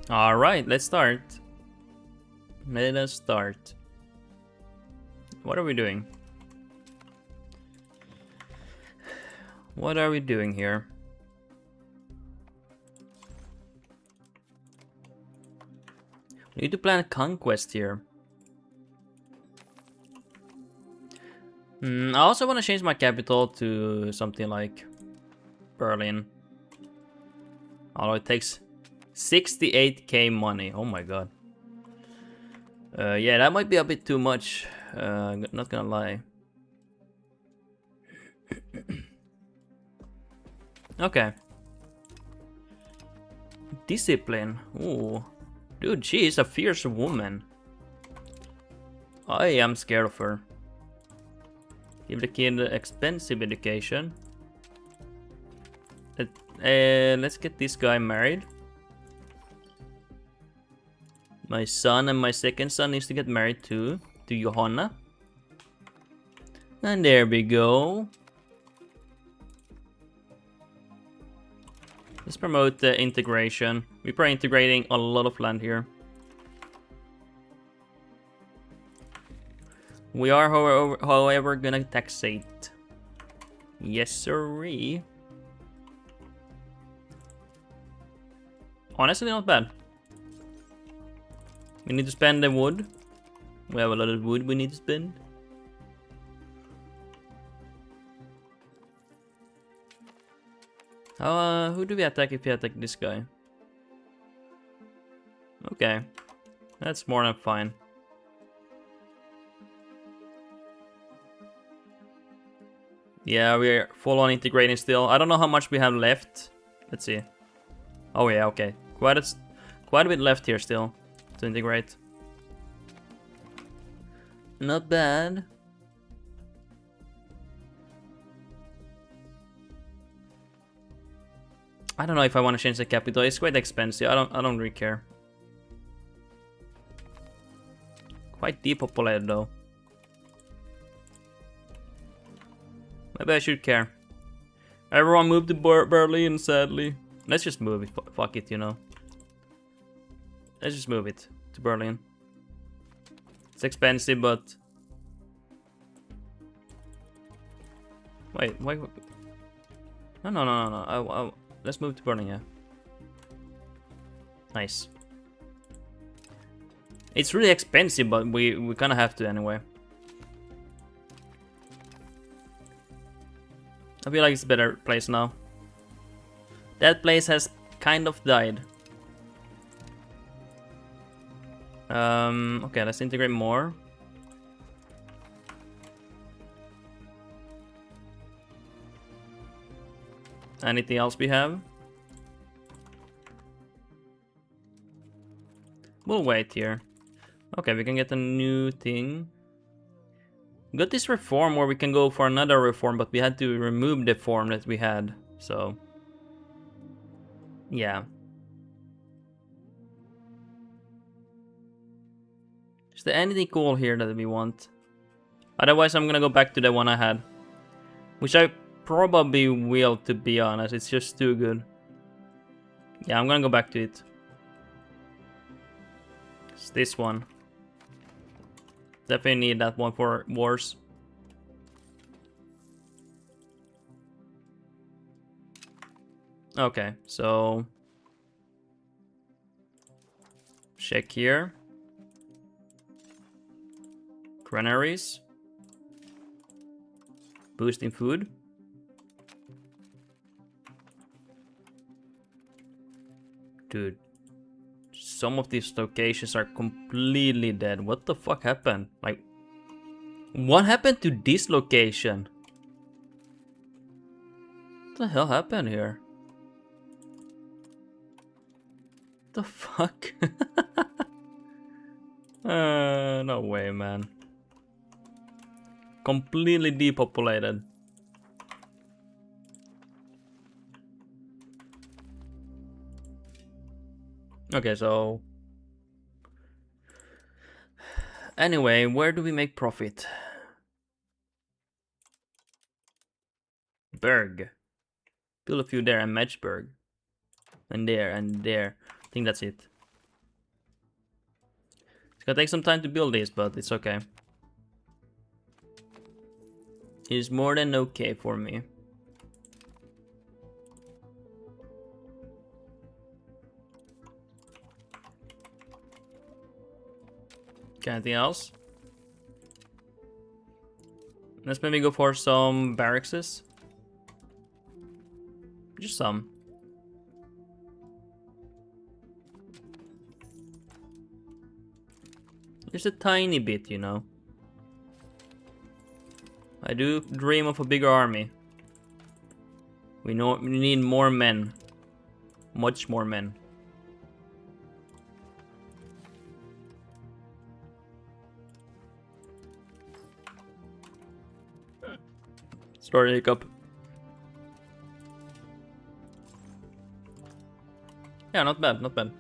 Alright, let's start. Let us start. What are we doing? What are we doing here? We need to plan a conquest here. I also want to change my capital to something like Berlin. Although it takes 68k money. Oh my god. Yeah, that might be a bit too much. Not gonna lie. Okay. Discipline. Ooh. Dude, she is a fierce woman. I am scared of her. Give the kid expensive education. Let's get this guy married. My son and my second son needs to get married too. To Johanna. And there we go. Let's promote the integration. We're integrating a lot of land here. We are, however, gonna taxate. Yes, sirree. Honestly, not bad. We need to spend the wood. We have a lot of wood we need to spend. Who do we attack if we attack this guy? Okay. That's more than fine. Yeah, we're full on integrating still. I don't know how much we have left. Let's see. Oh yeah, okay. Quite a bit left here still to integrate. Not bad. I don't know if I want to change the capital. It's quite expensive. I don't really care. Quite depopulated though. Maybe I should care. Everyone moved to Berlin, sadly. Let's just move it. Fuck it, you know. Let's just move it to Berlin. It's expensive, but... Wait. No. Let's move to Berlin, yeah. Nice. It's really expensive, but we kind of have to anyway. I feel like it's a better place now. That place has kind of died. Okay, let's integrate more. Anything else we have? We'll wait here. Okay, we can get a new thing. We got this reform where we can go for another reform, but we had to remove the form that we had, so... Yeah. Is there anything cool here that we want? Otherwise, I'm gonna go back to the one I had. Which I probably will, to be honest. It's just too good. Yeah, I'm gonna go back to it. It's this one. Definitely need that one for wars. Okay, so... check here. Granaries. Boosting food. Dude. Some of these locations are completely dead. What the fuck happened? Like, what happened to this location? What the hell happened here? The fuck? No way, man. Completely depopulated. Okay, so... Anyway, where do we make profit? Berg. Build a few there and Matchberg. And there and there. I think that's it. It's gonna take some time to build this, but it's okay. It's more than okay for me. Okay, anything else? Let's maybe go for some barracks. Just some. Just a tiny bit, you know. I do dream of a bigger army. We need more men. Much more men. Sorry, hiccup. Yeah, not bad, not bad.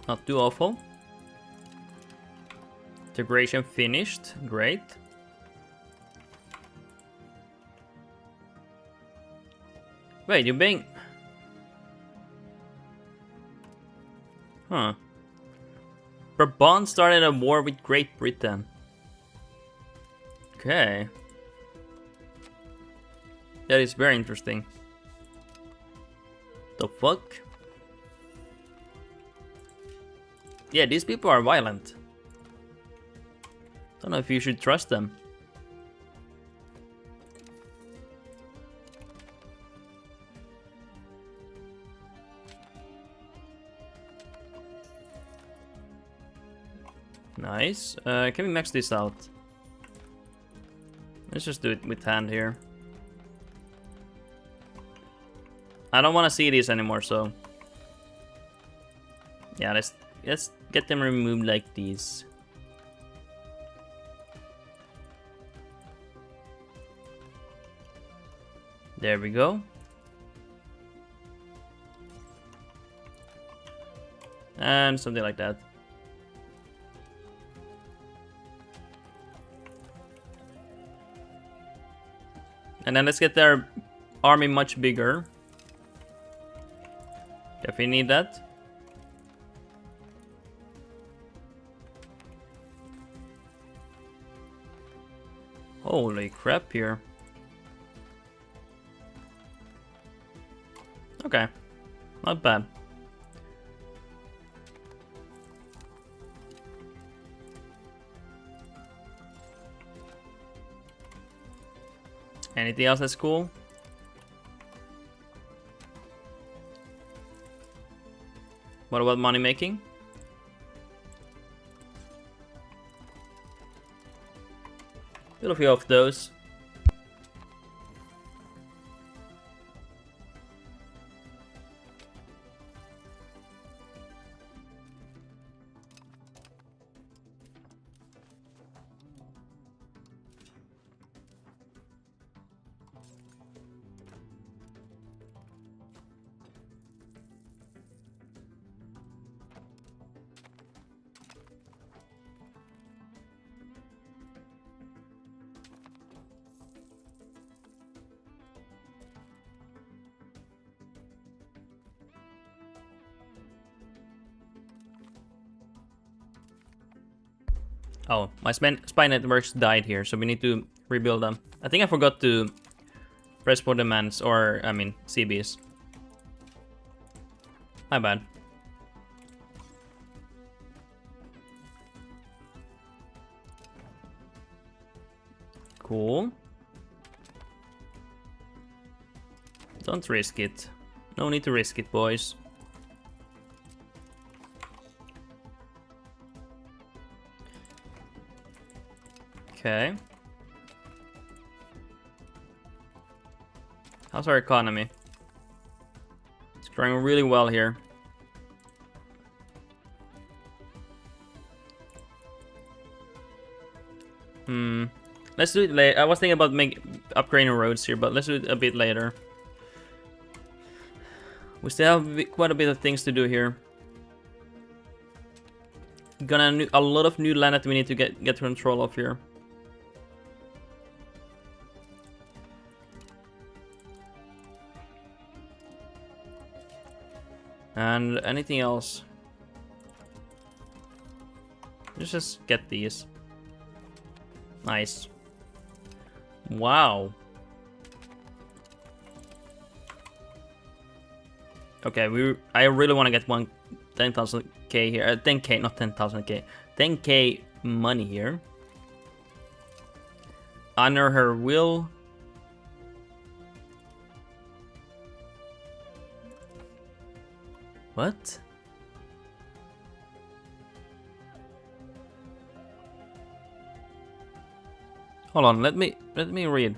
Not too awful. Integration finished. Great. Wait, you're being... Huh. Brabant started a war with Great Britain. Okay. That is very interesting. The fuck? Yeah, these people are violent. Don't know if you should trust them. Nice. Can we max this out? Let's just do it with hand here. I don't want to see these anymore, so... Yeah, let's get them removed like these. There we go. And something like that. And then let's get their army much bigger. Definitely need that. Holy crap here. Okay, not bad. Anything else that's cool? What about money making? Still a few of those. Oh, my spy networks died here, so we need to rebuild them. I think I forgot to press for demands, or, I mean, CBs. My bad. Cool. Don't risk it. No need to risk it, boys. Okay. How's our economy? It's growing really well here. Let's do it later. I was thinking about upgrading roads here, but let's do it a bit later. We still have quite a bit of things to do here. A lot of new land that we need to get control of here. And anything else? Let's just get these. Nice. Wow. Okay, I really want to get 10,000k here. 10k, not 10,000k. 10k money here. Honor her will. What? Hold on, let me read.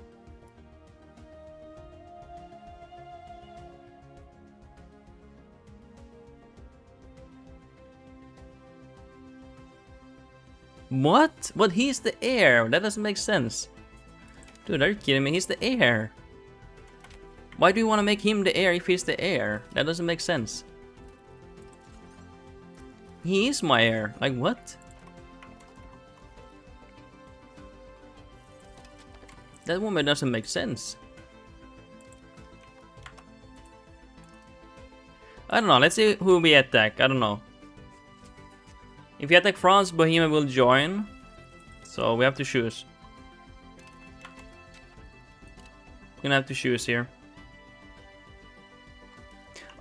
What? But he's the heir. That doesn't make sense. Dude, are you kidding me? He's the heir. Why do you want to make him the heir if he's the heir? That doesn't make sense. He is my heir. Like, what? That woman doesn't make sense. I don't know. Let's see who we attack. I don't know. If we attack France, Bohemia will join. So we have to choose. We're gonna have to choose here.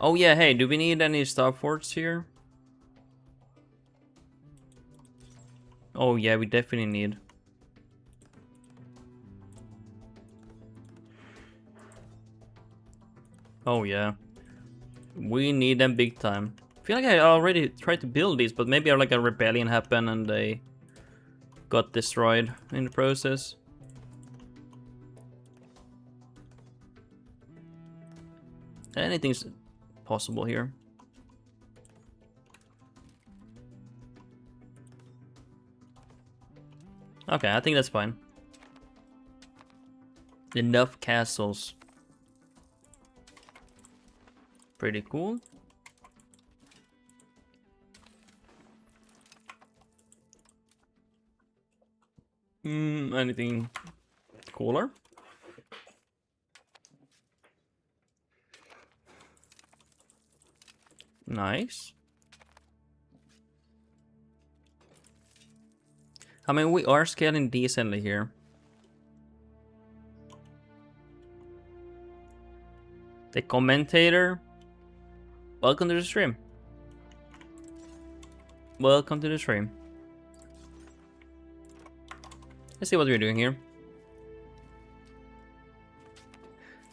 Oh yeah, hey, do we need any star forts here? Oh yeah, we definitely need. Oh yeah. We need them big time. I feel like I already tried to build these, but maybe like a rebellion happened and they got destroyed in the process. Anything's possible here. Okay, I think that's fine. Enough castles. Pretty cool. Anything cooler? Nice. I mean, we are scaling decently here. The commentator. Welcome to the stream. Welcome to the stream. Let's see what we're doing here.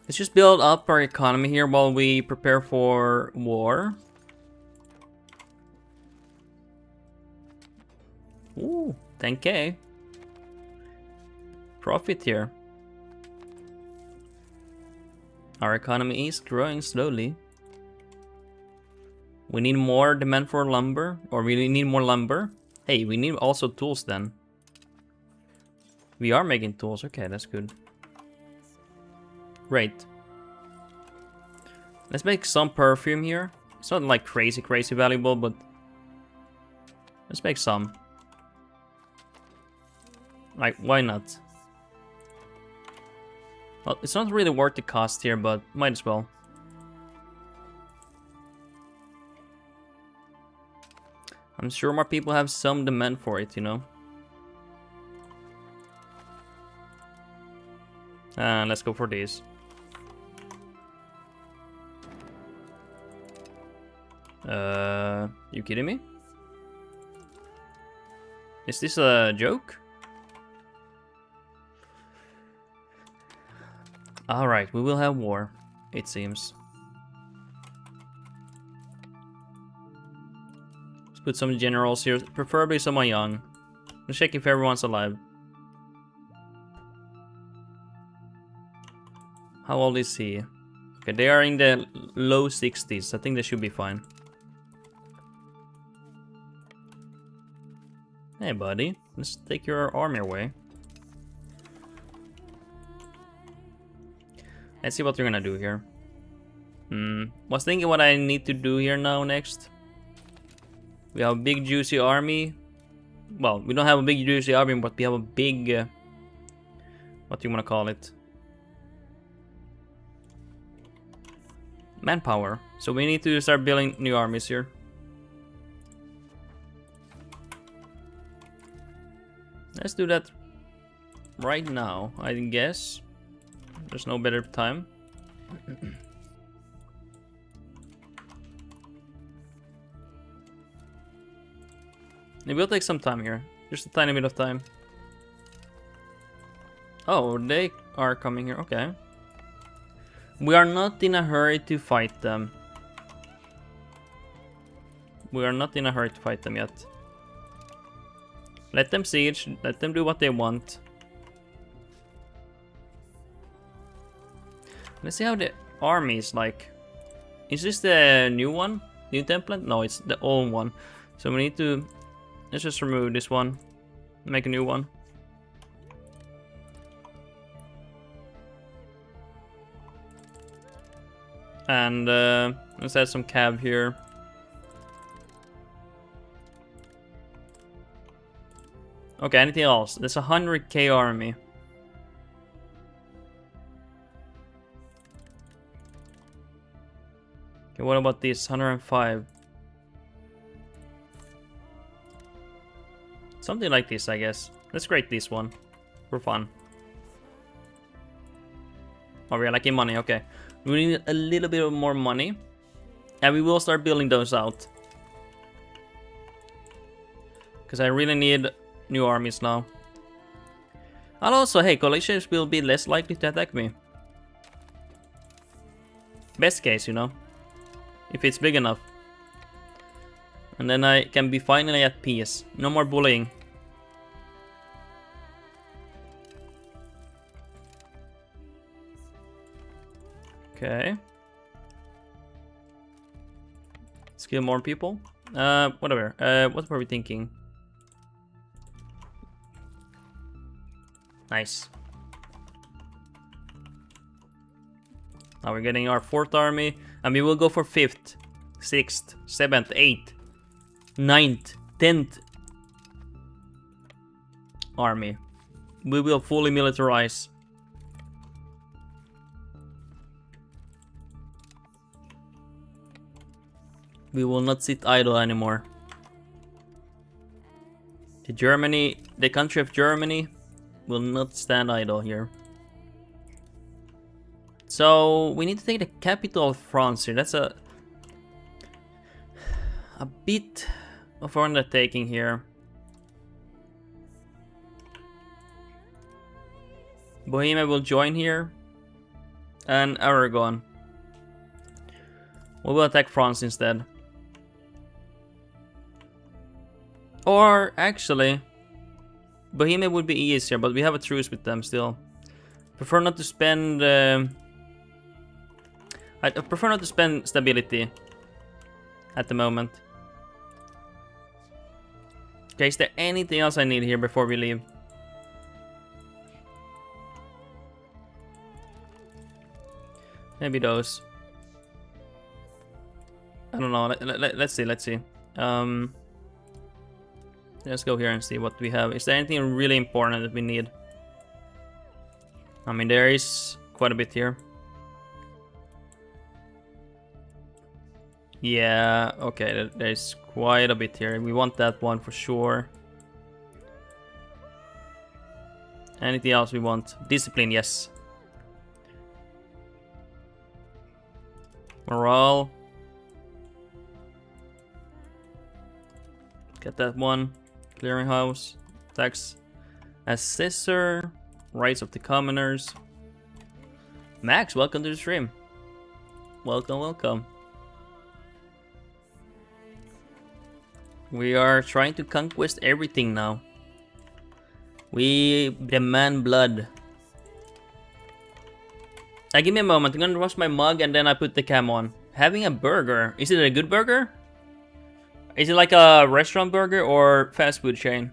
Let's just build up our economy here while we prepare for war. Ooh, 10k. Profit here. Our economy is growing slowly. We need more demand for lumber, or we need more lumber. Hey, we need also tools then. We are making tools. Okay, that's good. Great. Let's make some perfume here. It's not like crazy valuable, but let's make some. Like, why not? Well, it's not really worth the cost here, but might as well. I'm sure more people have some demand for it, you know? Let's go for these. You kidding me? Is this a joke? Alright, we will have war, it seems. Let's put some generals here, preferably someone young. Let's check if everyone's alive. How old is he? Okay, they are in the low 60s. I think they should be fine. Hey, buddy. Let's take your army away. Let's see what we're gonna do here. Was thinking what I need to do here now next. We have a big juicy army. Well, we don't have a big juicy army, but we have a big... what do you want to call it? Manpower. So we need to start building new armies here. Let's do that right now, I guess. There's no better time. It will take some time here. Just a tiny bit of time. Oh, they are coming here. Okay. We are not in a hurry to fight them. We are not in a hurry to fight them yet. Let them siege. Let them do what they want. Let's see how the army is like. Is this the new one? New template? No, it's the old one. So we need to... Let's just remove this one. Make a new one. And let's add some cab here. Okay, anything else? There's a 100k army. Okay, what about this? 105. Something like this, I guess. Let's create this one for fun. Oh, we're lacking money. Okay, we need a little bit of more money, and we will start building those out. Because I really need new armies now. And also, hey, coalitions will be less likely to attack me. Best case, you know, if it's big enough. And then I can be finally at peace. No more bullying. Okay. Let's kill more people. Whatever. What were we thinking? Nice. Now we're getting our 4th army. And we will go for 5th, 6th, 7th, 8th. 9th, 10th army. We will fully militarize. We will not sit idle anymore. The country of Germany will not stand idle here. So we need to take the capital of France here. That's a bit of undertaking here. Bohemia will join here, and Aragon. We will attack France instead. Or actually, Bohemia would be easier, but we have a truce with them still. Prefer not to spend. I prefer not to spend stability at the moment. Okay, is there anything else I need here before we leave? Maybe those. I don't know. Let's see. Let's see. Let's go here and see what we have. Is there anything really important that we need? I mean, there is quite a bit here. Yeah, okay, there's quite a bit here. We want that one for sure. Anything else we want? Discipline, yes. Morale. Get that one. Clearinghouse. Tax assessor. Rights of the commoners. Max, welcome to the stream. Welcome, welcome. We are trying to conquest everything now. We demand blood. Give me a moment. I'm gonna wash my mug and then I put the cam on. Having a burger. Is it a good burger? Is it like a restaurant burger or fast food chain?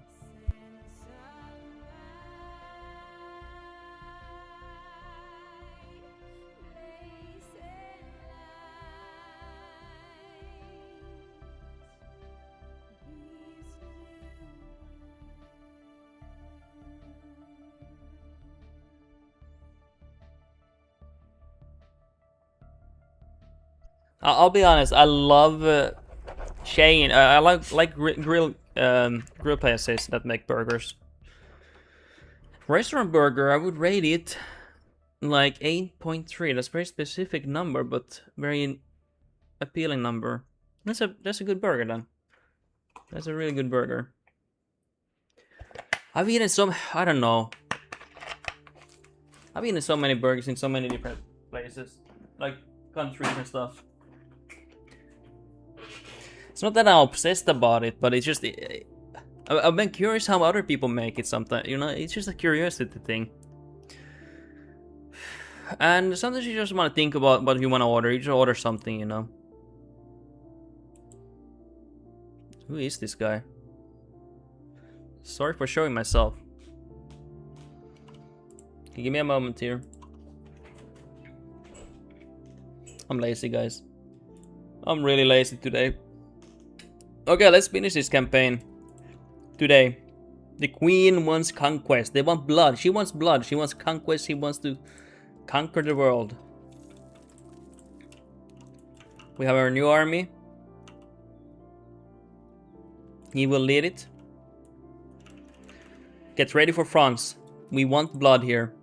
I'll be honest. I love Shane. I like grill places that make burgers. Restaurant burger, I would rate it like 8.3. That's a very specific number, but very appealing number. That's a good burger then. That's a really good burger. I've eaten some, I don't know. I've eaten so many burgers in so many different places, like countries and stuff. It's not that I'm obsessed about it, but it's just I've been curious how other people make it sometimes. You know, it's just a curiosity thing. And sometimes you just want to think about what you want to order. You just order something, you know. Who is this guy? Sorry for showing myself. Can you give me a moment here? I'm lazy, guys. I'm really lazy today. Okay, let's finish this campaign. Today. The queen wants conquest. They want blood. She wants blood. She wants conquest. She wants to conquer the world. We have our new army. He will lead it. Get ready for France. We want blood here.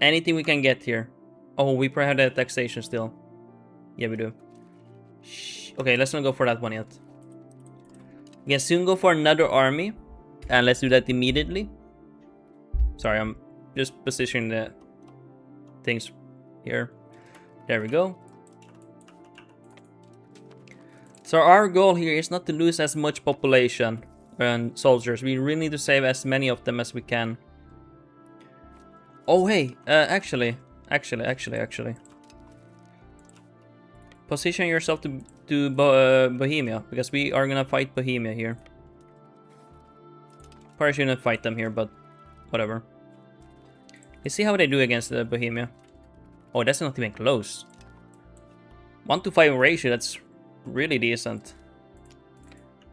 Anything we can get here. Oh, we probably have that taxation still. Yeah, we do. Okay, let's not go for that one yet. We can soon go for another army. And let's do that immediately. Sorry, I'm just positioning the things here. There we go. So our goal here is not to lose as much population and soldiers. We really need to save as many of them as we can. Oh hey, actually. Position yourself to Bohemia, because we are gonna fight Bohemia here. Probably shouldn't fight them here, but whatever. Let's see how they do against Bohemia. Oh, that's not even close. 1-to-5 ratio, that's really decent.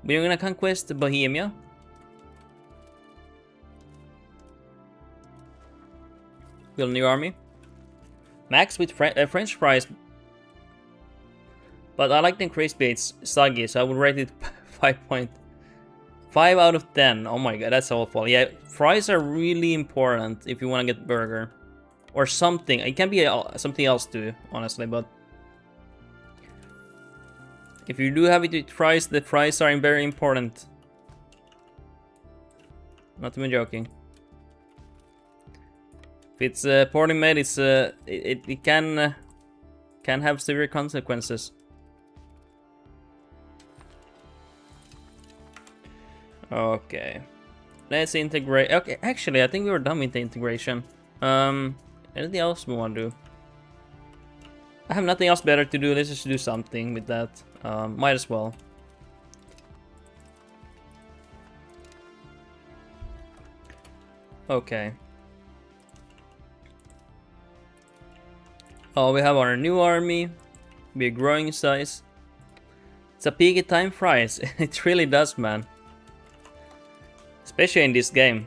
We're gonna conquest Bohemia. Build a new army. Max with French fries. But I like the increased speed. It's soggy, so I would rate it 5.5 out of 10. Oh my god, that's awful. Yeah, fries are really important if you want to get burger. Or something. It can be something else too, honestly, but if you do have it with fries, the fries are very important. Not even joking. If it's poorly made, it's it can have severe consequences. Okay, let's integrate. Okay, actually, I think we were done with the integration. Anything else we want to do? I have nothing else better to do. Let's just do something with that. Might as well. Okay. Oh, we have our new army. We're growing in size. It's a piggy time fries. It really does, man. Especially in this game.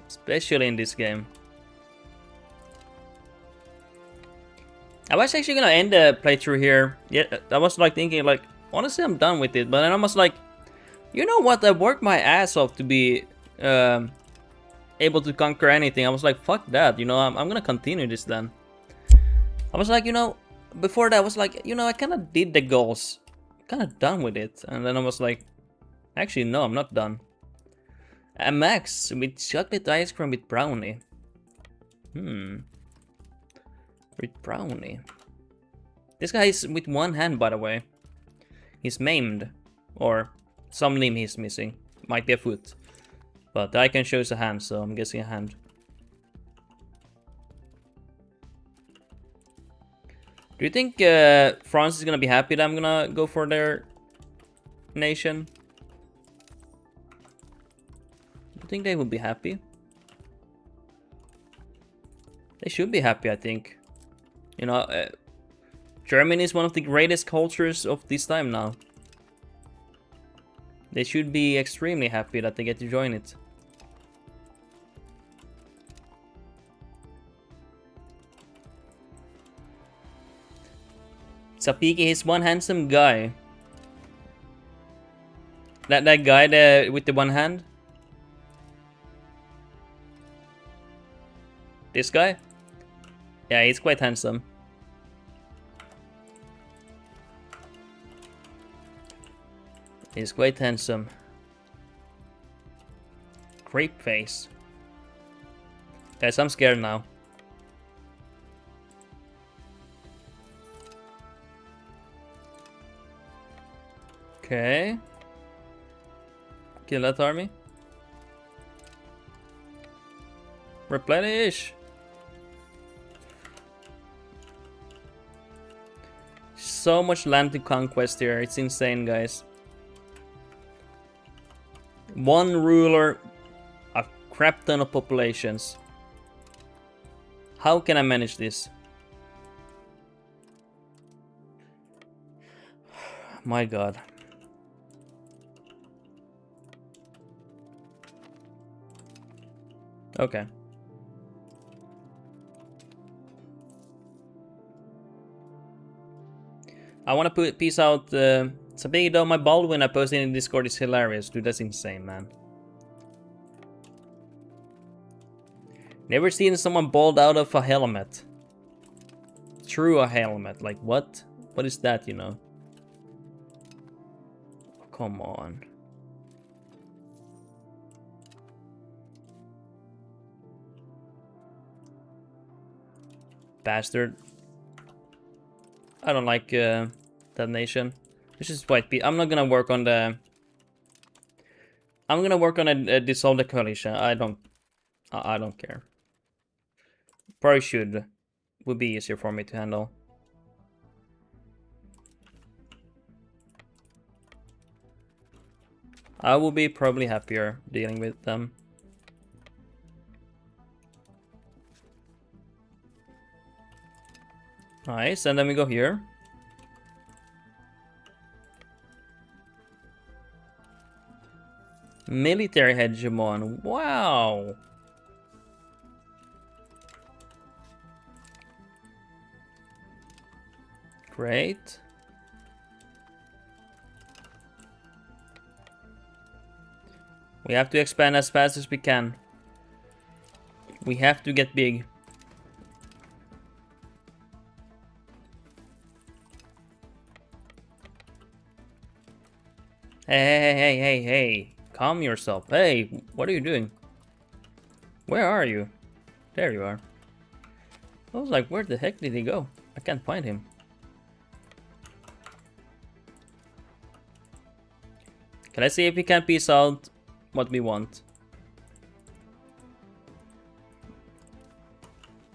Especially in this game. I was actually gonna end the playthrough here. Yeah, I was like thinking like, honestly I'm done with it. But then I was like, you know what, I worked my ass off to be able to conquer anything. I was like, fuck that, you know, I'm gonna continue this then. I was like, you know, before that I was like, you know, I kinda did the goals. Kinda done with it. And then I was like, actually no, I'm not done. A Max with chocolate ice cream with brownie. With brownie. This guy is with one hand, by the way. He's maimed. Or some limb he's missing. Might be a foot. But the icon shows a hand, so I'm guessing a hand. Do you think France is gonna be happy that I'm gonna go for their nation? Do you think they will be happy? They should be happy, I think. You know, Germany is one of the greatest cultures of this time now. They should be extremely happy that they get to join it. Sapiki, he's one handsome guy. That guy there with the one hand? This guy? Yeah, he's quite handsome. He's quite handsome. Creep face. Guys, I'm scared now. Okay. Kill that army. Replenish. So much land to conquest here. It's insane, guys. One ruler, a crap ton of populations. How can I manage this? My god. Okay. I want to put peace out. Something though, my Baldwin I posted in Discord is hilarious, dude. That's insane, man. Never seen someone bald out of a helmet. Through a helmet, like what? What is that? You know? Come on. Bastard. I don't like that nation. This is white people. I'm not gonna work on the... I'm gonna work on a dissolve the coalition. I don't care. Probably should. Would be easier for me to handle. I will be probably happier dealing with them. Nice, and then we go here. Military hegemon. Wow. Great. We have to expand as fast as we can. We have to get big. Hey. Calm yourself. Hey, what are you doing? Where are you? There you are. I was like, where the heck did he go? I can't find him. Can I see if we can piece out what we want?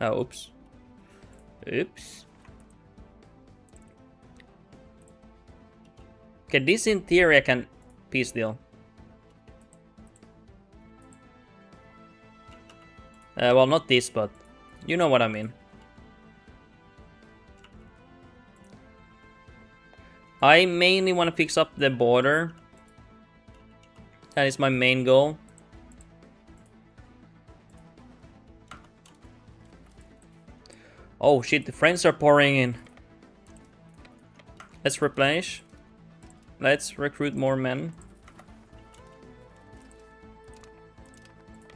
Oh, oops. Oops. Okay, this in theory I can peace deal. Well, not this, but you know what I mean. I mainly want to fix up the border. That is my main goal. Oh shit, the friends are pouring in. Let's replenish. Let's recruit more men.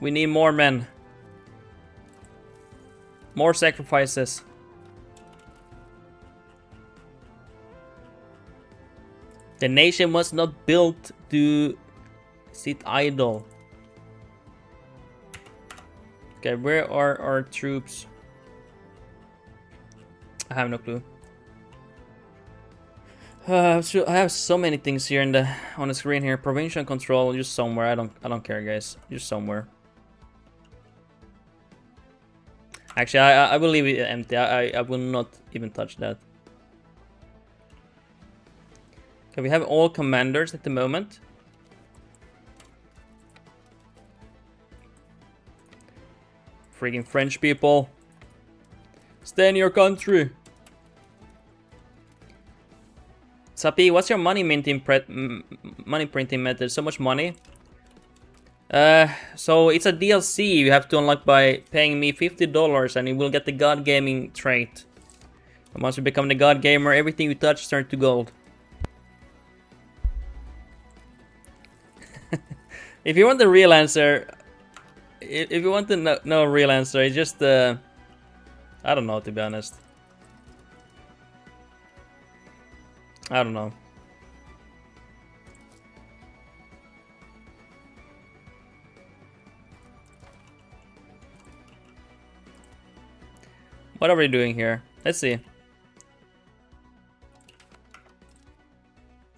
We need more men. More sacrifices. The nation was not built to sit idle. Okay, where are our troops? I have no clue. I have so many things here on the screen here. Provincial control, just somewhere. I don't care, guys. Just somewhere. Actually, I will leave it empty. I will not even touch that. Okay, we have all commanders at the moment. Freaking French people. Stay in your country. Sapi, what's your money printing method? So much money. So it's a DLC you have to unlock by paying me $50 and you will get the God Gaming trait. But once you become the god gamer, everything you touch turns to gold. If you want the real answer, if you want to know a real answer, it's just I don't know, to be honest. I don't know. What are we doing here? Let's see.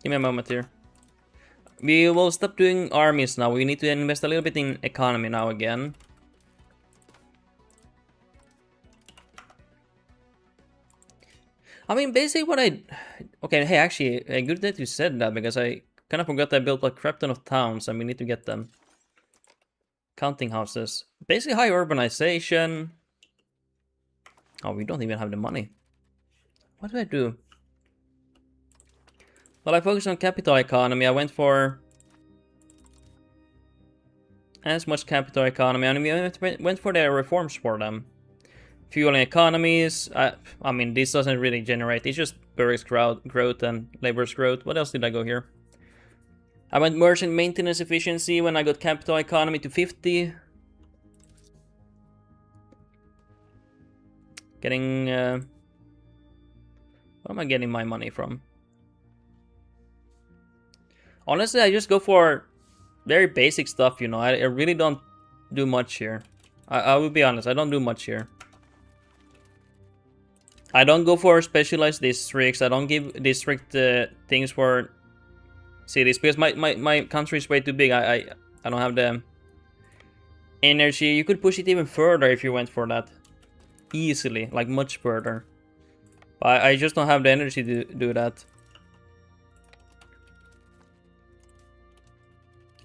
Give me a moment here. We will stop doing armies now. We need to invest a little bit in economy now again. I mean, basically what I... Okay, hey, actually, good that you said that, because I kind of forgot I built a crap ton of towns and we need to get them. Counting houses. Basically high urbanization. Oh, we don't even have the money. What do I do? Well, I focused on capital economy. I went for as much capital economy, and we went for the reforms for them. Fueling economies. I mean, this doesn't really generate. It's just Burrick's growth and labor's growth. What else did I go here? I went merchant maintenance efficiency when I got capital economy to 50. Getting... where am I getting my money from? Honestly, I just go for very basic stuff, you know. I really don't do much here. I will be honest, I don't do much here. I don't go for specialized districts. I don't give district things for cities because my country is way too big. I don't have the energy. You could push it even further if you went for that. Easily, like much further. But I just don't have the energy to do that.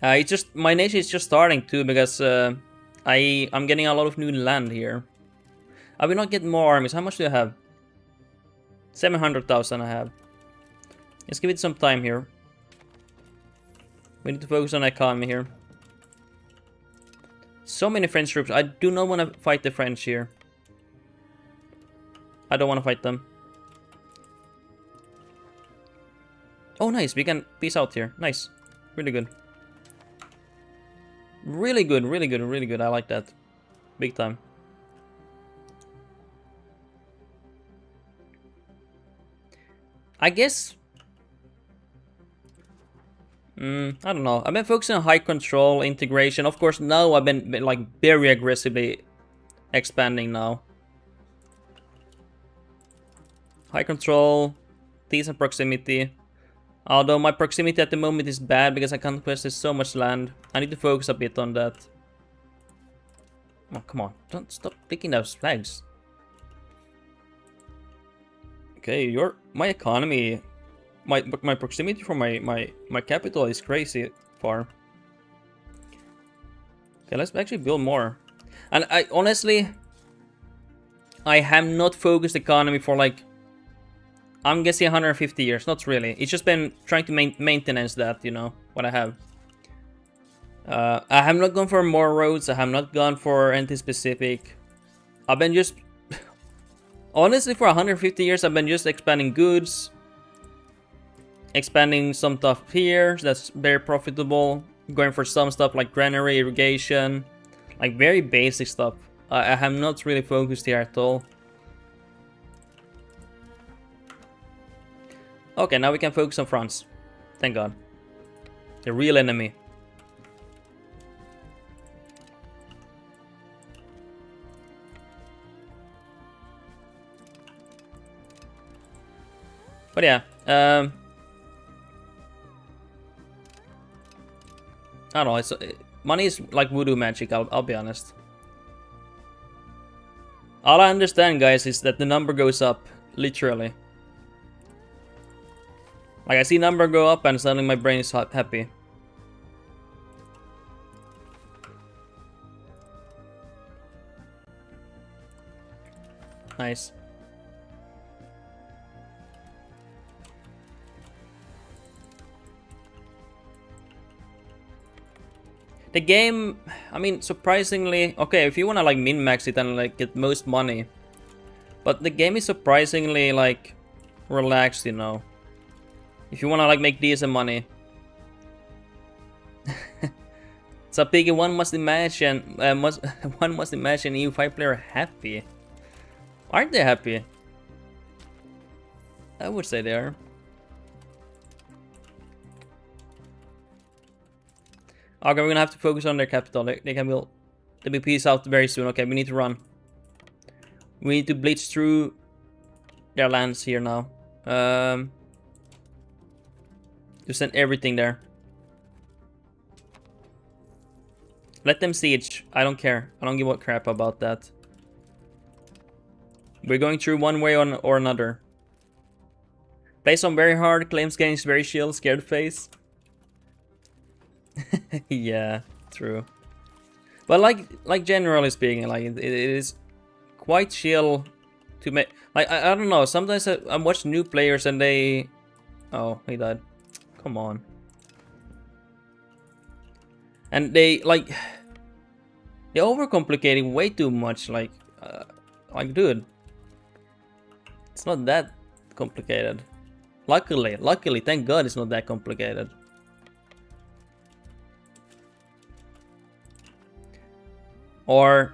It's just my nation is just starting too because I'm getting a lot of new land here. I will not get more armies. How much do I have? 700,000 I have. Let's give it some time here. We need to focus on economy here. So many French troops. I do not want to fight the French here. I don't want to fight them. Oh, nice. We can peace out here. Nice. Really good. Really good, really good, really good. I like that. Big time. I guess... I don't know. I've been focusing on high control, integration. Of course, now I've been like very aggressively expanding now. High control, decent proximity. Although my proximity at the moment is bad because I conquested so much land. I need to focus a bit on that. Oh, come on. Don't stop picking those flags. Okay, my economy, my proximity from my capital is crazy far. Okay, let's actually build more. And I honestly, I have not focused economy for like, I'm guessing 150 years. Not really. It's just been trying to maintenance that, you know, what I have. I have not gone for more roads. I have not gone for anything specific. I've been just... Honestly, for 150 years, I've been just expanding goods. Expanding some stuff here. That's very profitable. Going for some stuff like granary, irrigation. Like very basic stuff. I have not really focused here at all. Okay, now we can focus on France. Thank God. The real enemy. But yeah, I don't know. Money is like voodoo magic. I'll be honest. All I understand, guys, is that the number goes up, literally. Like I see number go up, and suddenly my brain is happy. Nice. The game, I mean, surprisingly, okay, if you wanna like min-max it and like get most money, But the game is surprisingly like relaxed, you know. If you wanna like make decent money. So Piggy, one must imagine one must imagine EU5 player happy. Aren't they happy? I would say they are. Okay, we're gonna have to focus on their capital. They can build. They'll be peace out very soon. Okay, we need to run. We need to blitz through their lands here now. To send everything there. Let them siege. I don't care. I don't give a crap about that. We're going through one way or another. Play some very hard, claims games very chill, scared face. Yeah, true. But like generally speaking, like it is quite chill to make. Like I don't know. Sometimes I watch new players and they. Oh, he died. Come on. And they like. They overcomplicate it way too much. Like dude, it's not that complicated. Luckily, thank God, it's not that complicated. Or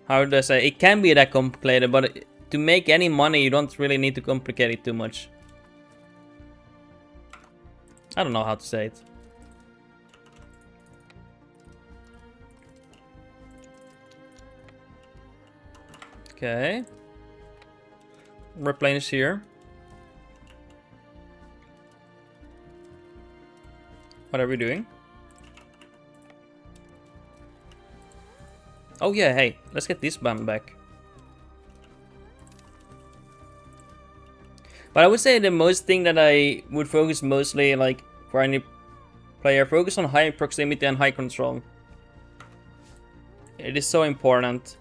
how do I say? It can be that complicated, but to make any money, you don't really need to complicate it too much. I don't know how to say it. Okay. Replenish here. What are we doing? Oh yeah, hey, let's get this band back. But I would say the most thing that I would focus mostly, like, for any player, focus on high proximity and high control. It is so important.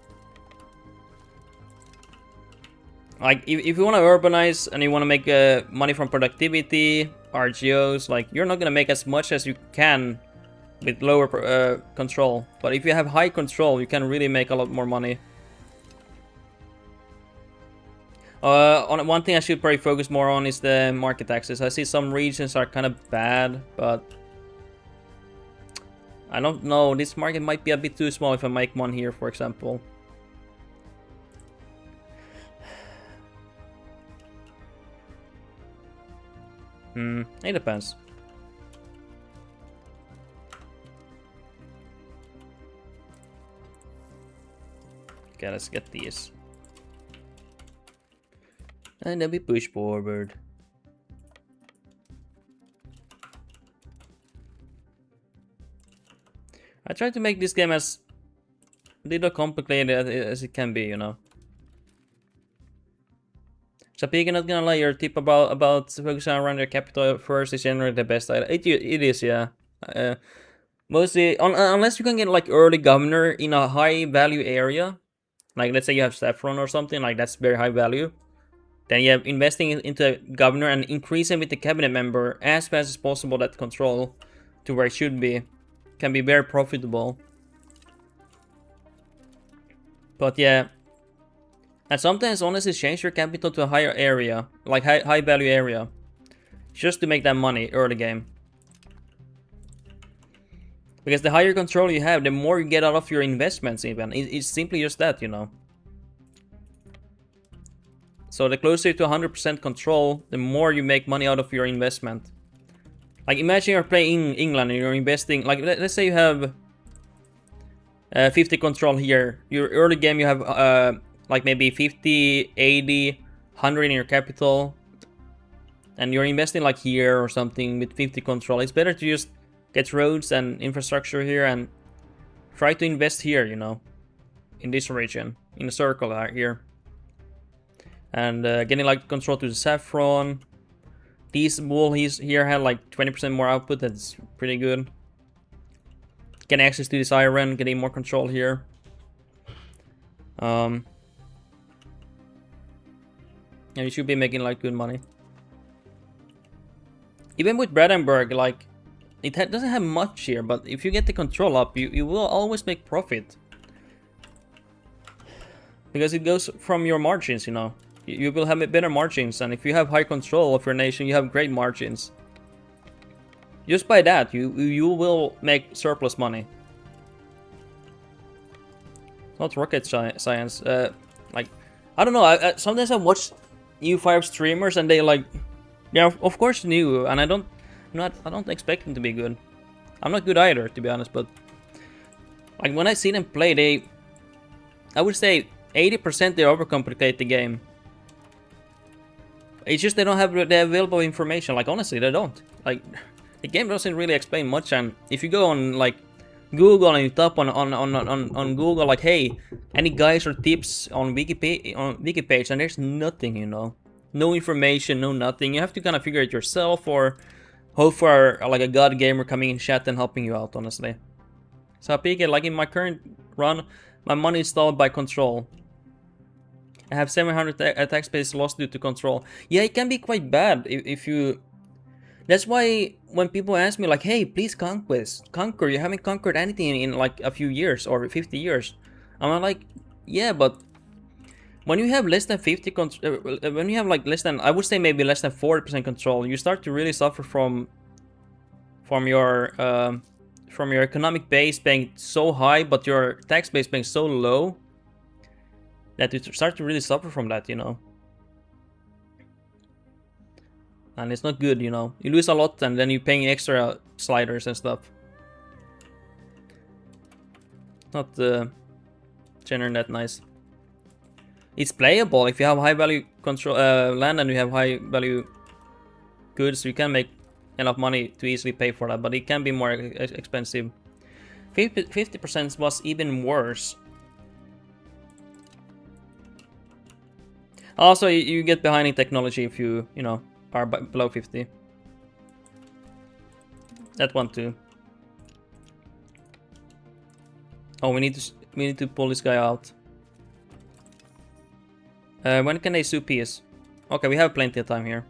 Like, if you want to urbanize and you want to make money from productivity, RGOs, like, you're not going to make as much as you can with lower control. But if you have high control, you can really make a lot more money. On one thing I should probably focus more on is the market access. I see some regions are kind of bad, but I don't know. This market might be a bit too small if I make one here, for example. It depends. Okay, let's get these. And then we push forward. I try to make this game as little complicated as it can be, you know. So Pig, not gonna lie, your tip about focusing around your capital first is generally the best. It is, yeah. Mostly, unless you can get like early governor in a high value area, like let's say you have saffron or something, like that's very high value. Then you have investing into a governor and increasing with the cabinet member as fast as possible that control to where it should be. Can be very profitable. But yeah. And sometimes honestly change your capital to a higher area, like high value area. Just to make that money early game. Because the higher control you have, the more you get out of your investments even. It's simply just that, you know. So the closer to 100% control, the more you make money out of your investment. Like imagine you're playing England and you're investing, like let's say you have 50 control here. Your early game you have like maybe 50, 80, 100 in your capital. And you're investing like here or something with 50 control. It's better to just get roads and infrastructure here and try to invest here, you know. In this region, in a circle here. And getting like control to the saffron. These wool here had like 20% more output. That's pretty good. Getting access to this iron, getting more control here. And you should be making like good money. Even with Brandenburg, like it doesn't have much here, but if you get the control up, you will always make profit. Because it goes from your margins, you know. You will have better margins, and if you have high control of your nation, you have great margins. Just by that, you will make surplus money. Not rocket science. Like, I don't know. Sometimes I watch EU5 streamers, and they like, yeah, of course new, and I don't expect them to be good. I'm not good either, to be honest. But like when I see them play, I would say 80% they overcomplicate the game. It's just they don't have the available information. Like honestly, they don't. Like the game doesn't really explain much. And if you go on like Google and you type on Google like, hey, any guides or tips on wiki page, and there's nothing, you know, no information, no nothing. You have to kind of figure it yourself, or hope for like a god gamer coming in chat and helping you out. Honestly, so I pick it like in my current run, my money is stalled by control. I have 700 attack space lost due to control. Yeah, it can be quite bad if you... That's why when people ask me like, hey, please conquer, you haven't conquered anything in like a few years or 50 years. I'm like, yeah, but when you have less than 50 when you have like less than, I would say maybe less than 40% control, you start to really suffer from your economic base being so high, but your tax base being so low, that you start to really suffer from that, you know. And it's not good, you know. You lose a lot and then you're paying extra sliders and stuff. Not generally that nice. It's playable if you have high value control land and you have high value goods. You can make enough money to easily pay for that, but it can be more expensive. 50% was even worse. Also, you get behind in technology if you know, are below 50. That one too. Oh, we need to pull this guy out. When can they sue peace? Okay, we have plenty of time here.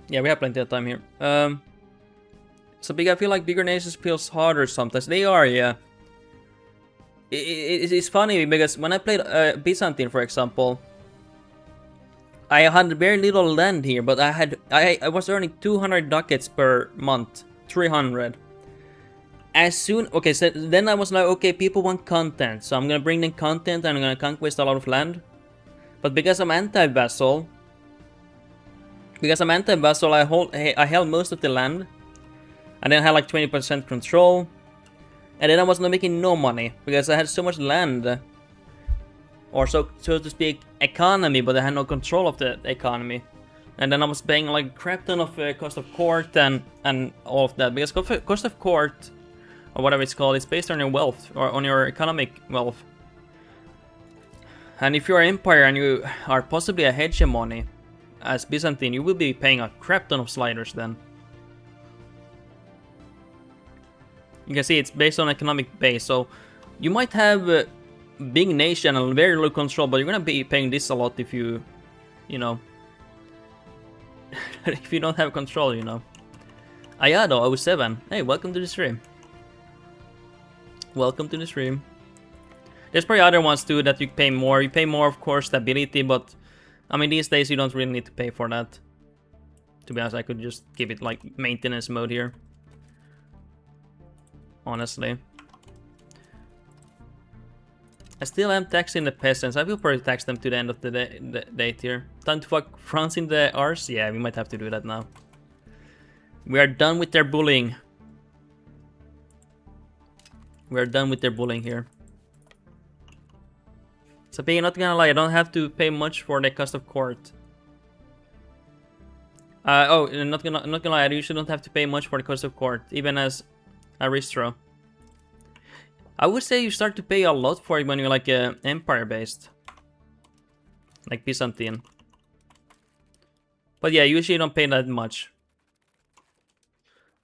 Yeah, we have plenty of time here. So big. I feel like bigger nations feels harder sometimes. They are, yeah. It's funny because when I played Byzantine, for example, I had very little land here, but I was earning 200 ducats per month, 300. As soon, okay, so then I was like, okay, people want content, so I'm gonna bring them content and I'm gonna conquest a lot of land. But because I'm anti-vassal, I held most of the land, and then I had like 20% control. And then I was not making no money because I had so much land, or so to speak, economy, but I had no control of the economy. And then I was paying like a crap ton of cost of court and all of that, because cost of court, or whatever it's called, is based on your wealth or on your economic wealth. And if you're an empire and you are possibly a hegemony as Byzantine, you will be paying a crap ton of sliders then. You can see it's based on economic base, so you might have a big nation and very low control, but you're gonna be paying this a lot if you know, if you don't have control, you know. Ayado 07, hey, welcome to the stream. Welcome to the stream. There's probably other ones too that you pay more. You pay more, of course, stability, but I mean these days you don't really need to pay for that. To be honest, I could just keep it like maintenance mode here. Honestly, I still am taxing the peasants. I will probably tax them to the end of the date here. Time to fuck France in the arse? Yeah, we might have to do that now. We are done with their bullying. We are done with their bullying here. So, being not gonna lie, I don't have to pay much for the cost of court. Oh, not gonna lie, I usually don't have to pay much for the cost of court, even as Aristro. I would say you start to pay a lot for it when you're like empire based, like Byzantine. But yeah, usually you don't pay that much.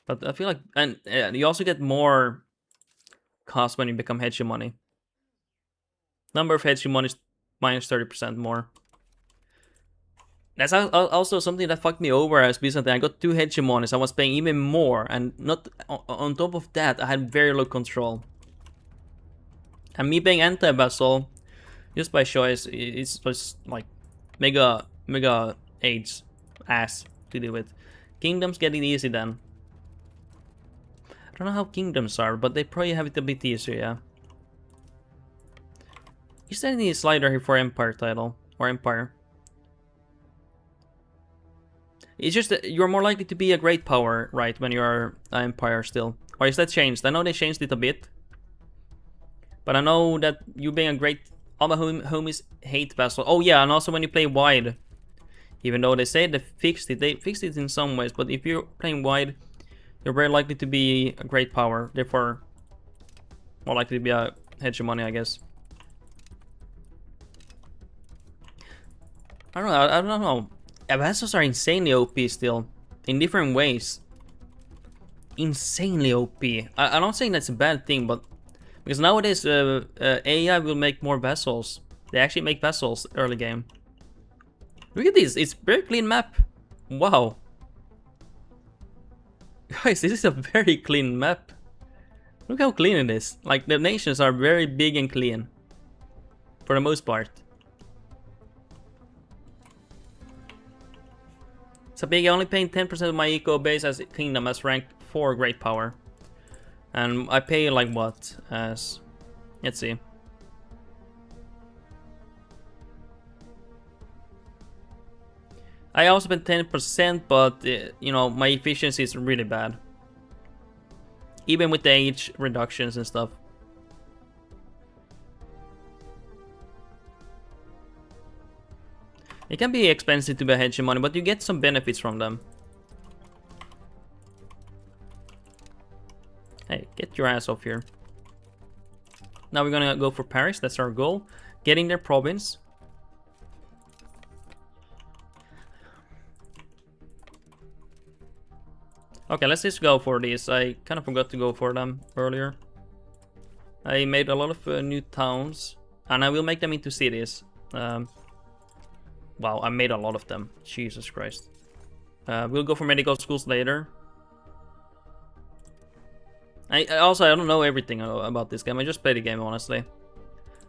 But I feel like, and you also get more cost when you become hegemony. Number of hegemonies minus 30% more. That's also something that fucked me over as Byzantine. I got 2 hegemonies. I was paying even more, and not on top of that, I had very low control. And me being anti-vassal, just by choice, it's just like mega AIDS ass to deal with. Kingdoms get it easy then. I don't know how kingdoms are, but they probably have it a bit easier, yeah. Is there any slider here for Empire title? Or Empire? It's just that you're more likely to be a great power, right, when you're an Empire still. Or is that changed? I know they changed it a bit. But I know that you being a great... All my homies hate vassal. Oh yeah, and also when you play wide. Even though they say they fixed it in some ways. But if you're playing wide, you're very likely to be a great power. Therefore, more likely to be a hegemony, I guess. I don't know. Vassals are insanely OP still. In different ways. Insanely OP. I'm not saying that's a bad thing, but... Because nowadays, AI will make more vassals. They actually make vassals early game. Look at this, it's very clean map. Wow. Guys, this is a very clean map. Look how clean it is. Like, the nations are very big and clean. For the most part. So big, only paying 10% of my eco base as kingdom as rank 4 great power. And I pay like what? As... Let's see. I also spent 10%, but you know, my efficiency is really bad. Even with the age reductions and stuff. It can be expensive to be a hegemony, but you get some benefits from them. Hey, get your ass off here. Now we're gonna go for Paris, that's our goal. Getting their province. Okay, let's just go for these. I kind of forgot to go for them earlier. I made a lot of new towns. And I will make them into cities. Wow, I made a lot of them. Jesus Christ. We'll go for medical schools later. I don't know everything about this game. I just play the game, honestly.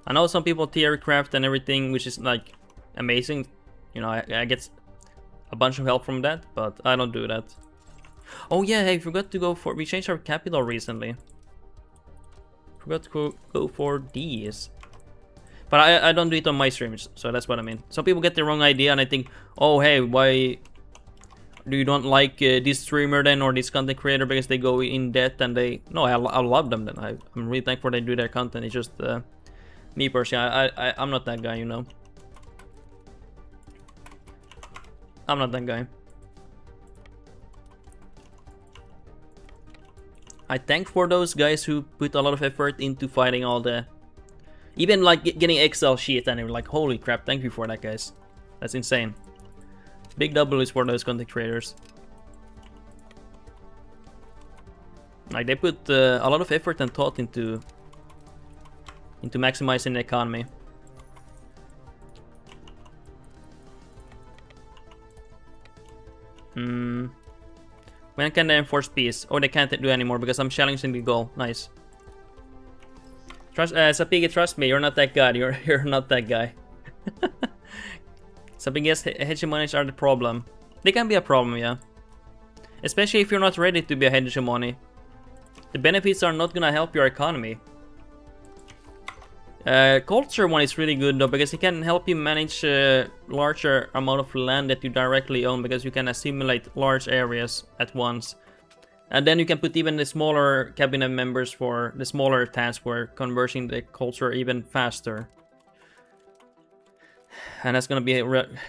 I know some people theory craft and everything, which is like amazing. You know, I get a bunch of help from that, but I don't do that. Oh yeah, hey, forgot to go for... We changed our capital recently. Forgot to go for these. But I don't do it on my streams, so that's what I mean. Some people get the wrong idea and I think, oh hey, why... Do you don't like this streamer then, or this content creator because they go in debt and they... No, I love them then. I'm really thankful they do their content. It's just me personally. I'm not that guy, you know. I'm not that guy. I thank for those guys who put a lot of effort into fighting all the... Even like getting Excel sheet and they were like, holy crap, thank you for that, guys. That's insane. Big W is for those content creators. Like, they put a lot of effort and thought into maximizing the economy. When can they enforce peace? Oh, they can't do anymore because I'm challenging the goal. Nice. Trust, Sapigi, trust me, you're not that guy. You're not that guy. Sapigi's hegemonies are the problem. They can be a problem, yeah. Especially if you're not ready to be a hegemony. The benefits are not gonna help your economy. Culture one is really good though, because it can help you manage a larger amount of land that you directly own, because you can assimilate large areas at once. And then you can put even the smaller cabinet members for the smaller tasks for converting the culture even faster. And that's gonna be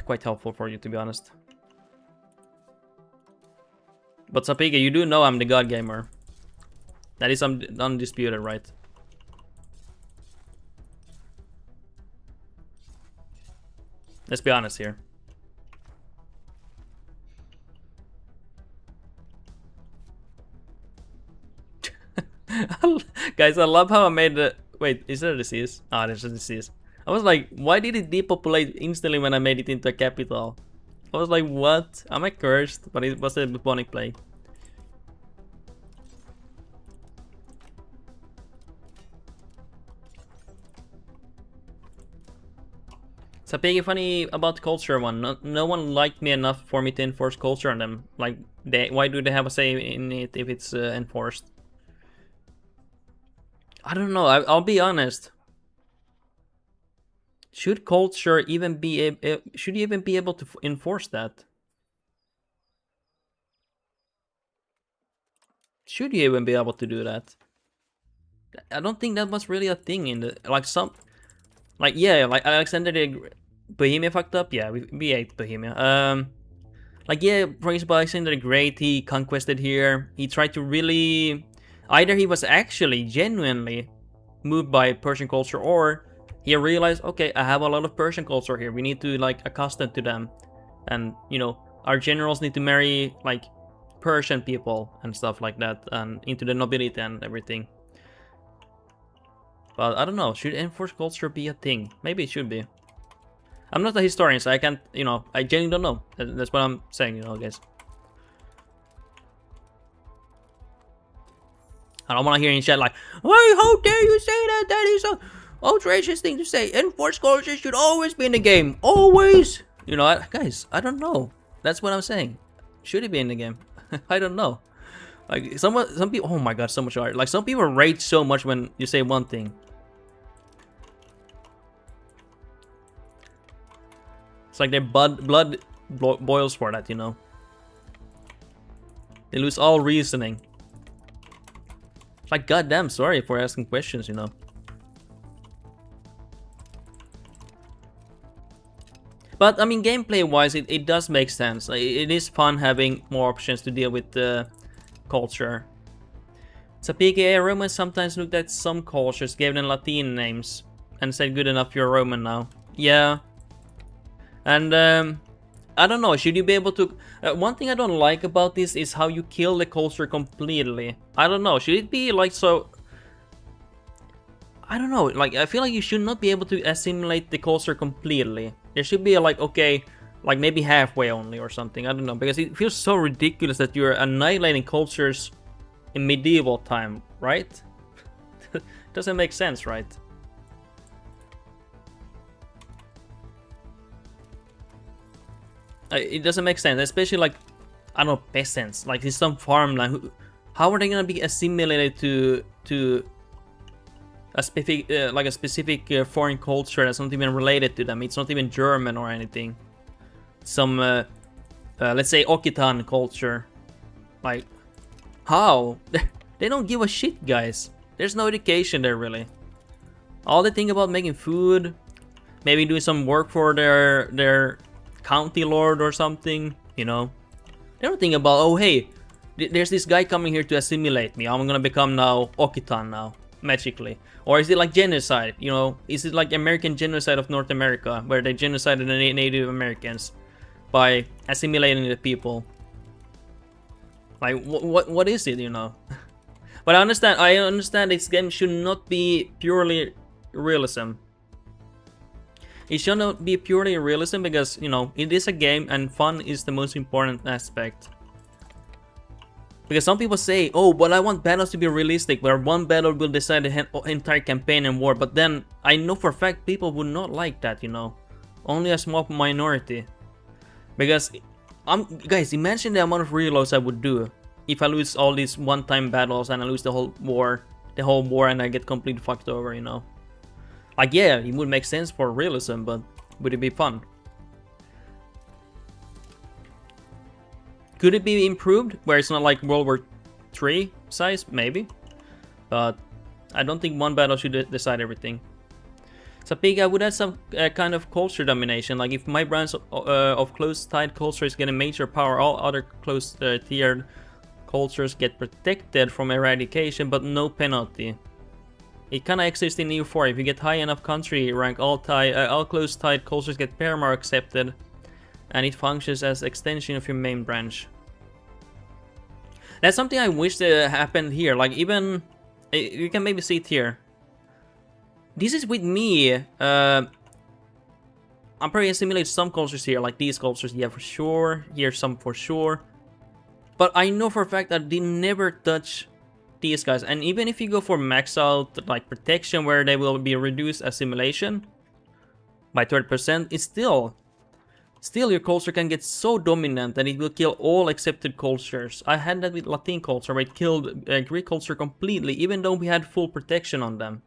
quite helpful for you, to be honest. But Sapigi, you do know I'm the god gamer. That is undisputed, right? Let's be honest here. Guys, I love how I made the... Wait, is there a disease? Ah, there's a disease. I was like, why did it depopulate instantly when I made it into a capital? I was like, what? Am I cursed? But it was a bubonic plague. It's a big funny about culture one. No one liked me enough for me to enforce culture on them. Like, why do they have a say in it if it's enforced? I don't know. I'll be honest. Should culture even be should you even be able to enforce that? Should you even be able to do that? I don't think that was really a thing in the like yeah, like Alexander the Bohemia fucked up. Yeah, we ate Bohemia. Like yeah, for example, Alexander the Great, he conquested here. He tried to really either he was actually genuinely moved by Persian culture, or he realized, okay, I have a lot of Persian culture here. We need to like accustom to them, and you know, our generals need to marry like Persian people and stuff like that, and into the nobility and everything. But I don't know, should enforced culture be a thing? Maybe it should be. I'm not a historian, so I can't, you know, I genuinely don't know. That's what I'm saying, you know, guys. I don't want to hear in chat like, why, how dare you say that? That is a outrageous thing to say. Enforced culture should always be in the game. Always! You know, guys, I don't know. That's what I'm saying. Should it be in the game? I don't know. Like, some people, oh my god, so much art. Like, some people rage so much when you say one thing. It's like their blood boils for that, you know. They lose all reasoning. It's like, goddamn, sorry for asking questions, you know. But, I mean, gameplay-wise, it does make sense. Like, it is fun having more options to deal with the culture. So PKA Romans sometimes looked at some cultures, gave them Latin names, and said, good enough, you're Roman now. Yeah. And, I don't know, should you be able to... one thing I don't like about this is how you kill the culture completely. I don't know, should it be like so... I don't know, like, I feel like you should not be able to assimilate the culture completely. There should be like, okay, like maybe halfway only or something, I don't know. Because it feels so ridiculous that you're annihilating cultures in medieval time, right? Doesn't make sense, right? It doesn't make sense, especially like, I don't know, peasants, like in some farmland. How are they gonna be assimilated to a specific, like a specific foreign culture that's not even related to them? It's not even German or anything. Some, let's say Occitan culture. Like, how? They don't give a shit, guys. There's no education there, really. All they think about making food, maybe doing some work for their county lord or something, you know. They don't think about, oh hey, there's this guy coming here to assimilate me, I'm gonna become now Occitan now, magically. Or is it like genocide, you know, is it like American genocide of North America, where they genocided the Native Americans by assimilating the people? Like, what is it, you know? But I understand this game should not be purely realism. It should not be purely realism because, you know, it is a game and fun is the most important aspect. Because some people say, oh, but I want battles to be realistic, where one battle will decide the entire campaign and war. But then, I know for a fact people would not like that, you know. Only a small minority. Because, guys, imagine the amount of reloads I would do if I lose all these one-time battles and I lose the whole war and I get completely fucked over, you know. Like, yeah, it would make sense for realism, but would it be fun? Could it be improved, where it's not like World War III size? Maybe. But I don't think one battle should decide everything. So I would add some kind of culture domination. Like, if my branch of close-tied cultures get a major power, all other close-tiered cultures get protected from eradication, but no penalty. It kinda exists in EU4. If you get high enough country rank, all close-tied cultures get paramount accepted, and it functions as extension of your main branch. That's something I wish that happened here. Like, even you can maybe see it here. This is with me. I'm probably assimilate some cultures here, like these cultures, yeah, for sure. Here, some for sure. But I know for a fact that they never touch these guys. And even if you go for max out like protection, where they will be reduced assimilation, by 30%, it's still your culture can get so dominant that it will kill all accepted cultures. I had that with Latin culture, where it killed Greek culture completely, even though we had full protection on them.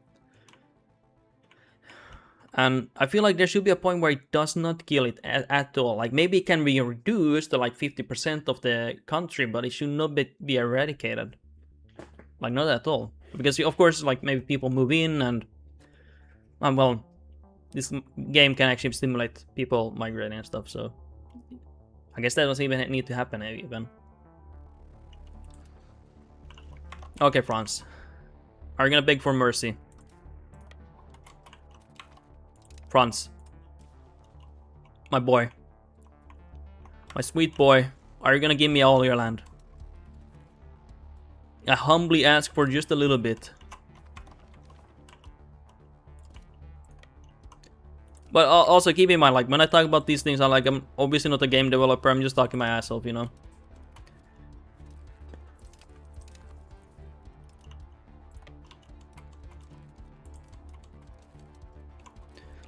And I feel like there should be a point where it does not kill it at all. Like, maybe it can be reduced to like 50% of the country, but it should not be eradicated. Like, not at all. Because, of course, like, maybe people move in and... well, this game can actually stimulate people migrating and stuff, so... I guess that doesn't even need to happen, even. Okay, France. Are you gonna beg for mercy? France. My boy. My sweet boy. Are you gonna give me all your land? I humbly ask for just a little bit. But also keep in mind, like, when I talk about these things, I'm obviously not a game developer, I'm just talking my ass off, you know?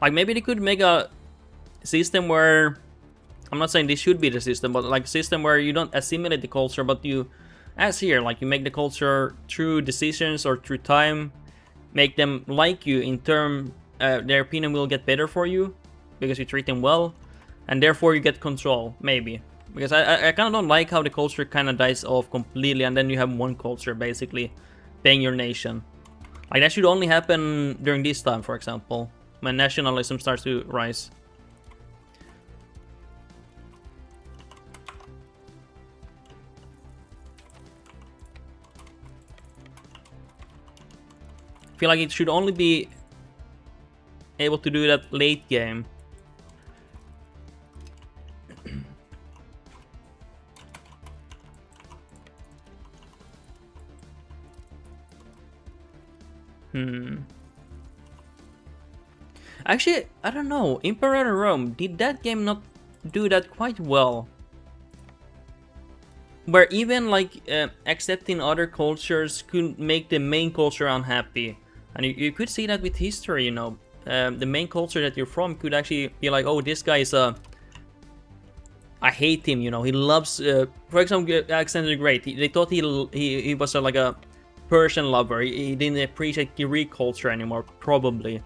Like, maybe they could make a system where... I'm not saying this should be the system, but like a system where you don't assimilate the culture, but you, as here, like, you make the culture through decisions or through time, make them like you in term, their opinion will get better for you, because you treat them well, and therefore you get control, maybe. Because I kind of don't like how the culture kind of dies off completely, and then you have one culture, basically, paying your nation. Like, that should only happen during this time, for example. When nationalism starts to rise. I feel like it should only be able to do that late game. Actually, I don't know. Emperor Rome, did that game not do that quite well? Where even like accepting other cultures could make the main culture unhappy. And you could see that with history, you know. The main culture that you're from could actually be like, oh, this guy is a... I hate him, you know. He loves... for example, Alexander the Great. They thought he was like a Persian lover. He didn't appreciate Greek culture anymore, probably.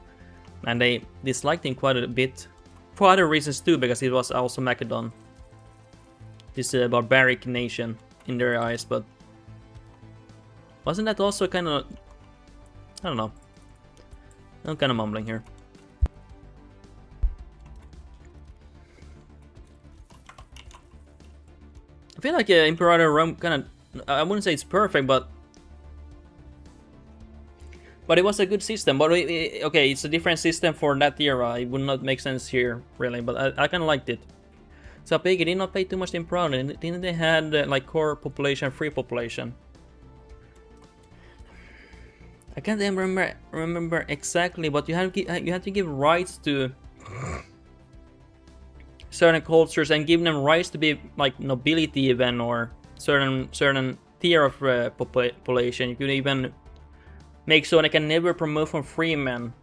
And they disliked him quite a bit. For other reasons too, because he was also Macedon. This barbaric nation in their eyes, but... Wasn't that also kind of... I don't know. I'm kind of mumbling here. I feel like Imperator Rome kind of... I wouldn't say it's perfect, but it was a good system. But okay, it's a different system for that era. It would not make sense here, really. But I kind of liked it. So Peggy did not pay too much Imperator. Didn't they had like core population, free population? I can't even remember exactly, but you have to give rights to certain cultures and give them rights to be like nobility even, or certain tier of population. You could even make so they can never promote from freeman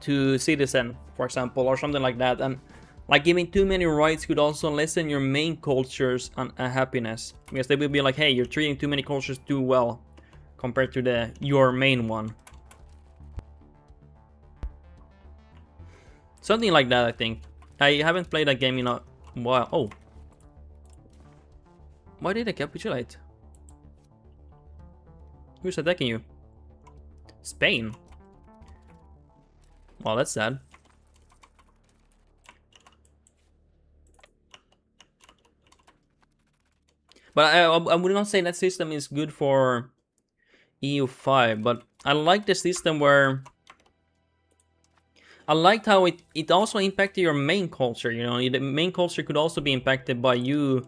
to citizen, for example, or something like that. And like giving too many rights could also lessen your main culture's happiness, because they will be like, hey, you're treating too many cultures too well compared to your main one. Something like that, I think. I haven't played that game in a while. Oh. Why did I capitulate? Who's attacking you? Spain? Well, that's sad. But I would not say that system is good for EU5, but I like the system where... I liked how it also impacted your main culture, you know. The main culture could also be impacted by you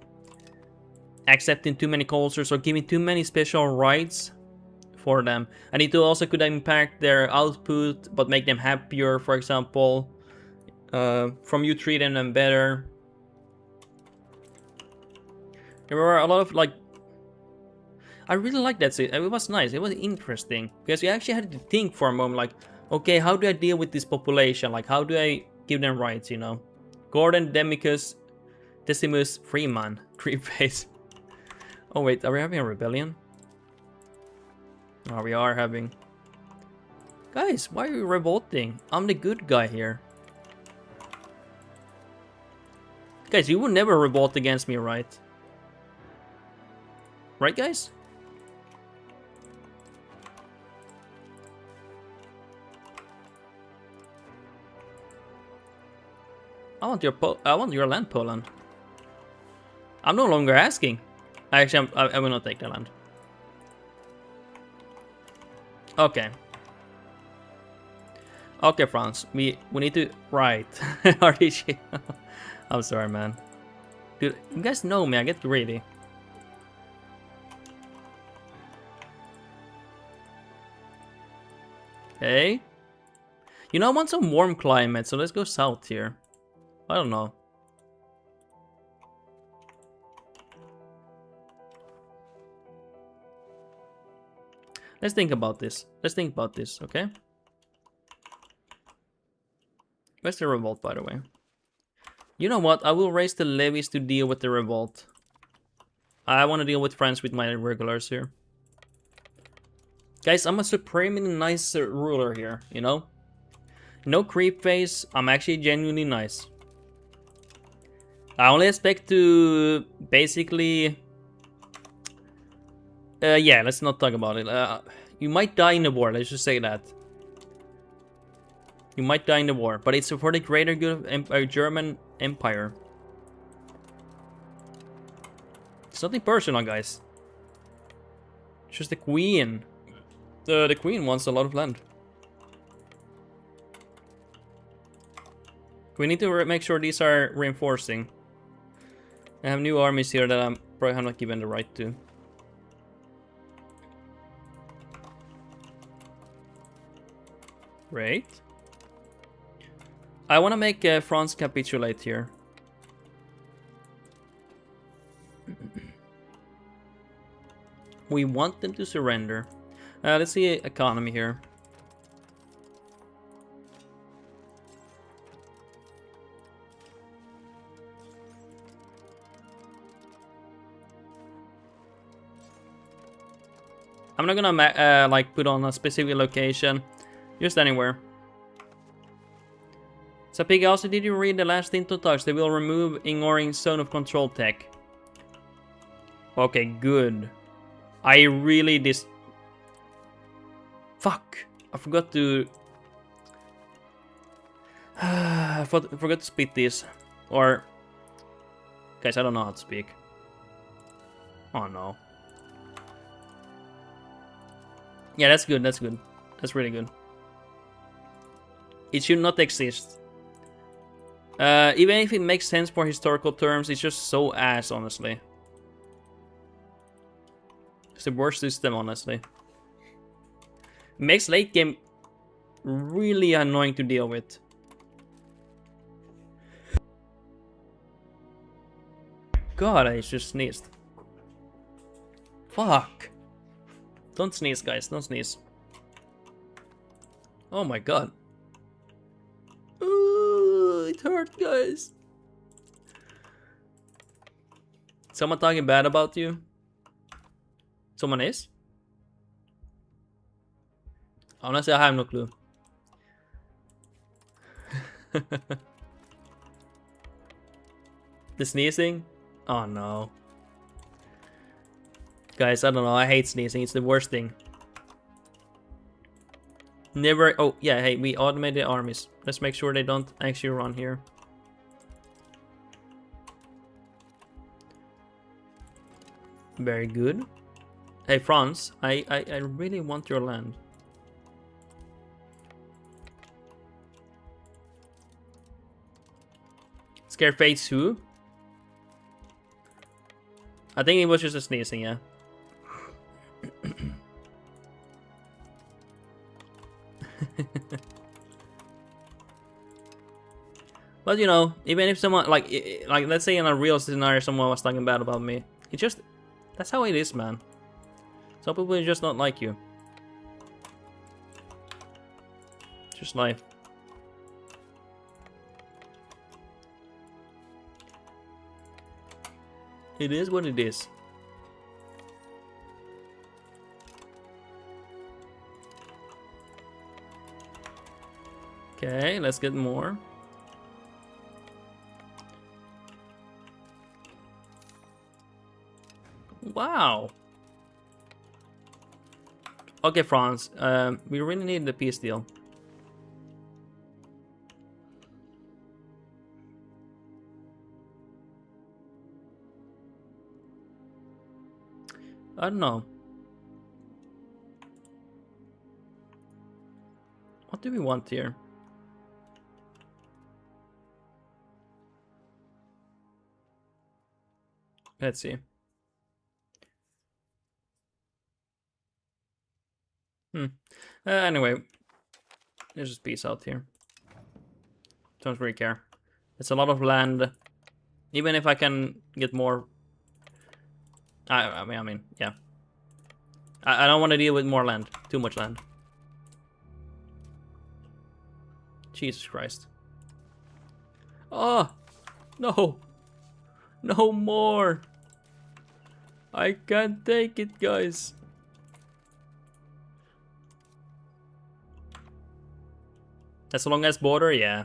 accepting too many cultures or giving too many special rights for them. And it also could impact their output, but make them happier, for example, from you treating them better. There were a lot of, like... I really liked that. It was nice. It was interesting. Because you actually had to think for a moment, like, okay, how do I deal with this population? Like, how do I give them rights, you know. Gordon Demicus Decimus Freeman. Creep face. Oh wait, are we having a rebellion? Oh, we are having. Guys, why are you revolting? I'm the good guy here. Guys, you would never revolt against me, right? Right, guys? I want your land, Poland. I'm no longer asking. Actually, I will not take the land. Okay. Okay, France. We need to right. RDG. I'm sorry, man. Dude, you guys know me. I get greedy. Okay. You know, I want some warm climate, so let's go south here. I don't know. Let's think about this. Let's think about this, okay? Where's the revolt, by the way? You know what? I will raise the levies to deal with the revolt. I want to deal with France with my regulars here. Guys, I'm a supremely nice ruler here, you know? No creep face. I'm actually genuinely nice. I only expect to basically... yeah, let's not talk about it. You might die in the war, let's just say that. You might die in the war, but it's for the greater good of German Empire. It's nothing personal, guys. It's just the queen. The queen wants a lot of land. We need to make sure these are reinforcing. I have new armies here that I'm probably not given the right to. Great. I want to make France capitulate here. We want them to surrender. Let's see economy here. I'm not gonna like put on a specific location, just anywhere. So Pig, also did you read the last Into Touch? They will remove ignoring zone of control tech. Okay, good. I really Fuck! I forgot to. I forgot to split this. Or. Guys, I don't know how to speak. Oh no. Yeah, that's good, that's good. That's really good. It should not exist. Even if it makes sense for historical terms, it's just so ass, honestly. It's the worst system, honestly. It makes late game really annoying to deal with. God, I just sneezed. Fuck. Don't sneeze, guys. Don't sneeze. Oh my god. Ooh, it hurt, guys. Someone talking bad about you? Someone is? Honestly, I have no clue. The sneezing? Oh no. Guys, I don't know. I hate sneezing. It's the worst thing. Never. Oh, yeah. Hey, we automated armies. Let's make sure they don't actually run here. Very good. Hey, France. I really want your land. Scareface who? I think it was just a sneezing, yeah. But you know, even if someone like let's say in a real scenario someone was talking bad about me, it just that's how it is, man. Some people just not like you. Just life. It is what it is. Okay, let's get more. Wow. Okay, France. We really need the peace deal. I don't know. What do we want here? Let's see. Anyway, let's just peace out here. Don't really care. It's a lot of land. Even if I can get more, I mean, yeah. I don't want to deal with more land. Too much land. Jesus Christ. Oh, no. No more. I can't take it, guys. That's a long ass border, yeah.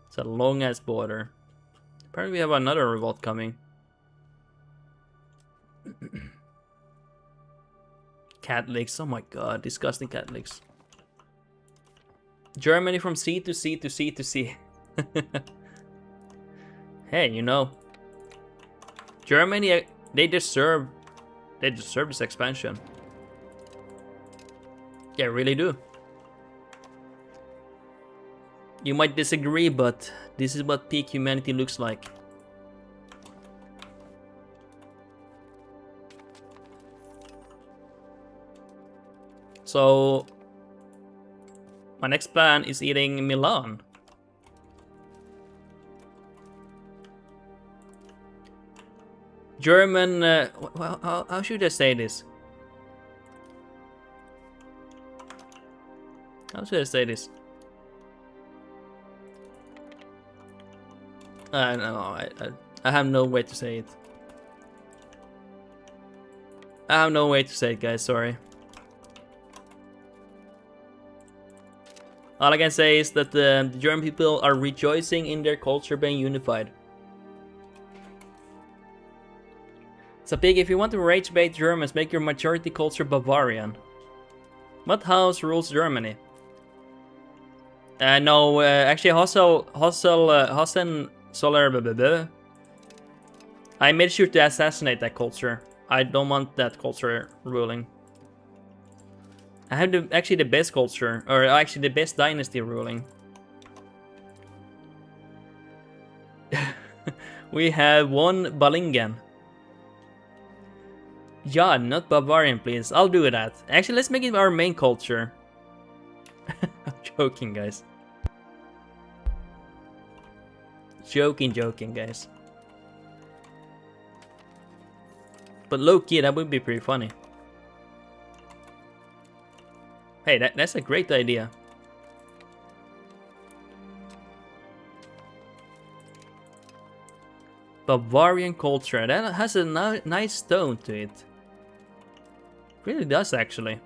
It's a long ass border. Apparently we have another revolt coming. Catholics, oh my god, disgusting Catholics. Germany from sea to sea to sea to sea. Hey, you know, Germany, they deserve this expansion. Yeah, really do. You might disagree, but this is what peak humanity looks like. So, my next plan is eating Milan. German, how should I say this? How should I say this? No, I have no way to say it. I have no way to say it, guys, sorry. All I can say is that the German people are rejoicing in their culture being unified. So Pig, if you want to rage bait Germans, make your majority culture Bavarian. What house rules Germany? No, actually Hossen Solar. I made sure to assassinate that culture. I don't want that culture ruling. I have actually the best culture, or actually the best dynasty ruling. We have one Balingen. Yeah, not Bavarian, please. I'll do that. Actually, let's make it our main culture. I'm joking, guys. Joking, guys. But low-key, that would be pretty funny. Hey, that's a great idea. Bavarian culture. That has a nice tone to it. Really does, actually.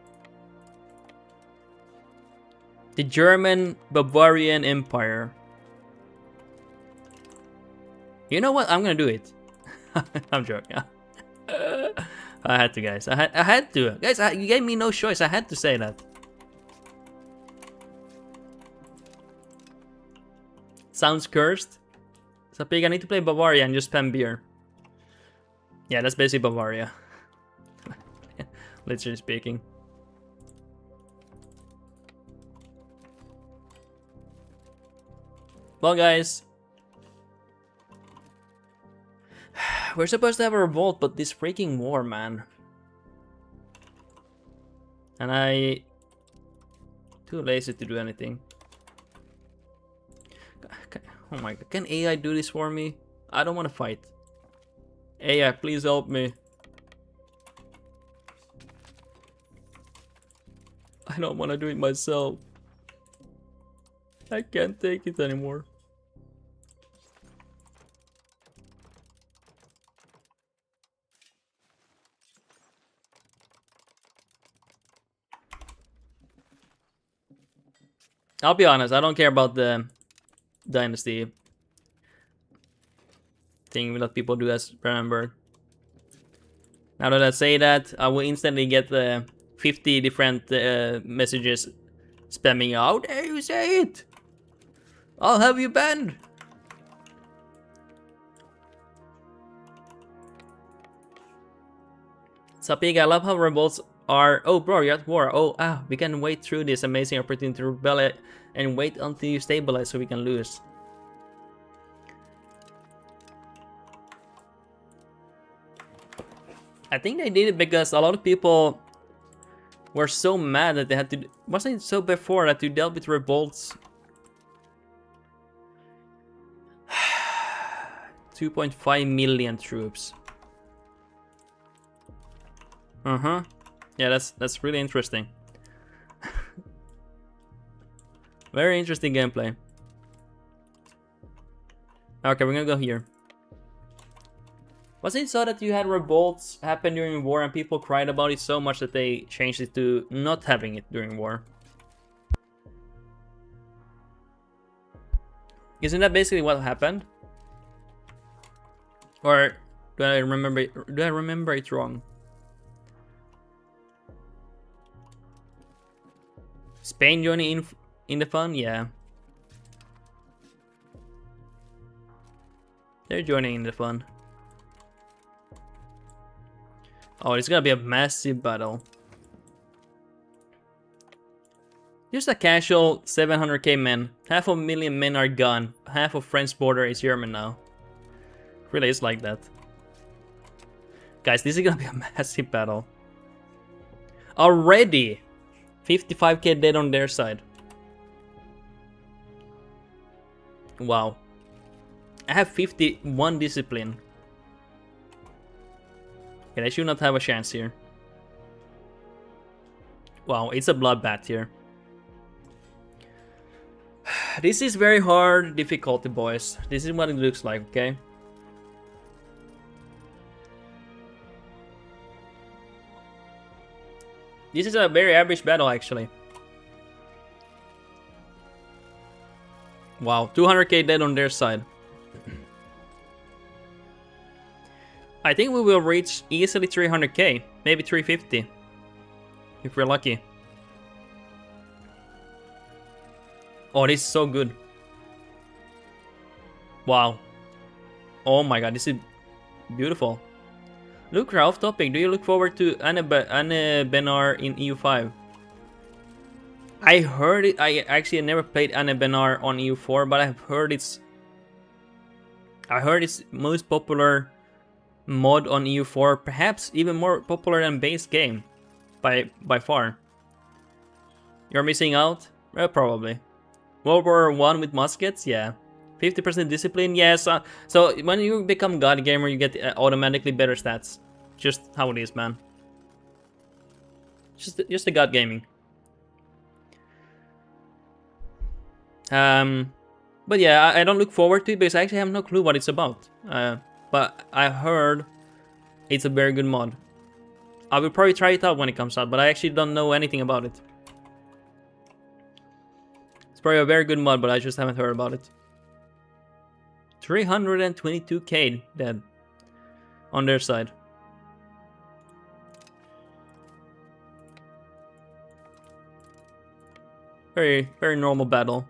The German Bavarian Empire. You know what? I'm gonna do it. I'm joking. I had to, guys. I had to. Guys, you gave me no choice. I had to say that. Sounds cursed. So Pig, I need to play Bavaria and just spam beer. Yeah, that's basically Bavaria. Literally speaking. Well, guys. We're supposed to have a revolt, but this freaking war, man. And I... too lazy to do anything. Oh my god, can AI do this for me? I don't want to fight. AI, please help me. I don't want to do it myself. I can't take it anymore. I'll be honest, I don't care about the dynasty thing that people do as Brandenburg. Now that I say that, I will instantly get the 50 different messages spamming out. Hey, you say it! I'll have you banned! Sapig, I love how revolts are. Oh, bro, you're at war. Oh, we can wait through this amazing opportunity to rebel it and wait until you stabilize so we can lose. I think they did it because a lot of people were so mad that they had to. Wasn't it so before that you dealt with revolts? 2.5 million troops. Yeah, that's really interesting. Very interesting gameplay. Okay, we're gonna go here. Was it so that you had revolts happen during war and people cried about it so much that they changed it to not having it during war? Isn't that basically what happened? Or do I remember it wrong? Spain joining in the fun? Yeah. They're joining in the fun. Oh, it's gonna be a massive battle. Just a casual 700k men. Half a million men are gone. Half of French border is German now. Really is like that. Guys, this is gonna be a massive battle. Already! 55k dead on their side. Wow. I have 51 discipline. Okay, they should not have a chance here. Wow, it's a bloodbath here. This is very hard difficulty, boys. This is what it looks like, okay? This is a very average battle, actually. Wow, 200k dead on their side. I think we will reach easily 300k, maybe 350, if we're lucky. Oh, this is so good. Wow. Oh my god, this is beautiful. Luke, we're off topic. Do you look forward to Anne Benar in EU5? I heard it. I actually never played Anne Benar on EU4, but I've heard it's. I heard it's most popular mod on EU4, perhaps even more popular than base game, by far. You're missing out? Well, probably. World War I with muskets, yeah. 50% discipline, yes. So when you become God Gamer, you get automatically better stats. Just how it is, man. Just the God Gaming. But yeah, I don't look forward to it because I actually have no clue what it's about. But I heard it's a very good mod. I will probably try it out when it comes out, but I actually don't know anything about it. It's probably a very good mod, but I just haven't heard about it. 322k dead on their side. Very, very normal battle.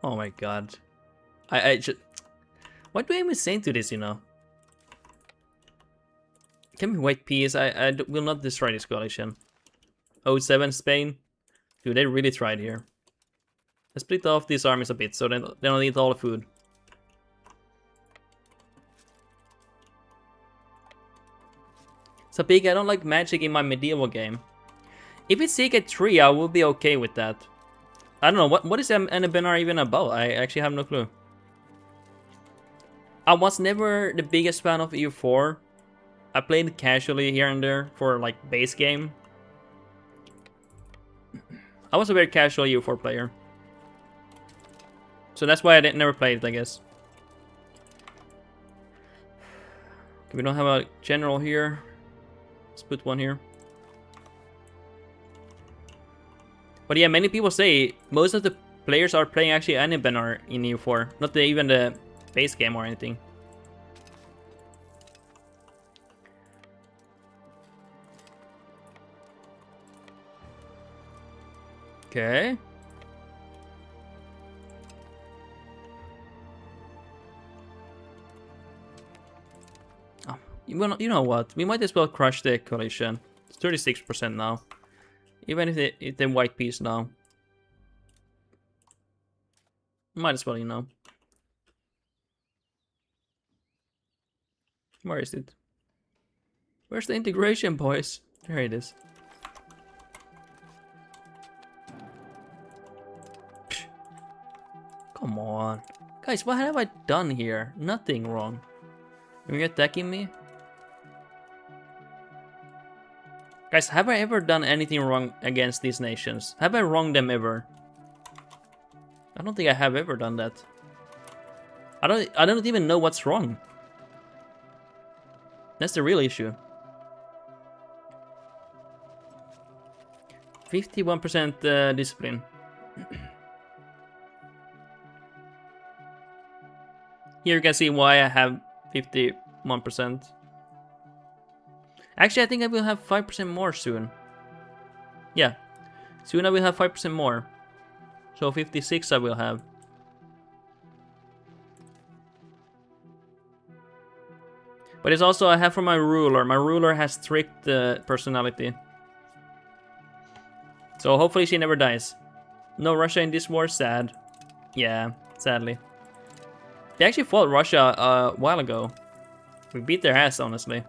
Oh my god. I just... What do I even say to this, you know? Can we wait peace? I will not destroy this coalition. 07 Spain. Dude, they really tried here. Let's split off these armies a bit so they don't eat all the food. Sapik, I don't like magic in my medieval game. If it's Secret 3, I will be okay with that. I don't know, what is Anne Benar even about? I actually have no clue. I was never the biggest fan of EU4. I played casually here and there for like base game. I was a very casual EU4 player. So that's why I never played it, I guess. Okay, we don't have a general here. Let's put one here. But yeah, many people say most of the players are playing actually Ayyubids in EU4, not even the base game or anything. Okay. Oh, you know what? We might as well crush the coalition. It's 36% now. Even if they white piece now. Might as well, you know. Where is it? Where's the integration, boys? There it is. Come on. Guys, what have I done here? Nothing wrong. Are you attacking me? Guys, have I ever done anything wrong against these nations? Have I wronged them ever? I don't think I have ever done that. I don't even know what's wrong. That's the real issue. 51% discipline. Here you can see why I have 51%. Actually, I think I will have 5% more soon. Yeah. Soon I will have 5% more. So 56 I will have. But it's also I have for my ruler. My ruler has strict personality. So hopefully she never dies. No Russia in this war, sad. Yeah, sadly. They actually fought Russia a while ago. We beat their ass, honestly.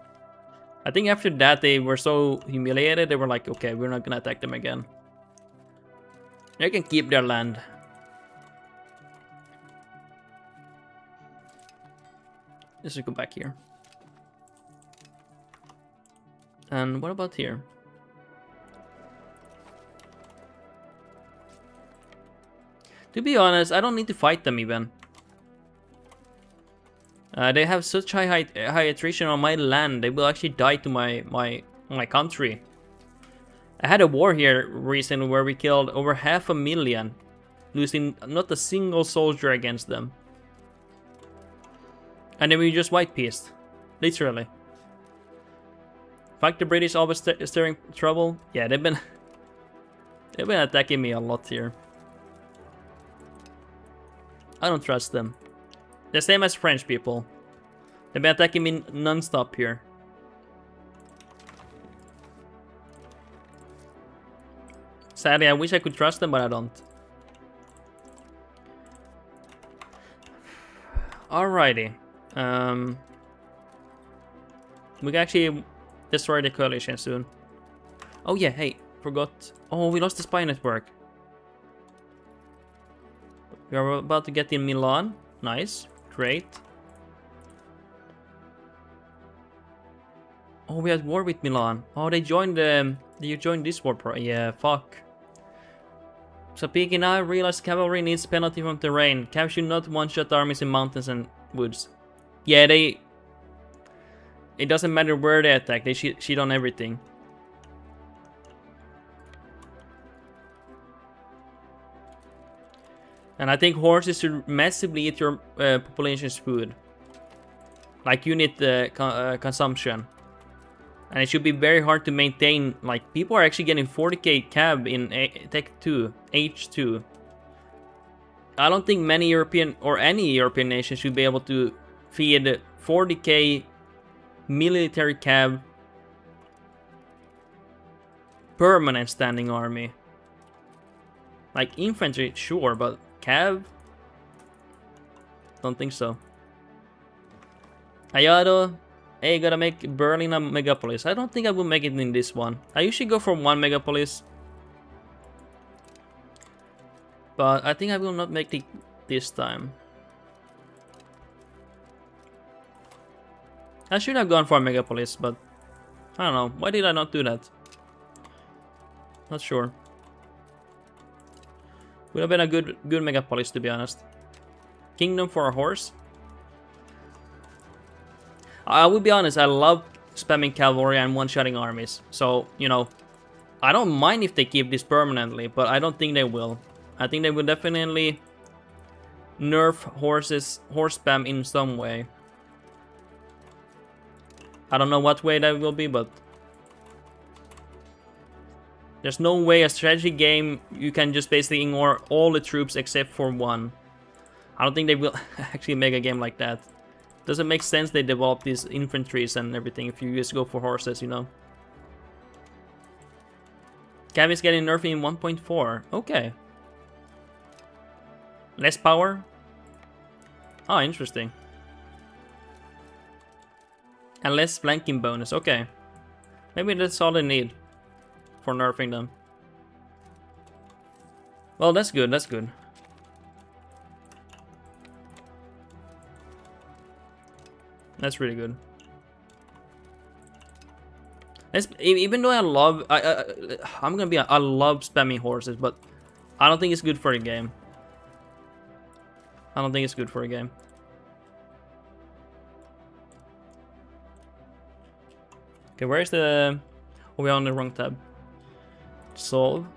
I think after that they were so humiliated, they were like, okay, we're not gonna attack them again. They can keep their land. Let's just go back here. And what about here? To be honest, I don't need to fight them even. They have such high attrition on my land. They will actually die to my country. I had a war here recently where we killed over 500,000, losing not a single soldier against them. And then we just white pieced, literally. Fuck the British, always stirring trouble. Yeah, they've been attacking me a lot here. I don't trust them. The same as French people. They've been attacking me non-stop here. Sadly, I wish I could trust them, but I don't. Alrighty. We can actually destroy the coalition soon. Oh yeah, hey, forgot. Oh, we lost the spy network. We are about to get in Milan. Nice. Great. Oh, we had war with Milan. Oh, they joined this war yeah, fuck. So peeking now, realize cavalry needs penalty from terrain. Cav should not one-shot armies in mountains and woods. Yeah, it doesn't matter where they attack, they shit on everything. And I think horses should massively eat your population's food. Like unit consumption. And it should be very hard to maintain. Like, people are actually getting 40k cab in Tech 2, H2. I don't think many European or any European nation should be able to feed 40k military cab permanent standing army. Like infantry, sure, but cav? Don't think so. Ayado, hey, gotta make Berlin a megapolis. I don't think I will make it in this one. I usually go for 1 megapolis. But I think I will not make it this time. I should have gone for a megapolis, but I don't know. Why did I not do that? Not sure. Would have been a good megapolis, to be honest. Kingdom for a horse. I will be honest, I love spamming cavalry and one-shotting armies. So, you know, I don't mind if they keep this permanently, but I don't think they will. I think they will definitely nerf horse spam in some way. I don't know what way that will be, but there's no way a strategy game you can just basically ignore all the troops except for one. I don't think they will actually make a game like that. Doesn't make sense they develop these infantries and everything if you just go for horses, you know. Cav is getting nerfed in 1.4. Okay. Less power? Oh, interesting. And less flanking bonus. Okay. Maybe that's all they need for nerfing them. Well, that's good. That's good. That's really good. Even though I love, I'm gonna be, I love spamming horses, but I don't think it's good for a game. I don't think it's good for a game. Okay, where's the? Oh, we're on the wrong tab. Solve.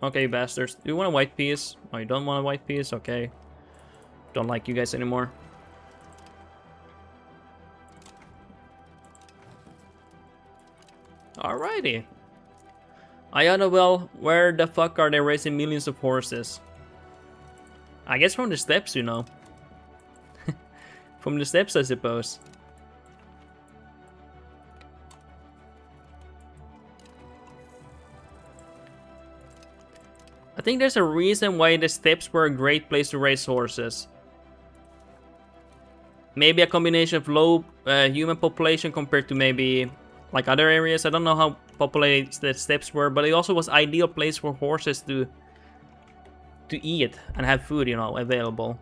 Okay, you bastards. Do you want a white piece? Oh, you don't want a white piece? Okay. Don't like you guys anymore. Alrighty. Well, where the fuck are they raising millions of horses? I guess from the steppes, you know. From the steppes, I suppose. I think there's a reason why the steppes were a great place to raise horses. Maybe a combination of low human population compared to maybe like other areas. I don't know how populated the steppes were, but it also was ideal place for horses to eat and have food, you know, available.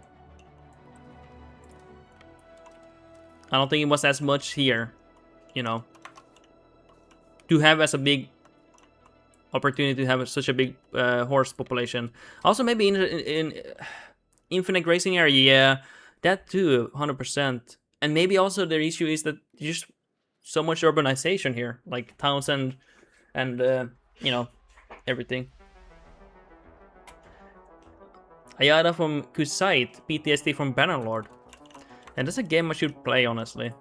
I don't think it was as much here, you know, to have as a big opportunity to have such a big horse population. Also, maybe in infinite grazing area, yeah, that too, 100%. And maybe also the issue is that just so much urbanization here, like towns and you know, everything. Ayada from Kusait, PTSD from Bannerlord. And that's a game I should play, honestly.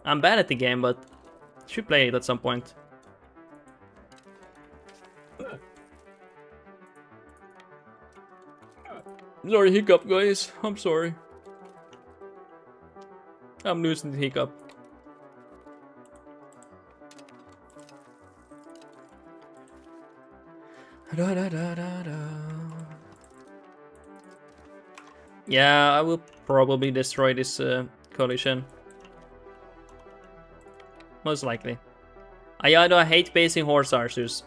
I'm bad at the game, but should play it at some point. Sorry, hiccup, guys. I'm sorry. I'm losing the hiccup. Da, da, da, da, da. Yeah, I will probably destroy this coalition. Most likely. I hate basing horse archers.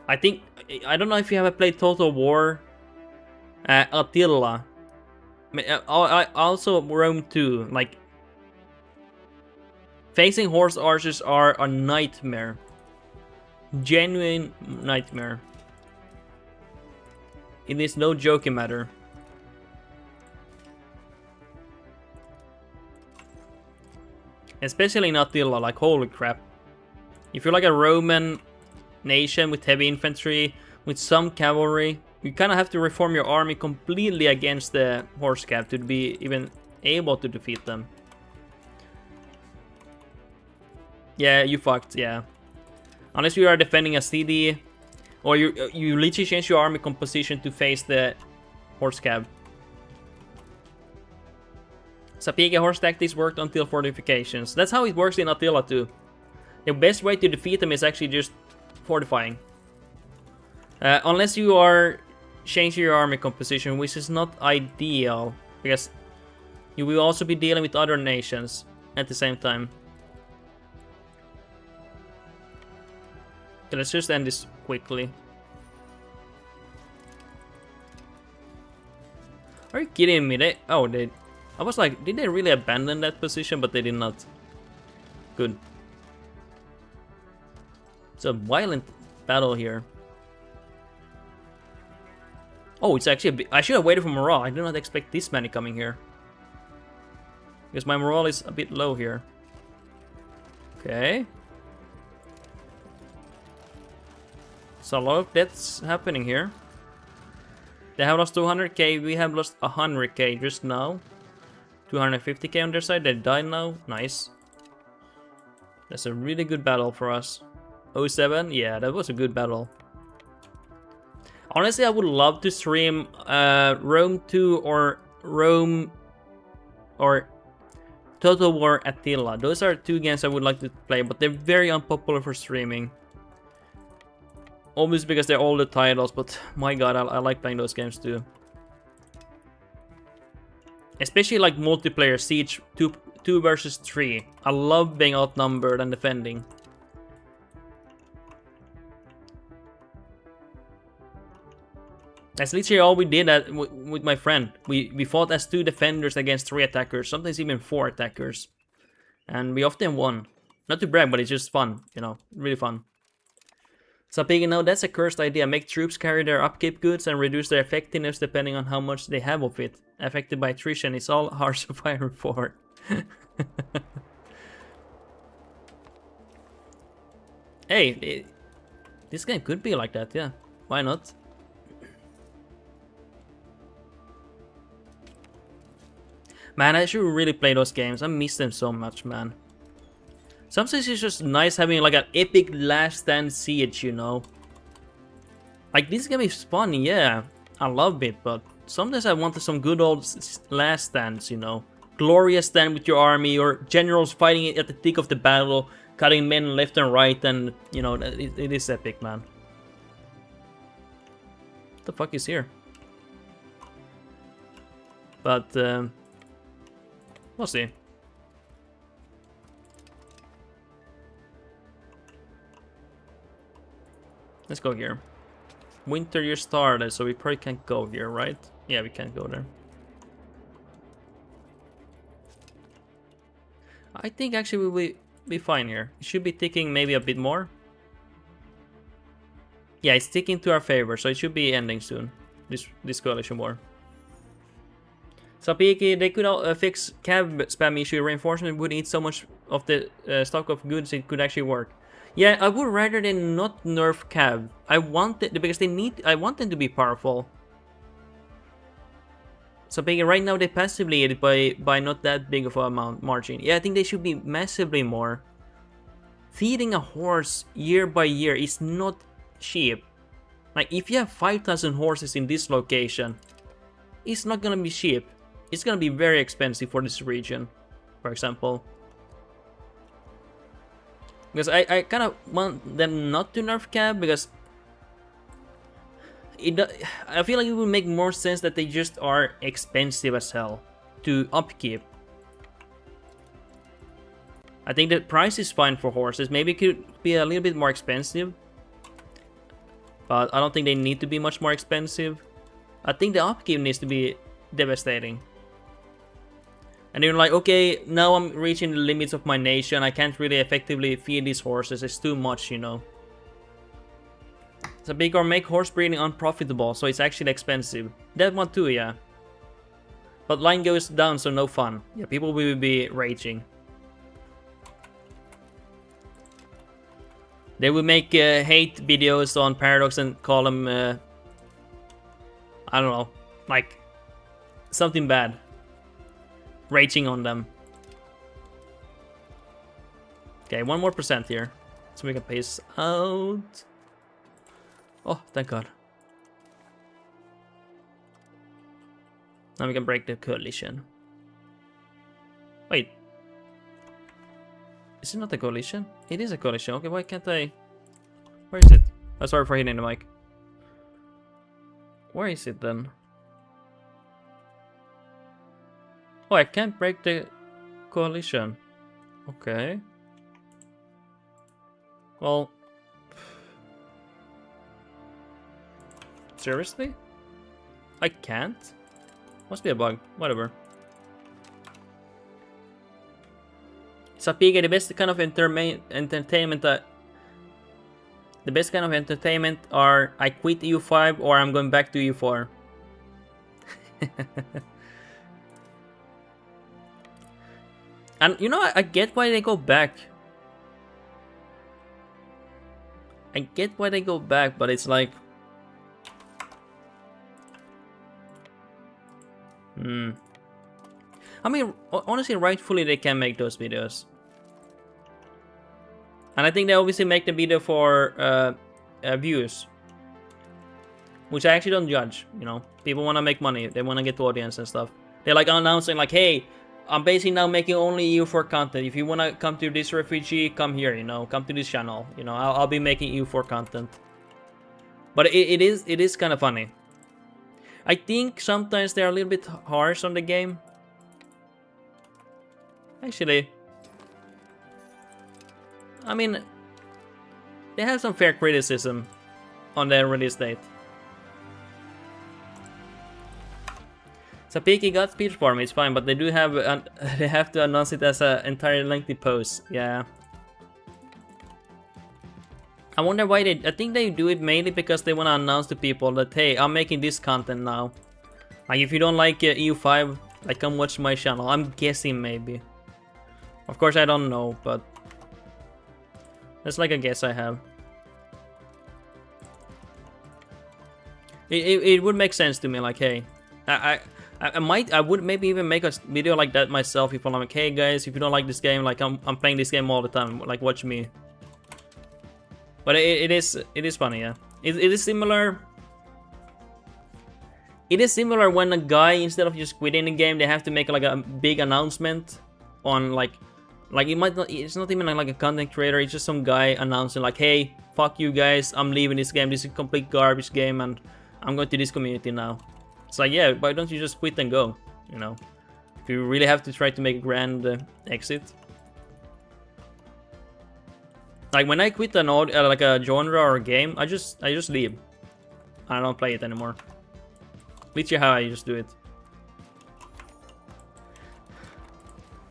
I don't know if you have played Total War. Attila. I also Rome 2. Like, facing horse archers are a nightmare. Genuine nightmare. It is no joking matter. Especially in Attila, like holy crap. If you're like a Roman nation with heavy infantry, with some cavalry, you kind of have to reform your army completely against the horse cav to be even able to defeat them. Yeah, you fucked, yeah. Unless you are defending a city, or you literally change your army composition to face the horse cav. Sapieha horse tactics worked until fortifications. That's how it works in Attila too. The best way to defeat them is actually just fortifying. Unless you are changing your army composition, which is not ideal, because you will also be dealing with other nations at the same time. Okay, let's just end this quickly. Are you kidding me? I was like, did they really abandon that position? But they did not. Good. It's a violent battle here. Oh, it's actually I should have waited for morale. I did not expect this many coming here. Because my morale is a bit low here. Okay. So a lot of deaths happening here. They have lost 200k, we have lost 100k just now. 250k on their side, they died now. Nice. That's a really good battle for us. 07, yeah, that was a good battle. Honestly, I would love to stream Rome 2 or Rome or Total War Attila. Those are two games I would like to play, but they're very unpopular for streaming. Obviously because they're older titles, but my god, I like playing those games too. Especially like multiplayer Siege 2 versus 3. I love being outnumbered and defending. That's literally all we did with my friend. We fought as 2 defenders against 3 attackers, sometimes even 4 attackers. And we often won. Not to brag, but it's just fun, you know, really fun. So Piggy, no, that's a cursed idea. Make troops carry their upkeep goods and reduce their effectiveness depending on how much they have of it. Affected by attrition, it's all Hearts of Iron 4. Hey, this game could be like that, yeah. Why not? Man, I should really play those games. I miss them so much, man. Sometimes it's just nice having like an epic last stand siege, you know. Like this game is fun, yeah. I love it, but sometimes I want some good old last stands, you know. Glorious stand with your army, or generals fighting it at the thick of the battle, cutting men left and right, and you know, it is epic, man. What the fuck is here? But we'll see. Let's go here. Winter year started, so we probably can't go here, right? Yeah, we can't go there. I think actually we will be fine here. It should be ticking maybe a bit more. Yeah, it's ticking to our favor, so it should be ending soon. This coalition war. So Piki, they could fix cab spam issue. Reinforcement would eat so much of the stock of goods it could actually work. Yeah, I would rather than not nerf cab. I want it because I want them to be powerful. So right now they passively aid by not that big of a amount margin. Yeah, I think they should be massively more. Feeding a horse year by year is not cheap. Like if you have 5,000 horses in this location, it's not gonna be cheap. It's gonna be very expensive for this region, for example. Because I kind of want them not to nerf cab because I feel like it would make more sense that they just are expensive as hell to upkeep. I think the price is fine for horses. Maybe it could be a little bit more expensive, but I don't think they need to be much more expensive. I think the upkeep needs to be devastating. And you're like, okay, now I'm reaching the limits of my nation. I can't really effectively feed these horses. It's too much, you know. So big or make horse breeding unprofitable, so it's actually expensive. That one too, yeah. But line goes down, so no fun. Yeah, people will be raging. They will make hate videos on Paradox and call them, I don't know, like something bad. Raging on them. Okay, 1 more % here. So we can pace out. Oh, thank god. Now we can break the coalition. Wait. Is it not a coalition? It is a coalition. Okay, why can't I... Where is it? Oh, sorry for hitting the mic. Where is it then? Oh, I can't break the coalition. Okay. Well... Seriously? I can't? Must be a bug. Whatever. Sapiga, the best kind of entertainment the best kind of entertainment are I quit EU5 or I'm going back to EU4. And you know, I get why they go back. I get why they go back, but it's like... I mean, honestly, rightfully they can make those videos. And I think they obviously make the video for views. Which I actually don't judge, you know. People want to make money, they want to get the audience and stuff. They're like announcing like, hey, I'm basically now making only EU4 content. If you want to come to this refugee, come here, you know. Come to this channel, you know. I'll be making EU4 content. But it is kind of funny. I think sometimes they're a little bit harsh on the game. Actually, I mean, they have some fair criticism on their release date. So Peaky got speech for me, it's fine, but they do have they have to announce it as an entire lengthy post. Yeah. I wonder why they... I think they do it mainly because they want to announce to people that, hey, I'm making this content now. Like, if you don't like EU5, like, come watch my channel. I'm guessing maybe. Of course, I don't know, but... that's like a guess I have. It would make sense to me, like, hey... I would maybe even make a video like that myself if I'm like, hey guys, if you don't like this game, like, I'm playing this game all the time, like, watch me. But it is funny, yeah. It is similar. It is similar when a guy, instead of just quitting the game, they have to make like a big announcement on like it might not. It's not even like a content creator. It's just some guy announcing like, "Hey, fuck you guys, I'm leaving this game. This is a complete garbage game, and I'm going to this community now." It's like, yeah, why don't you just quit and go? You know, if you really have to try to make a grand exit. Like when I quit an like a genre or a game, I just leave. I don't play it anymore. Literally how I just do it.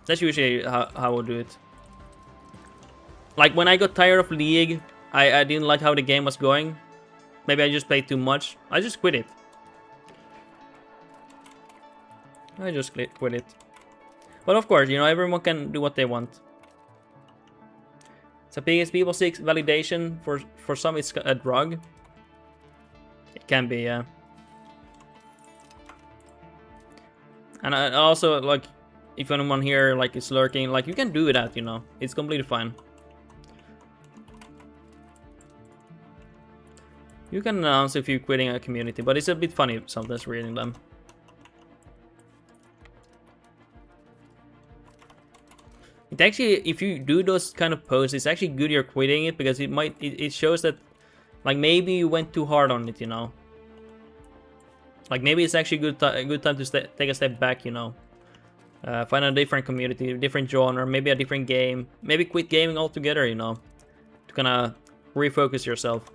That's usually how I would do it. Like when I got tired of League, I didn't like how the game was going. Maybe I just played too much. I just quit it. I just quit it. But of course, you know, everyone can do what they want. So because people seek validation, for some it's a drug. It can be, yeah. And I also, like, if anyone here like is lurking, like, you can do that, you know. It's completely fine. You can announce if you're quitting a community, but it's a bit funny sometimes reading them. It actually, if you do those kind of posts, it's actually good you're quitting it, because it shows that, like, maybe you went too hard on it, you know. Like, maybe it's actually a good time to take a step back, you know. Find a different community, a different genre, maybe a different game. Maybe quit gaming altogether, you know. To kind of refocus yourself.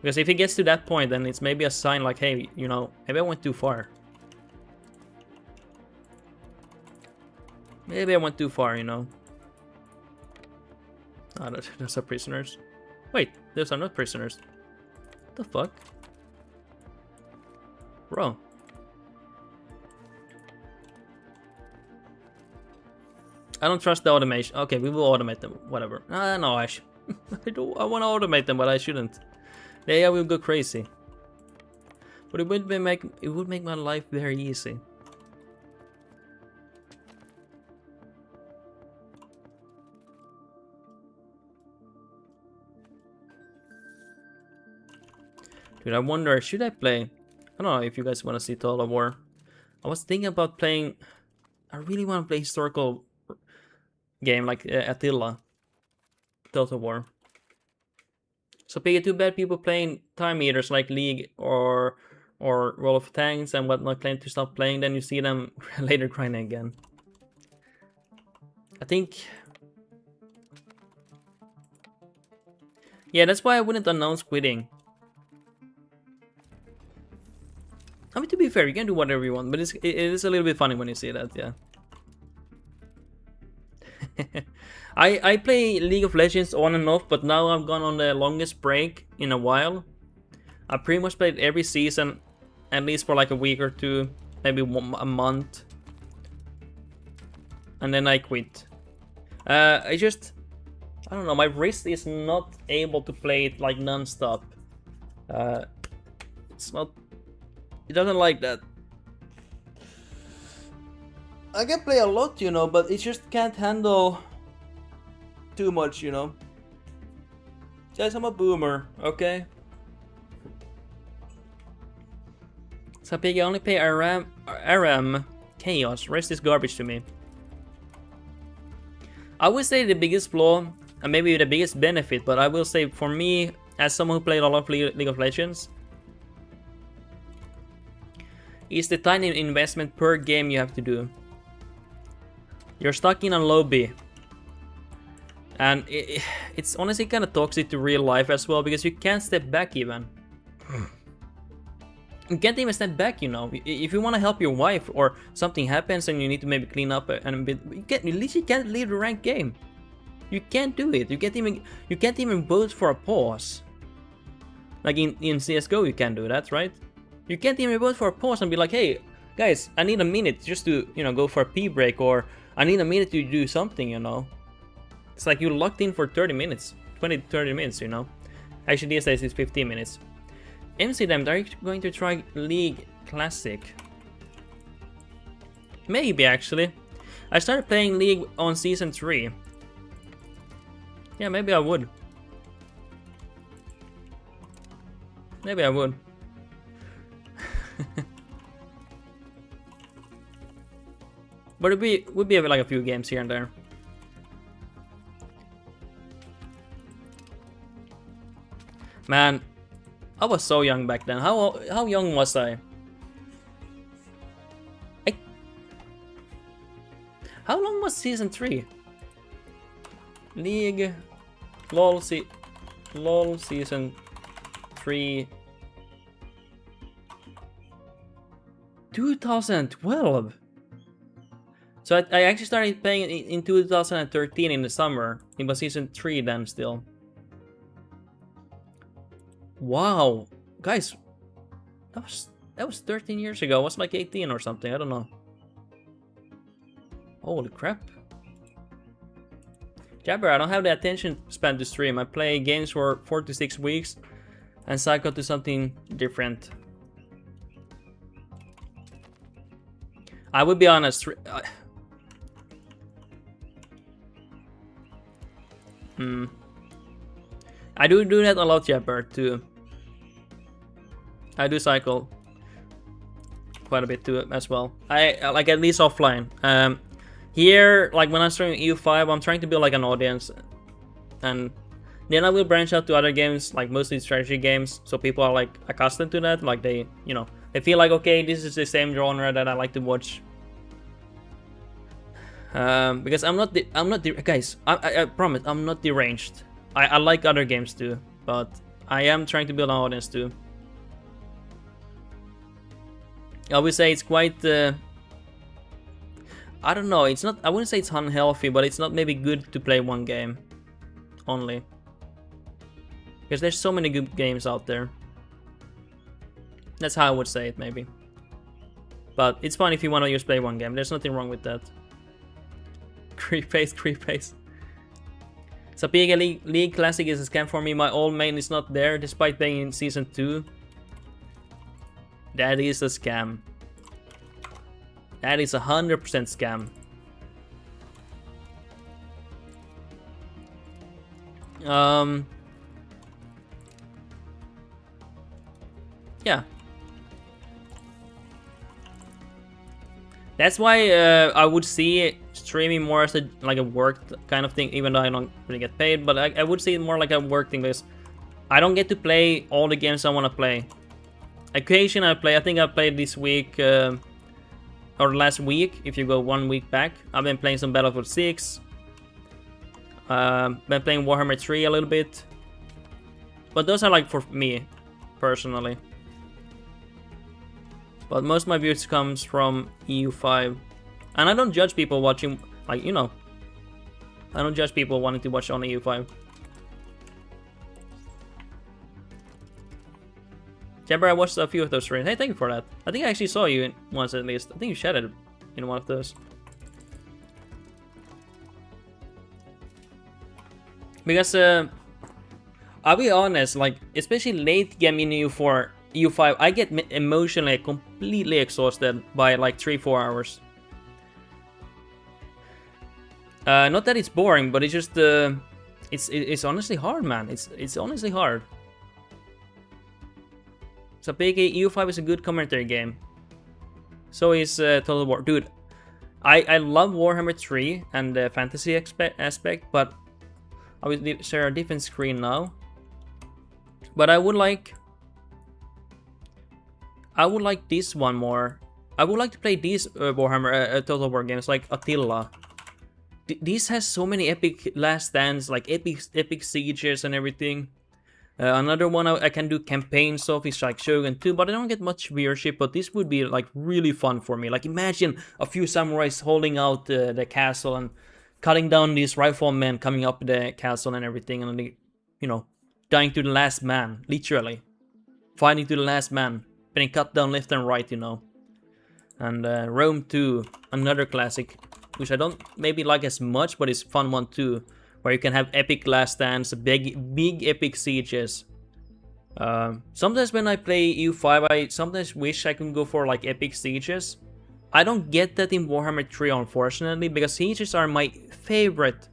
Because if it gets to that point, then it's maybe a sign like, hey, you know, maybe I went too far. Maybe I went too far, you know. Ah, those are prisoners. Wait, those are not prisoners. What the fuck? Bro. I don't trust the automation. Okay, we will automate them. Whatever. No, I want to automate them, but I shouldn't. They will go crazy. But it would make my life very easy. Dude, I wonder, should I play? I don't know if you guys want to see Total War. I was thinking about playing. I really want to play historical game like Attila. Total War. So pay too bad people playing time eaters like League or World of Tanks and whatnot claim to stop playing, then you see them later grinding again. I think. Yeah, that's why I wouldn't announce quitting. I mean, to be fair, you can do whatever you want, but it is a little bit funny when you see that, yeah. I play League of Legends on and off, but now I've gone on the longest break in a while. I pretty much played every season, at least for like a week or two, maybe a month. and then I quit. I don't know, my wrist is not able to play it like non-stop. It doesn't like that. I can play a lot, you know, but it just can't handle too much, you know. Guys, I'm a boomer, okay? So Piggy, I only pay RM Chaos. Rest is garbage to me. I would say the biggest flaw, and maybe the biggest benefit, but I will say for me, as someone who played a lot of League of Legends, is the tiny investment per game you have to do. You're stuck in a lobby. And it's honestly kind of toxic to real life as well, because you can't step back even. You can't even step back, you know. If you want to help your wife or something happens and you need to maybe clean up and a bit, you literally can't leave the ranked game. You can't do it. You can't even vote for a pause. Like in CS:GO, you can't do that, right? You can't even vote for a pause and be like, hey, guys, I need a minute just to, you know, go for a pee break, or I need a minute to do something, you know. It's like you're locked in for 30 minutes, 20-30 minutes, you know. Actually, these days it's 15 minutes. MC Damned, are you going to try League Classic? Maybe, actually. I started playing League on Season 3. Yeah, maybe I would. Maybe I would. But it would be like a few games here and there. Man, I was so young back then. How young was I? How long was Season 3? League... LOL Season 3... 2012! So I actually started playing in 2013 in the summer. It was Season 3 then still. Wow, guys, that was 13 years ago. I was like 18 or something. I don't know. Holy crap. Jabber, I don't have the attention span to stream. I play games for 4 to 6 weeks and cycle to something different. I would be honest. I do that a lot, Jabber, too. I do cycle quite a bit too as well. I like, at least offline. Here, like when I'm streaming EU5, I'm trying to build like an audience, and then I will branch out to other games, like mostly strategy games, so people are like accustomed to that. Like they, you know, they feel like, okay, this is the same genre that I like to watch. Because guys, I promise I'm not deranged. I like other games too, but I am trying to build an audience too. I would say it's quite, I don't know, it's not, I wouldn't say it's unhealthy, but it's not maybe good to play one game only. Because there's so many good games out there. That's how I would say it, maybe. But it's fun if you want to just play one game, there's nothing wrong with that. Creep pace. So PG League Classic is a scam for me. My old main is not there despite playing in Season 2. That is a scam. That is 100% scam. Yeah. That's why I would see streaming more as like a work kind of thing, even though I don't really get paid. But I would see it more like a work thing, because I don't get to play all the games I want to play. Occasionally I play. I think I played this week or last week. If you go 1 week back, I've been playing some Battlefield 6. Been playing Warhammer 3 a little bit. But those are like for me personally. But most of my views comes from EU5. And I don't judge people watching, like, you know. I don't judge people wanting to watch only EU5. Jabber, I watched a few of those streams. Hey, thank you for that. I think I actually saw you in once at least. I think you chatted in one of those. Because I'll be honest, like especially late game in EU4, EU5, I get emotionally completely exhausted by like 3-4 hours. Not that it's boring, but it's just it's honestly hard, man. It's honestly hard. So PK EU5 is a good commentary game. So is Total War, dude. I love Warhammer 3 and the fantasy aspect, but I will share a different screen now. But I would like this one more. I would like to play these Warhammer Total War games like Attila. This has so many epic last stands, like epic sieges and everything. Another one I can do campaigns of is like Shogun 2, but I don't get much viewership. But this would be like really fun for me. Like imagine a few samurais holding out the castle and cutting down these riflemen coming up the castle and everything, and they, you know, dying to the last man, literally fighting to the last man, getting cut down left and right, you know. And Rome 2, another classic, which I don't maybe like as much, but it's fun one too. Where you can have epic last stands, big epic sieges. Sometimes when I play EU5, I sometimes wish I could go for like epic sieges. I don't get that in Warhammer 3, unfortunately, because sieges are my favorite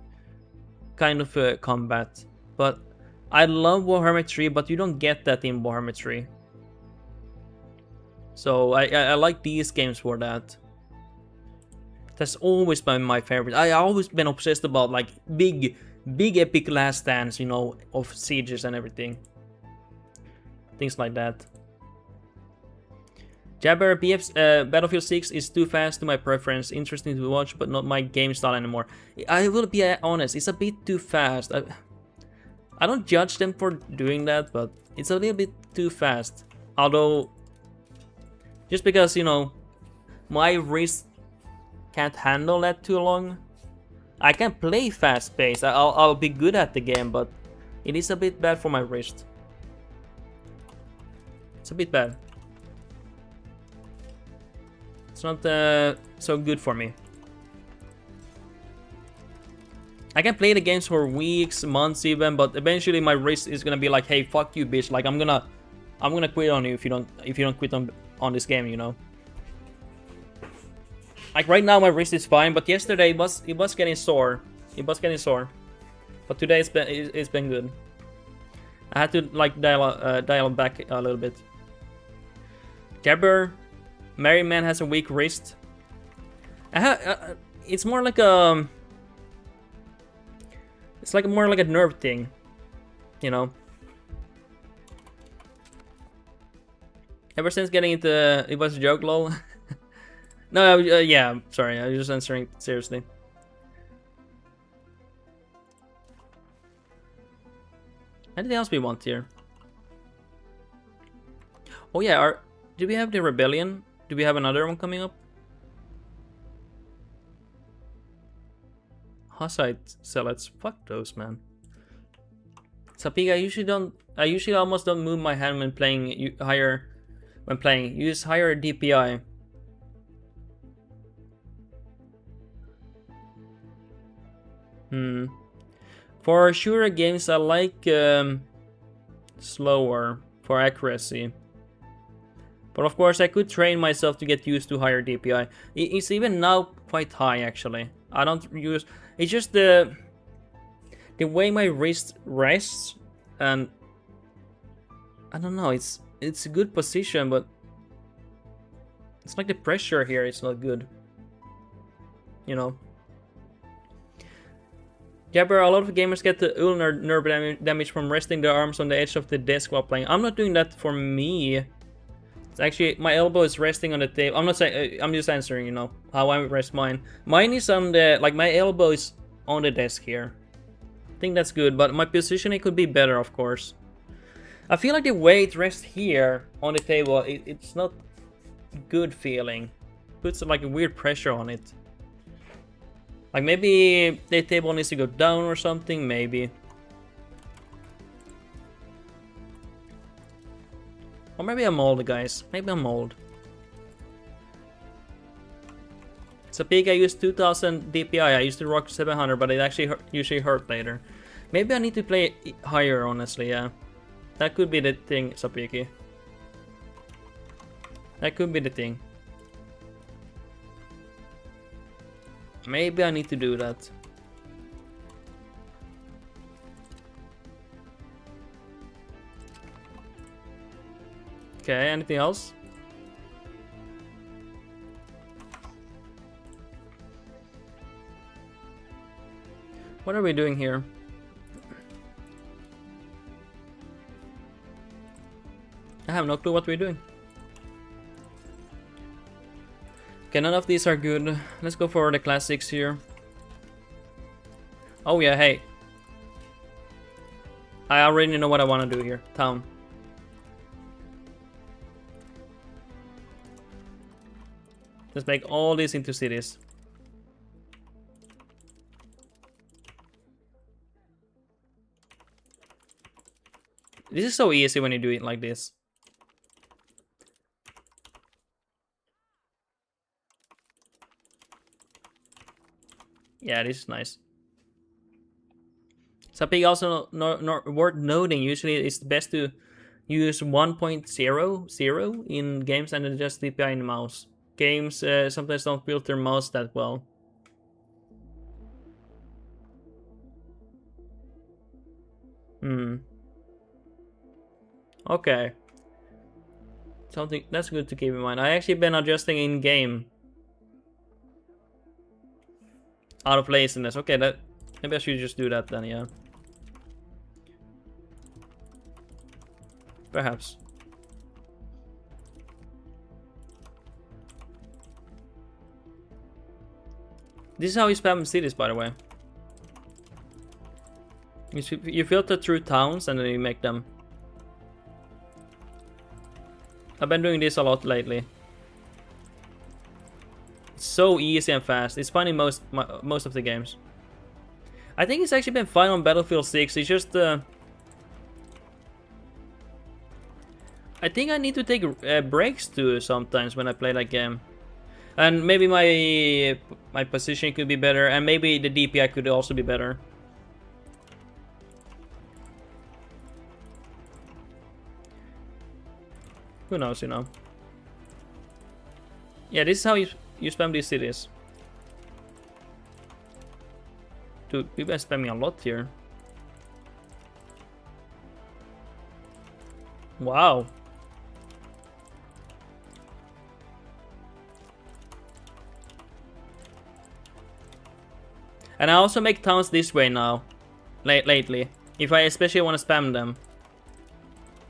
kind of combat. But I love Warhammer 3, but you don't get that in Warhammer 3. So I like these games for that. That's always been my favorite. I always been obsessed about like big epic last stands, you know, of sieges and everything. Things like that. Jabber Battlefield 6 is too fast to my preference. Interesting to watch, but not my game style anymore. I will be honest, it's a bit too fast. I don't judge them for doing that, but it's a little bit too fast. Although, just because, you know, my wrist can't handle that too long. I can play fast pace. I'll be good at the game, but it is a bit bad for my wrist. It's a bit bad. It's not so good for me. I can play the games for weeks, months even, but eventually my wrist is gonna be like, hey, fuck you, bitch. Like I'm gonna quit on you if you don't quit on this game, you know. Like right now my wrist is fine, but yesterday it was getting sore. It was getting sore. But today it's been good. I had to like dial back a little bit. Jabber, Merryman has a weak wrist. It's more like a it's like more like a nerve thing, you know. Ever since getting into it was a joke, lol. No, yeah, sorry, I was just answering seriously. Anything else we want here? Oh yeah, do we have the Rebellion? Do we have another one coming up? Hussite Zealots, fuck those, man. Sapig, I usually almost don't move my hand when playing use higher DPI. For shooter games, I like slower for accuracy. But of course, I could train myself to get used to higher DPI. It's even now quite high, actually. I don't use... It's just the way my wrist rests, and... I don't know, it's a good position, but... It's like the pressure here is not good. You know? Jabber, a lot of gamers get the ulnar nerve damage from resting their arms on the edge of the desk while playing. I'm not doing that for me. It's actually, my elbow is resting on the table. I'm not saying, I'm just answering, you know, how I rest mine. Mine is on the, like my elbow is on the desk here. I think that's good, but my positioning could be better, of course. I feel like the way it rests here on the table, it's not good feeling. Puts like a weird pressure on it. Like maybe the table needs to go down or something, maybe. Or maybe I'm old, guys. Maybe I'm old. It's a peak. I used 2000 DPI. I used to rock 700, but it actually usually hurt later. Maybe I need to play higher, honestly, yeah. That could be the thing, Sapiki. That could be the thing. Maybe I need to do that. Okay, anything else? What are we doing here? I have no clue what we're doing. Okay, none of these are good. Let's go for the classics here. Oh yeah, hey. I already know what I want to do here. Town. Let's make all these into cities. This is so easy when you do it like this. Yeah, this is nice. Something also not worth noting, usually it's best to use 1.00 in games and adjust DPI in the mouse. Games sometimes don't build their mouse that well. Okay. Something that's good to keep in mind. I actually been adjusting in game. Out of laziness. Okay, that maybe I should just do that then, yeah. Perhaps. This is how you spam cities, by the way. You filter through towns and then you make them. I've been doing this a lot lately. It's so easy and fast. It's fun in most of the games. I think it's actually been fun on Battlefield 6. It's just I think I need to take breaks too sometimes when I play that game. And maybe my position could be better, and maybe the DPI could also be better. Who knows, you know. Yeah, this is how you spam these cities. Dude, we've been spamming a lot here. Wow. And I also make towns this way now. Lately. If I especially want to spam them.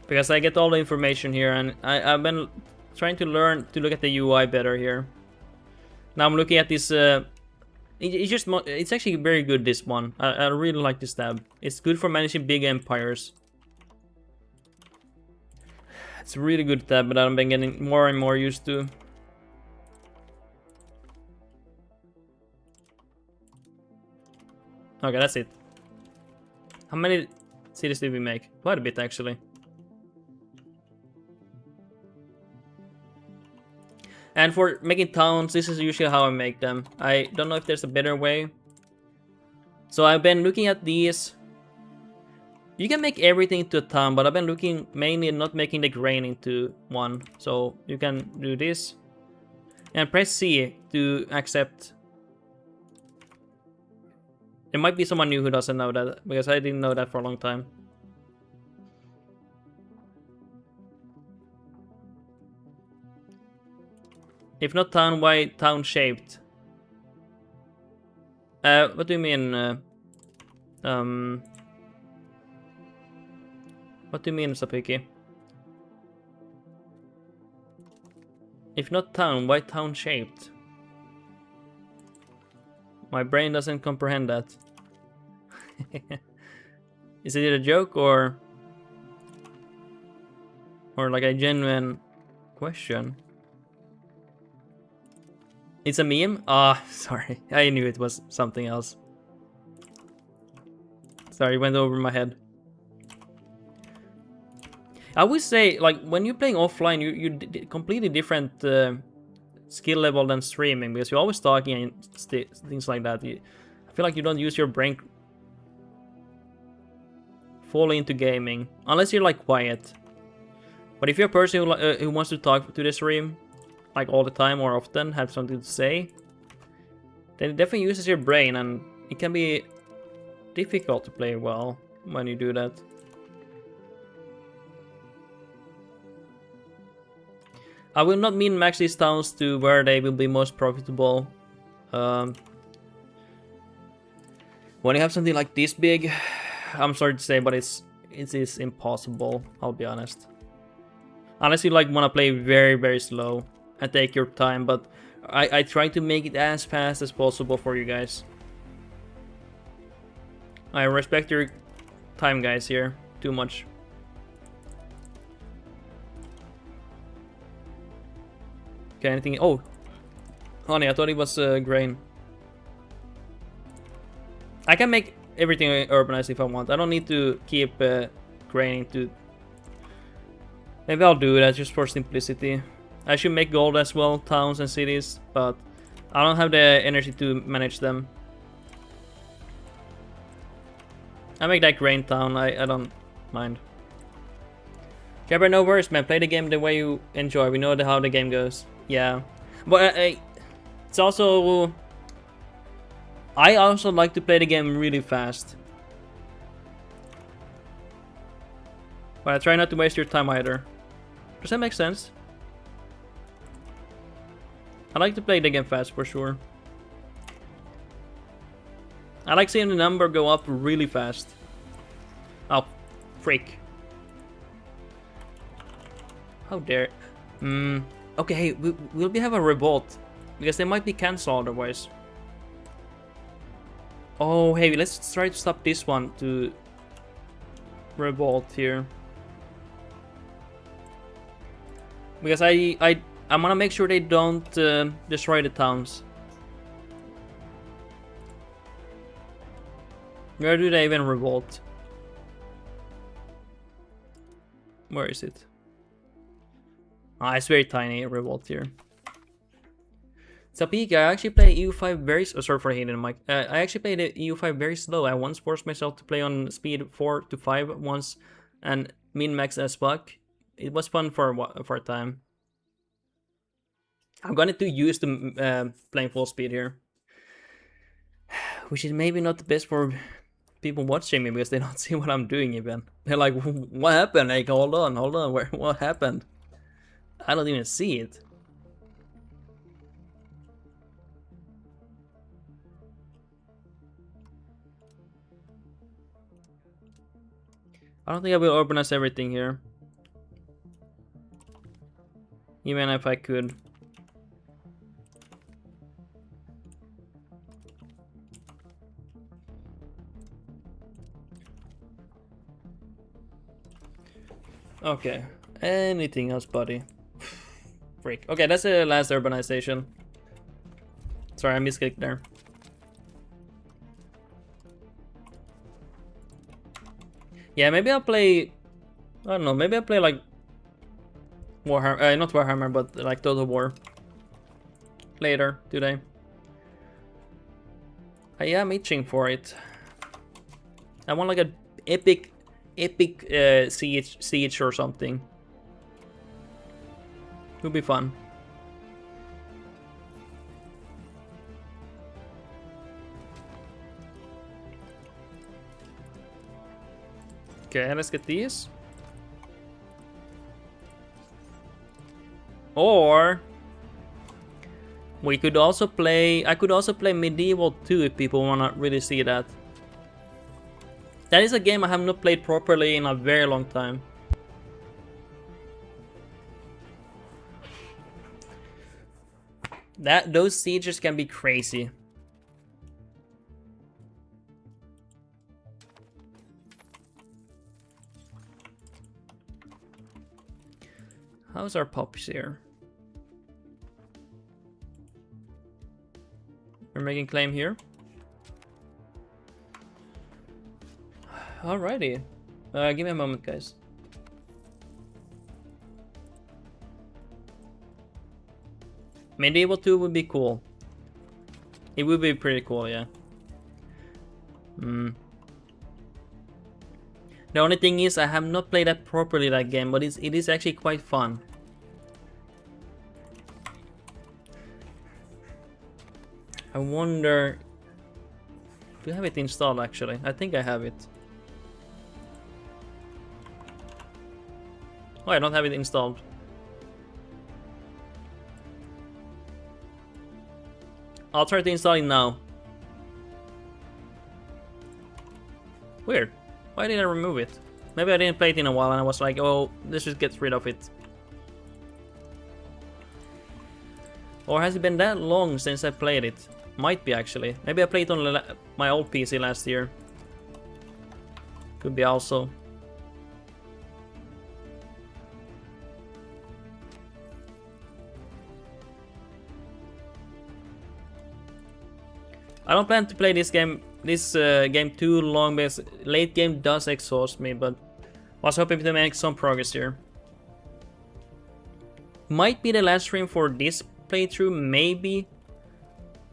Because I get all the information here, and I've been trying to learn to look at the UI better here. Now I'm looking at this. It's actually very good, this one. I really like this tab. It's good for managing big empires. It's a really good tab, but I've been getting more and more used to. Okay, that's it. How many cities did we make? Quite a bit, actually. And for making towns, this is usually how I make them. I don't know if there's a better way. So I've been looking at these. You can make everything into a town, but I've been looking mainly at not making the grain into one. So you can do this. And press C to accept. There might be someone new who doesn't know that, because I didn't know that for a long time. If not town, why town shaped? What do you mean? What do you mean, Sapiki? If not town, why town shaped? My brain doesn't comprehend that. Is it a joke or like a genuine question? It's a meme? Ah, sorry. I knew it was something else. Sorry, it went over my head. I would say, like, when you're playing offline, you completely different skill level than streaming, because you're always talking and things like that. I feel like you don't use your brain. fully into gaming, unless you're like quiet. But if you're a person who wants to talk to the stream, like all the time or often, have something to say, then it definitely uses your brain, and it can be difficult to play well when you do that. I will not min-max these towns to where they will be most profitable. When you have something like this big, I'm sorry to say, but it is impossible, I'll be honest. Unless you like want to play very, very slow and take your time, but I try to make it as fast as possible for you guys. I respect your time, guys, here too much. Okay, anything? Oh, honey, I thought it was grain. I can make everything urbanized if I want. I don't need to keep grain into. Maybe I'll do that just for simplicity. I should make gold as well, towns and cities, but I don't have the energy to manage them. I make that grain town, I don't mind. Jabber, no worries, man. Play the game the way you enjoy. We know how the game goes. Yeah. But it's also... I also like to play the game really fast. But I try not to waste your time either. Does that make sense? I like to play the game fast for sure. I like seeing the number go up really fast. Oh, freak. How dare... Okay, hey, we'll have a revolt. Because they might be cancelled otherwise. Oh, hey, let's try to stop this one to revolt here. Because I'm gonna make sure they don't destroy the towns. Where do they even revolt? Where is it? Ah, it's very tiny revolt here. So peak, I actually play EU5 very... Oh, sorry for hitting the mic. I actually played the EU5 very slow. I once forced myself to play on speed 4 to 5 once and min-max as fuck. It was fun for a time. I'm going to use the playing full speed here. Which is maybe not the best for people watching me because they don't see what I'm doing even. They're like, what happened? Like, hold on, what happened? I don't even see it. I don't think I will urbanize everything here. Even if I could. Okay. Anything else, buddy? Freak. Okay, that's the last urbanization. Sorry, I misclicked there. Yeah, maybe I'll play... I don't know, maybe I'll play like... Warhammer... not Warhammer, but like Total War. Later, today. I am itching for it. I want like an epic siege or something. Would be fun. Okay, let's get these. Or we could also play... I could also play Medieval 2 if people wanna really see that. That is a game I have not played properly in a very long time. Those sieges can be crazy. How's our pups here? We're making claim here. Alrighty. Give me a moment, guys. Medieval 2 would be cool. It would be pretty cool, yeah. The only thing is I have not played that properly, that game, but it is actually quite fun. I wonder... Do I have it installed actually? I think I have it. Oh, I don't have it installed. I'll try to install it now. Weird. Why did I remove it? Maybe I didn't play it in a while and I was like, oh, let's just get rid of it. Or has it been that long since I played it? Might be actually. Maybe I played it on my old PC last year. Could be also. I don't plan to play this game too long because late game does exhaust me, but I was hoping to make some progress here. Might be the last stream for this playthrough, maybe.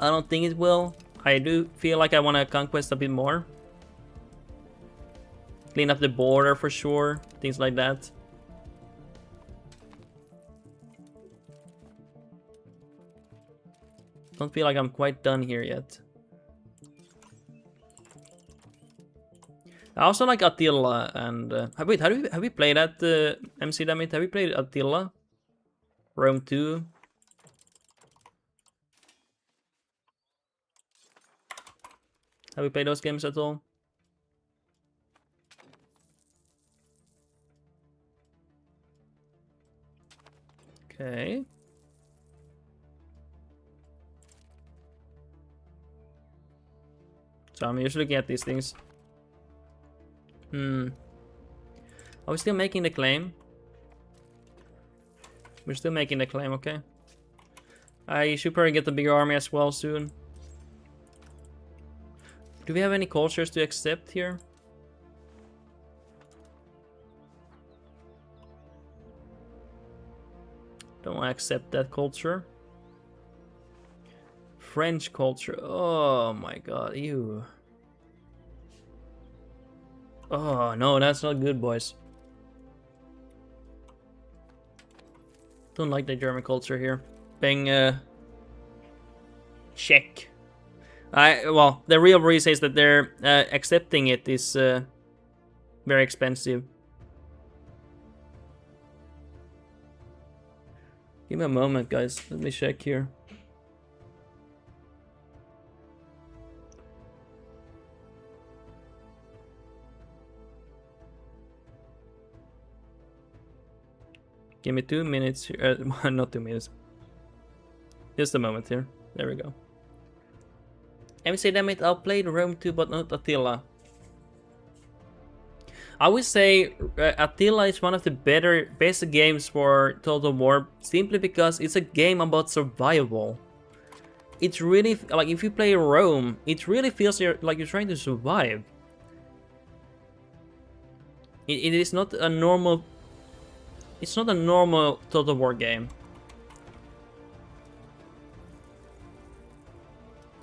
I don't think it will. I do feel like I want to conquest a bit more. Clean up the border for sure, things like that. Don't feel like I'm quite done here yet. I also like Attila and wait, have we played that MC Damit? Have we played Attila? Rome 2? Have we played those games at all? Okay. So I'm usually looking at these things. Are we still making the claim? We're still making the claim, okay. I should probably get the bigger army as well soon. Do we have any cultures to accept here? Don't want to accept that culture. French culture. Oh my god, ew. Oh no, that's not good, boys. Don't like the German culture here. Being Czech. Well, the real reason is that they're accepting it is very expensive. Give me a moment, guys. Let me check here. Give me 2 minutes here. Not 2 minutes. Just a moment here. There we go. MC Damit outplayed Rome 2 but not Attila. I would say Attila is one of the best games for Total War simply because it's a game about survival. It's really, like, if you play Rome, it really feels like you're trying to survive. It is not a normal... It's not a normal Total War game.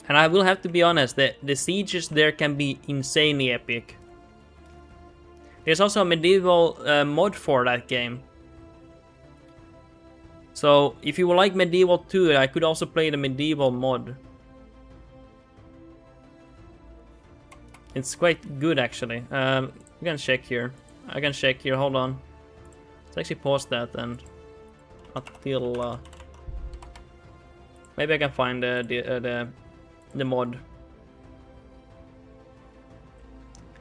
And I will have to be honest, the sieges there can be insanely epic. There's also a medieval mod for that game. So if you would like medieval 2, I could also play the medieval mod. It's quite good actually. I can check here. Hold on. Let's actually pause that and Attila. Maybe I can find the mod.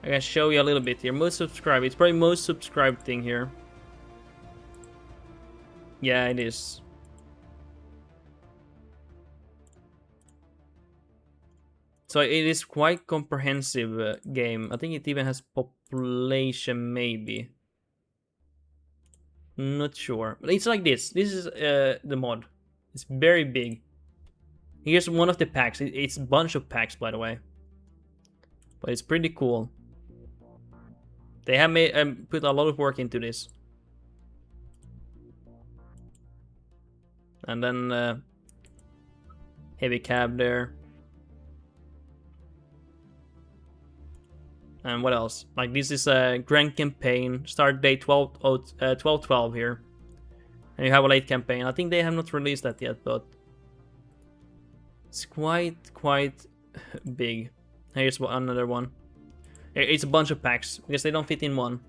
I can show you a little bit here. Most subscribed. It's probably most subscribed thing here. Yeah, it is. So it is quite comprehensive game. I think it even has population maybe. Not sure. But it's like this. This is the mod. It's very big. Here's one of the packs. It's a bunch of packs, by the way. But it's pretty cool. They have made put a lot of work into this. And then heavy cab there. And what else? Like this is a grand campaign. Start date 12/12 here. And you have a late campaign. I think they have not released that yet, but it's quite big. Here's another one. It's a bunch of packs because they don't fit in one.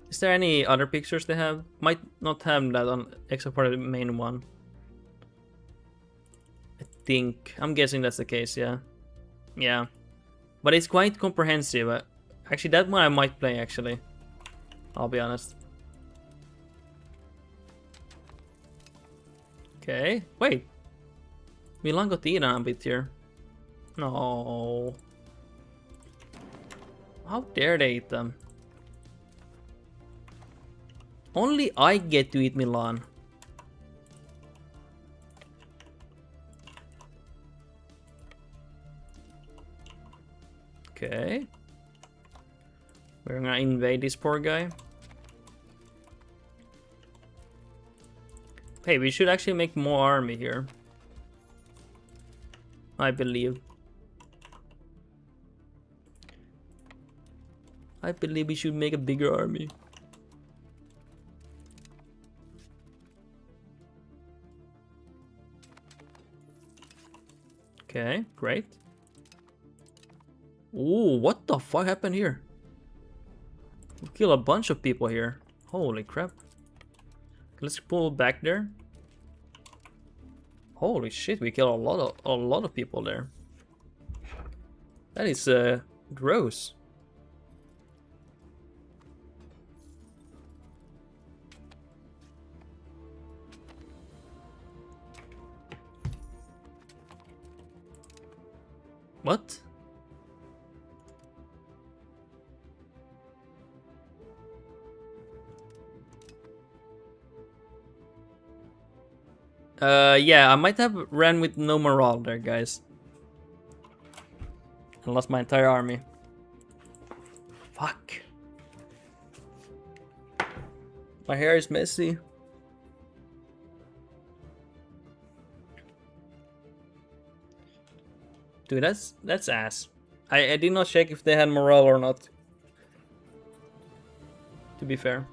Is there any other pictures they have? Might not have that on except for the main one. I'm guessing that's the case, yeah. Yeah. But it's quite comprehensive. Actually, that one I might play, actually. I'll be honest. Okay, wait. Milan got eaten a bit here. No. How dare they eat them? Only I get to eat Milan. Okay. We're gonna invade this poor guy. Hey, we should actually make more army here. I believe. I believe we should make a bigger army. Okay, great. Ooh, what the fuck happened here? We kill a bunch of people here. Holy crap. Let's pull back there. Holy shit, we kill a lot of people there. That is gross. What? Yeah, I might have ran with no morale there, guys. I lost my entire army. Fuck. My hair is messy. Dude, that's ass. I did not check if they had morale or not. To be fair.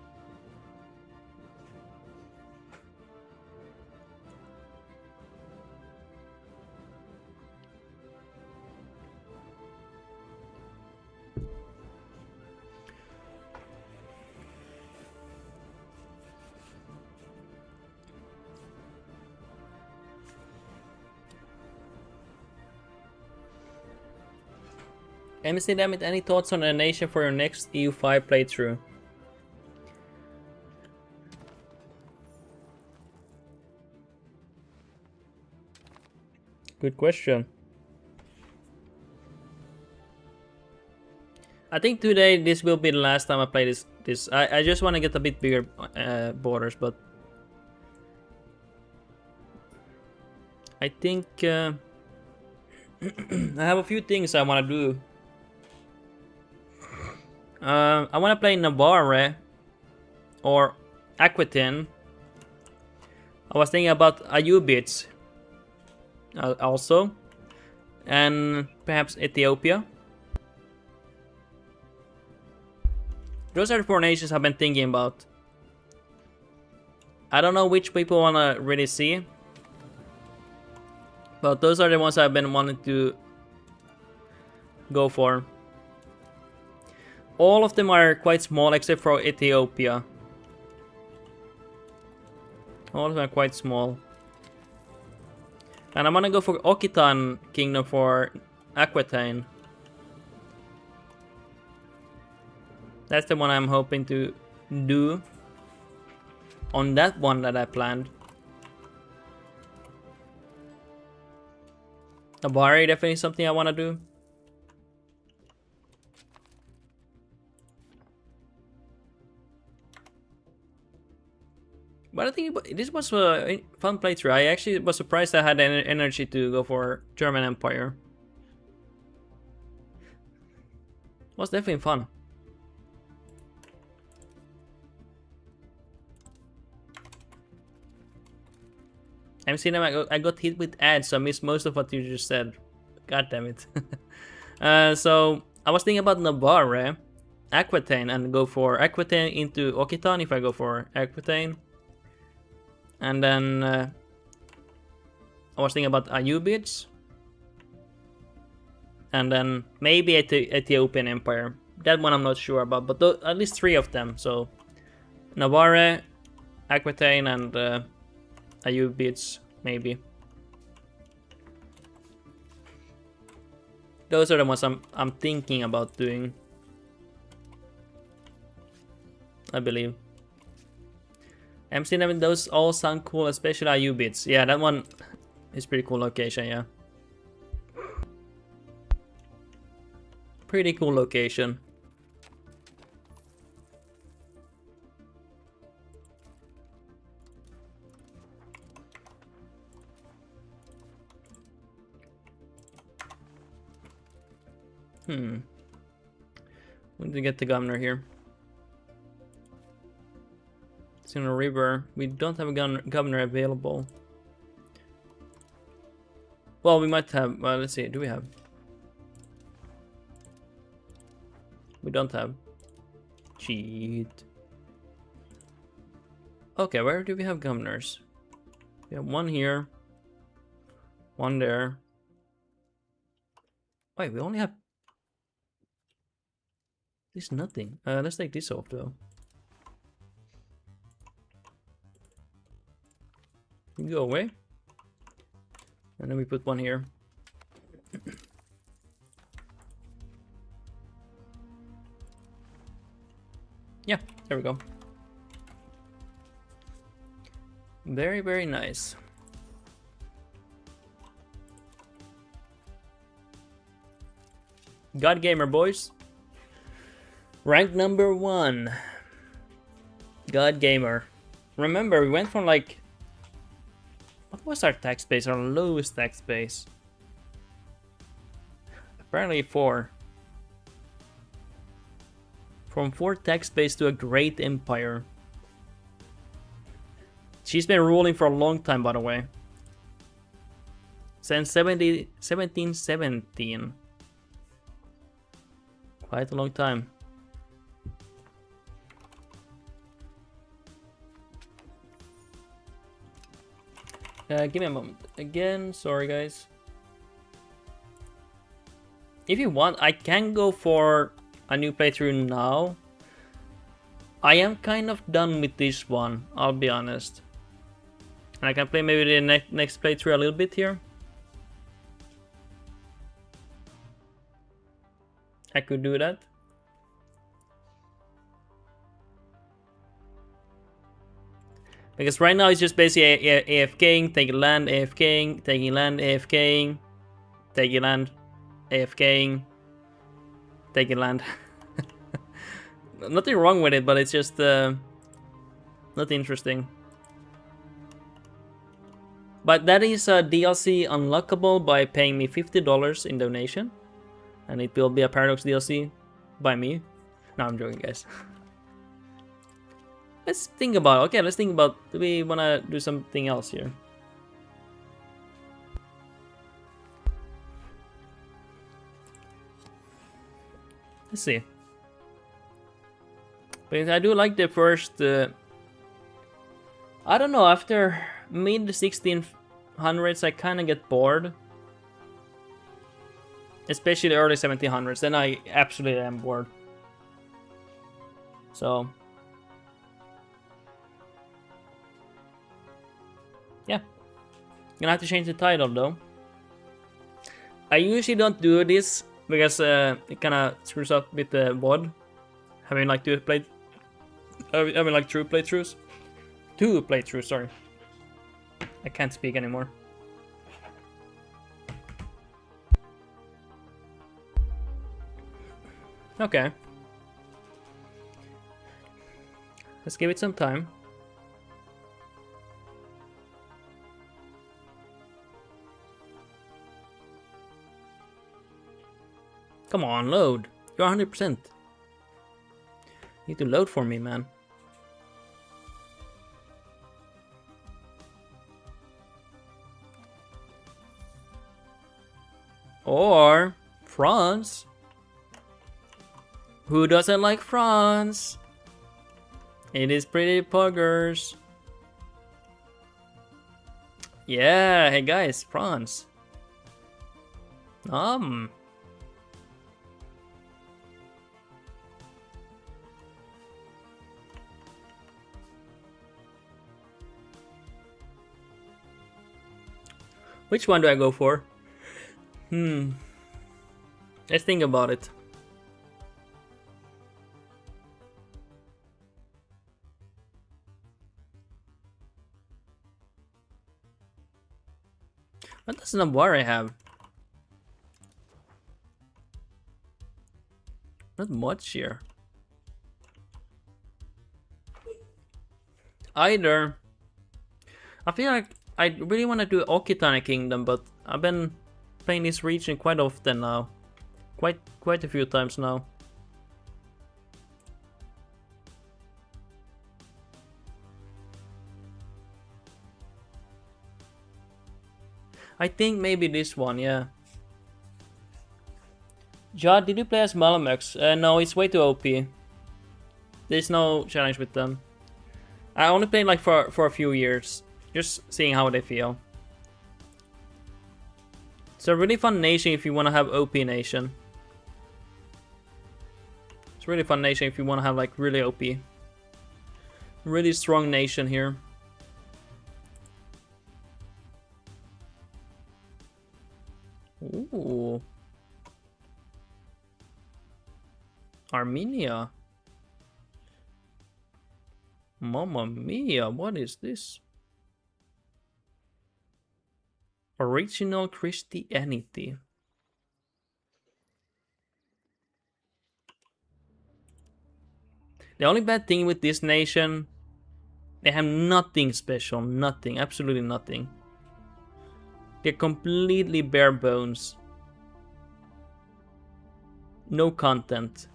MC Dammit, any thoughts on a nation for your next EU5 playthrough? Good question. I think today this will be the last time I play this. I just want to get a bit bigger borders, but I think I have a few things I want to do. I want to play Navarre or Aquitaine. I was thinking about Ayyubids also, and perhaps Ethiopia. Those are the 4 nations I've been thinking about. I don't know which people wanna really see, but those are the ones I've been wanting to go for. All of them are quite small except for Ethiopia. All of them are quite small. And I'm gonna go for Occitan Kingdom for Aquitaine. That's the one I'm hoping to do on that one that I planned. Abari definitely something I want to do. But I think this was a fun playthrough. I actually was surprised I had energy to go for German Empire. It was definitely fun. I'm seeing them. I got hit with ads, so I missed most of what you just said. God damn it. So I was thinking about Navarre, Aquitaine, and go for Aquitaine into Occitan if I go for Aquitaine. And then I was thinking about Ayyubids. And then maybe Ethiopian Empire. That one I'm not sure about, but at least 3 of them. So Navarre, Aquitaine, and Ayyubids, maybe. Those are the ones I'm thinking about doing, I believe. MC7, those all sound cool, especially Ayyubids. Yeah, that one is pretty cool location, yeah. Pretty cool location. We need to get the governor here. It's in a river. We don't have a governor available. Well, we might have. Well, let's see. Do we have? We don't have. Cheat. Okay, where do we have governors? We have one here. One there. Wait, we only have... This is nothing. Let's take this off though. You go away. And then we put one here. Yeah, there we go. Very, very nice. God Gamer, boys. Rank number 1. God Gamer. Remember, we went from like... What was our tax base? Our lowest tax base? Apparently 4. From 4 tax base to a great empire. She's been ruling for a long time, by the way. Since 1717. Quite a long time. Give me a moment. Again, sorry guys. If you want, I can go for a new playthrough now. I am kind of done with this one, I'll be honest. And I can play maybe the next playthrough a little bit here. I could do that. Because right now it's just basically AFKing, taking land, AFKing, taking land, AFKing, taking land, AFKing, taking land. Nothing wrong with it, but it's just not interesting. But that is a DLC unlockable by paying me $50 in donation. And it will be a Paradox DLC by me. No, I'm joking, guys. Let's think about it. Okay, let's think about, do we want to do something else here? Let's see. But I do like the first... I don't know, after mid 1600s I kind of get bored. Especially the early 1700s, then I absolutely am bored. So... yeah. Gonna have to change the title though. I usually don't do this because it kinda screws up with the VOD. Having like two playthroughs. 2 playthroughs, sorry. I can't speak anymore. Okay. Let's give it some time. Come on, load. You're 100%. You need to load for me, man. Or France. Who doesn't like France? It is pretty poggers. Yeah, hey guys, France. Which one do I go for? Let's think about it. What does Navarre I have? Not much here. Either. I feel like I really want to do Okitani Kingdom, but I've been playing this region quite often now. Quite a few times now. I think maybe this one, yeah. Jod, did you play as Malamux? No, it's way too OP. There's no challenge with them. I only played like for a few years. Just seeing how they feel. It's a really fun nation if you want to have OP nation. It's a really fun nation if you want to have like really OP. Really strong nation here. Ooh. Armenia. Mamma mia, what is this? Original Christianity. The only bad thing with this nation, they have nothing special, nothing, absolutely nothing. They're completely bare bones. No content.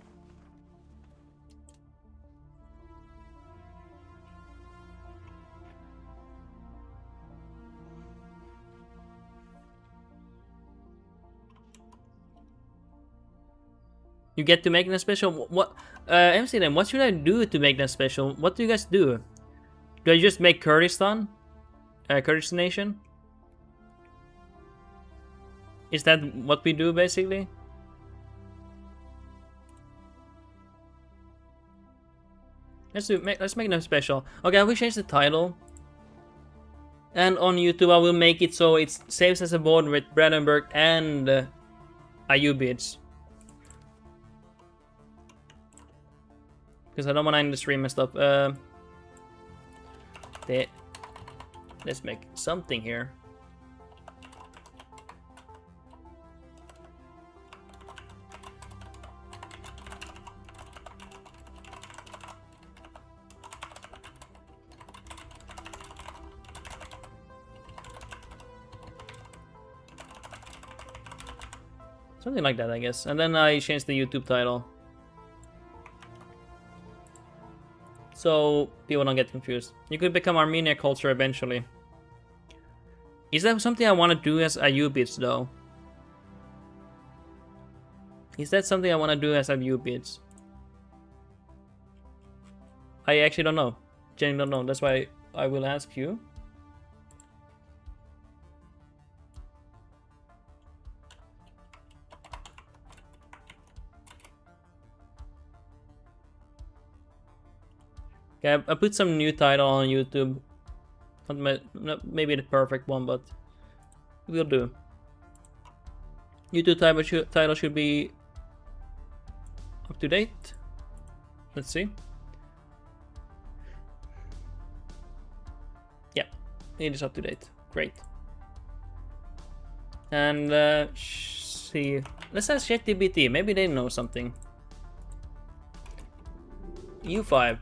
You get to make them special. What? MC then, what should I do to make them special? What do you guys do? Do I just make Kurdistan? Kurdish nation? Is that what we do basically? Let's make them special. Okay, I will change the title. And on YouTube I will make it so it saves as a board with Brandenburg and Ayyubids. Because I don't want to end the stream and stuff. Let's make something here. Something like that, I guess. And then I changed the YouTube title. So people don't get confused. You could become Armenia culture eventually. Is that something I want to do as Ayyubids though? Is that something I want to do as Ayyubids? I actually don't know. Jenny don't know. That's why I will ask you. Okay, I put some new title on YouTube. Not maybe the perfect one, but we'll do. YouTube title should be up to date. Let's see. Yeah, it is up to date. Great. And see, let's ask ChatGPT. Maybe they know something. U5.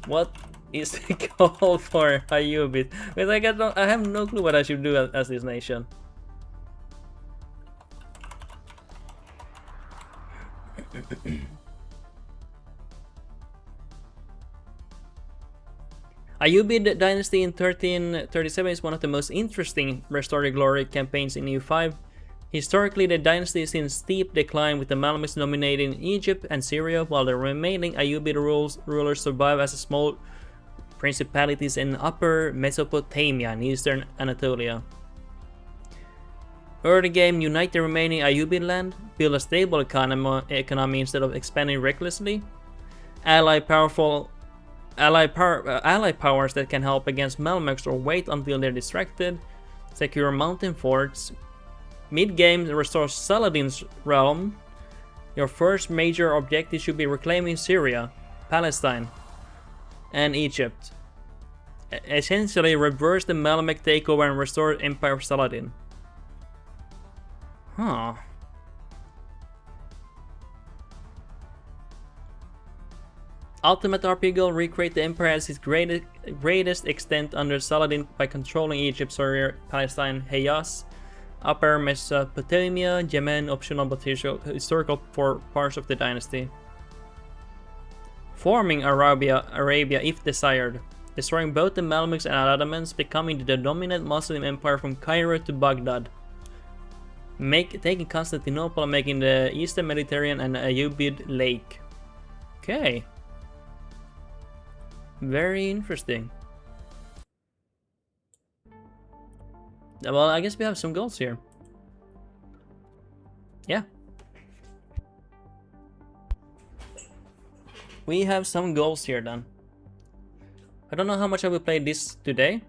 What is the goal for Ayyubid? Because I have no clue what I should do as this nation. Ayyubid Dynasty in 1337 is one of the most interesting Restore the Glory campaigns in EU5. Historically, the dynasty is in steep decline, with the Mamelukes dominating Egypt and Syria, while the remaining Ayyubid rulers survive as small principalities in Upper Mesopotamia and Eastern Anatolia. Early game, unite the remaining Ayyubid land, build a stable economy instead of expanding recklessly, ally powers that can help against Mamelukes or wait until they're distracted, secure mountain forts. Mid-game, restore Saladin's realm. Your first major objective should be reclaiming Syria, Palestine, and Egypt. Essentially, reverse the Mameluke takeover and restore Empire of Saladin. Huh. Ultimate RP goal: recreate the Empire as its greatest extent under Saladin by controlling Egypt, Syria, Palestine, Hejaz, Upper Mesopotamia, Yemen, optional but historical for parts of the dynasty. Forming Arabia if desired. Destroying both the Mamelukes and Ottomans, becoming the dominant Muslim empire from Cairo to Baghdad. Taking Constantinople, making the Eastern Mediterranean and Ayyubid Lake. Okay. Very interesting. Well, I guess we have some goals here. Yeah. We have some goals here then. I don't know how much I will play this today.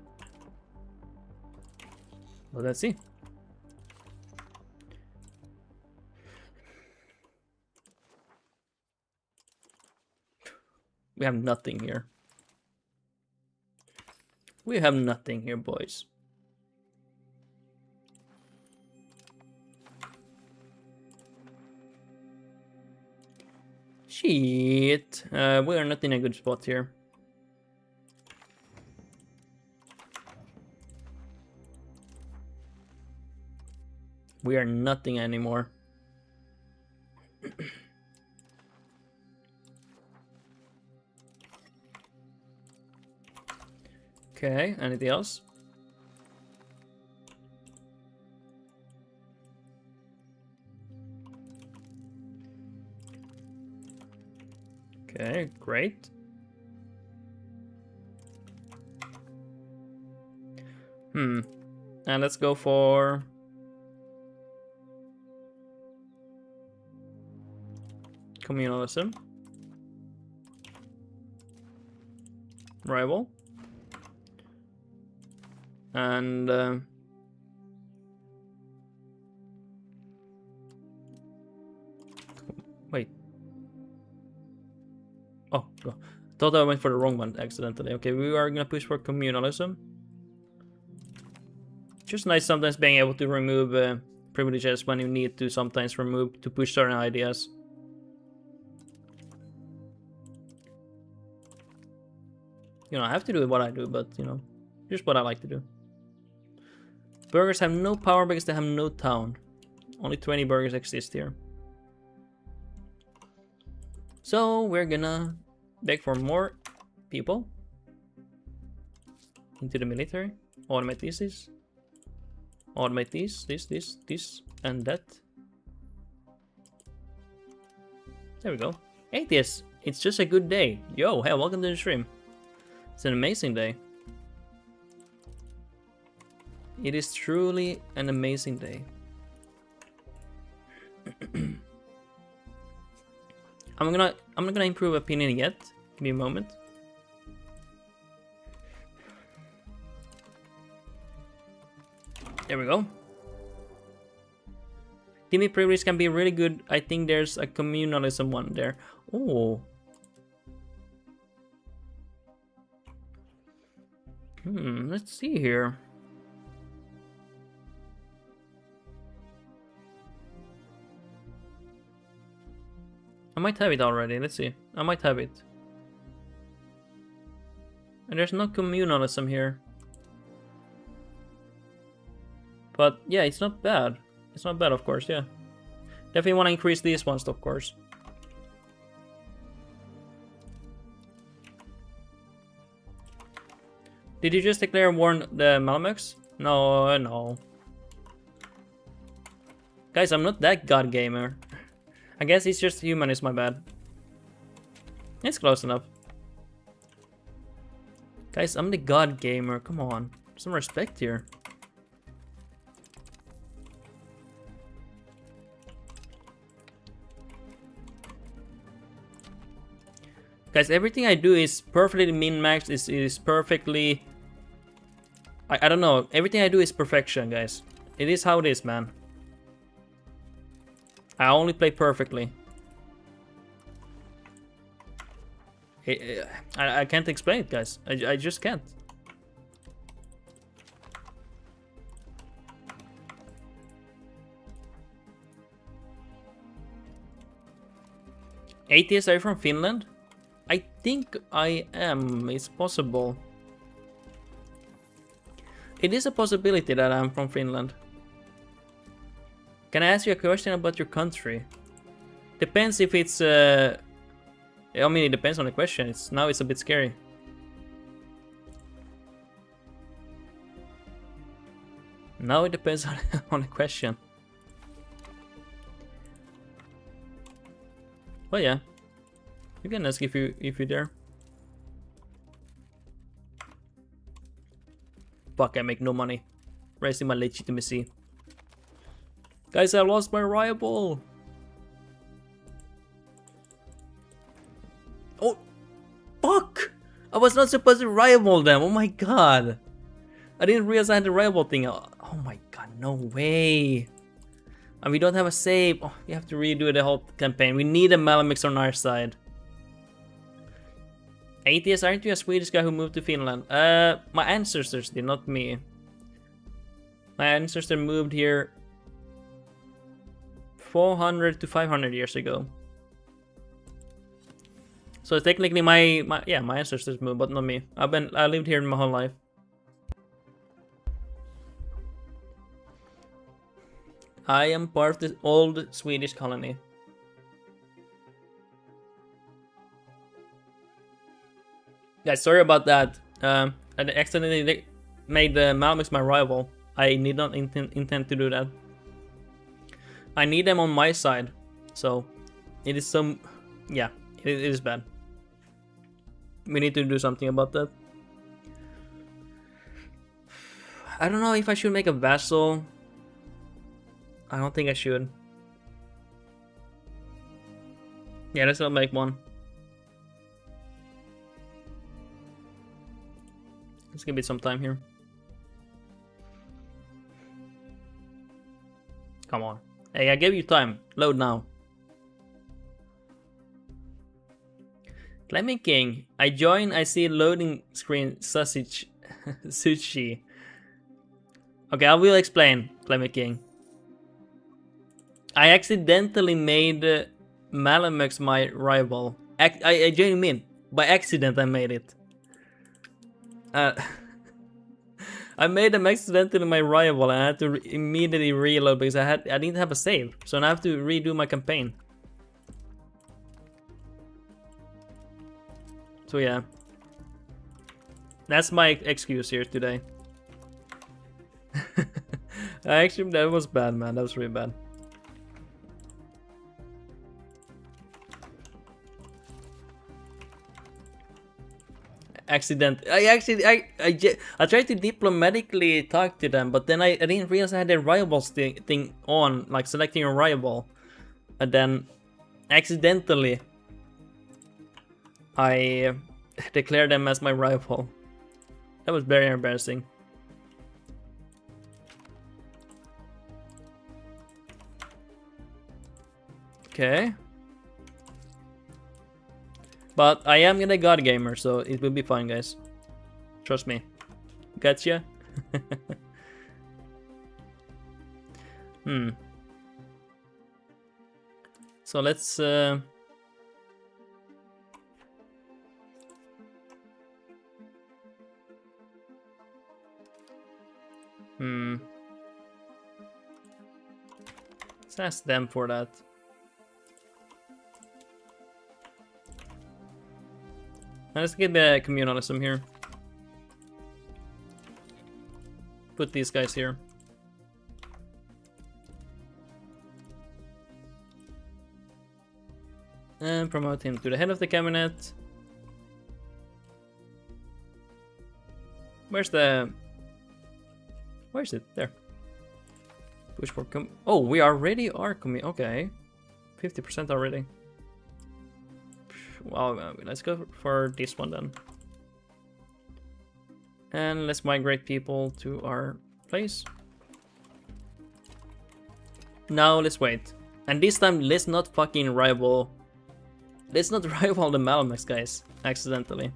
But let's see. We have nothing here. We have nothing here, boys. Shit. We are not in a good spot here. We are nothing anymore. Okay, anything else? Okay, great. And let's go for communalism. Rival. And wait. Oh, thought I went for the wrong one accidentally. Okay, we are gonna push for communalism. Just nice sometimes being able to remove privileges when you need to sometimes remove to push certain ideas. You know, I have to do what I do, but you know, just what I like to do. Burghers have no power because they have no town. Only 20 burghers exist here. So we're gonna beg for more people into the military. Automate this. Automate this, and that. There we go. Atheist, it's just a good day. Yo, hey, welcome to the stream. It's an amazing day. It is truly an amazing day. I'm not gonna improve opinion yet. Give me a moment. There we go. Timmy privilege can be really good. I think there's a communalism one there. Oh. Let's see here. I might have it already. Let's see. I might have it. And there's no communalism here. But yeah, it's not bad. It's not bad, of course, yeah. Definitely want to increase these ones, of course. Did you just declare war on the Mamelukes? No, no. Guys, I'm not that god gamer. I guess he's just human is my bad. It's close enough. Guys, I'm the god gamer. Come on. Some respect here. Guys, everything I do is perfectly min-maxed, is perfectly... I don't know, everything I do is perfection, guys. It is how it is, man. I only play perfectly. I can't explain it, guys. I just can't. Atheist, are you from Finland? I think I am. It's possible. It is a possibility that I'm from Finland. Can I ask you a question about your country? Depends if it's I mean, it depends on the question. Now it's a bit scary. Now it depends on the question. Well, yeah. You can ask if you dare. Fuck, I make no money. Raising my legitimacy. Guys, I lost my rival. Oh, fuck! I was not supposed to rival them. Oh my god. I didn't realize I had the rival thing. Oh my god, no way. And we don't have a save. Oh, we have to redo the whole campaign. We need a Malamix on our side. Atheist, aren't you a Swedish guy who moved to Finland? My ancestors did, not me. My ancestor moved here 400 to 500 years ago. So technically my ancestors moved, but not me. I lived here my whole life. I am part of the old Swedish colony. Guys, sorry about that. I accidentally made Malamix my rival. I did not intend to do that. I need them on my side, so it is some... yeah, it is bad. We need to do something about that. I don't know if I should make a vassal. I don't think I should. Yeah, let's not make one. Let's give it some time here. Come on. Hey, I gave you time. Load now. Clement King. I join, I see loading screen sausage sushi. Okay, I will explain, Clement King. I accidentally made Malamix my rival. I genuinely mean, by accident I made it. I made him accidentally my rival and I had to immediately reload because I didn't have a save. So now I have to redo my campaign. So yeah. That's my excuse here today. Actually, that was bad, man. That was really bad. I tried to diplomatically talk to them, but then I didn't realize I had the rivals thing on, like selecting a rival, and then accidentally I declared them as my rival. That was very embarrassing. Okay. But I am gonna god gamer, so it will be fine, guys. Trust me. Gotcha. So let's let's ask them for that. Let's get the communalism here. Put these guys here. And promote him to the head of the cabinet. Where's it? There. Push for oh, we already are okay. 50% already. Well, let's go for this one then. And let's migrate people to our place. Now let's wait. And this time let's not fucking rival. Let's not rival the Malamax guys accidentally.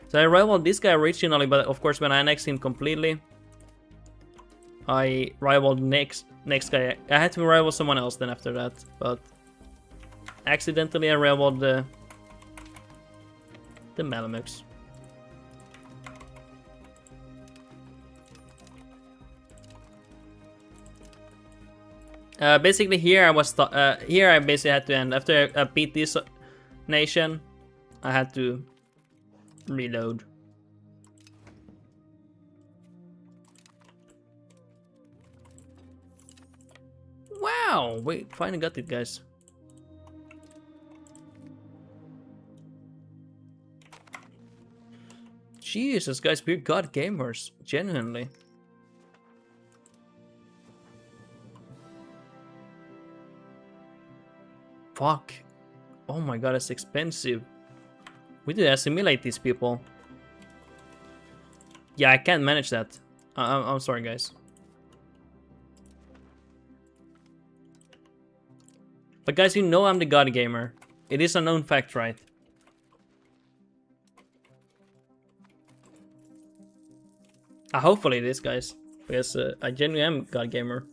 So I rivaled this guy originally, but of course when I annexed him completely, I rivaled next guy. I had to rival someone else then after that, but accidentally I rivaled the Malamux. Basically here I was here I basically had to end after I beat this nation. I had to reload. Wow! Wait, finally got it, guys. Jesus, guys, we're god gamers, genuinely. Fuck. Oh my god, it's expensive. We need to assimilate these people. Yeah, I can't manage that. I'm sorry, guys. But guys, you know I'm the god gamer. It is a known fact, right? Hopefully it is, guys. Because I genuinely am god gamer.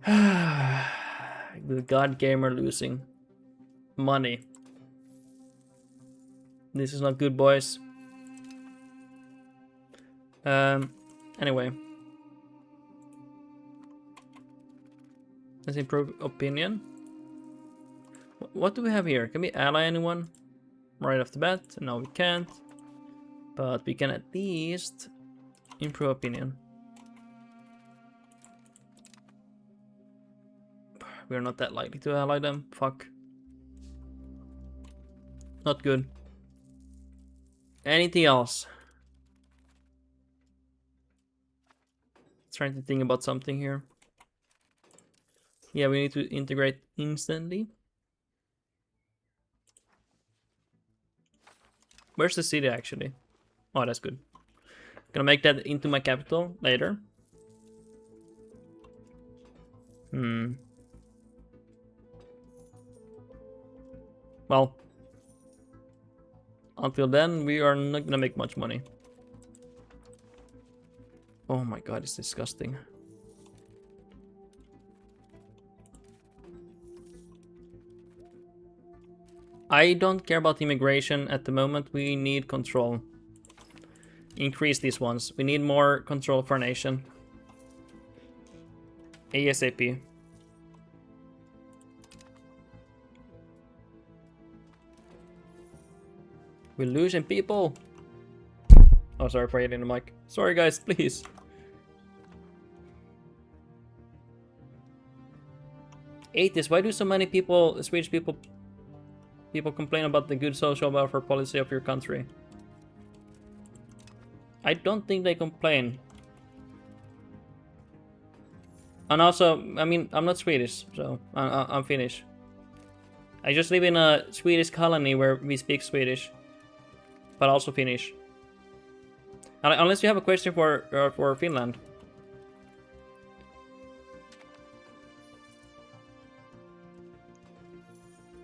The god gamer losing money. This is not good, boys. Anyway. Let's improve opinion. What do we have here? Can we ally anyone? Right off the bat? No, we can't. But we can at least improve opinion. We're not that likely to ally them. Fuck. Not good. Anything else? Trying to think about something here. Yeah, we need to integrate instantly. Where's the city actually? Oh, that's good. Gonna make that into my capital later. Well, until then, we are not gonna make much money. Oh my god, it's disgusting. I don't care about immigration at the moment. We need control. Increase these ones. We need more control for our nation. ASAP. We're losing people. Oh, sorry for hitting the mic. Sorry, guys, please. Atheist, why do so many people, Swedish people complain about the good social welfare policy of your country? I don't think they complain. And also, I mean, I'm not Swedish, so I'm Finnish. I just live in a Swedish colony where we speak Swedish, but also Finnish. Unless you have a question for Finland.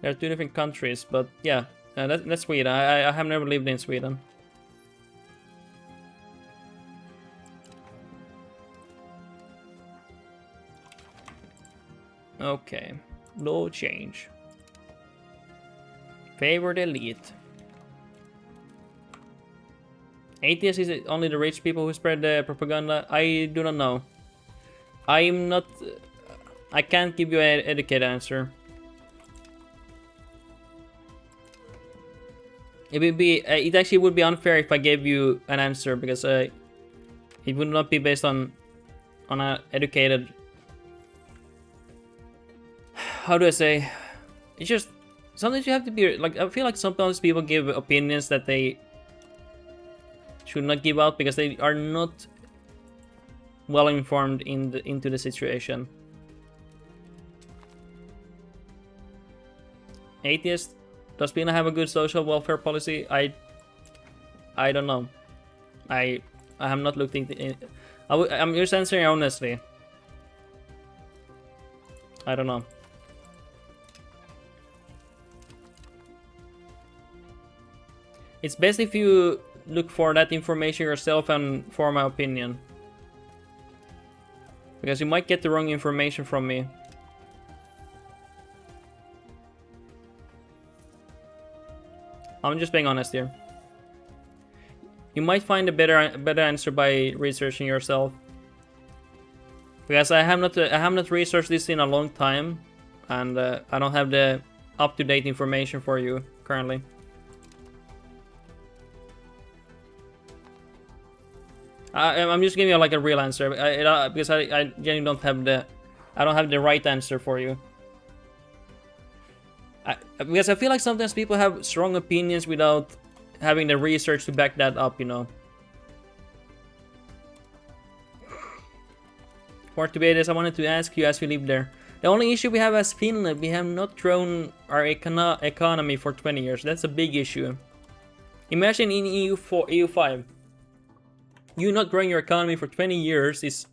There are two different countries, but yeah, that's Sweden. I have never lived in Sweden. Okay, no change. Favored elite. Atheist is it only the rich people who spread the propaganda? I do not know. I'm not. I can't give you an educated answer. It would be. It actually would be unfair if I gave you an answer because it would not be based on an educated. How do I say? It's just sometimes you have to be like, I feel like sometimes people give opinions that they should not give out because they are not well informed into the situation. Atheist, does Pina have a good social welfare policy? I don't know. I have not looked into it. I'm just answering honestly. I don't know. It's best if you look for that information yourself and form an opinion. Because you might get the wrong information from me. I'm just being honest here. You might find a better answer by researching yourself. Because I have not researched this in a long time, and I don't have the up-to-date information for you currently. I'm just giving you like a real answer because I genuinely don't have the right answer for you. Because I feel like sometimes people have strong opinions without having the research to back that up, you know. For Tibetans, I wanted to ask you as we live there. The only issue we have as Finland, we have not grown our economy for 20 years. That's a big issue. Imagine in EU5. You not growing your economy for 20 years is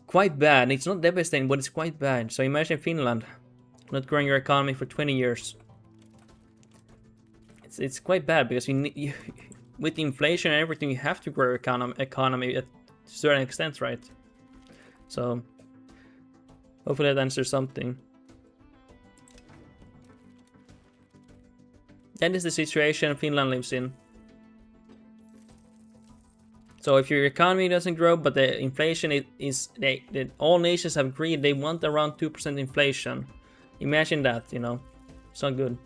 quite bad. It's not devastating, but it's quite bad. So imagine Finland not growing your economy for 20 years. It's quite bad because you with inflation and everything, you have to grow your economy at a certain extent, right? So hopefully that answers something. That is the situation Finland lives in. So if your economy doesn't grow, but the inflation all nations have agreed they want around 2% inflation. Imagine that, you know. It's not good.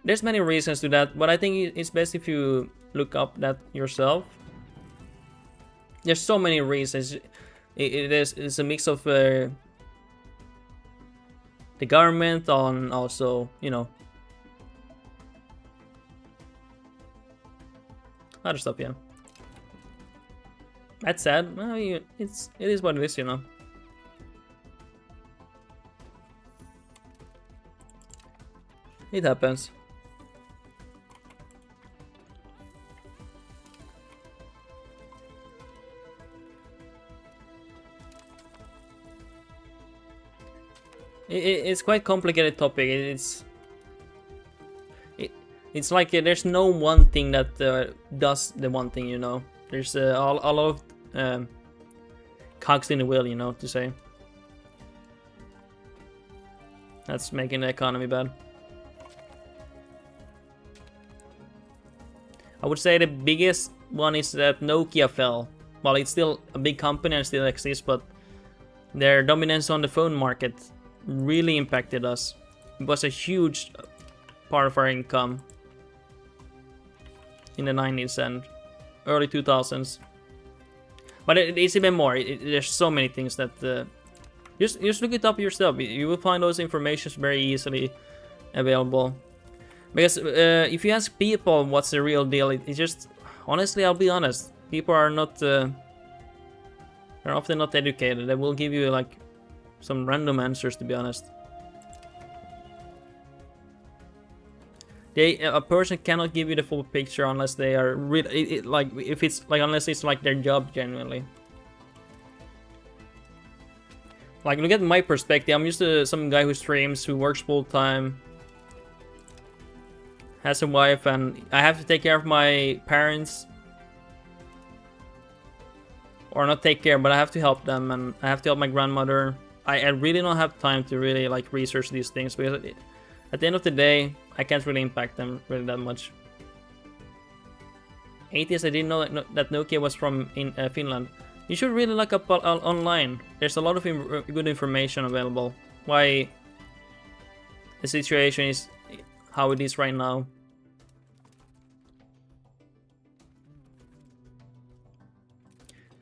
There's many reasons to that, but I think it's best if you look up that yourself. There's so many reasons. It's a mix of the government on also, you know, other stuff, yeah. That's sad. Well, it is what it is, you know. It happens. It's quite complicated topic. It's like there's no one thing that does the one thing, you know. There's a lot of cogs in the wheel, you know, to say. That's making the economy bad. I would say the biggest one is that Nokia fell. Well, it's still a big company and still exists, but their dominance on the phone market really impacted us. It was a huge part of our income in the 90s and early 2000s. But it's even more. There's so many things that just look it up yourself. You will find those informations very easily available. Because if you ask people what's the real deal, it's just, honestly, I'll be honest, people are not they're often not educated. They will give you like some random answers, to be honest. A person cannot give you the full picture unless they are really like, if it's like, unless it's like their job genuinely. Like, look at my perspective. I'm just some guy who streams, who works full time, has a wife, and I have to take care of my parents. Or not take care, but I have to help them, and I have to help my grandmother. I really don't have time to really like research these things, because at the end of the day, I can't really impact them really that much. Atheist, I didn't know that Nokia was from Finland. You should really look up online. There's a lot of good information available. Why the situation is how it is right now.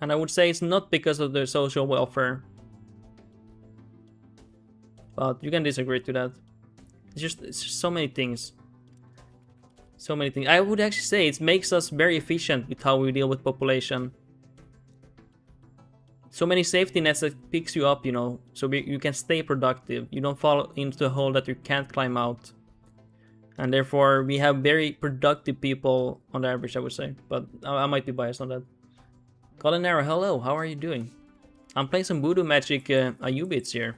And I would say it's not because of the social welfare. But you can disagree to that. It's just so many things. So many things. I would actually say it makes us very efficient with how we deal with population. So many safety nets that picks you up, you know, so you can stay productive. You don't fall into a hole that you can't climb out. And therefore, we have very productive people on the average, I would say. But I might be biased on that. Colinero, hello, how are you doing? I'm playing some voodoo magic Ayyubids here.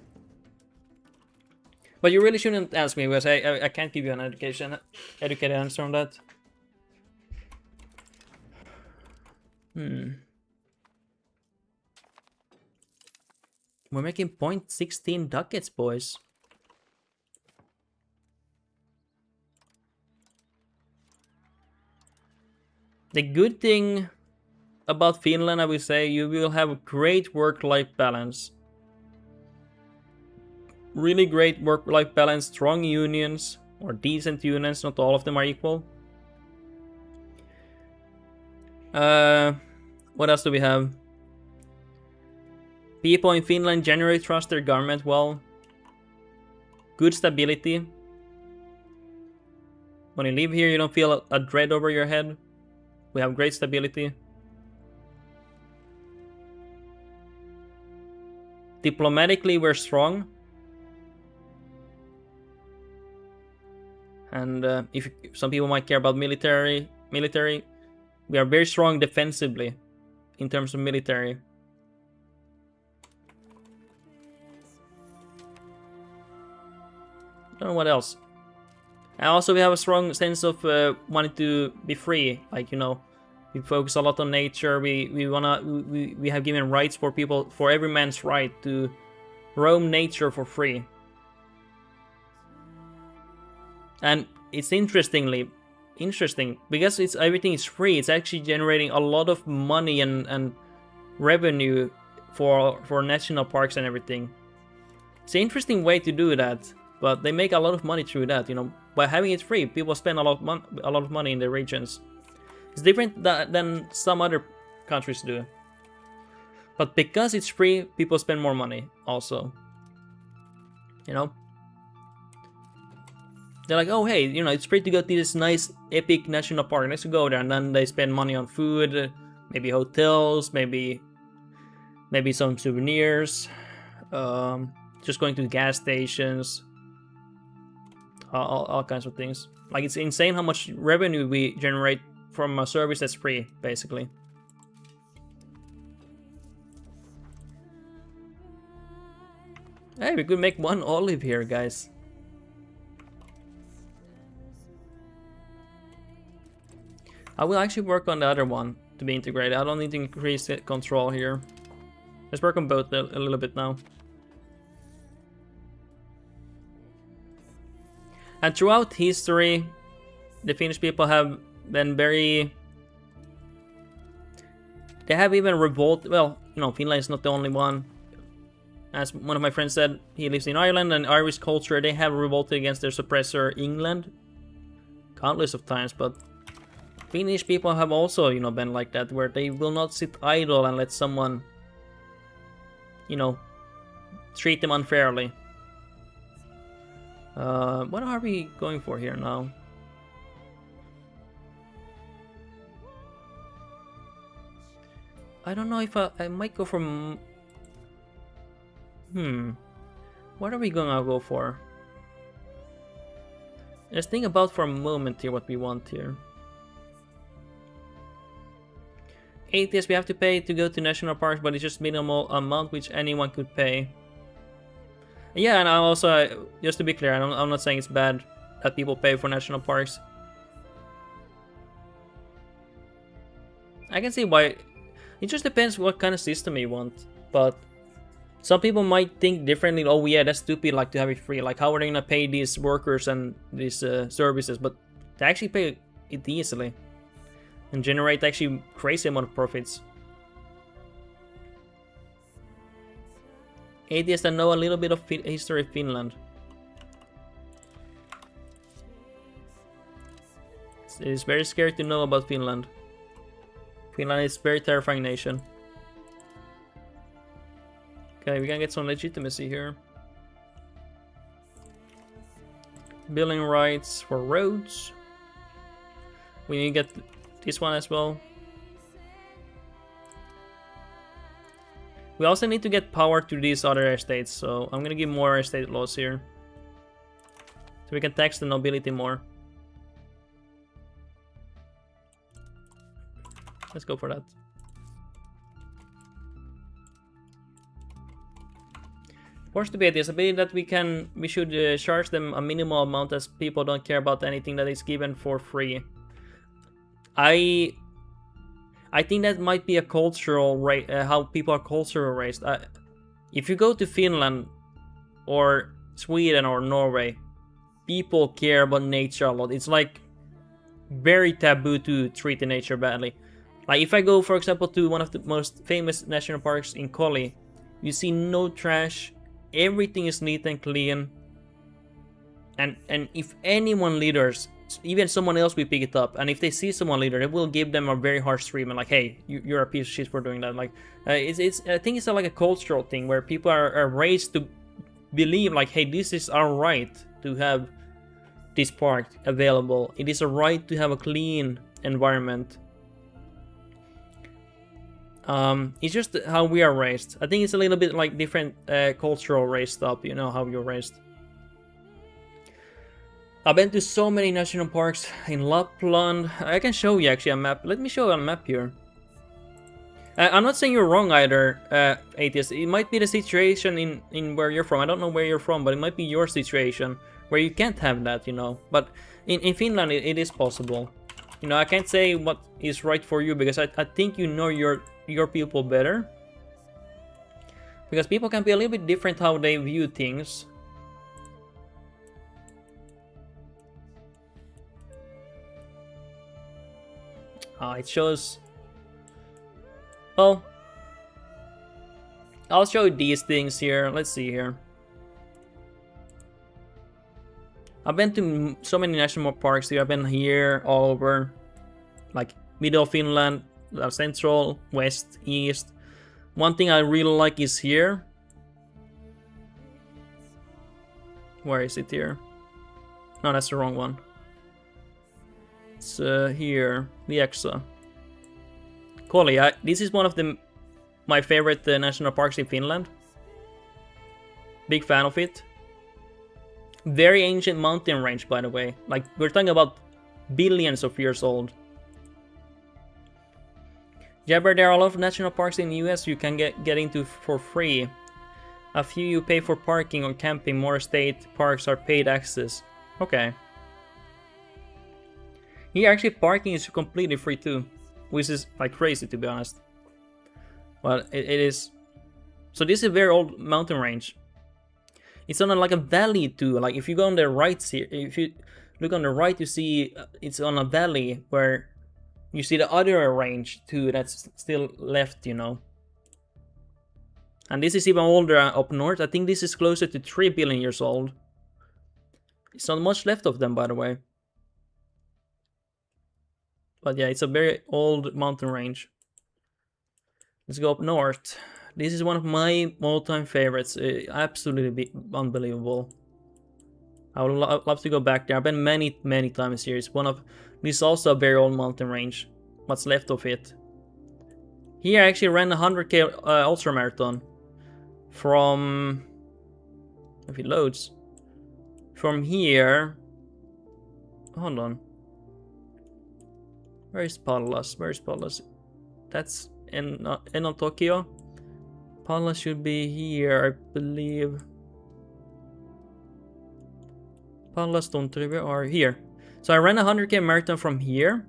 But you really shouldn't ask me, because I can't give you an educated answer on that. We're making 0.16 ducats, boys. The good thing about Finland, I would say, you will have a great work-life balance. Really great work-life balance, strong unions, or decent unions, not all of them are equal. What else do we have? People in Finland generally trust their government well. Good stability. When you live here, you don't feel a dread over your head. We have great stability. Diplomatically, we're strong. And if some people might care about military, we are very strong defensively in terms of military. I don't know what else. And also we have a strong sense of wanting to be free. Like, you know, we focus a lot on nature. We have given rights for people, for every man's right to roam nature for free. And it's interesting because everything is free. It's actually generating a lot of money and revenue for national parks and everything. It's an interesting way to do that, but they make a lot of money through that. You know, by having it free, people spend a lot of money in their regions. It's different than some other countries do. But because it's free, people spend more money also. You know? They're like, oh hey, you know, it's free to go to this nice epic national park. Let's go there. And then they spend money on food, maybe hotels, maybe some souvenirs, just going to gas stations, all kinds of things. Like, it's insane how much revenue we generate from a service that's free, basically. Hey, we could make one olive here, guys. I will actually work on the other one to be integrated. I don't need to increase the control here. Let's work on both a little bit now. And throughout history, the Finnish people have been very... They have even revolted. Well, you know, Finland is not the only one. As one of my friends said, he lives in Ireland, and Irish culture, they have revolted against their suppressor, England. Countless of times, but Finnish people have also, you know, been like that, where they will not sit idle and let someone, you know, treat them unfairly. What are we going for here now? I don't know if I might go for... What are we gonna go for? Let's think about for a moment here what we want here. 8 years we have to pay to go to national parks, but it's just minimal amount which anyone could pay. Yeah, and I also, just to be clear, I'm not saying it's bad that people pay for national parks. I can see why. It just depends what kind of system you want. But some people might think differently. Oh yeah, that's stupid, like, to have it free. Like, how are they gonna pay these workers and these services? But they actually pay it easily and generate actually crazy amount of profits. Atheists that know a little bit of history of Finland. It is very scary to know about Finland. Finland is a very terrifying nation. Okay, we can get some legitimacy here. Building rights for roads. We need to get this one as well. We also need to get power to these other estates, so I'm gonna give more estate laws here. So we can tax the nobility more. Let's go for that. Forced debate is a bit that we should charge them a minimal amount as people don't care about anything that is given for free. I think that might be a cultural how people are cultural raised. If you go to Finland or Sweden or Norway, people care about nature a lot. It's like very taboo to treat the nature badly. Like if I go, for example, to one of the most famous national parks in Collie, you see no trash. Everything is neat and clean. And if anyone litters, even someone else will pick it up. And if they see someone litter, they will give them a very harsh treatment. Like, hey, you're a piece of shit for doing that. Like, I think it's like a cultural thing where people are raised to believe like, hey, this is our right to have this park available. It is a right to have a clean environment. It's just how we are raised. I think it's a little bit like different cultural race stuff, you know, how you're raised. I've been to so many national parks in Lapland. I can show you actually a map. Let me show you a map here. I'm not saying you're wrong either, Atheist. It might be the situation in where you're from. I don't know where you're from, but it might be your situation where you can't have that, you know. But in Finland, it is possible. You know, I can't say what is right for you because I think you know your people better. Because people can be a little bit different how they view things. It shows... Well, I'll show you these things here. Let's see here. I've been to so many national parks here. I've been here all over. Like middle of Finland, central, west, east. One thing I really like is here. Where is it here? No, that's the wrong one. It's here, Lieksa. Koli, this is one of my favorite national parks in Finland. Big fan of it. Very ancient mountain range, by the way. Like, we're talking about billions of years old. Jabber, there are a lot of national parks in the US you can get into for free. A few you pay for parking or camping, more state parks are paid access. Okay. Here actually parking is completely free too. Which is like crazy to be honest. Well, it is. So this is a very old mountain range. It's on like a valley too. Like if you go on the right here, if you look on the right, you see it's on a valley where you see the other range too that's still left, you know. And this is even older up north. I think this is closer to 3 billion years old. It's not much left of them, by the way. But yeah, it's a very old mountain range. Let's go up north. This is one of my all-time favorites. Absolutely unbelievable. I would love to go back there. I've been many times here. This is also a very old mountain range. What's left of it? Here I actually ran a 100k ultra marathon from, if it loads, from here. Hold on. Where is Pallas? Where is Pallas? That's in Tokyo. Pallas should be here, I believe. Pallas Tunturi, where are here? So I ran a 100k marathon from here.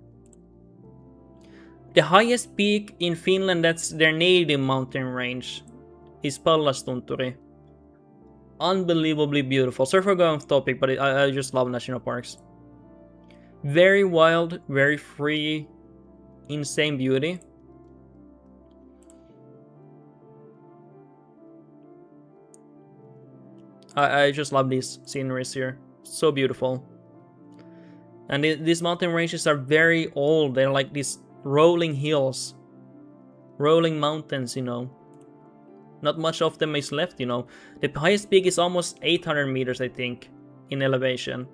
The highest peak in Finland, that's their native mountain range, is Pallas Tunturi. Unbelievably beautiful. Sorry for going off topic, but I just love national parks. Very wild, very free, insane beauty. I just love these sceneries here. So beautiful. And these mountain ranges are very old. They're like these rolling hills. Rolling mountains, you know. Not much of them is left, you know. The highest peak is almost 800 meters, I think, in elevation.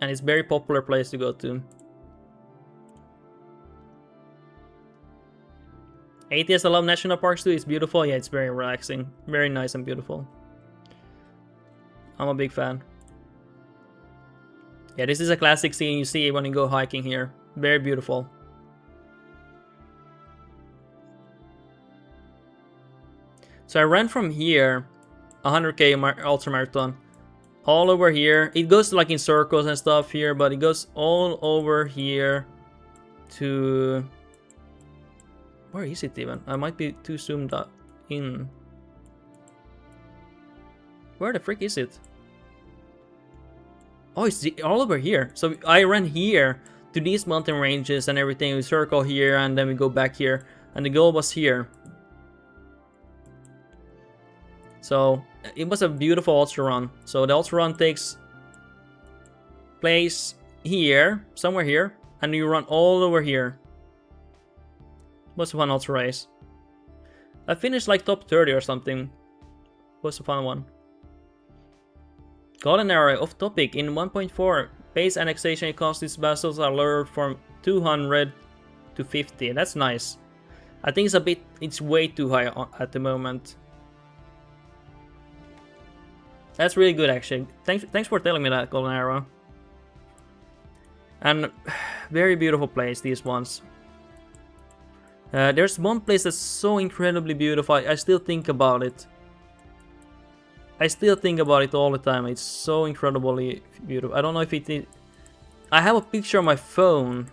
And it's a very popular place to go to. ATS, I love national parks too. It's beautiful. Yeah, it's very relaxing. Very nice and beautiful. I'm a big fan. Yeah, this is a classic scene you see when you go hiking here. Very beautiful. So I ran from here, 100k ultramarathon, all over here. It goes like in circles and stuff here, but it goes all over here to... Where is it even? I might be too zoomed in. Where the frick is it? Oh, it's all over here. So I ran here to these mountain ranges and everything. We circle here and then we go back here. And the goal was here. So it was a beautiful ultra run. So the ultra run takes place here, somewhere here, and you run all over here. Was a fun ultra race. I finished like top 30 or something. Was a fun one. Golden Era, off topic. In 1.4, base annexation costs these vessels are lowered from 200 to 50. That's nice. I think it's way too high at the moment. That's really good actually. Thanks for telling me that, Golden Arrow. And very beautiful place, these ones. There's one place that's so incredibly beautiful. I still think about it. I still think about it all the time. It's so incredibly beautiful. I don't know if it is... I have a picture on my phone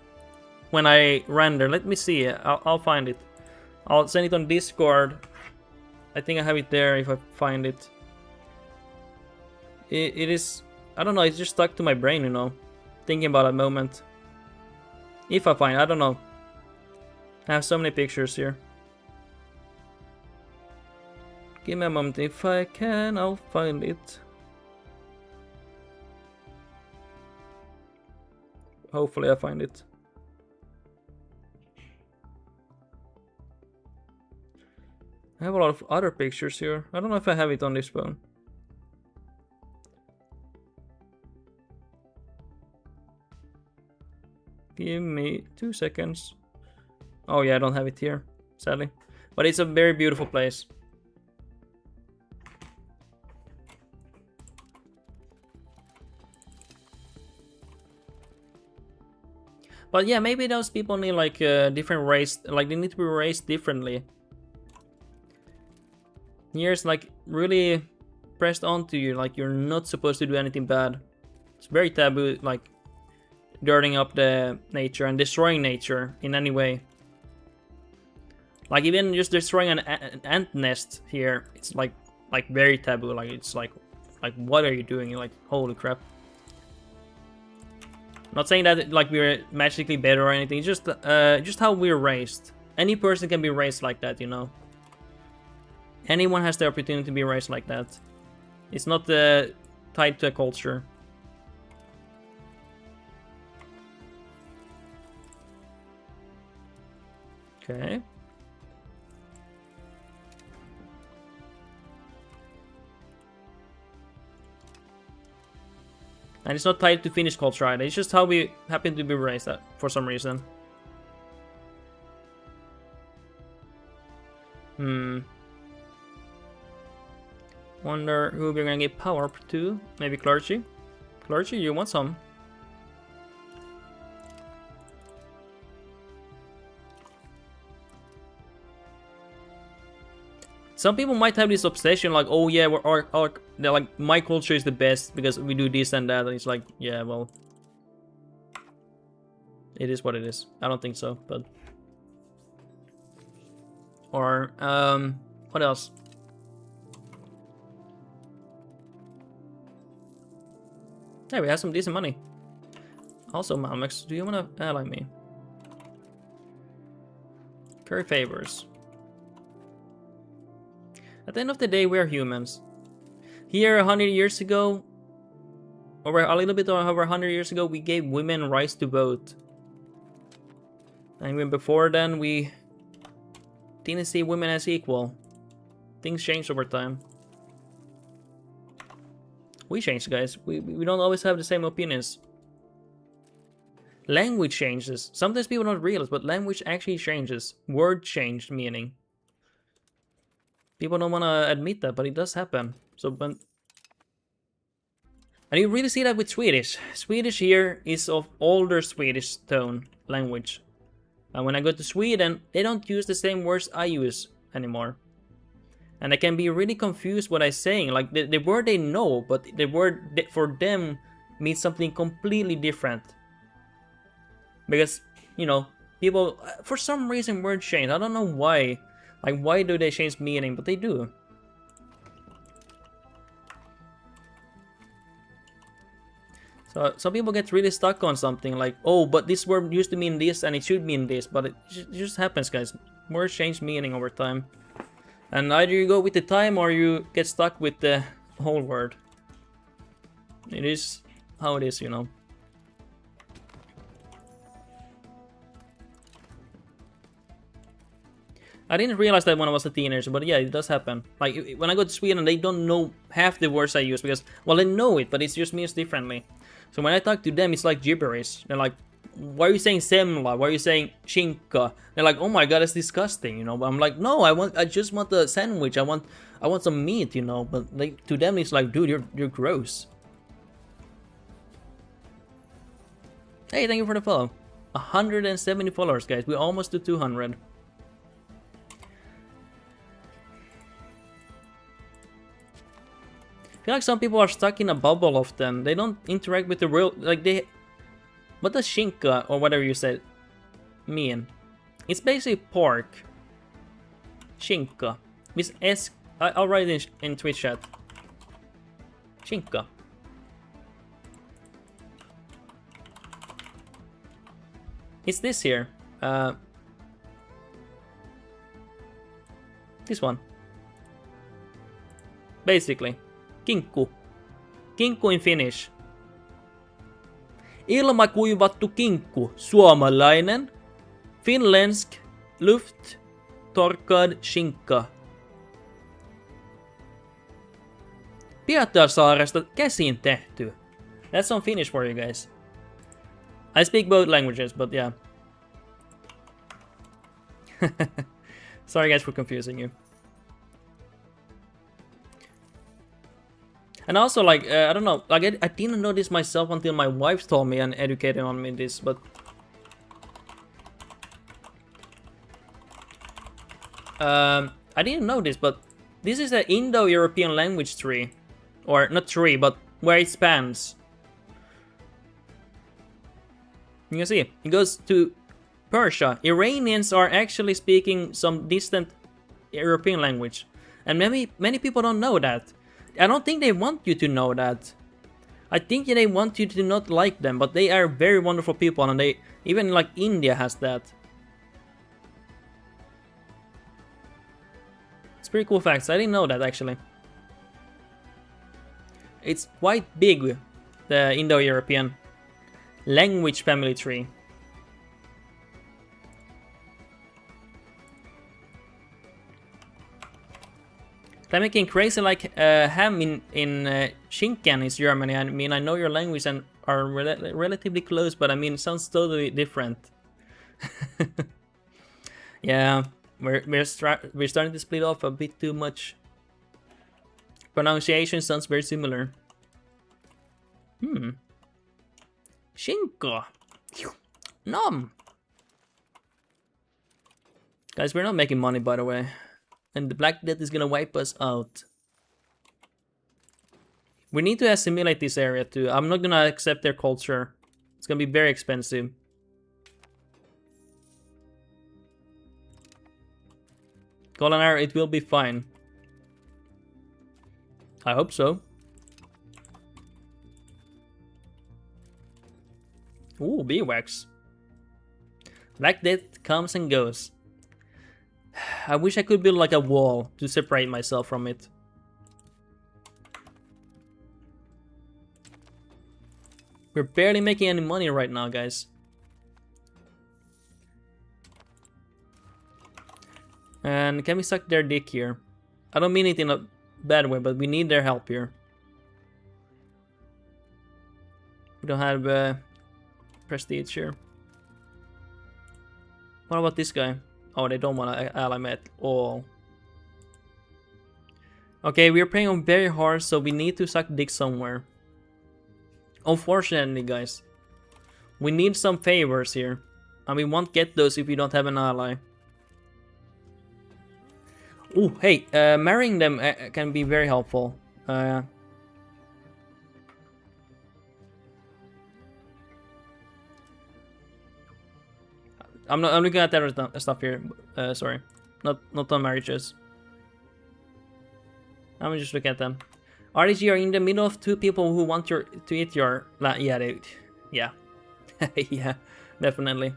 when I render. Let me see. I'll find it. I'll send it on Discord. I think I have it there if I find it. It is... I don't know. It's just stuck to my brain, you know. Thinking about a moment. If I find it, I don't know. I have so many pictures here. Give me a moment. If I can, I'll find it. Hopefully I find it. I have a lot of other pictures here. I don't know if I have it on this phone. Give me 2 seconds. Oh yeah, I don't have it here, sadly. But it's a very beautiful place. But yeah, maybe those people need like different race, like they need to be raised differently. Here's like really pressed onto you, like you're not supposed to do anything bad. It's very taboo, like dirtying up the nature and destroying nature in any way. Like even just destroying an ant nest here, it's like very taboo. Like it's like what are you doing? You're like, holy crap. Not saying that like we're magically better or anything. It's just how we're raised. Any person can be raised like that, you know. Anyone has the opportunity to be raised like that. It's not tied to a culture. Okay. And it's not tied to Finnish culture either. It's just how we happen to be raised for some reason. Wonder who we're gonna give power up to. Maybe clergy? Clergy, you want some? Some people might have this obsession, like, oh yeah, they're like, my culture is the best because we do this and that, and it's like, yeah, well, it is what it is. I don't think so, but... Or, what else? Hey, we have some decent money. Also, Malmex, do you want to ally me? Curry favors. At the end of the day, we're humans. Here, 100 years ago, or a little bit over 100 years ago, we gave women rights to vote. And even before then, we didn't see women as equal. Things changed over time. We changed, guys. We don't always have the same opinions. Language changes. Sometimes people don't realize, but language actually changes. Word changed meaning. People don't want to admit that, but it does happen. So, and you really see that with Swedish. Swedish here is of older Swedish tone language. And when I go to Sweden, they don't use the same words I use anymore. And I can be really confused what I'm saying. Like, the word they know, but the word for them means something completely different. Because, you know, people, for some reason, words change. I don't know why. Like, why do they change meaning? But they do. So some people get really stuck on something like, oh, but this word used to mean this and it should mean this, but it just happens, guys. Words change meaning over time. And either you go with the time or you get stuck with the whole word. It is how it is, you know. I didn't realize that when I was a teenager, but yeah, it does happen. Like, when I go to Sweden, they don't know half the words I use because, well, they know it, but it just means differently. So when I talk to them, it's like gibberish. They're like, why are you saying semla? Why are you saying skinka? They're like, oh my god, it's disgusting, you know. But I'm like, no, I just want a sandwich. I want some meat, you know. But like, to them, it's like, dude, you're gross. Hey, thank you for the follow. 170 followers, guys. We're almost to 200. I feel like some people are stuck in a bubble of them. They don't interact with the real, like they... What does skinka, or whatever you said, mean? It's basically pork. Skinka. With S... I'll write it in Twitch chat. Skinka. It's this here. This one. Basically. Kinkku. Kinkku in Finnish. Ilmakuivattu kinkku. Suomalainen. Finländsk. Luft. Torkad skinka. Pietarsaaresta käsin tehty. That's some Finnish for you guys. I speak both languages, but yeah. Sorry guys for confusing you. And also, like, I don't know, like, I didn't know this myself until my wife told me and educated on me this, but... I didn't know this, but this is an Indo-European language tree. Or, not tree, but where it spans. You can see, it goes to Persia. Iranians are actually speaking some distant European language. And many people don't know that. I don't think they want you to know that. I think they want you to not like them, but they are very wonderful people, and they even like India has that. It's pretty cool facts. I didn't know that actually. It's quite big, the Indo-European language family tree. I'm making crazy like ham in Schinken is Germany. I mean, I know your language and are relatively close, but I mean, it sounds totally different. Yeah, we're starting to split off a bit too much. Pronunciation sounds very similar. Shinka. Nom. Guys, we're not making money, by the way. And the Black Death is gonna wipe us out. We need to assimilate this area too. I'm not gonna accept their culture. It's gonna be very expensive. Golden it will be fine. I hope so. Ooh, beeswax. Black Death comes and goes. I wish I could build like a wall to separate myself from it. We're barely making any money right now, guys. And can we suck their dick here? I don't mean it in a bad way, but we need their help here. We don't have prestige here. What about this guy? Oh, they don't want to ally me at all. Okay, we're playing on very hard, so we need to suck dick somewhere. Unfortunately, guys. We need some favors here. And we won't get those if we don't have an ally. Oh, hey, marrying them can be very helpful. I'm looking at other stuff here. Sorry, not on marriages. I'm just looking at them. RDG are in the middle of two people who want to eat your yeah, yeah, yeah, definitely.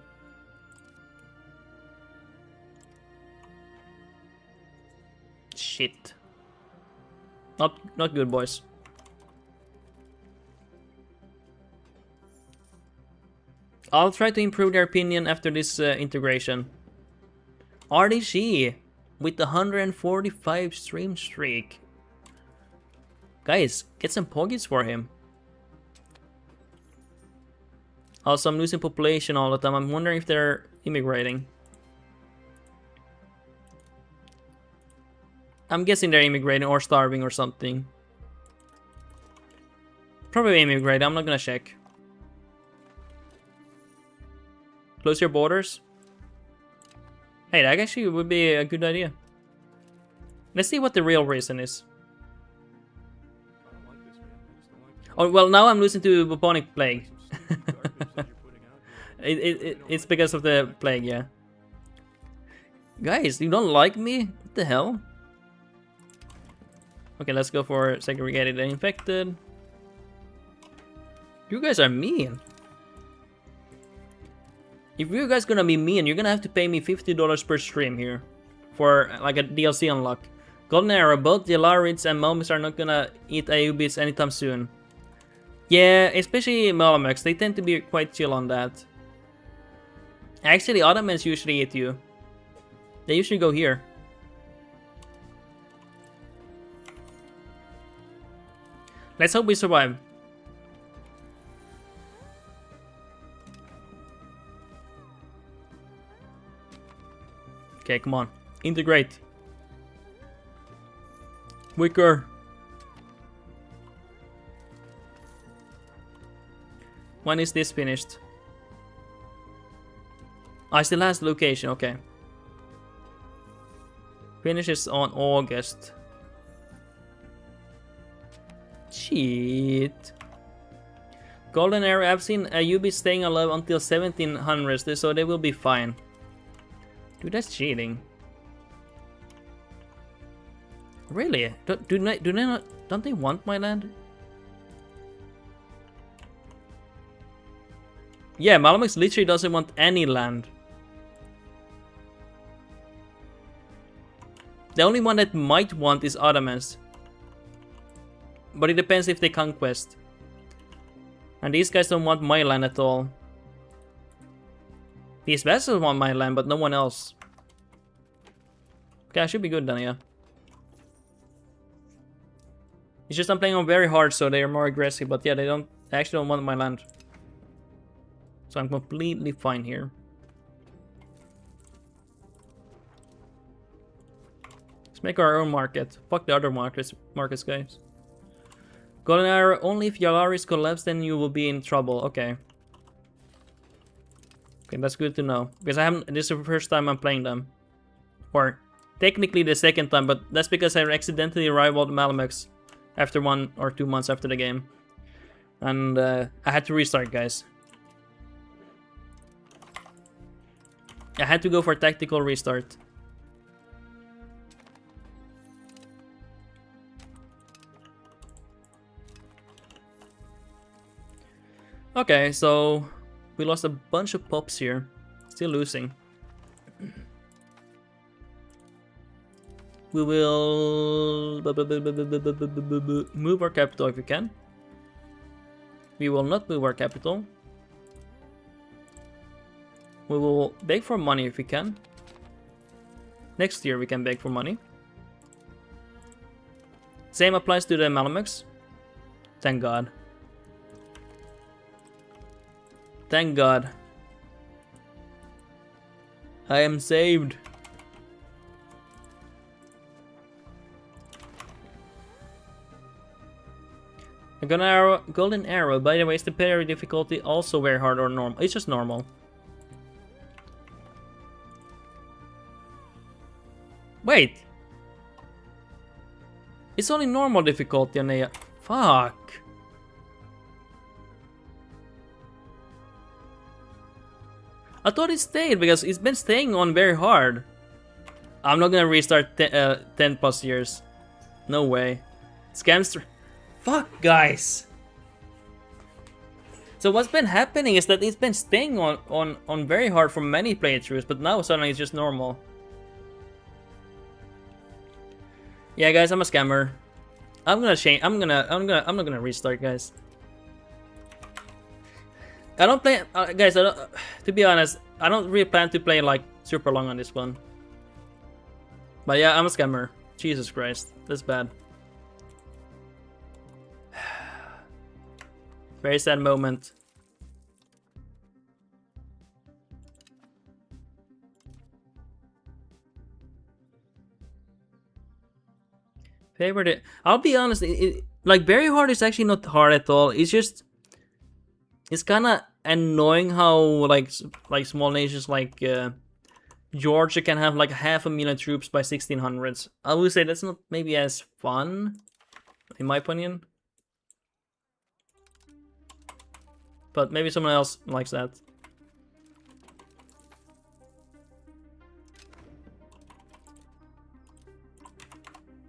Shit. Not good, boys. I'll try to improve their opinion after this integration. RDG with the 145 stream streak. Guys, get some pogies for him. Also, I'm losing population all the time. I'm wondering if they're immigrating. I'm guessing they're immigrating or starving or something. Probably immigrating. I'm not gonna check. Close your borders. Hey, that actually would be a good idea. Let's see what the real reason is. Oh, well, now I'm losing to bubonic plague. It's because of the plague, yeah. Guys, you don't like me? What the hell? Okay, let's go for segregated and infected. You guys are mean. If you guys gonna be mean, you're gonna have to pay me $50 per stream here. For like a DLC unlock. Golden Arrow, both the Ayyubids and Malmix are not gonna eat Ayyubids anytime soon. Yeah, especially Malmix, they tend to be quite chill on that. Actually, Ottomans usually eat you. They usually go here. Let's hope we survive. Okay, come on. Integrate. Quicker. When is this finished? I still has the location, okay. Finishes on August. Shit. Golden Era, I've seen Ayyubids staying alive until 1700s, so they will be fine. Dude, that's cheating. Really? Don't they want my land? Yeah, Malmix literally doesn't want any land. The only one that might want is Ottomans. But it depends if they conquest. And these guys don't want my land at all. These vessels want my land, but no one else. Okay, I should be good then, yeah. It's just I'm playing on very hard, so they are more aggressive. But yeah, they actually don't want my land. So I'm completely fine here. Let's make our own market. Fuck the other markets, guys. Golden Arrow, only if Yalaris collapse, then you will be in trouble. Okay. Okay, that's good to know. Because this is the first time I'm playing them. Or, technically the second time, but that's because I accidentally rivaled Malmix after 1 or 2 months after the game. And I had to restart, guys. I had to go for tactical restart. Okay, so we lost a bunch of pops here. Still losing. We will move our capital if we can. We will not move our capital. We will beg for money if we can. Next year we can beg for money. Same applies to the Malmix. Thank God. Thank God. I am saved. A golden arrow. By the way, is the parry difficulty also very hard or normal? It's just normal. Wait. It's only normal difficulty on a... Fuck. I thought it stayed because it's been staying on very hard. I'm not gonna restart 10 plus years. No way. Scamster. Fuck, guys. So what's been happening is that it's been staying on very hard for many playthroughs, but now suddenly it's just normal. Yeah, guys, I'm a scammer. I'm not gonna restart, guys. I don't play, guys. To be honest, I don't really plan to play like super long on this one. But yeah, I'm a scammer. Jesus Christ, that's bad. Very sad moment. Favorite. I'll be honest. Like very hard is actually not hard at all. It's just. It's kind of annoying how like small nations like Georgia can have like 500,000 troops by 1600s. I would say that's not maybe as fun, in my opinion. But maybe someone else likes that.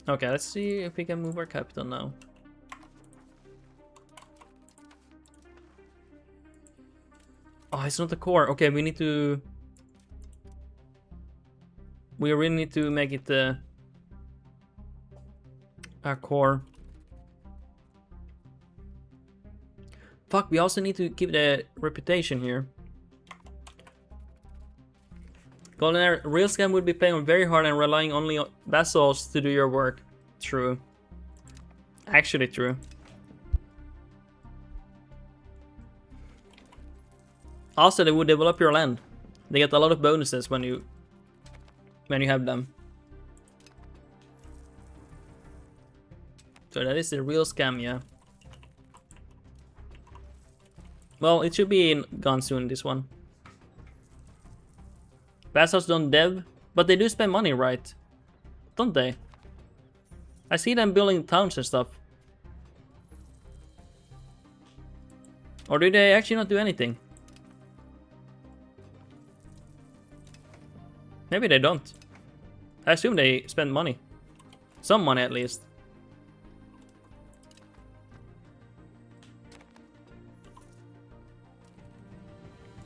Okay, let's see if we can move our capital now. Oh, it's not the core. Okay, we need to... We really need to make it our core. Fuck, we also need to keep the reputation here. Golden Air, real scam would be paying very hard and relying only on vassals to do your work. True. Actually true. Also, they would develop your land. They get a lot of bonuses when you have them. So that is the real scam, yeah. Well, it should be gone soon, this one. Vassals don't dev, but they do spend money, right? Don't they? I see them building towns and stuff. Or do they actually not do anything? Maybe they don't. I assume they spend money. Some money at least.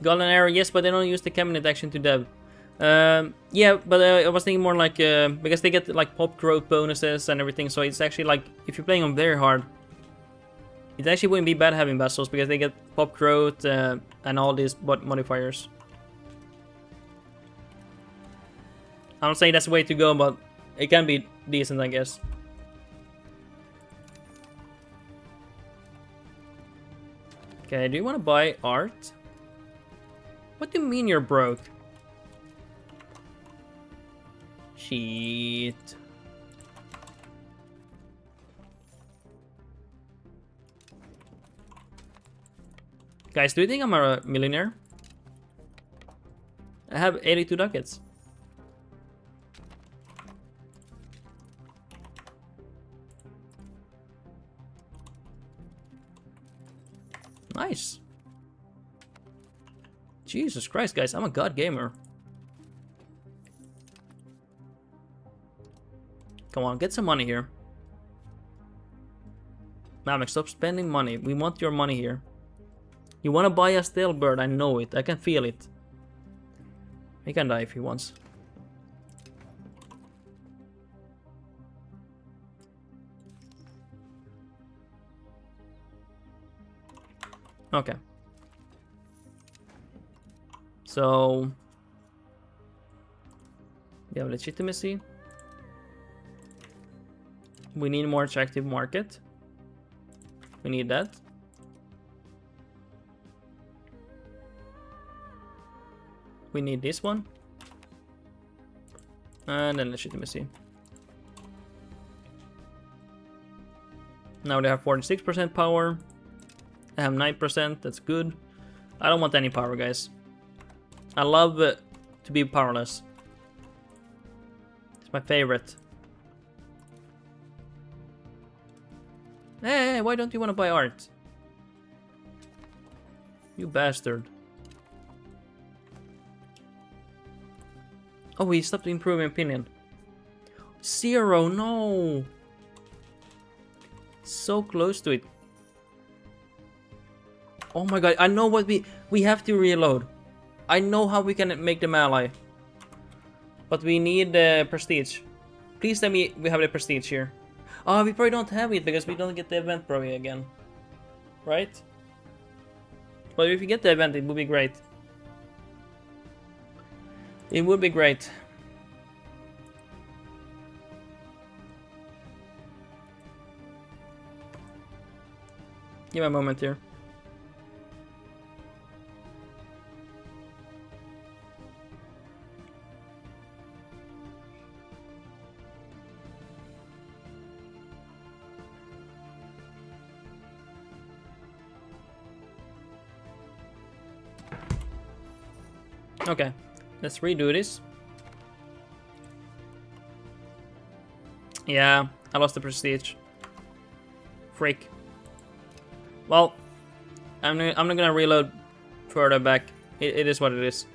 Golden Arrow, yes, but they don't use the cabinet action to dev. Yeah, but I was thinking more like, because they get like pop growth bonuses and everything, so it's actually like, if you're playing them very hard, it actually wouldn't be bad having vassals, because they get pop growth and all these modifiers. I don't say that's the way to go, but it can be decent, I guess. Okay, do you want to buy art? What do you mean you're broke? Shit. Guys, do you think I'm a millionaire? I have 82 ducats. Nice. Jesus Christ, guys, I'm a god gamer. Come on, get some money here. Mamek, stop spending money. We want your money here. You want to buy a stale bird, I know it. I can feel it. He can die if he wants. Okay. So we have legitimacy. We need more attractive market. We need that. We need this one. And then legitimacy. Now they have 46% power. I have 9%, that's good. I don't want any power, guys. I love to be powerless. It's my favorite. Hey, why don't you want to buy art? You bastard. Oh, he stopped improving opinion. 0, no! So close to it. Oh my god, I know what we have to reload. I know how we can make them ally. But we need the prestige. Please tell me we have the prestige here. Oh, we probably don't have it because we don't get the event probably again. Right? But if we get the event, it would be great. It would be great. Give me a moment here. Okay, let's redo this. Yeah, I lost the prestige. Freak. Well, I'm not gonna reload further back. It is what it is.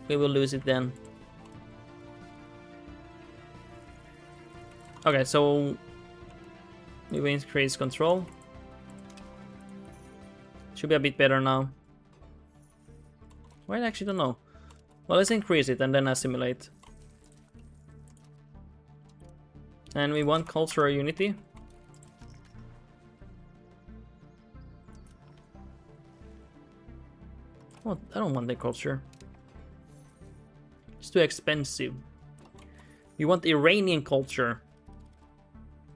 We will lose it then. Okay, so we will increase control. Should be a bit better now. Well, I actually don't know. Well, let's increase it and then assimilate. And we want cultural unity. Oh, I don't want the culture. It's too expensive. We want Iranian culture.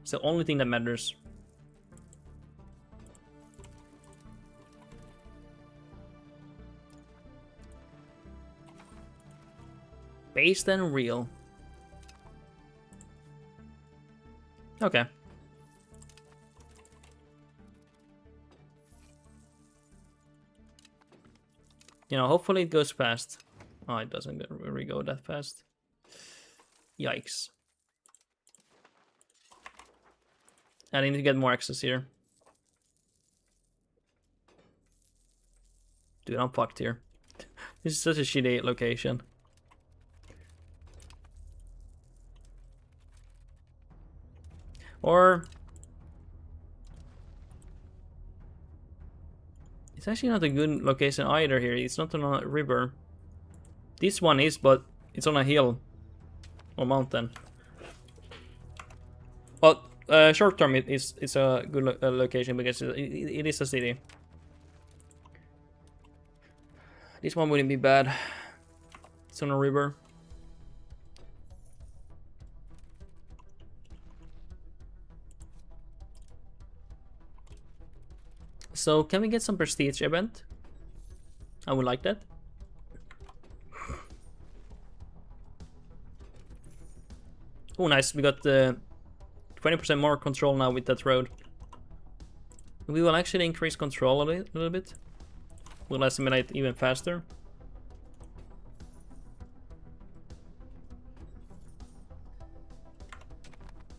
It's the only thing that matters. Based and real. Okay. You know, hopefully it goes fast. Oh, it doesn't really go that fast. Yikes. I need to get more access here. Dude, I'm fucked here. This is such a shitty location. Or it's actually not a good location either here. It's not on a river. This one is, but it's on a hill or mountain. But short term, it's a good location because it is a city. This one wouldn't be bad. It's on a river. So can we get some prestige event? I would like that. Oh, nice. We got 20% more control now with that road. We will actually increase control a little bit. We'll assimilate even faster.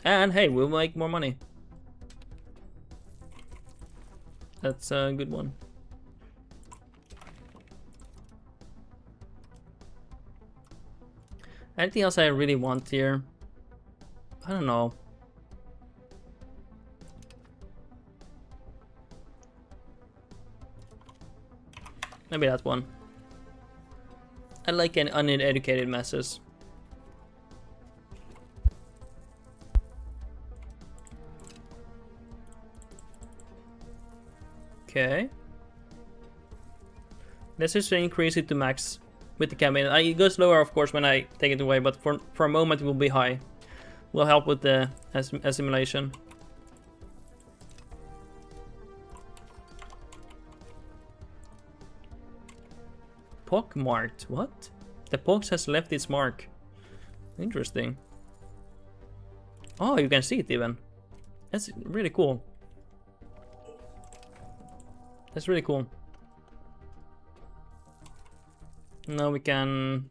And hey, we'll make more money. That's a good one. Anything else I really want here? I don't know. Maybe that one. I like an uneducated masses. Okay. Let's just increase it to max with the campaign. It goes lower, of course, when I take it away, but for a moment it will be high. Will help with the assimilation. pock marked. What? The pox has left its mark. Interesting. Oh, you can see it even. That's really cool. That's really cool. Now we can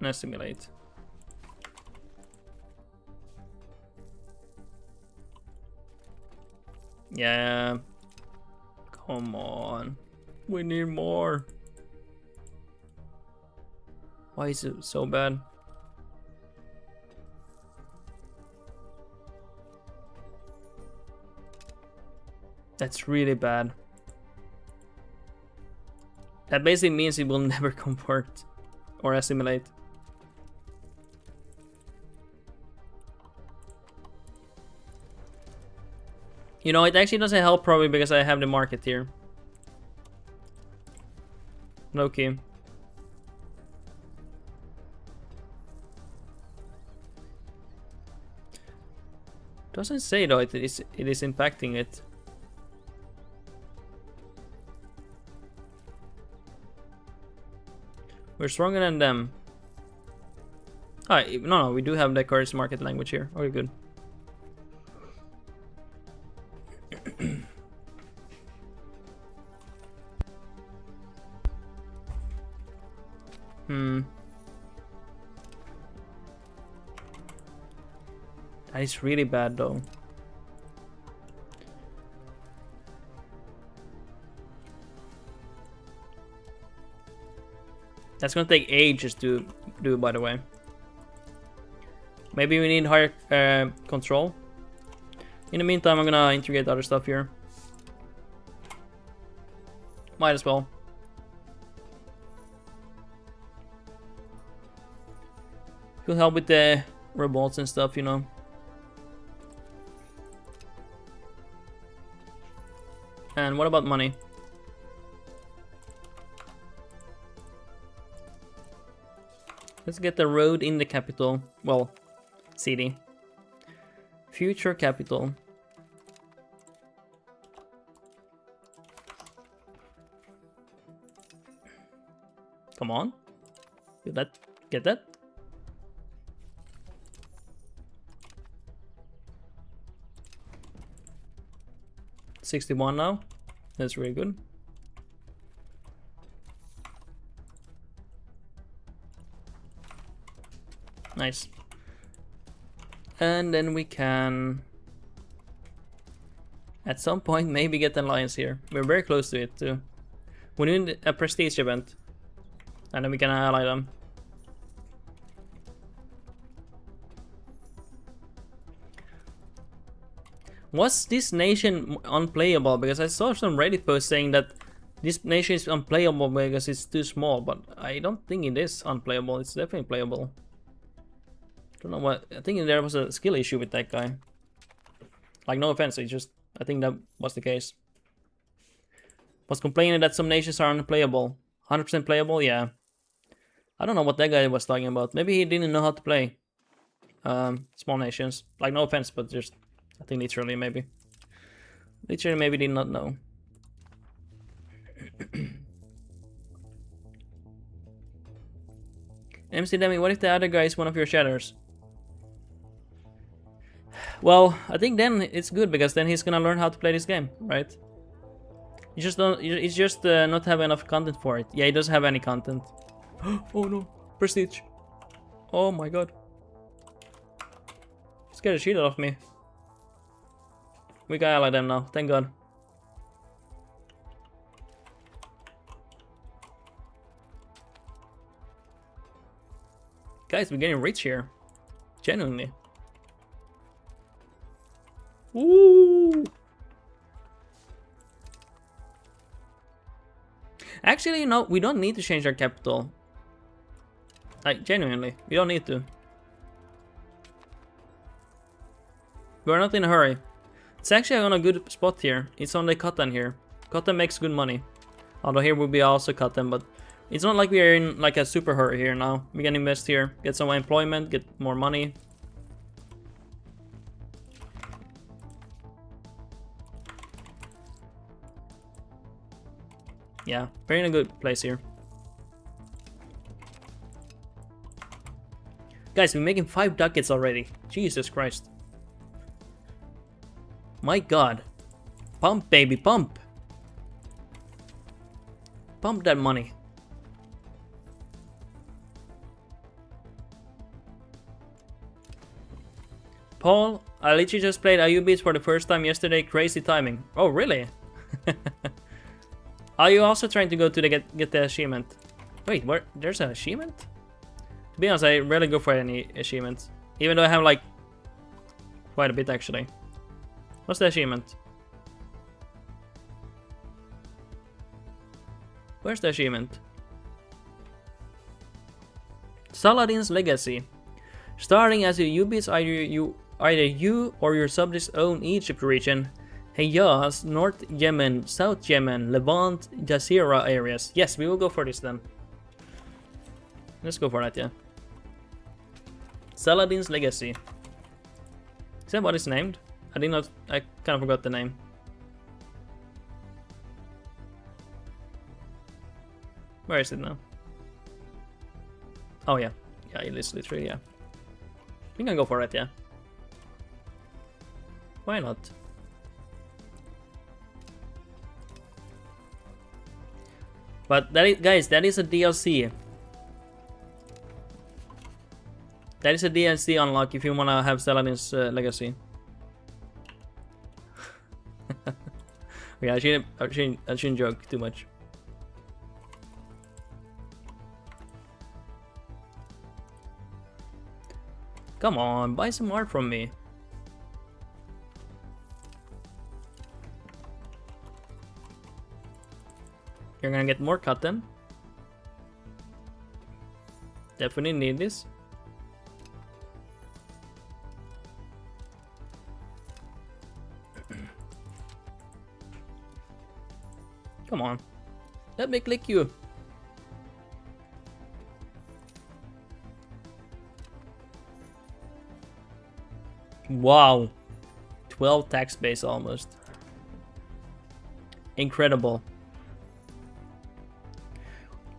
assimilate. Yeah. Come on. We need more. Why is it so bad? That's really bad. That basically means it will never convert or assimilate. You know, it actually doesn't help probably because I have the market here. Low key. Doesn't say though it is impacting it. We're stronger than them. Alright, no, we do have the currency market language here. Okay, good. That is really bad though. That's gonna take ages to do, by the way. Maybe we need higher control. In the meantime, I'm gonna integrate other stuff here. Might as well. Could help with the revolts and stuff, you know. And what about money? Let's get the road in the capital. Well, city. Future capital. Come on. Get that? $61 now. That's really good. Nice. And then we can at some point maybe get an alliance here. We're very close to it too. We need a prestige event. And then we can ally them. Was this nation unplayable? Because I saw some Reddit posts saying that this nation is unplayable because it's too small, but I don't think it is unplayable. It's definitely playable. Don't know what. I think there was a skill issue with that guy. Like, no offense, it's just I think that was the case. Was complaining that some nations are unplayable. 100% playable, yeah. I don't know what that guy was talking about. Maybe he didn't know how to play small nations. Like, no offense, but just I think literally maybe did not know. MC Demi, what if the other guy is one of your shadows? Well, I think then it's good because then he's gonna learn how to play this game, right? You just don't. It's just not have enough content for it. Yeah, he doesn't have any content. Oh no, prestige. Oh my god. Scared the shit out of me. We got ally them now, thank god. Guys, we're getting rich here. Genuinely. Ooh. Actually, no, we don't need to change our capital. Like, genuinely, we don't need to. We're not in a hurry. It's actually on a good spot here. It's on the cotton here. Cotton makes good money. Although here will be also cotton, but it's not like we are in like a super hurry here now. We can invest here, get some employment, get more money. Yeah, we're in a good place here. Guys, we're making 5 ducats already. Jesus Christ. My god. Pump, baby, pump. Pump that money. Paul, I literally just played Ayyubids for the first time yesterday. Crazy timing. Oh, really? Are you also trying to go to the get the achievement? Wait, where? There's an achievement? To be honest, I rarely go for any achievements. Even though I have like quite a bit actually. What's the achievement? Where's the achievement? Saladin's Legacy. Starting as a Ayyubids, either you or your subjects own Egypt region, Hejaz, North Yemen, South Yemen, Levant, Jazeera areas. Yes, we will go for this then. Let's go for that, yeah. Saladin's Legacy. Is that what it's named? I kind of forgot the name. Where is it now? Oh yeah. Yeah, it is literally, yeah. We can go for it, yeah. Why not? But that is, guys, that is a DLC. That is a DLC unlock if you wanna have Saladin's Legacy. Yeah, I shouldn't joke too much. Come on, buy some art from me. You're gonna get more cotton. Definitely need this. Come on. Let me click you. Wow. 12 tax base almost. Incredible.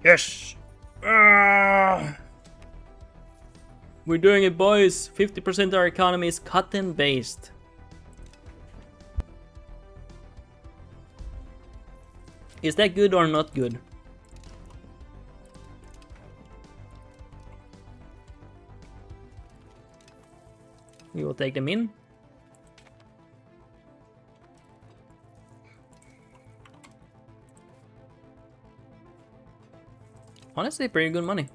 Yes! We're doing it, boys! 50% of our economy is cotton based. Is that good or not good? We will take them in. Honestly, pretty good money.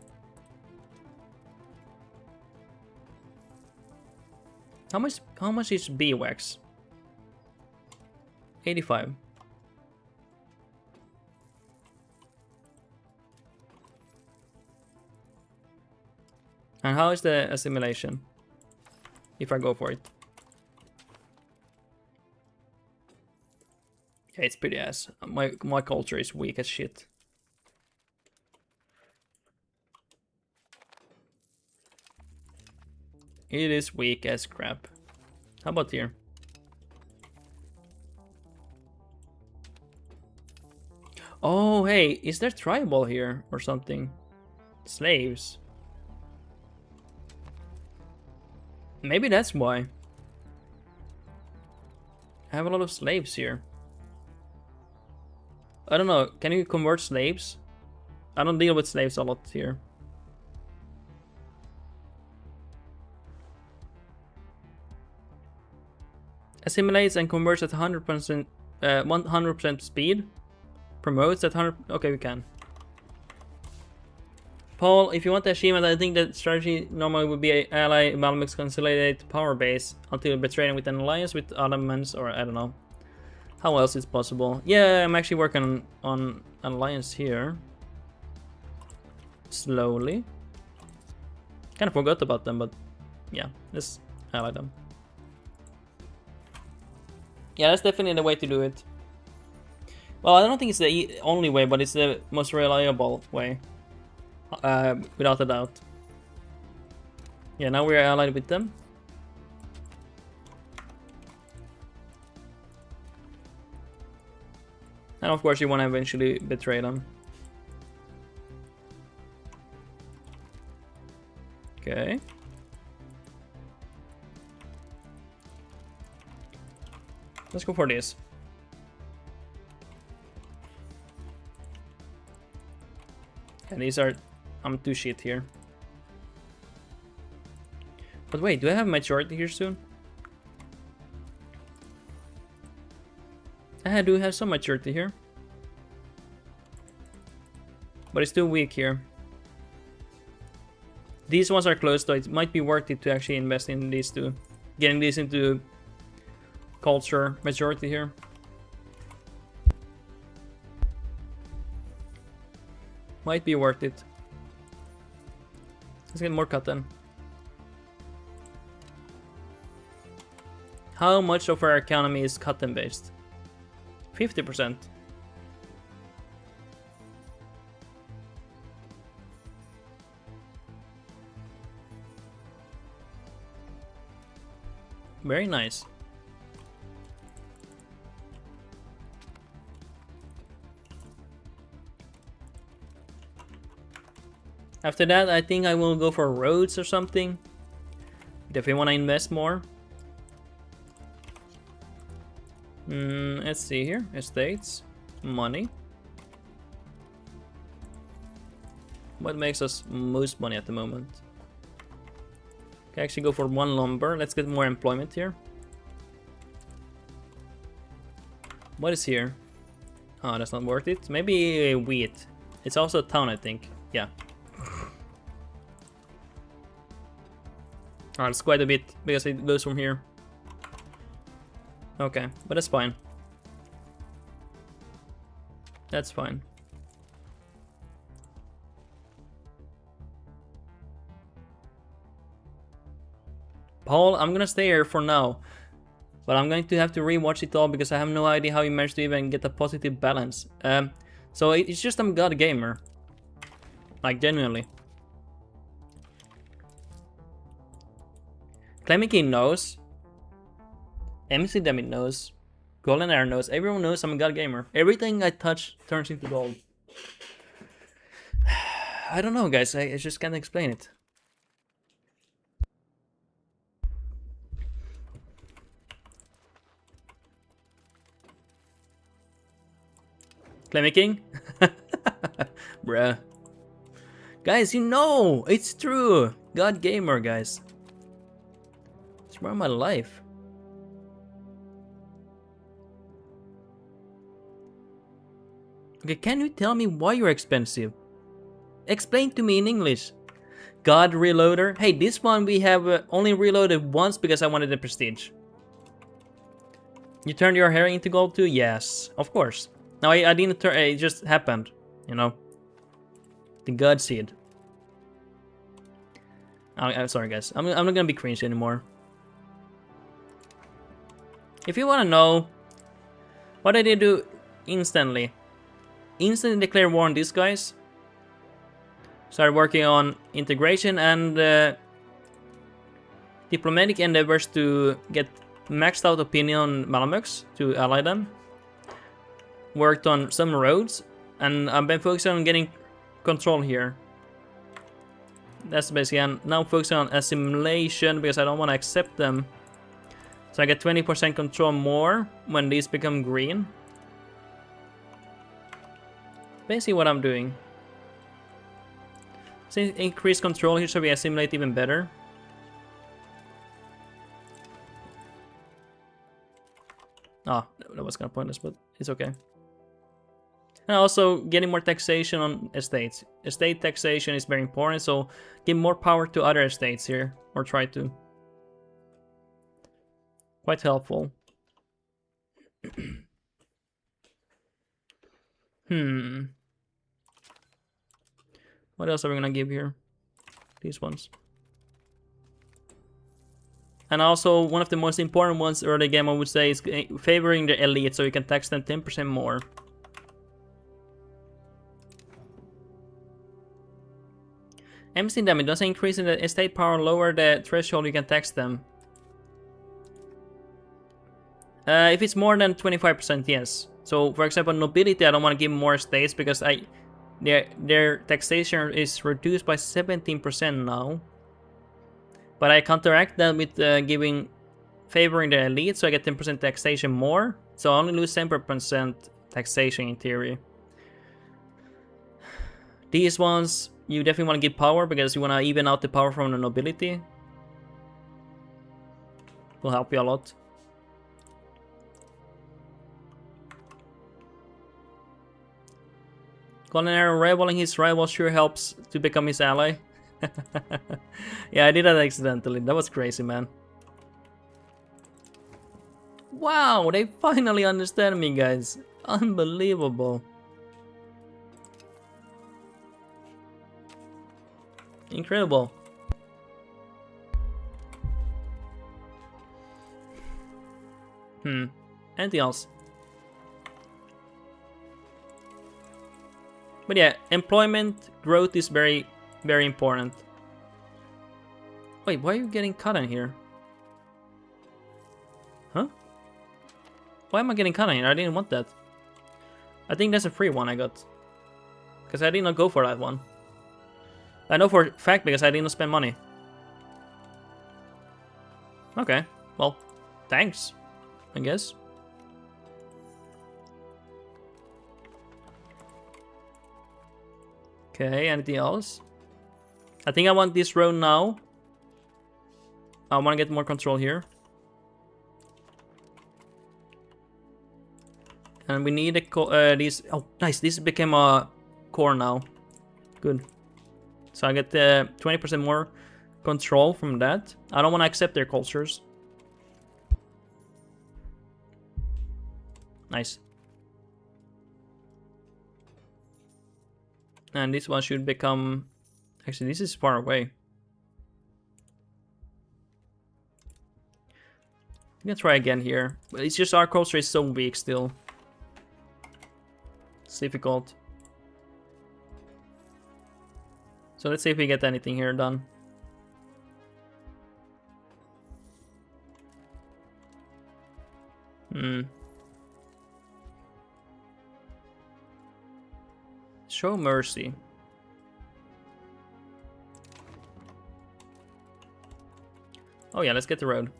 How much is beeswax? 85. And how is the assimilation? If I go for it. Yeah, it's pretty ass. My culture is weak as shit. It is weak as crap. How about here? Oh, hey, is there tribal here or something? Slaves. Maybe that's why. I have a lot of slaves here. I don't know, can you convert slaves? I don't deal with slaves a lot here. Assimilates and converts at 100% speed. Promotes at 100. Okay, we can. Paul, if you want the achievement, I think the strategy normally would be ally Malmix consolidate power base until betraying with an alliance with Ottomans, or I don't know. How else is possible? Yeah, I'm actually working on an alliance here. Slowly. Kind of forgot about them, but yeah, let's ally them. Yeah, that's definitely the way to do it. Well, I don't think it's the only way, but it's the most reliable way. Without a doubt. Yeah, now we're allied with them. And of course you want to eventually betray them. Okay. Let's go for this. And these are... I'm too shit here. But wait, do I have majority here soon? I do have some maturity here. But it's still weak here. These ones are close though, it might be worth it to actually invest in these two. Getting these into culture majority here. Might be worth it. Let's get more cotton. How much of our economy is cotton based? 50%. Very nice. After that, I think I will go for roads or something. If we want to invest more. Let's see here. Estates. Money. What makes us most money at the moment? Okay, actually go for one lumber. Let's get more employment here. What is here? Oh, that's not worth it. Maybe wheat. It's also a town, I think. Yeah. Alright, it's quite a bit because it goes from here. Okay, but that's fine. That's fine. Paul, I'm gonna stay here for now. But I'm going to have to rewatch it all because I have no idea how you managed to even get a positive balance. So it's just I'm god gamer. Like, genuinely. Claiming King knows. MC Demi knows. Golden Air knows. Everyone knows I'm a god gamer. Everything I touch turns into gold. I don't know, guys. I just can't explain it. Claiming King? Bruh. Guys, you know! It's true! God gamer, guys. It's part of my life. Okay, can you tell me why you're expensive? Explain to me in English. God Reloader. Hey, this one we have only reloaded once because I wanted the prestige. You turned your hair into gold too? Yes, of course. No, I didn't turn, it just happened, you know. The God Seed. I'm sorry, guys. I'm not gonna be cringe anymore. If you wanna know what I did do instantly declare war on these guys. Started working on integration and diplomatic endeavors to get maxed out opinion on Malamux to ally them. Worked on some roads, and I've been focusing on getting control here. That's basically, I'm now focusing on assimilation because I don't want to accept them. So I get 20% control more when these become green. Basically what I'm doing. Since increased control here, so we assimilate even better. Ah, that was kind of pointless, but it's okay. And also getting more taxation on estates. Estate taxation is very important, so give more power to other estates here, or try to. Quite helpful. What else are we gonna give here? These ones. And also, one of the most important ones early game, I would say, is favoring the elite, so you can tax them 10% more. MC damage doesn't increase in the estate power, lower the threshold you can tax them. If it's more than 25%, yes. So, for example, nobility, I don't want to give more states because their taxation is reduced by 17% now. But I counteract that with favoring the elite, so I get 10% taxation more. So I only lose 10% taxation in theory. These ones, you definitely want to give power because you want to even out the power from the nobility. Will help you a lot. Culinary rivaling his rival sure helps to become his ally. Yeah, I did that accidentally. That was crazy, man. Wow, they finally understand me, guys. Unbelievable. Incredible. Anything else? But yeah, employment growth is very, very important. Wait, why are you getting cut in here? Huh? Why am I getting cut in here? I didn't want that. I think that's a free one I got. Because I did not go for that one. I know for a fact because I didn't spend money. Okay, well, thanks, I guess. Okay, anything else? I think I want this road now. I want to get more control here. And we need these. Oh, nice. This became a core now. Good. So I get 20% more control from that. I don't want to accept their cultures. Nice. And this one should become... Actually, this is far away. I'm gonna try again here. But it's just our culture is so weak still. It's difficult. So let's see if we get anything here done. Show mercy. Oh yeah, let's get the road.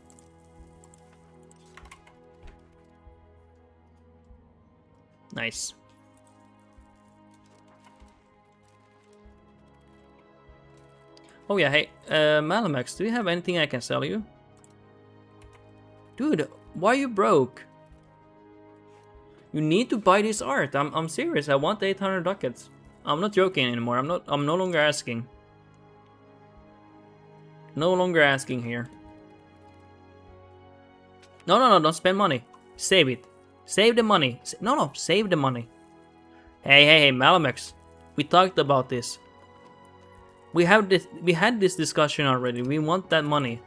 Nice. Oh yeah, hey, Malamex, do you have anything I can sell you? Dude, why are you broke? You need to buy this art. I'm serious. I want 800 ducats. I'm not joking anymore. I'm no longer asking. No longer asking here. No, don't spend money. Save it. Save the money. No, save the money. Hey, Malamex. We talked about this. We had this discussion already. We want that money.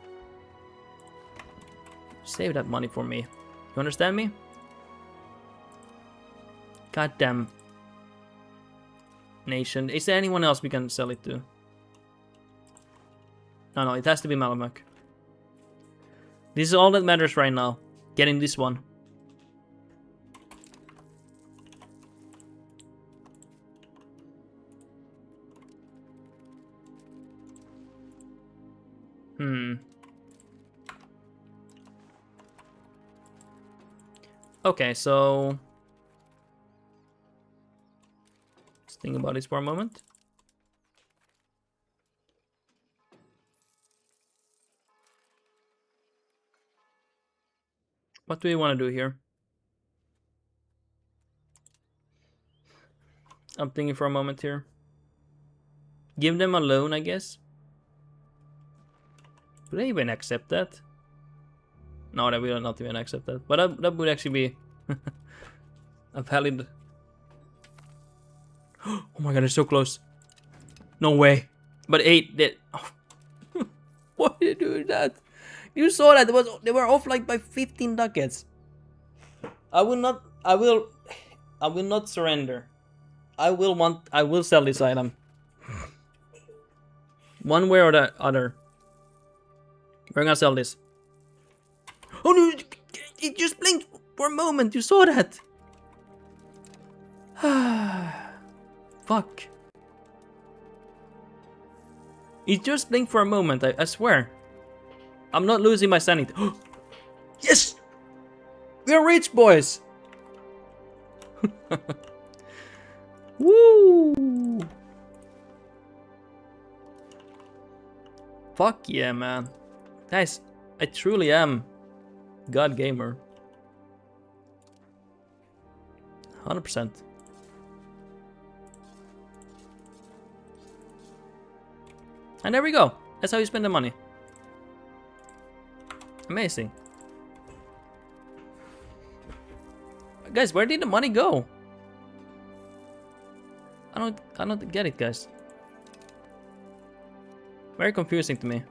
Save that money for me. You understand me? Goddamn nation. Is there anyone else we can sell it to? No, it has to be Malamek. This is all that matters right now. Getting this one. Okay, so let's think about this for a moment. What do we want to do here? I'm thinking for a moment here. Give them a loan, I guess. Would they even accept that? No, they will not even accept that. But that would actually be a valid... Oh my god, they're so close. No way. But 8 did... Oh. Why did you do that? You saw that they were off like by 15 ducats. I will not surrender. I will sell this item. One way or the other. We're gonna sell this. Oh no, it just blinked for a moment, you saw that. Fuck. It just blinked for a moment, I swear. I'm not losing my sanity. Yes! We're rich, boys! Woo! Fuck yeah, man. Guys, I truly am God Gamer. 100%. And there we go. That's how you spend the money. Amazing. Guys, where did the money go? I don't get it, guys. Very confusing to me.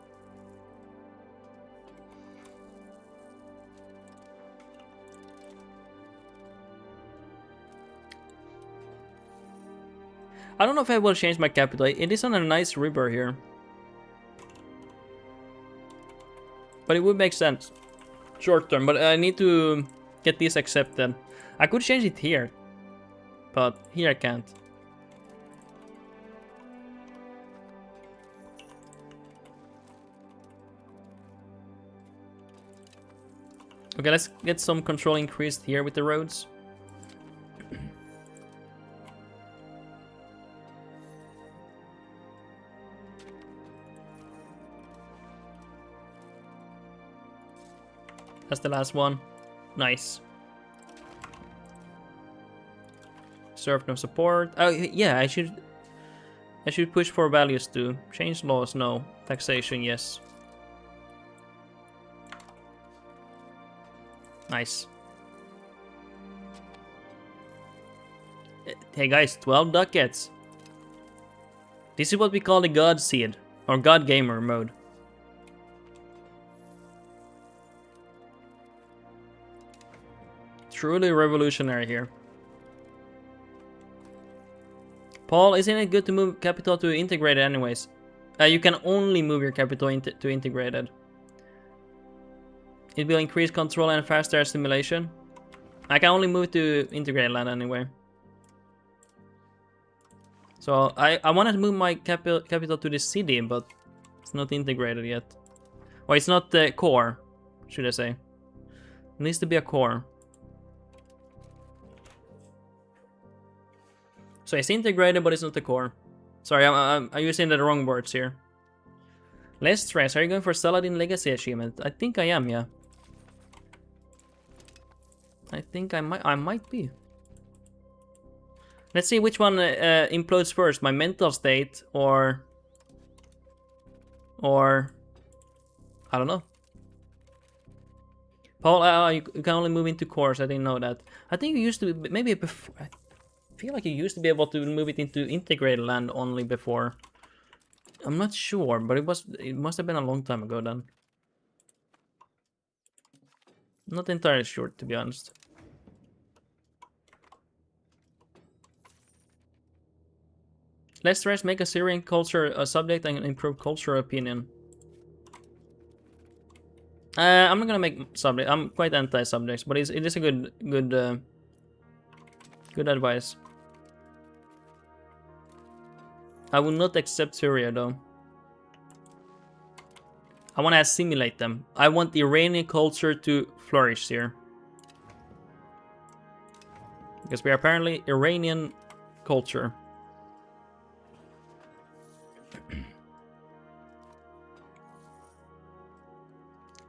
I don't know if I will change my capital. It is on a nice river here. But it would make sense. Short term, but I need to get this accepted. I could change it here. But here I can't. Okay, let's get some control increased here with the roads. That's the last one. Nice. Serve no support. Oh yeah, I should push for values too. Change laws, no. Taxation, yes. Nice. Hey guys, 12 ducats. This is what we call the God Seed, or God Gamer mode. Truly revolutionary here. Paul, isn't it good to move capital to integrated anyways? You can only move your capital to integrated. It will increase control and faster assimilation. I can only move to integrated land anyway. So I wanted to move my capital to the city, but it's not integrated yet. Or it's not the core, should I say. It needs to be a core. So it's integrated, but it's not the core. Sorry, I'm using the wrong words here. Less stress. Are you going for Saladin Legacy achievement? I think I am, yeah. I think I might be. Let's see which one implodes first, my mental state or I don't know. Paul, you can only move into cores. I didn't know that. I think you used to maybe before. I feel like you used to be able to move it into integrated land only before. I'm not sure, but it must have been a long time ago then. Not entirely sure, to be honest. Less stress, make Assyrian culture a subject and improve cultural opinion. I'm not gonna make subject. I'm quite anti-subjects, but it is a good advice. I will not accept Syria though. I want to assimilate them. I want the Iranian culture to flourish here. Because we are apparently Iranian culture.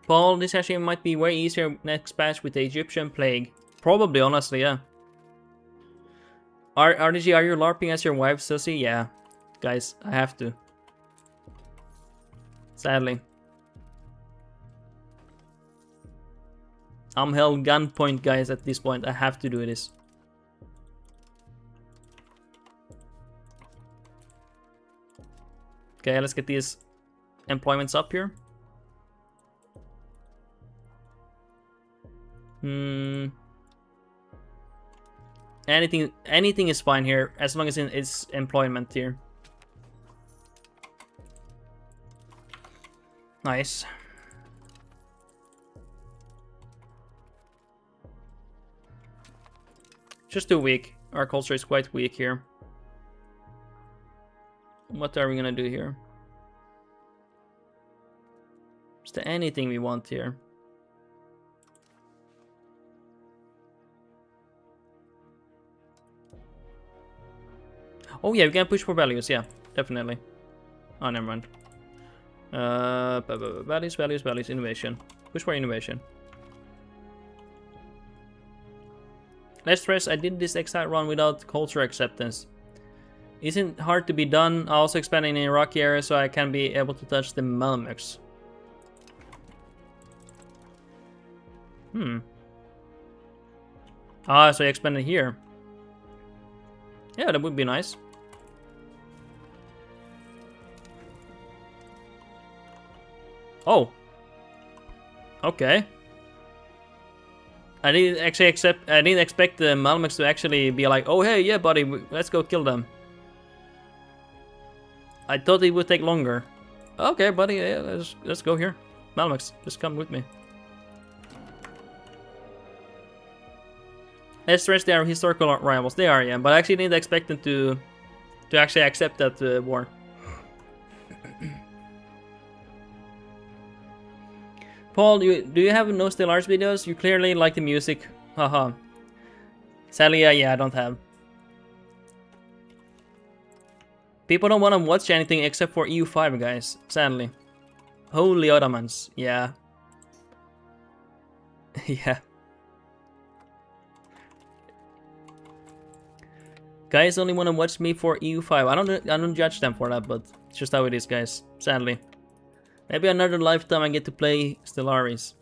Paul, this actually might be way easier next patch with the Egyptian plague. Probably, honestly, yeah. RDG, are you LARPing as your wife, Susie? Yeah. Guys, I have to. Sadly. I'm held gunpoint, guys, at this point. I have to do this. Okay, let's get these employments up here. Anything is fine here, as long as it's employment here. Nice. Just too weak. Our culture is quite weak here. What are we gonna do here? Is there anything we want here? Oh yeah, we can push for values, yeah, definitely. Oh, never mind. Values, innovation. Push for innovation. Less stress, I did this exact run without culture acceptance. Isn't hard to be done. I also expanding in Iraqi area so I can be able to touch the Malmöks. Ah, so I expanded here. Yeah, that would be nice. Oh. Okay. I didn't expect the Malmöks to actually be like, oh hey, yeah buddy, let's go kill them. I thought it would take longer. Okay, buddy, yeah, let's go here. Malmöks, just come with me. Let's stress they are historical rivals. They are, yeah, but I actually didn't expect them to actually accept that war. Paul, do you have no Stellaris videos? You clearly like the music. Haha. Sadly, yeah, I don't have. People don't want to watch anything except for EU5, guys. Sadly. Holy Ottomans. Yeah. Yeah. Guys only want to watch me for EU5. I don't judge them for that, but it's just how it is, guys. Sadly. Maybe another lifetime I get to play Stellaris.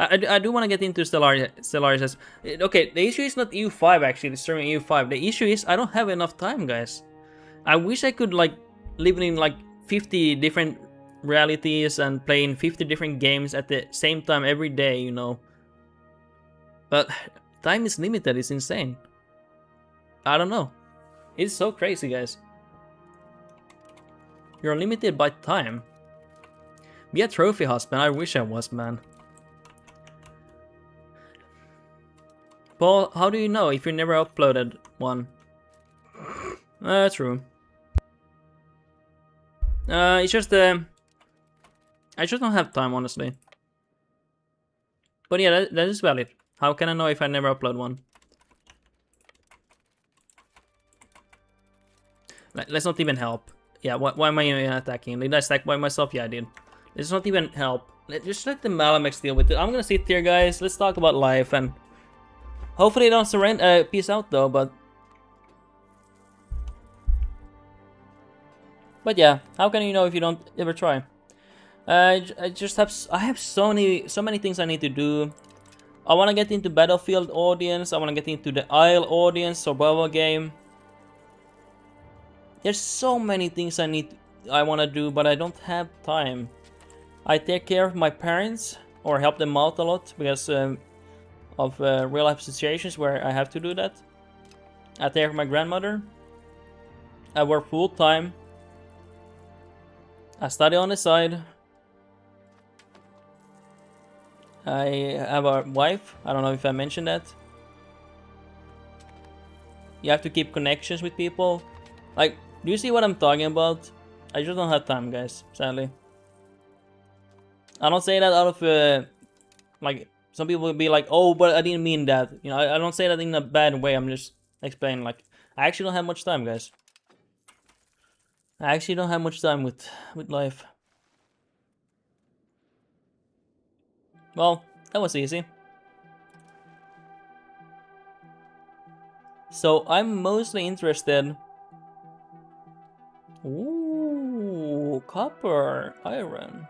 I do want to get into Stellaris. Okay, the issue is not EU5 actually, streaming EU5. The issue is I don't have enough time, guys. I wish I could like live in like 50 different realities and play in 50 different games at the same time every day, you know. But time is limited, it's insane. I don't know. It's so crazy, guys. You're limited by time. Be a trophy husband, I wish I was, man. Paul, how do you know if you never uploaded one? True. It's just I just don't have time, honestly. But yeah, that is valid. How can I know if I never upload one? Let's not even help. Yeah, why am I attacking? Did I stack by myself? Yeah, I did. Let's not even help. Just let the Malamex deal with it. I'm gonna sit here, guys. Let's talk about life and hopefully they don't surrender. Peace out, though. But yeah, how can you know if you don't ever try? I have so many things I need to do. I want to get into Battlefield audience. I want to get into the Isle audience, survival game. There's so many things I want to do, but I don't have time. I take care of my parents or help them out a lot because of real life situations where I have to do that. I take care of my grandmother. I work full time. I study on the side. I have a wife. I don't know if I mentioned that. You have to keep connections with people. Like, do you see what I'm talking about? I just don't have time, guys, sadly. I don't say that out of, like, some people will be like, oh, but I didn't mean that. You know, I don't say that in a bad way. I'm just explaining, like, I actually don't have much time, guys. I actually don't have much time with life. Well, that was easy. So, I'm mostly interested... Ooh, copper, iron.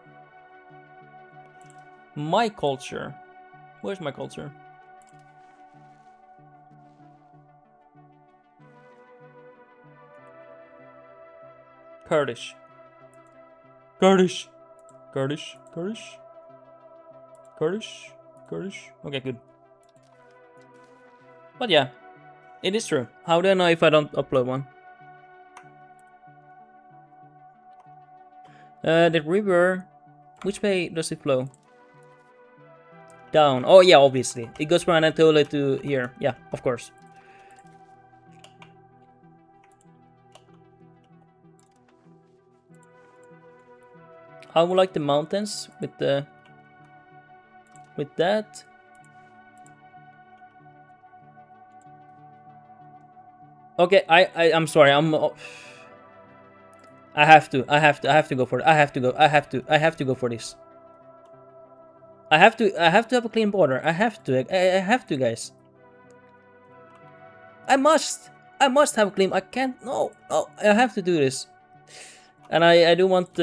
My culture. Where's my culture? Kurdish. Kurdish. Kurdish. Kurdish. Kurdish. Kurdish. Okay, good. But yeah, it is true. How do I know if I don't upload one? The river, which way does it flow? down. Oh yeah, obviously. It goes from Anatolia to here. Yeah, of course. I would like the mountains with the... with that. Okay, I'm sorry. I have to go for it. I have to go for this. I have to have a clean border. I have to, guys. I must have a clean. I can't. No. I have to do this. And I do want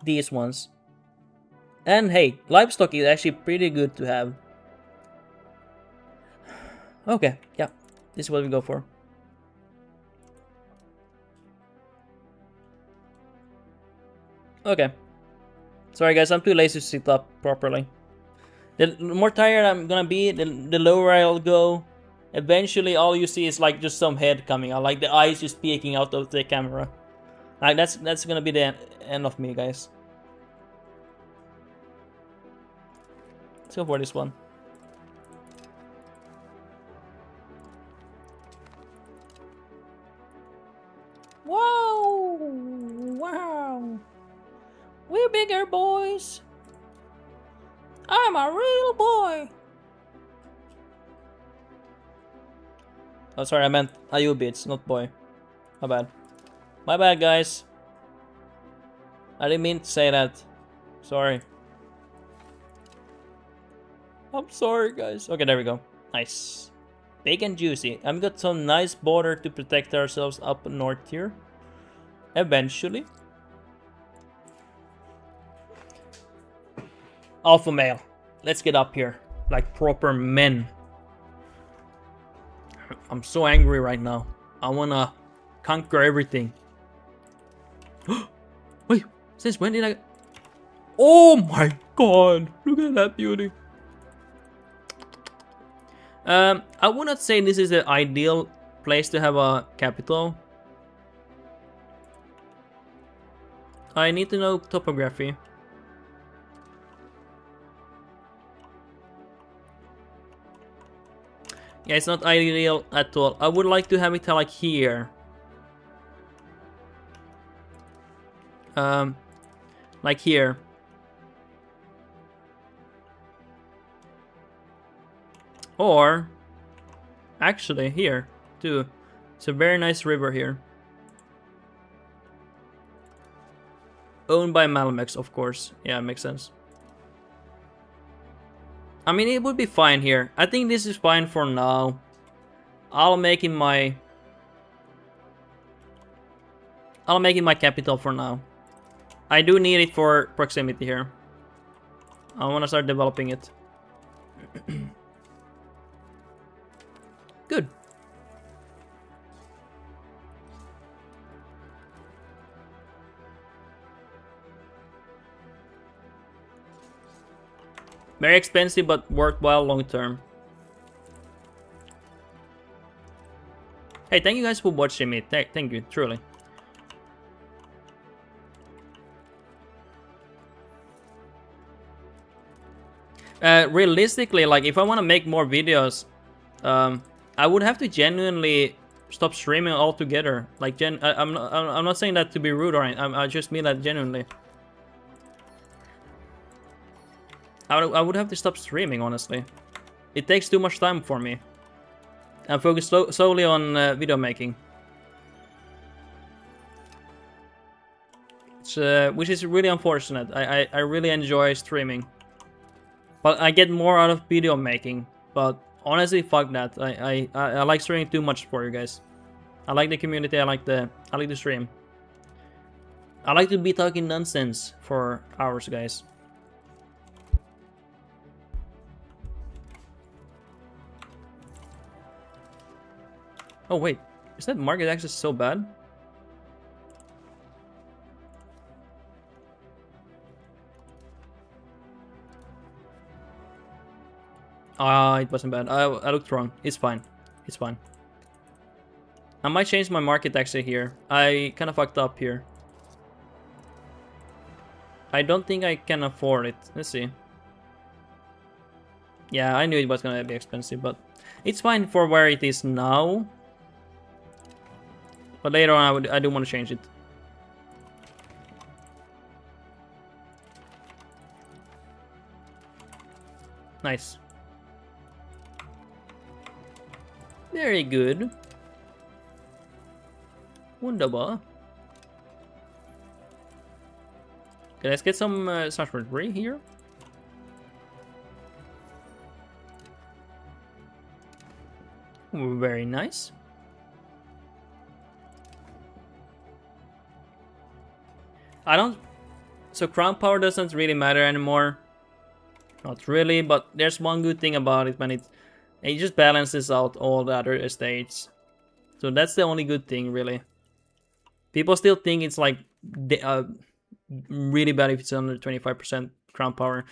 these ones. And hey, livestock is actually pretty good to have. Okay, yeah. This is what we go for. Okay. Sorry guys, I'm too lazy to sit up properly. The more tired I'm gonna be, the lower I'll go. Eventually all you see is like just some head coming out, like the eyes just peeking out of the camera. Like that's gonna be the end of me, guys. Let's go for this one. Whoa! Wow! We're bigger boys! I'm a real boy! Oh, sorry, I meant Ayyubids, not boy. My bad. My bad, guys. I didn't mean to say that. Sorry. I'm sorry, guys. Okay, there we go. Nice. Big and juicy. I've got some nice border to protect ourselves up north here. Eventually. Alpha male. Let's get up here. Like proper men. I'm so angry right now. I wanna conquer everything. Wait, since when did I... Oh my god! Look at that beauty. I would not say this is the ideal place to have a capital. I need to know topography. Yeah, it's not ideal at all. I would like to have it like here. Like here. Or, actually here, too. It's a very nice river here. Owned by Malmex, of course. Yeah, makes sense. I mean, it would be fine here. I think this is fine for now. I'll make it my capital for now. I do need it for proximity here. I want to start developing it. Good. Very expensive, but worthwhile long term. Hey, thank you guys for watching me. Thank you, truly. Realistically, like if I want to make more videos, I would have to genuinely stop streaming altogether. Like, I'm not saying that to be rude or anything. I just mean that genuinely. I would have to stop streaming, honestly. It takes too much time for me. I'm focused solely on video making. It's, which is really unfortunate. I really enjoy streaming. But I get more out of video making. But honestly, fuck that. I like streaming too much for you guys. I like the community. I like the stream. I like to be talking nonsense for hours, guys. Oh wait, is that market access so bad? Ah, it wasn't bad. I looked wrong. It's fine. It's fine. I might change my market access here. I kind of fucked up here. I don't think I can afford it. Let's see. Yeah, I knew it was gonna be expensive, but it's fine for where it is now. But later on, I do want to change it. Nice. Very good. Wunderbar. Okay, let's get some sargeantry here. Very nice. I don't... So crown power doesn't really matter anymore. Not really, but there's one good thing about it, when it just balances out all the other estates. So that's the only good thing, really. People still think it's like really bad if it's under 25% crown power.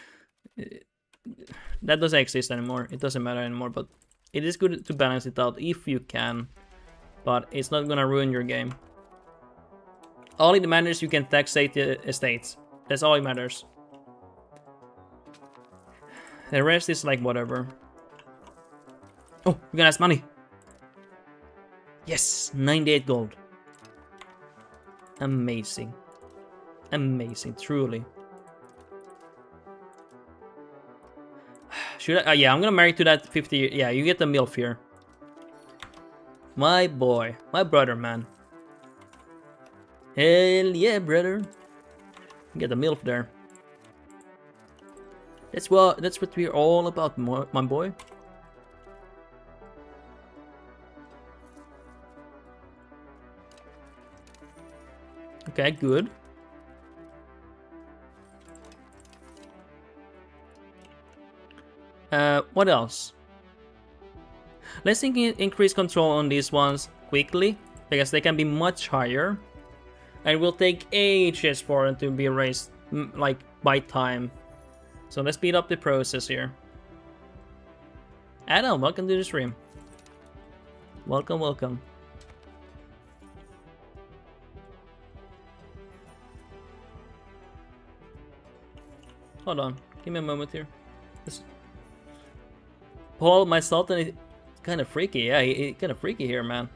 That doesn't exist anymore. It doesn't matter anymore, but it is good to balance it out if you can. But it's not gonna ruin your game. All it matters, you can taxate the estates. That's all it matters. The rest is like whatever. Oh, we got nice money. Yes, 98 gold. Amazing. Amazing, truly. Should I? Yeah, I'm gonna marry to that 50. Yeah, you get the MILF here. My boy, my brother, man. Hell yeah, brother. Get the MILF there. That's what we're all about, my boy. Okay, good. What else? Let's increase control on these ones quickly, because they can be much higher. And it will take ages for them to be raised, like, by time. So let's speed up the process here. Adam, welcome to the stream. Welcome, welcome. Hold on, give me a moment here. Paul, my Sultan is kind of freaky. Yeah, he's kind of freaky here, man.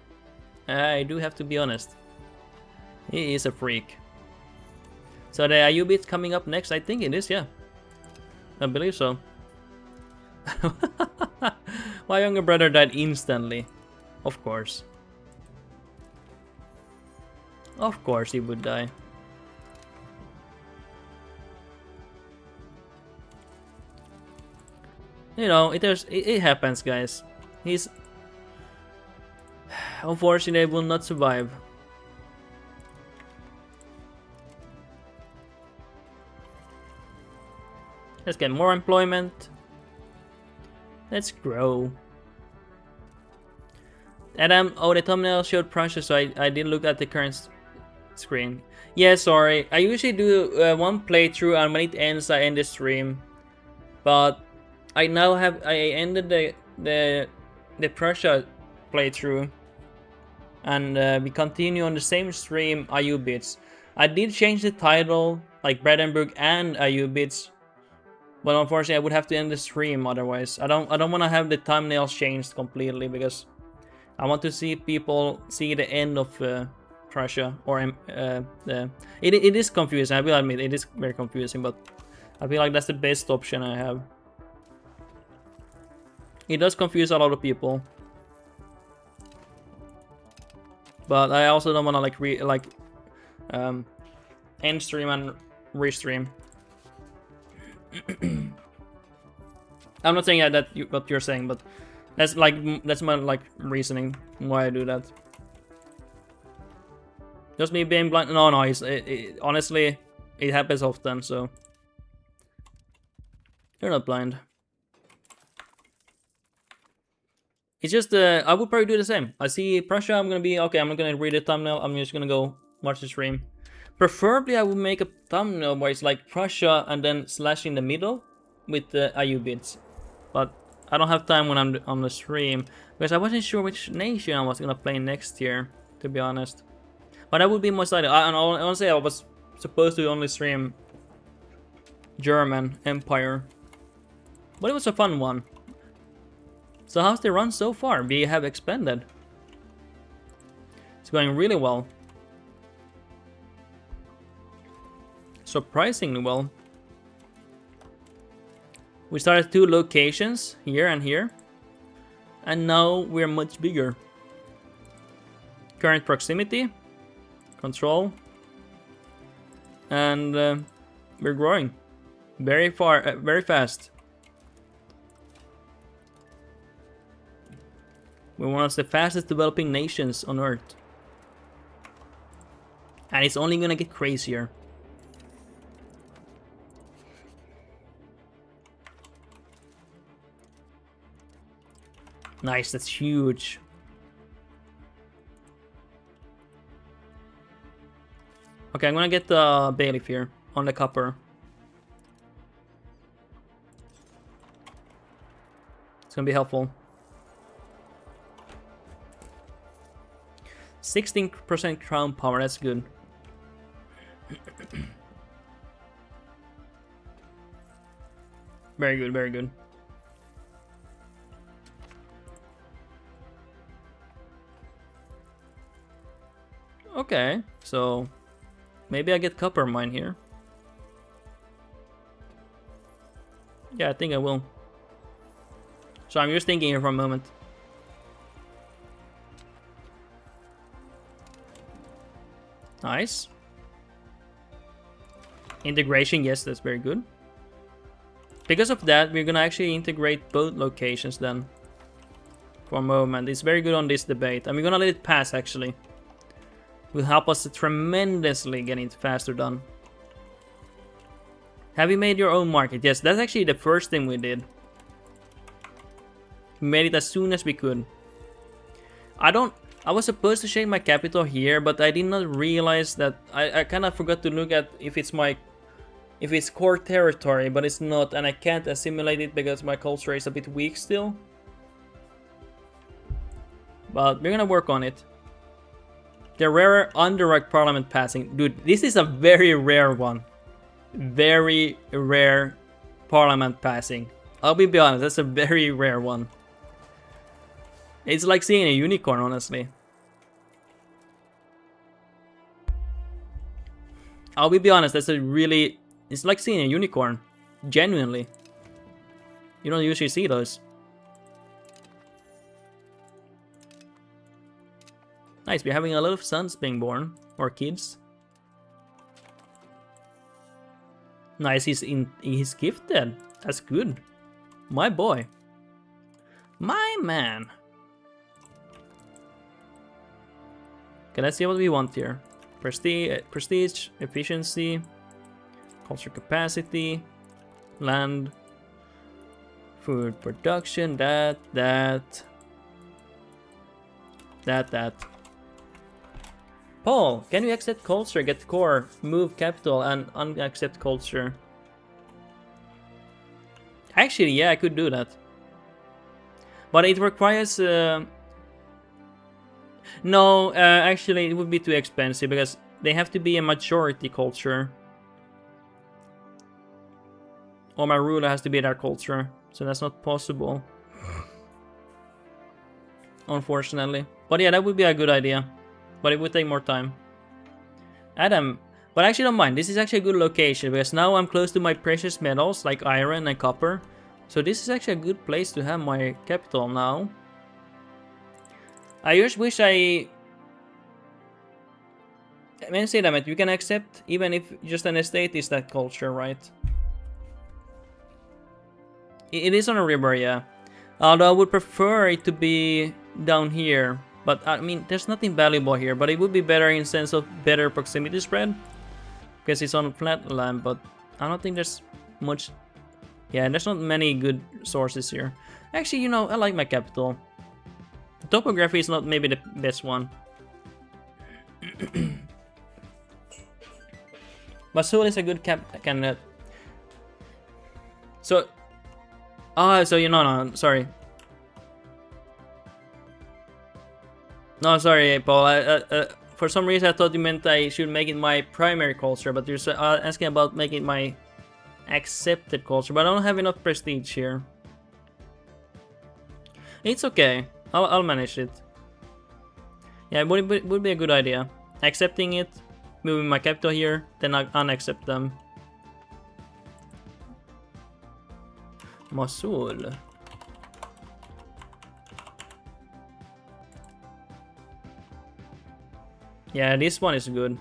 I do have to be honest. He is a freak. So the Ayyubids coming up next, I think it is, yeah. I believe so. My younger brother died instantly. Of course. Of course he would die. You know, it happens, guys. He's unfortunately will not survive. Let's get more employment. Let's grow. Adam, oh, the thumbnail showed Prussia, so I didn't look at the current screen. Yeah, sorry. I usually do one playthrough, and when it ends, I end the stream. But I now have ended the Prussia playthrough, and we continue on the same stream, Ayyubids. I did change the title, like Brandenburg and Ayyubids. But unfortunately, I would have to end the stream otherwise. I don't want to have the thumbnails changed completely, because I want to see people see the end of Prussia. Or it is confusing. I will admit it is very confusing, but I feel like that's the best option I have. It does confuse a lot of people, but I also don't want to end stream and restream. I'm not saying what you're saying, but that's my reasoning why I do that. Just me being blind? No, honestly, it happens often. So you're not blind. It's just I would probably do the same. I see Prussia, I'm gonna be okay. I'm not gonna read the thumbnail. I'm just gonna go watch the stream. Preferably, I would make a thumbnail where it's like Prussia and then slash in the middle with the Ayyubids. But I don't have time when I'm on the stream, because I wasn't sure which nation I was gonna play next year, to be honest. But that would be most likely. Honestly, I was supposed to only stream German Empire, but it was a fun one. So how's the run so far? We have expanded. It's going really well. Surprisingly well. We started 2 locations, here and here. And now we're much bigger. Current proximity. Control. And we're growing. Very far, very fast. We're one of the fastest developing nations on Earth. And it's only gonna get crazier. Nice, that's huge. Okay, I'm gonna get the bailiff here on the copper. It's gonna be helpful. 16% crown power, that's good. Very good, very good. Okay, so maybe I get copper mine here. Yeah, I think I will. So I'm just thinking here for a moment. Nice. Integration, yes, that's very good. Because of that, we're gonna actually integrate both locations then. For a moment. It's very good on this debate. And we're gonna let it pass actually. Will help us tremendously getting it faster done. Have you made your own market? Yes, that's actually the first thing we did. We made it as soon as we could. I was supposed to change my capital here, but I did not realize that I kind of forgot to look at if it's core territory, but it's not, and I can't assimilate it because my culture is a bit weak still. But we're gonna work on it. The rare Underrock Parliament passing. Dude, this is a very rare one. Very rare Parliament passing. I'll be honest, that's a very rare one. It's like seeing a unicorn, honestly. I'll be honest, that's a really... It's like seeing a unicorn. Genuinely. You don't usually see those. Nice, we're having a lot of sons being born. Or kids. Nice, he's gifted. That's good. My boy. My man. Okay, let's see what we want here. Prestige, efficiency, culture capacity, land, food production, that. Paul, can you accept culture, get core, move capital, and unaccept culture? Actually, yeah, I could do that. But it requires... No, actually, it would be too expensive because they have to be a majority culture. Or my ruler has to be their culture, so that's not possible. Unfortunately. But yeah, that would be a good idea. But it would take more time. Adam, but I actually don't mind. This is actually a good location because now I'm close to my precious metals like iron and copper. So this is actually a good place to have my capital now. I just wish I mean, say that you can accept even if just an estate is that culture, right? It is on a river, yeah. Although I would prefer it to be down here. But I mean, there's nothing valuable here. But it would be better in sense of better proximity spread. Because it's on flat land, but I don't think there's much... Yeah, there's not many good sources here. Actually, you know, I like my capital. Topography is not maybe the best one. But Seoul is a good candidate. So... so you know, no, sorry. No, sorry, Paul. For some reason, I thought you meant I should make it my primary culture, but you're asking about making my accepted culture. But I don't have enough prestige here. It's okay. I'll manage it. Yeah, it would be a good idea. Accepting it, moving my capital here, then I unaccept them. Mosul. Yeah, this one is good.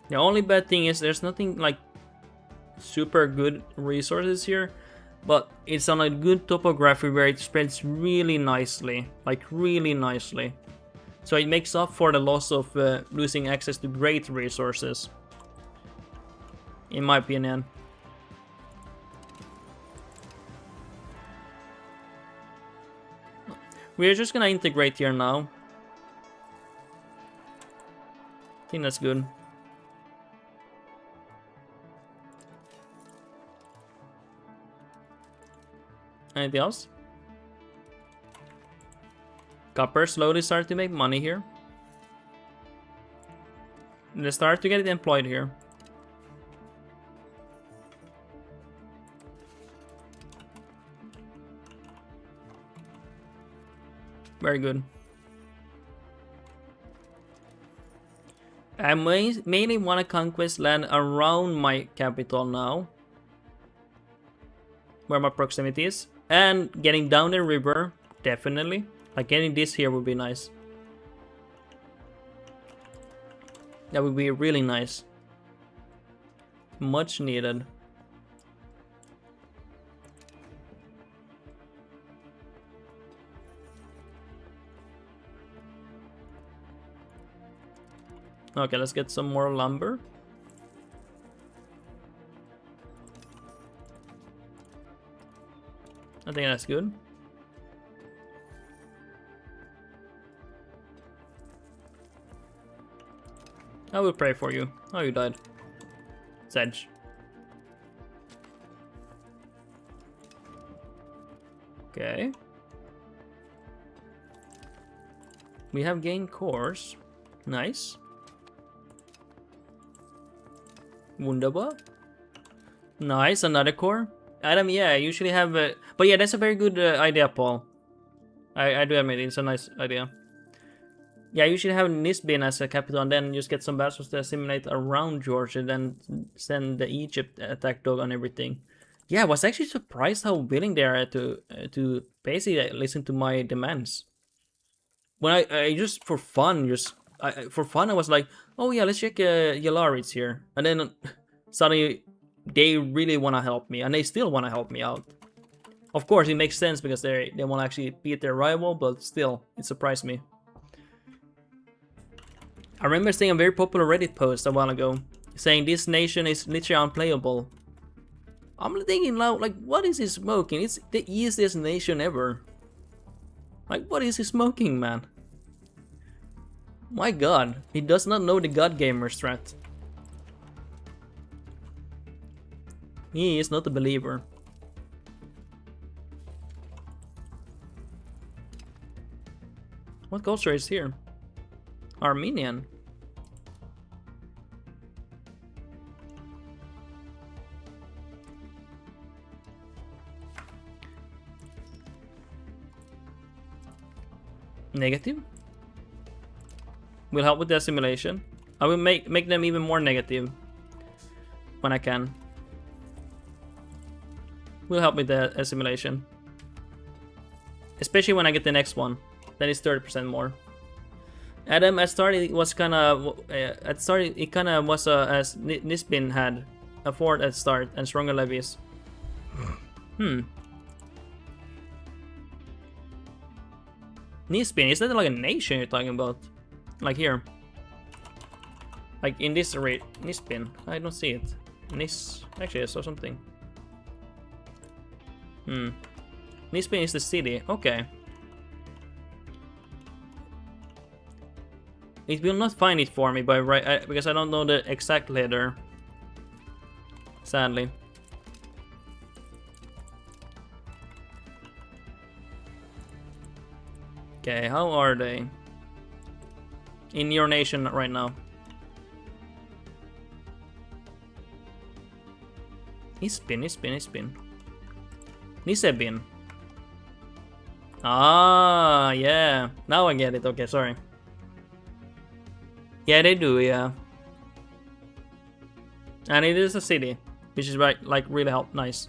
The only bad thing is there's nothing like super good resources here, but it's on a good topography where it spreads really nicely, like really nicely. So it makes up for the loss of losing access to great resources, in my opinion. We're just gonna integrate here now. I think that's good. Anything else? Copper slowly start to make money here. They start to get employed here. Very good. I mainly want to conquest land around my capital now, where my proximity is, and getting down the river, definitely. Like getting this here would be nice. That would be really nice. Much needed. Okay, let's get some more lumber. I think that's good. I will pray for you. Oh, you died. Sedge. Okay. We have gained cores. Nice. Wunderbar. Nice, another core. Adam, yeah, I usually have a... But yeah, that's a very good idea, Paul. I do admit it's a nice idea. Yeah, I usually have Nisbin as a capital and then just get some vessels to assimilate around Georgia, then send the Egypt attack dog on everything. Yeah, I was actually surprised how willing they are to basically listen to my demands. When I just for fun, I was like, oh yeah, let's check Yalarids here. And then suddenly they really want to help me, and they still want to help me out. Of course, it makes sense because they want to actually beat their rival, but still, it surprised me. I remember seeing a very popular Reddit post a while ago, saying this nation is literally unplayable. I'm thinking now, like, what is he smoking? It's the easiest nation ever. Like, what is he smoking, man? My god, he does not know the God Gamer strat. He is not a believer. What culture is here? Armenian. Negative? Will help with the assimilation. I will make them even more negative when I can. Will help with the assimilation. Especially when I get the next one. Then it's 30% more. Adam, at start it was kinda it kinda was as Nisbin had a fort at start and stronger levies. Nisbin, is that like a nation you're talking about? Like here. Like in this rate, Nisbin. I don't see it. Actually I saw something. Nisbin is the city. Okay. It will not find it for me by because I don't know the exact letter. Sadly. Okay, how are they? In your nation right now. It's been. Nisebin. Ah, yeah. Now I get it. Okay, sorry. Yeah, they do, yeah. And it is a city, which is right, like really nice.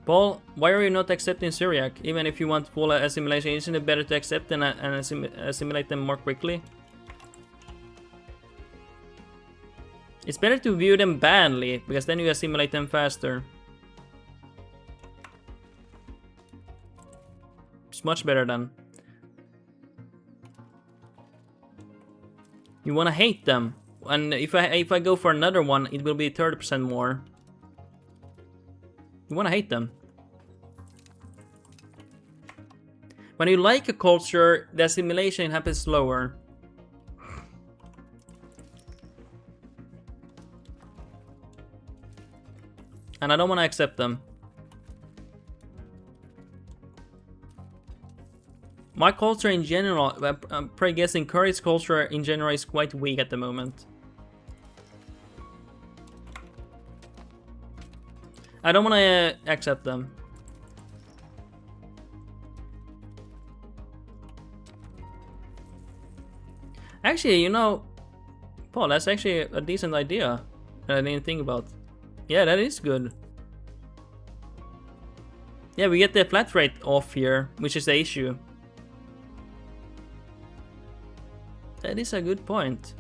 Paul, why are you not accepting Syriac? Even if you want full assimilation, isn't it better to accept and assimilate them more quickly? It's better to view them badly, because then you assimilate them faster. It's much better then. You wanna hate them, and if I go for another one, it will be 30% more. You wanna hate them. When you like a culture, the assimilation happens slower. And I don't want to accept them. My culture in general, I'm probably guessing Curry's culture in general is quite weak at the moment. I don't want to accept them. Actually, you know, Paul, that's actually a decent idea that I didn't think about. Yeah, that is good. Yeah, we get the flat rate off here, which is the issue. That is a good point.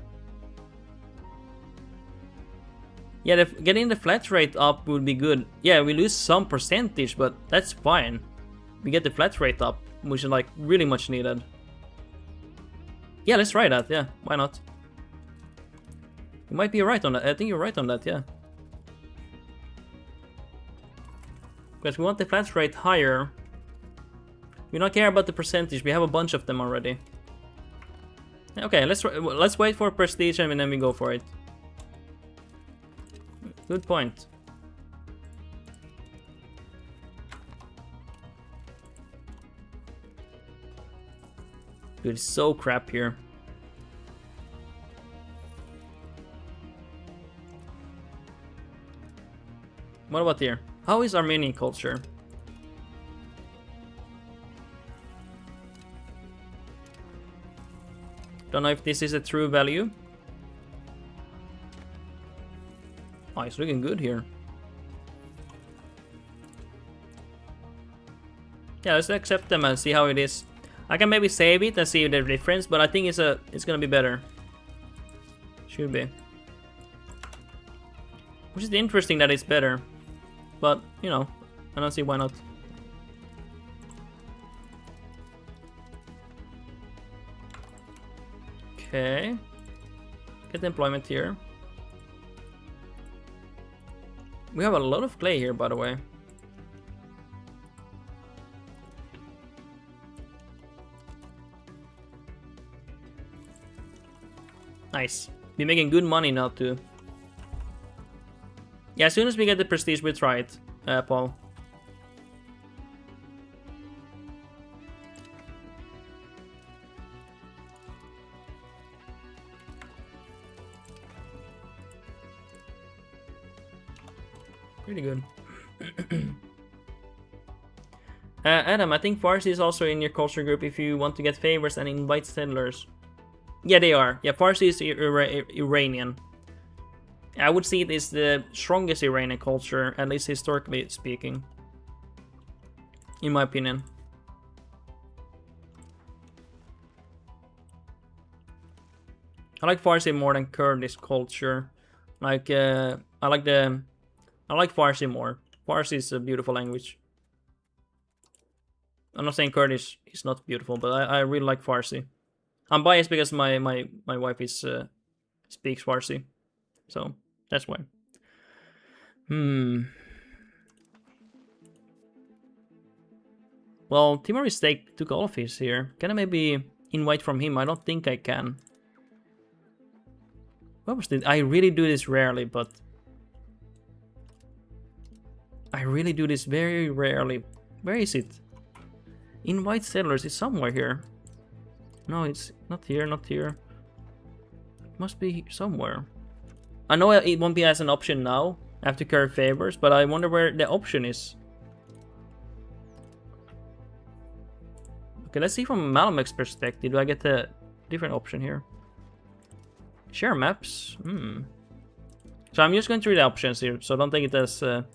Yeah, getting the flat rate up would be good. Yeah, we lose some percentage, but that's fine. We get the flat rate up, which is like really much needed. Yeah, let's try that. Yeah, why not? You might be right on that. I think you're right on that, yeah. Because we want the flat rate higher. We don't care about the percentage. We have a bunch of them already. Okay, let's wait for prestige and then we go for it. Good point. Dude, it's so crap here. What about here? How is Armenian culture? Don't know if this is a true value. Oh, it's looking good here. Yeah, let's accept them and see how it is. I can maybe save it and see the difference, but I think it's gonna be better. Should be. Which is interesting that it's better. But, you know, I don't see why not. Okay. Get employment here. We have a lot of clay here, by the way. Nice. We're making good money now too. Yeah, as soon as we get the prestige, we'll try it, Paul. Pretty good. Adam, I think Farsi is also in your culture group if you want to get favors and invite settlers. Yeah, they are. Yeah, Farsi is Iranian. I would see it as the strongest Iranian culture, at least historically speaking. In my opinion. I like Farsi more than Kurdish culture. Like, I like Farsi more. Farsi is a beautiful language. I'm not saying Kurdish is not beautiful, but I really like Farsi. I'm biased because my wife is speaks Farsi, so that's why. Well, Timur Steak took office here. Can I maybe invite from him? I don't think I can. What was this? I really do this rarely, but I really do this very rarely. Where is it? Invite settlers is somewhere here. No, it's not here, not here. It must be somewhere. I know it won't be as an option now. I have to curry favors, but I wonder where the option is. Okay, let's see from Malamek's perspective. Do I get a different option here? Share maps. So I'm just going through the options here, so don't take it as I'm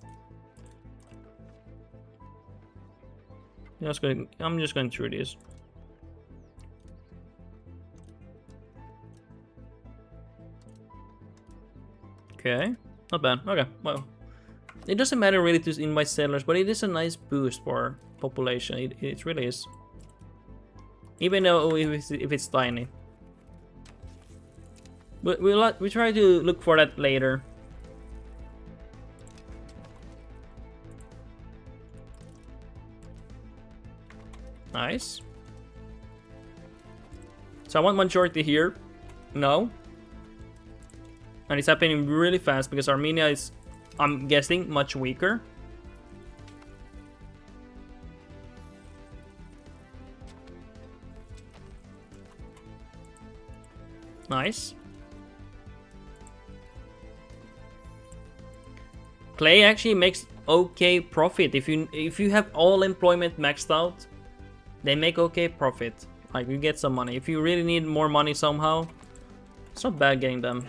just going through these. Okay, not bad. Okay, well, it doesn't matter really to invite settlers, but it is a nice boost for population. It really is, even though if it's tiny. But we try to look for that later. Nice. So I want majority here. No. And it's happening really fast because Armenia is, I'm guessing, much weaker. Nice. Clay actually makes okay profit. If you have all employment maxed out, they make okay profit. Like, you get some money. If you really need more money somehow, it's not bad getting them.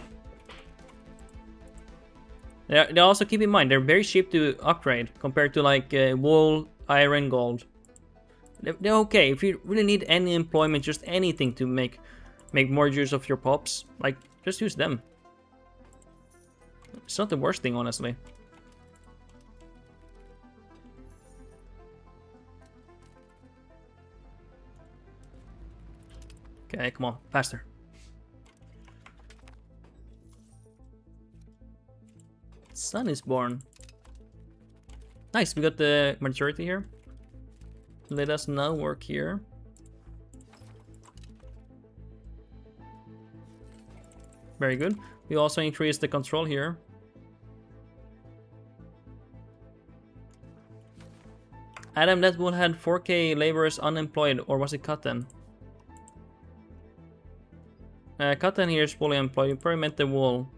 They also, keep in mind, they're very cheap to upgrade compared to like wool, iron, gold. They're okay. If you really need any employment, just anything to make more use of your pops, like, just use them. It's not the worst thing, honestly. Okay, come on, faster. Son is born. Nice, we got the majority here. Let us now work here. Very good. We also increase the control here. Adam, that one had 4K laborers unemployed, or was it Cotton? Cotton here is fully employed. You probably meant the wool.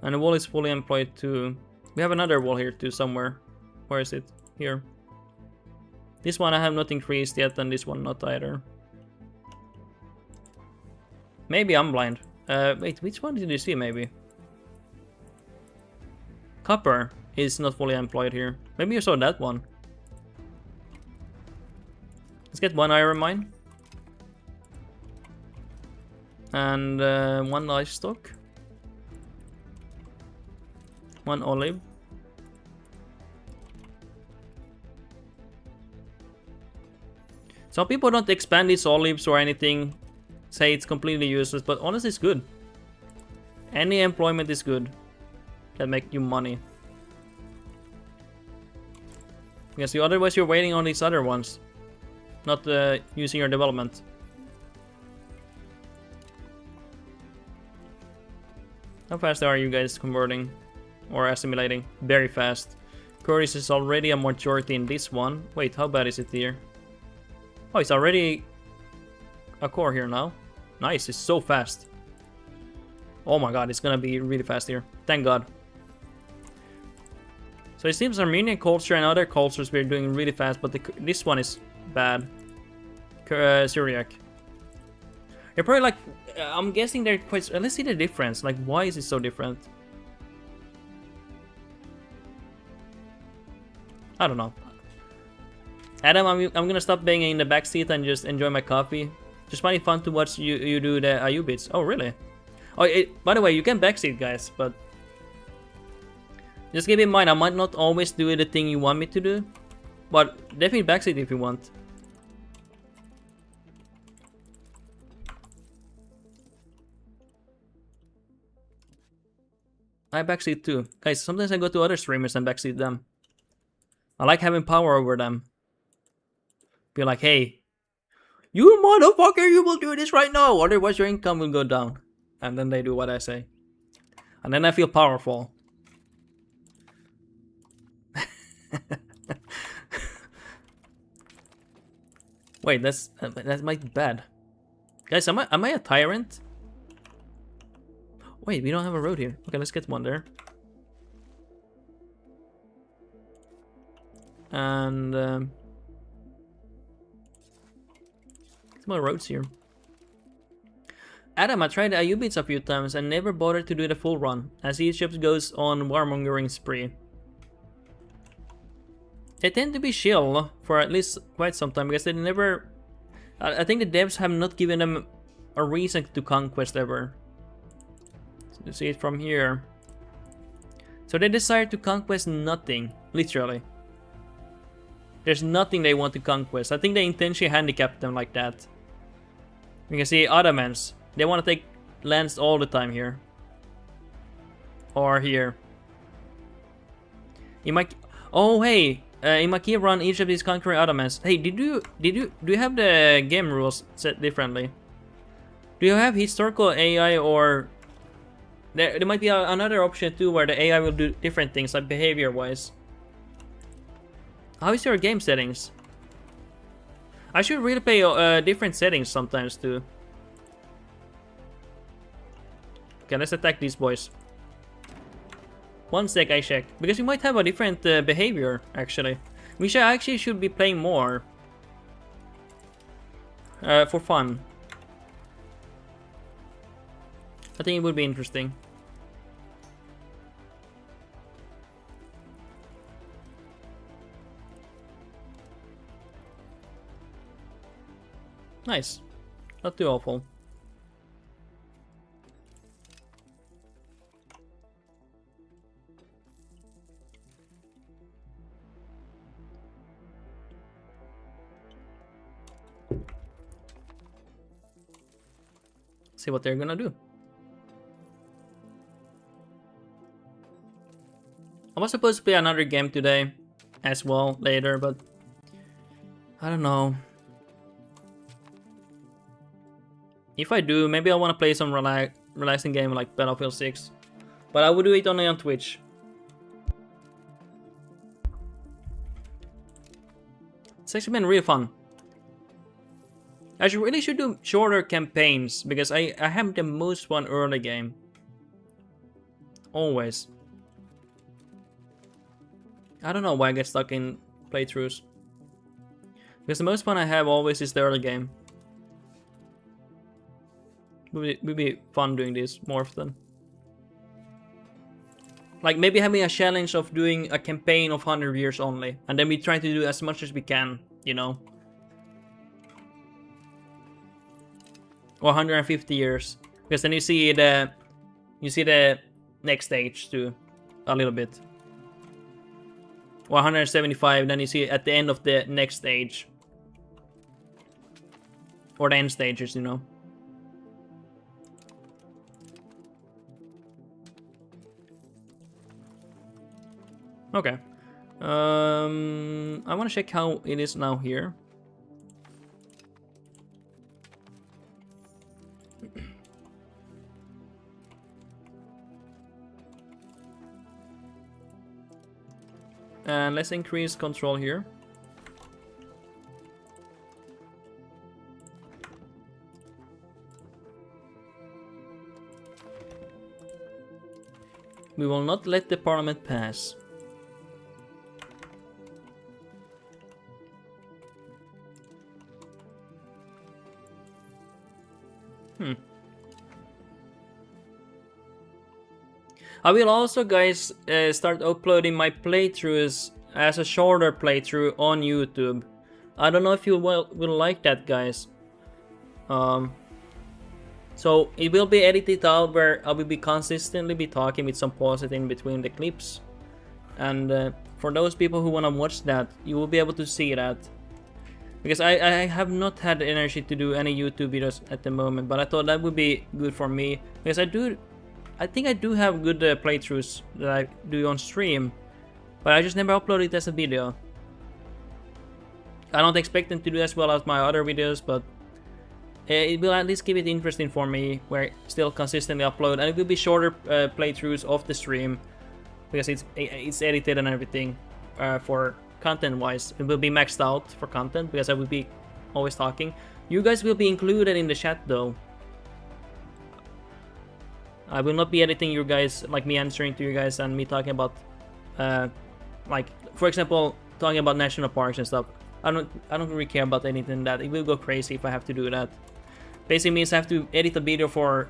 And the wool is fully employed too. We have another wool here too somewhere. Where is it? Here. This one I have not increased yet, and this one not either. Maybe I'm blind. Wait, which one did you see maybe? Copper is not fully employed here. Maybe you saw that one. Let's get one iron mine. And one livestock. One olive. Some people don't expand these olives or anything, say it's completely useless, but honestly it's good. Any employment is good that make you money. Because otherwise you're waiting on these other ones, not using your development. How fast are you guys converting or assimilating? Very fast. Curtis is already a majority in this one. Wait, how bad is it here? Oh, it's already a core here now. Nice, it's so fast. Oh my god, it's gonna be really fast here. Thank god. So it seems Armenian culture and other cultures we're doing really fast, but this one is bad. Syriac. They're probably like, I'm guessing they're quite, let's see the difference. Like, why is it so different? I don't know. Adam, I'm gonna stop being in the back seat and just enjoy my coffee. Just find it fun to watch you do the Ayyubids. Oh, really? Oh, by the way, you can backseat, guys, but just keep in mind, I might not always do the thing you want me to do, but definitely backseat if you want. I backseat too. Guys, sometimes I go to other streamers and backseat them. I like having power over them. Be like, hey, you motherfucker, you will do this right now, otherwise your income will go down. And then they do what I say. And then I feel powerful. Wait, that might be bad. Guys, am I a tyrant? Wait, we don't have a road here. Okay, let's get one there. And some more roads here. Adam, I tried the Ayyubids a few times and never bothered to do the full run, as each ship goes on warmongering spree. They tend to be chill for at least quite some time, because they never... I think the devs have not given them a reason to conquest ever. So you see it from here. So they decided to conquest nothing, literally. There's nothing they want to conquest. I think they intentionally handicapped them like that. You can see Ottomans. They want to take lands all the time here. Or here. Oh hey! In my key run, each of these conquering Ottomans. Hey, do you have the game rules set differently? Do you have historical AI, or there might be another option too where the AI will do different things, like behavior wise? How is your game settings? I should really play different settings sometimes too. Okay, let's attack these boys. One sec, I check. Because we might have a different behavior, actually. We should be playing more. For fun. I think it would be interesting. Nice. Not too awful. See what they're gonna do. I was supposed to play another game today as well later, but I don't know. If I do, maybe I want to play some relaxing game like Battlefield 6. But I would do it only on Twitch. It's actually been really fun. I really should do shorter campaigns, because I have the most fun early game. Always. I don't know why I get stuck in playthroughs. Because the most fun I have always is the early game. It would be fun doing this more often. Like maybe having a challenge of doing a campaign of 100 years only. And then we try to do as much as we can, you know. Or 150 years. Because then you see the next stage too. A little bit. Or 175, then you see at the end of the next stage. Or the end stages, you know. Okay. I want to check how it is now here. And let's increase control here. We will not let the parliament pass. I will also, guys, start uploading my playthroughs as a shorter playthrough on YouTube. I don't know if you will like that, guys. So it will be edited out where I will be consistently talking with some pauses in between the clips. And for those people who want to watch that, you will be able to see that. Because I have not had the energy to do any YouTube videos at the moment, but I thought that would be good for me. Because I think I do have good playthroughs that I do on stream, but I just never upload it as a video. I don't expect them to do as well as my other videos, but it will at least keep it interesting for me, where I still consistently upload, and it will be shorter playthroughs of the stream, because it's edited and everything for content-wise. It will be maxed out for content, because I will be always talking. You guys will be included in the chat though. I will not be editing you guys, like me answering to you guys and me talking about, like, for example, talking about national parks and stuff. I don't really care about anything that. It will go crazy if I have to do that. Basically means I have to edit a video for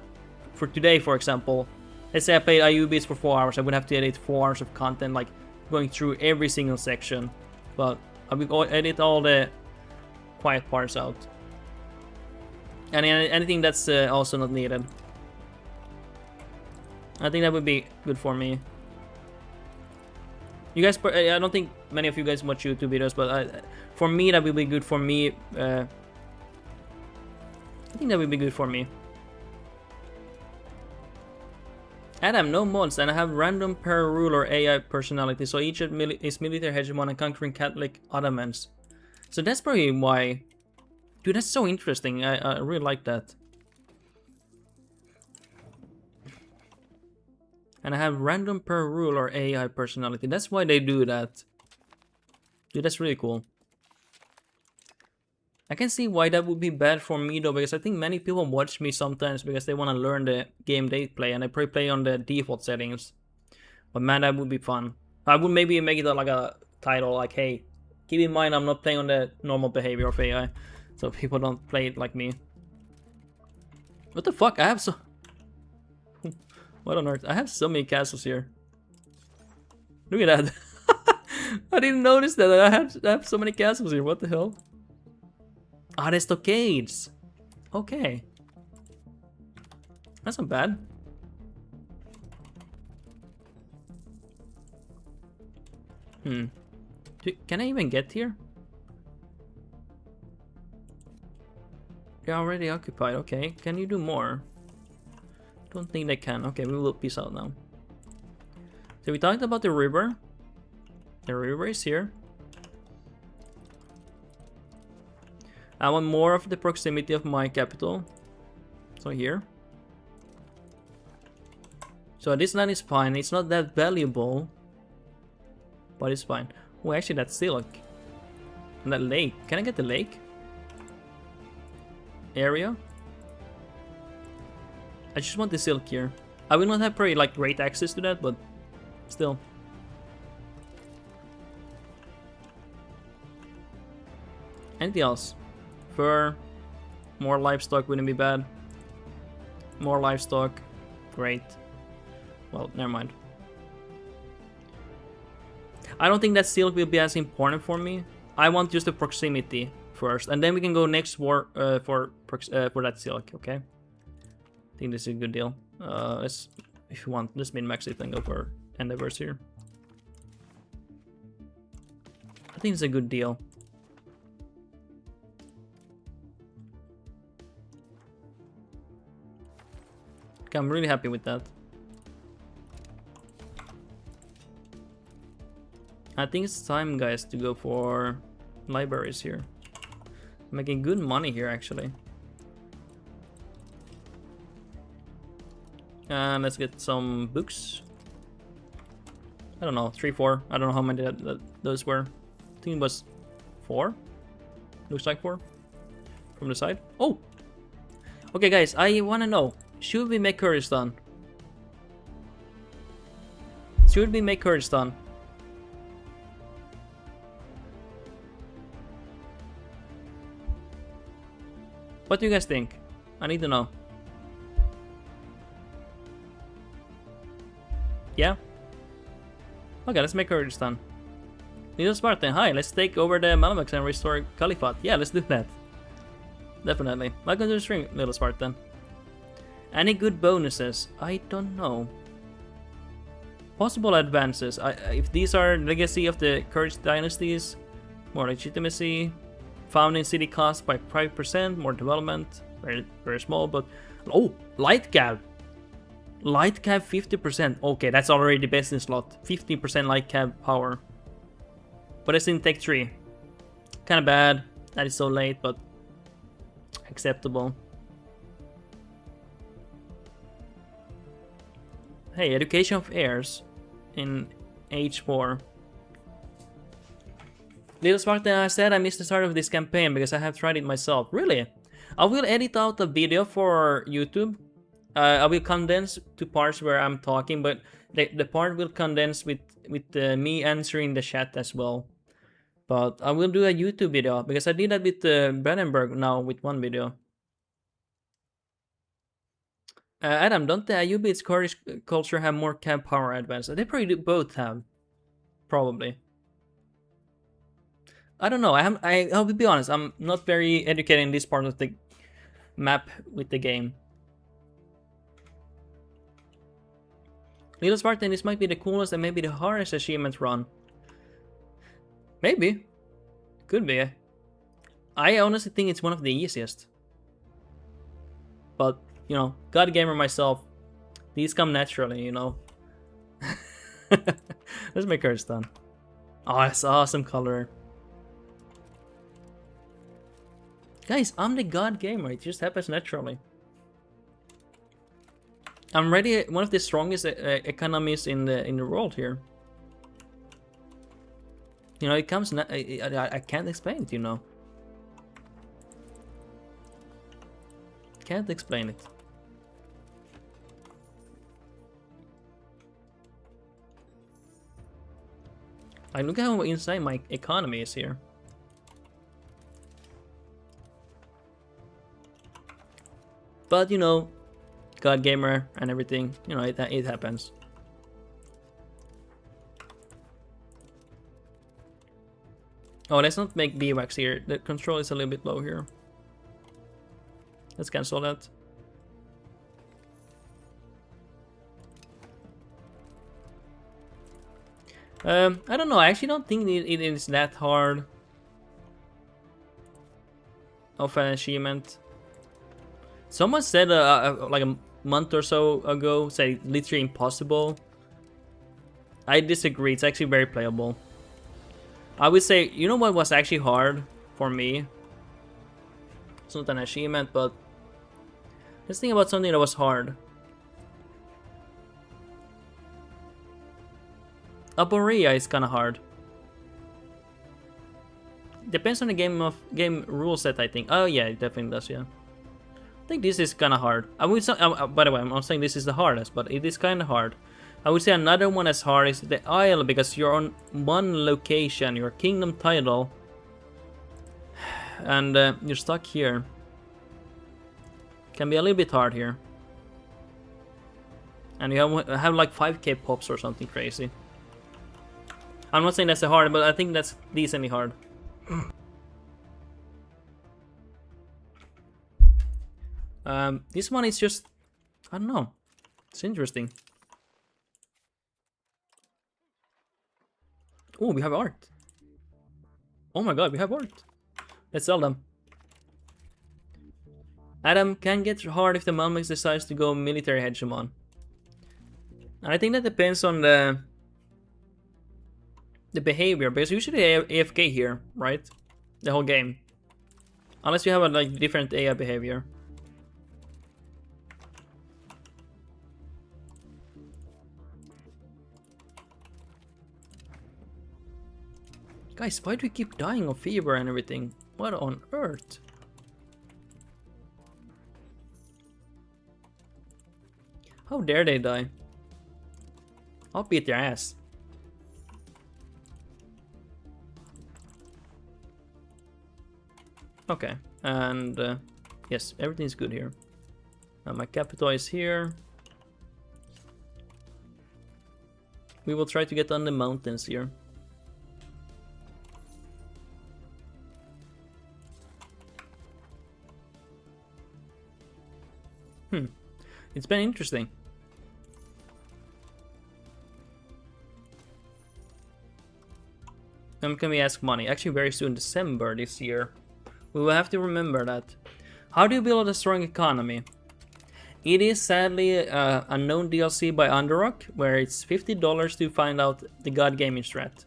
today, for example. Let's say I played Ayyubids for 4 hours. I would have to edit 4 hours of content, like going through every single section. But I will edit all the quiet parts out. And anything that's also not needed. I think that would be good for me. You guys, I don't think many of you guys watch YouTube videos, but for me that would be good for me. I think that would be good for me. Adam, no mods, and I have random per ruler AI personality, so each is military hegemon and conquering Catholic Ottomans. So that's probably why. Dude, that's so interesting. I really like that. And I have random per ruler AI personality. That's why they do that. Dude, that's really cool. I can see why that would be bad for me though, because I think many people watch me sometimes because they want to learn the game they play, and I probably play on the default settings. But man, that would be fun. I would maybe make it like a title, like, hey, keep in mind I'm not playing on the normal behavior of AI, so people don't play it like me. What the fuck? I have so... What on earth? I have so many castles here. Look at that. I didn't notice that. I have so many castles here. What the hell? Ah, the stockades. Okay. That's not bad. Can I even get here? They're already occupied. Okay. Can you do more? Don't think they can. Okay, we will peace out now. So we talked about the river. The river is here. I want more of the proximity of my capital. So here. So this land is fine. It's not that valuable, but it's fine. Oh, actually that's silk. And that lake. Can I get the lake? Area? I just want the silk here. I will not have probably like great access to that, but still. Anything else? Fur. More livestock wouldn't be bad. More livestock. Great. Well, never mind. I don't think that silk will be as important for me. I want just the proximity first, and then we can go next war for that silk. Okay. I think this is a good deal. Let's, if you want, just min-max it and go for endeavors here. I think it's a good deal. Okay, I'm really happy with that. I think it's time, guys, to go for libraries here. I'm making good money here, actually. And let's get some books. I don't know, 3, 4. I don't know how many those were. I think it was 4. Looks like 4. From the side. Oh! Okay, guys, I want to know. Should we make Kurdistan? Should we make Kurdistan? What do you guys think? I need to know. Yeah? Okay, let's make Kurdistan. Little Spartan, hi, let's take over the Malamaks and restore Caliphate. Yeah, let's do that. Definitely. Welcome to the stream, Little Spartan. Any good bonuses? I don't know. Possible advances. If these are legacy of the Kurdish dynasties, more legitimacy, founding city cost by 5%, more development, very, very small, but... Oh, light cab! Light cab 50%. Okay, that's already the best in slot. 15% light cab power. But it's in Tech 3. Kinda bad. That is so late, but acceptable. Hey, education of heirs in H4. Little Spartan, I said I missed the start of this campaign because I have tried it myself. Really? I will edit out a video for YouTube I will condense to parts where I'm talking, but the part will condense with me answering the chat as well. But I will do a YouTube video because I did that with Brandenburg now with one video. Adam, don't the Ayyubids Kurdish culture have more camp power advance? They probably do both have, probably. I don't know. I'll be honest. I'm not very educated in this part of the map with the game. Little Spartan, this might be the coolest and maybe the hardest achievement run. Maybe. Could be. I honestly think it's one of the easiest. But, you know, God gamer myself, these come naturally, you know. Let's make hers done. Oh, it's awesome color. Guys, I'm the God gamer. It just happens naturally. I'm already one of the strongest economies in the world here. You know, it comes. I can't explain it. You know, can't explain it. Like, look how insane my economy is here. But you know, God gamer and everything. You know, it happens. Oh, let's not make bivacs here. The control is a little bit low here. Let's cancel that. I don't know. I actually don't think it is that hard of an achievement. Someone said like a month or so ago, said literally impossible. I disagree. It's actually very playable. I would say, you know what was actually hard for me? It's not an achievement, but let's think about something that was hard. Aborea is kind of hard. Depends on the game rule set, I think. Oh yeah, it definitely does. Yeah, I think this is kind of hard. I would say, by the way, I'm not saying this is the hardest, but it is kind of hard. I would say another one as hard is the Isle, because you're on one location, your kingdom title, and you're stuck here. Can be a little bit hard here. And you have like 5k pops or something crazy. I'm not saying that's a hard, but I think that's decently hard. This one is just, I don't know. It's interesting. Oh, we have art. Oh my god, we have art. Let's sell them. Adam can get hard if the Malmix decides to go military hegemon. And I think that depends on the behavior, because usually AFK here, right? The whole game. Unless you have a like different AI behavior. Guys, why do we keep dying of fever and everything? What on earth? How dare they die? I'll beat their ass. Okay, and yes, everything's good here. My capital is here. We will try to get on the mountains here. It's been interesting. When can we ask money? Actually, very soon, December this year. We will have to remember that. How do you build a strong economy? It is sadly a known DLC by Underrock, where it's $50 to find out the God Gaming strat.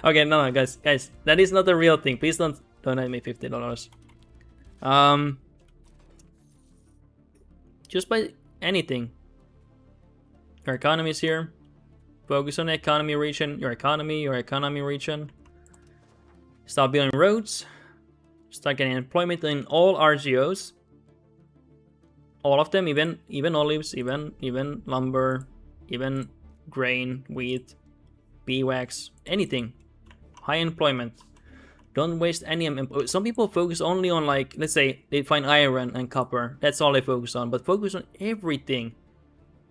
Okay, no, guys, that is not a real thing. Please don't donate me $50. Just by anything. Your economy is here. Focus on the economy region. Your economy region. Stop building roads. Start getting employment in all RGOs. All of them, even olives, even lumber, even grain, wheat, beeswax, anything. High employment. Don't waste any. Some people focus only on, like, let's say they find iron and copper. That's all they focus on. But focus on everything,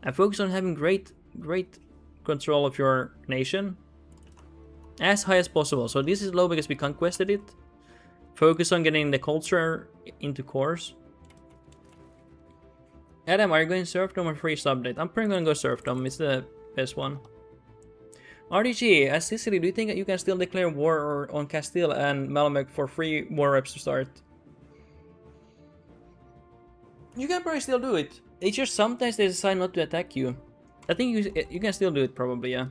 and focus on having great control of your nation as high as possible. So this is low because we conquested it. Focus on getting the culture into course. Adam, are you going serfdom or free subdate? I'm probably gonna go serfdom. It's the best one. RDG, as Sicily, do you think that you can still declare war on Castile and Malmec for free war reps to start? You can probably still do it. It's just sometimes they decide not to attack you. I think you can still do it, probably, yeah.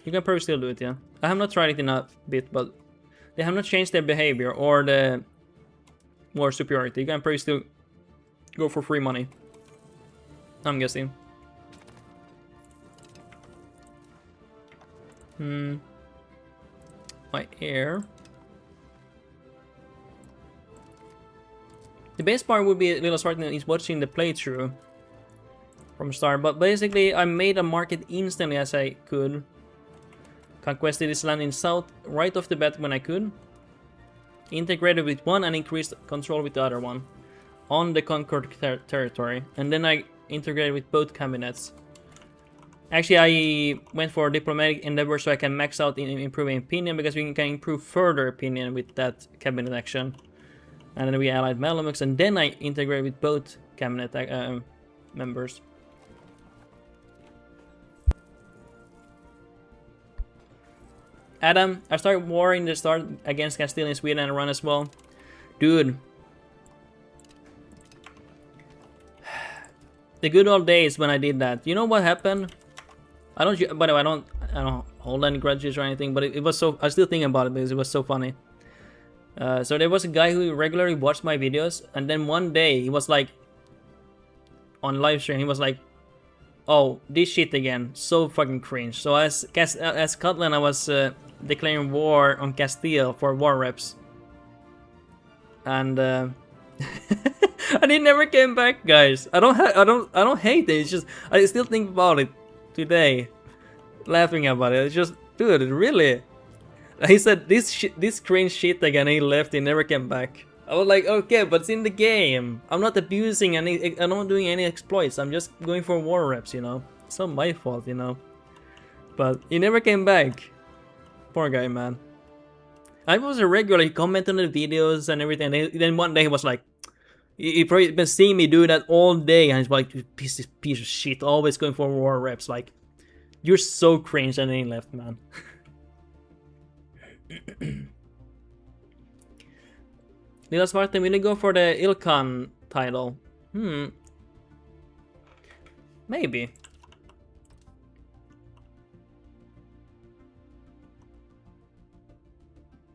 You can probably still do it, yeah. I have not tried it in a bit, but they have not changed their behavior or the war superiority. You can probably still go for free money, I'm guessing. My heir. The best part would be Little Spartan is watching the playthrough from start, but basically I made a market instantly as I could. Conquested this land in south right off the bat when I could. Integrated with one and increased control with the other one on the conquered territory, and then I integrated with both cabinets. Actually, I went for diplomatic endeavor so I can max out in improving opinion, because we can improve further opinion with that cabinet action. And then we allied Malamux, and then I integrated with both cabinet members. Adam, I started war in the start against Castile in Sweden and run as well. Dude. The good old days when I did that. You know what happened? By the way, I don't hold any grudges or anything, but it was so, I still think about it because it was so funny. So there was a guy who regularly watched my videos, and then one day he was like, on live stream, he was like, oh, this shit again, so fucking cringe. So as Scotland, I was declaring war on Castile for war reps, and and it never came back, guys. I don't hate it. It's just I still think about it today, laughing about it. It's just, dude, really. He said this cringe shit again. He left. He never came back. I was like, okay, but it's in the game. I'm not abusing any. I'm not doing any exploits. I'm just going for war reps, you know. It's not my fault, you know. But he never came back. Poor guy, man. I was a regular. He commented on the videos and everything. Then one day he was like, he probably been seeing me do that all day, and he's like, piece of shit, always going for war reps. Like, you're so cringe, and then he left, man. Little Spartan, will you go for the Ilkhan title? Maybe.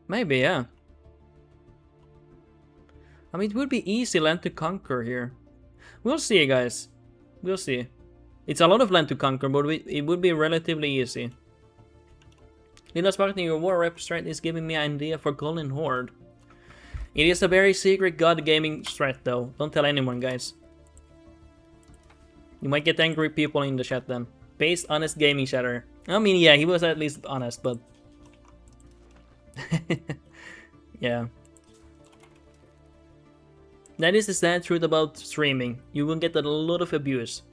Maybe, yeah. I mean, it would be easy land to conquer here. We'll see, guys. We'll see. It's a lot of land to conquer, but it would be relatively easy. Little Spartan, your war rep strat is giving me an idea for Golden Horde. It is a very secret god gaming strat, though. Don't tell anyone, guys. You might get angry people in the chat then. Based honest gaming chatter. I mean, yeah, he was at least honest, but... yeah. That is the sad truth about streaming. You will get a lot of abuse.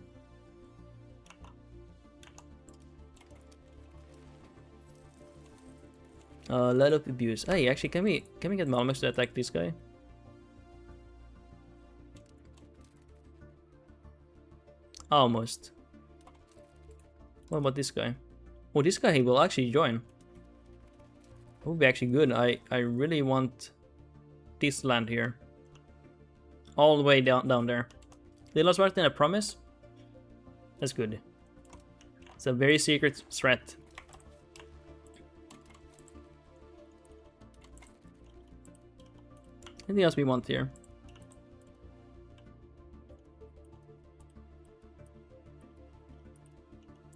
A lot of abuse. Hey, actually, can we get Malmix to attack this guy? Almost. What about this guy? Oh, this guy, he will actually join. That would be actually good. I really want this land here. All the way down there. Little Spartan, I promise. That's good. It's a very secret threat. Anything else we want here?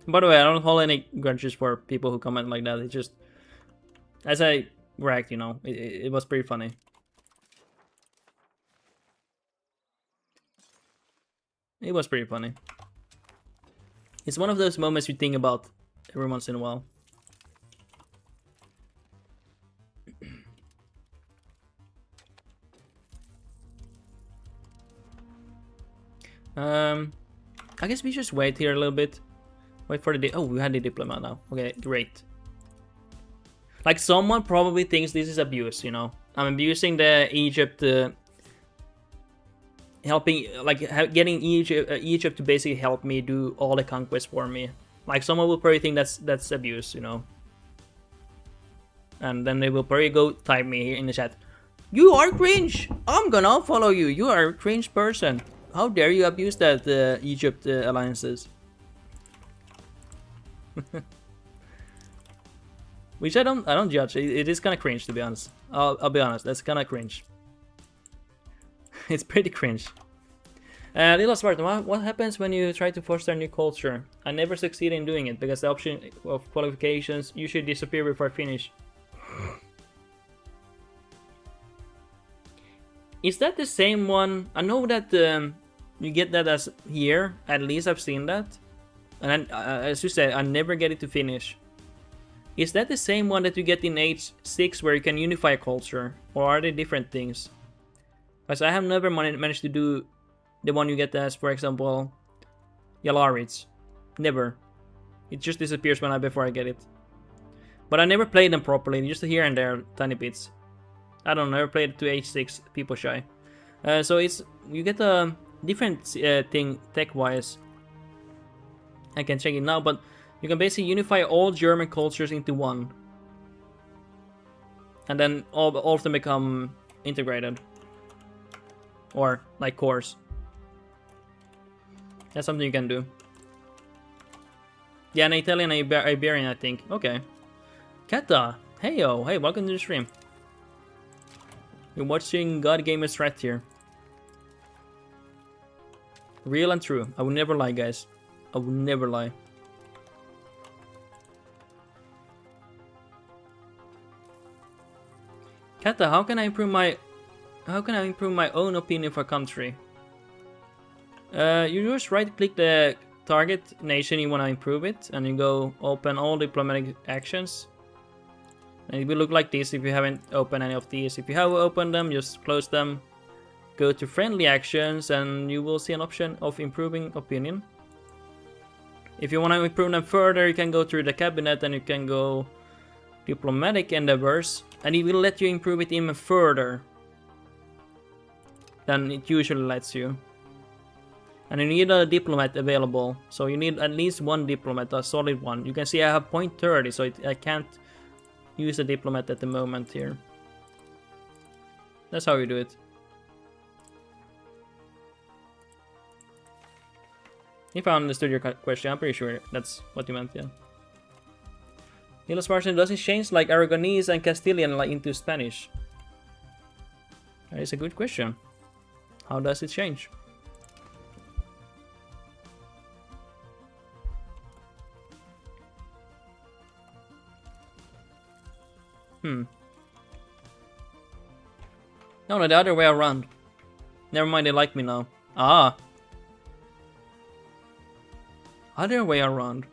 By the way, I don't hold any grudges for people who comment like that. It's just, as I wrecked, you know. It was pretty funny. It was pretty funny. It's one of those moments you think about every once in a while. I guess we just wait here a little bit. Wait for the... Oh, we had the diploma now. Okay, great. Like, someone probably thinks this is abuse, you know? I'm abusing the Egypt... helping... Like, getting Egypt to basically help me do all the conquests for me. Like, someone will probably think that's abuse, you know? And then they will probably go type me here in the chat. You are cringe! I'm gonna unfollow you! You are a cringe person! How dare you abuse that Egypt alliances? Which I don't judge. It is kind of cringe, to be honest. I'll be honest. That's kind of cringe. It's pretty cringe. Little Spartan, what happens when you try to foster a new culture? I never succeed in doing it because the option of qualifications usually disappear before I finish. Is that the same one? I know that you get that as here. At least I've seen that. And as you said, I never get it to finish. Is that the same one that you get in age 6 where you can unify a culture? Or are they different things? Because I have never managed to do the one you get as, for example, Yalarids. Never. It just disappears before I get it. But I never played them properly, just here and there, tiny bits. I don't know, never played it to age 6, people shy. So it's, you get a different thing tech-wise. I can check it now, but you can basically unify all German cultures into one. And then all of them become integrated. Or, like, cores. That's something you can do. Yeah, an Italian and Iberian, I think. Okay. Kata! Heyo! Hey, welcome to the stream. You're watching God Gamer's Threat here. Real and true. I would never lie, guys. I would never lie. Kata, how can I improve my own opinion for country? You just right-click the target nation you want to improve it, and you go open all diplomatic actions. And it will look like this if you haven't opened any of these. If you have opened them, just close them. Go to friendly actions, and you will see an option of improving opinion. If you want to improve them further, you can go through the cabinet and you can go diplomatic endeavors, and it will let you improve it even further than it usually lets you. And you need a diplomat available, so you need at least one diplomat, a solid one. You can see I have 0.30, so I can't use a diplomat at the moment here. That's how you do it. If I understood your question, I'm pretty sure that's what you meant, yeah. Little Spartan, does it change like Aragonese and Castilian like into Spanish? That is a good question. How does it change? No, the other way around. Never mind, they like me now. Ah. Other way around.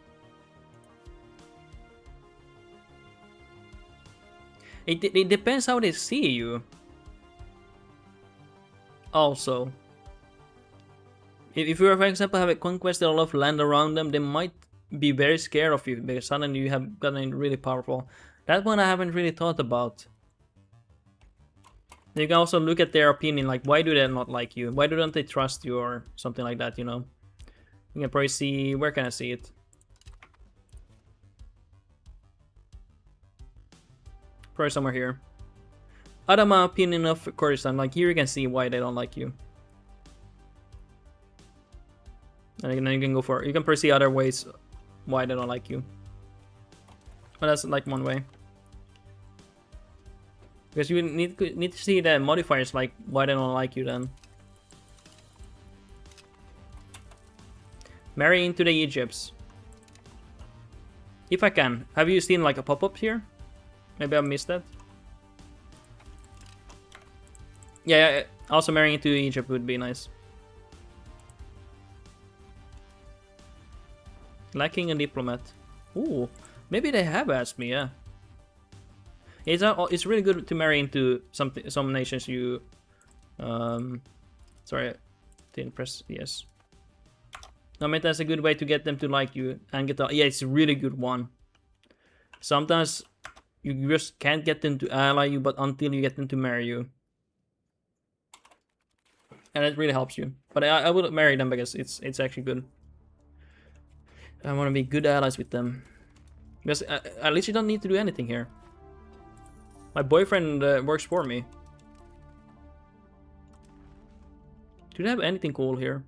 It depends how they see you. Also. If you, for example, have a conquested a lot of land around them, they might be very scared of you because suddenly you have gotten really powerful. That one I haven't really thought about. You can also look at their opinion, like why do they not like you? Why don't they trust you or something like that, you know? You can probably see, where can I see it? Probably somewhere here. Adama opinion of Kurdistan, like here you can see why they don't like you. And then you can go for, you can probably see other ways why they don't like you. But that's like one way. Because you need to see the modifiers, like why they don't like you then. Marry into the Egypts. If I can. Have you seen like a pop-up here? Maybe I missed that. Yeah, also marrying into Egypt would be nice. Lacking a diplomat. Ooh, maybe they have asked me, yeah. It's really good to marry into some nations you... sorry, didn't press yes. No, I mean, that's a good way to get them to like you and get... Yeah, it's a really good one. Sometimes you just can't get them to ally you, but until you get them to marry you. And it really helps you. But I will marry them because it's actually good. I want to be good allies with them. Because at least you don't need to do anything here. My boyfriend works for me. Do they have anything cool here?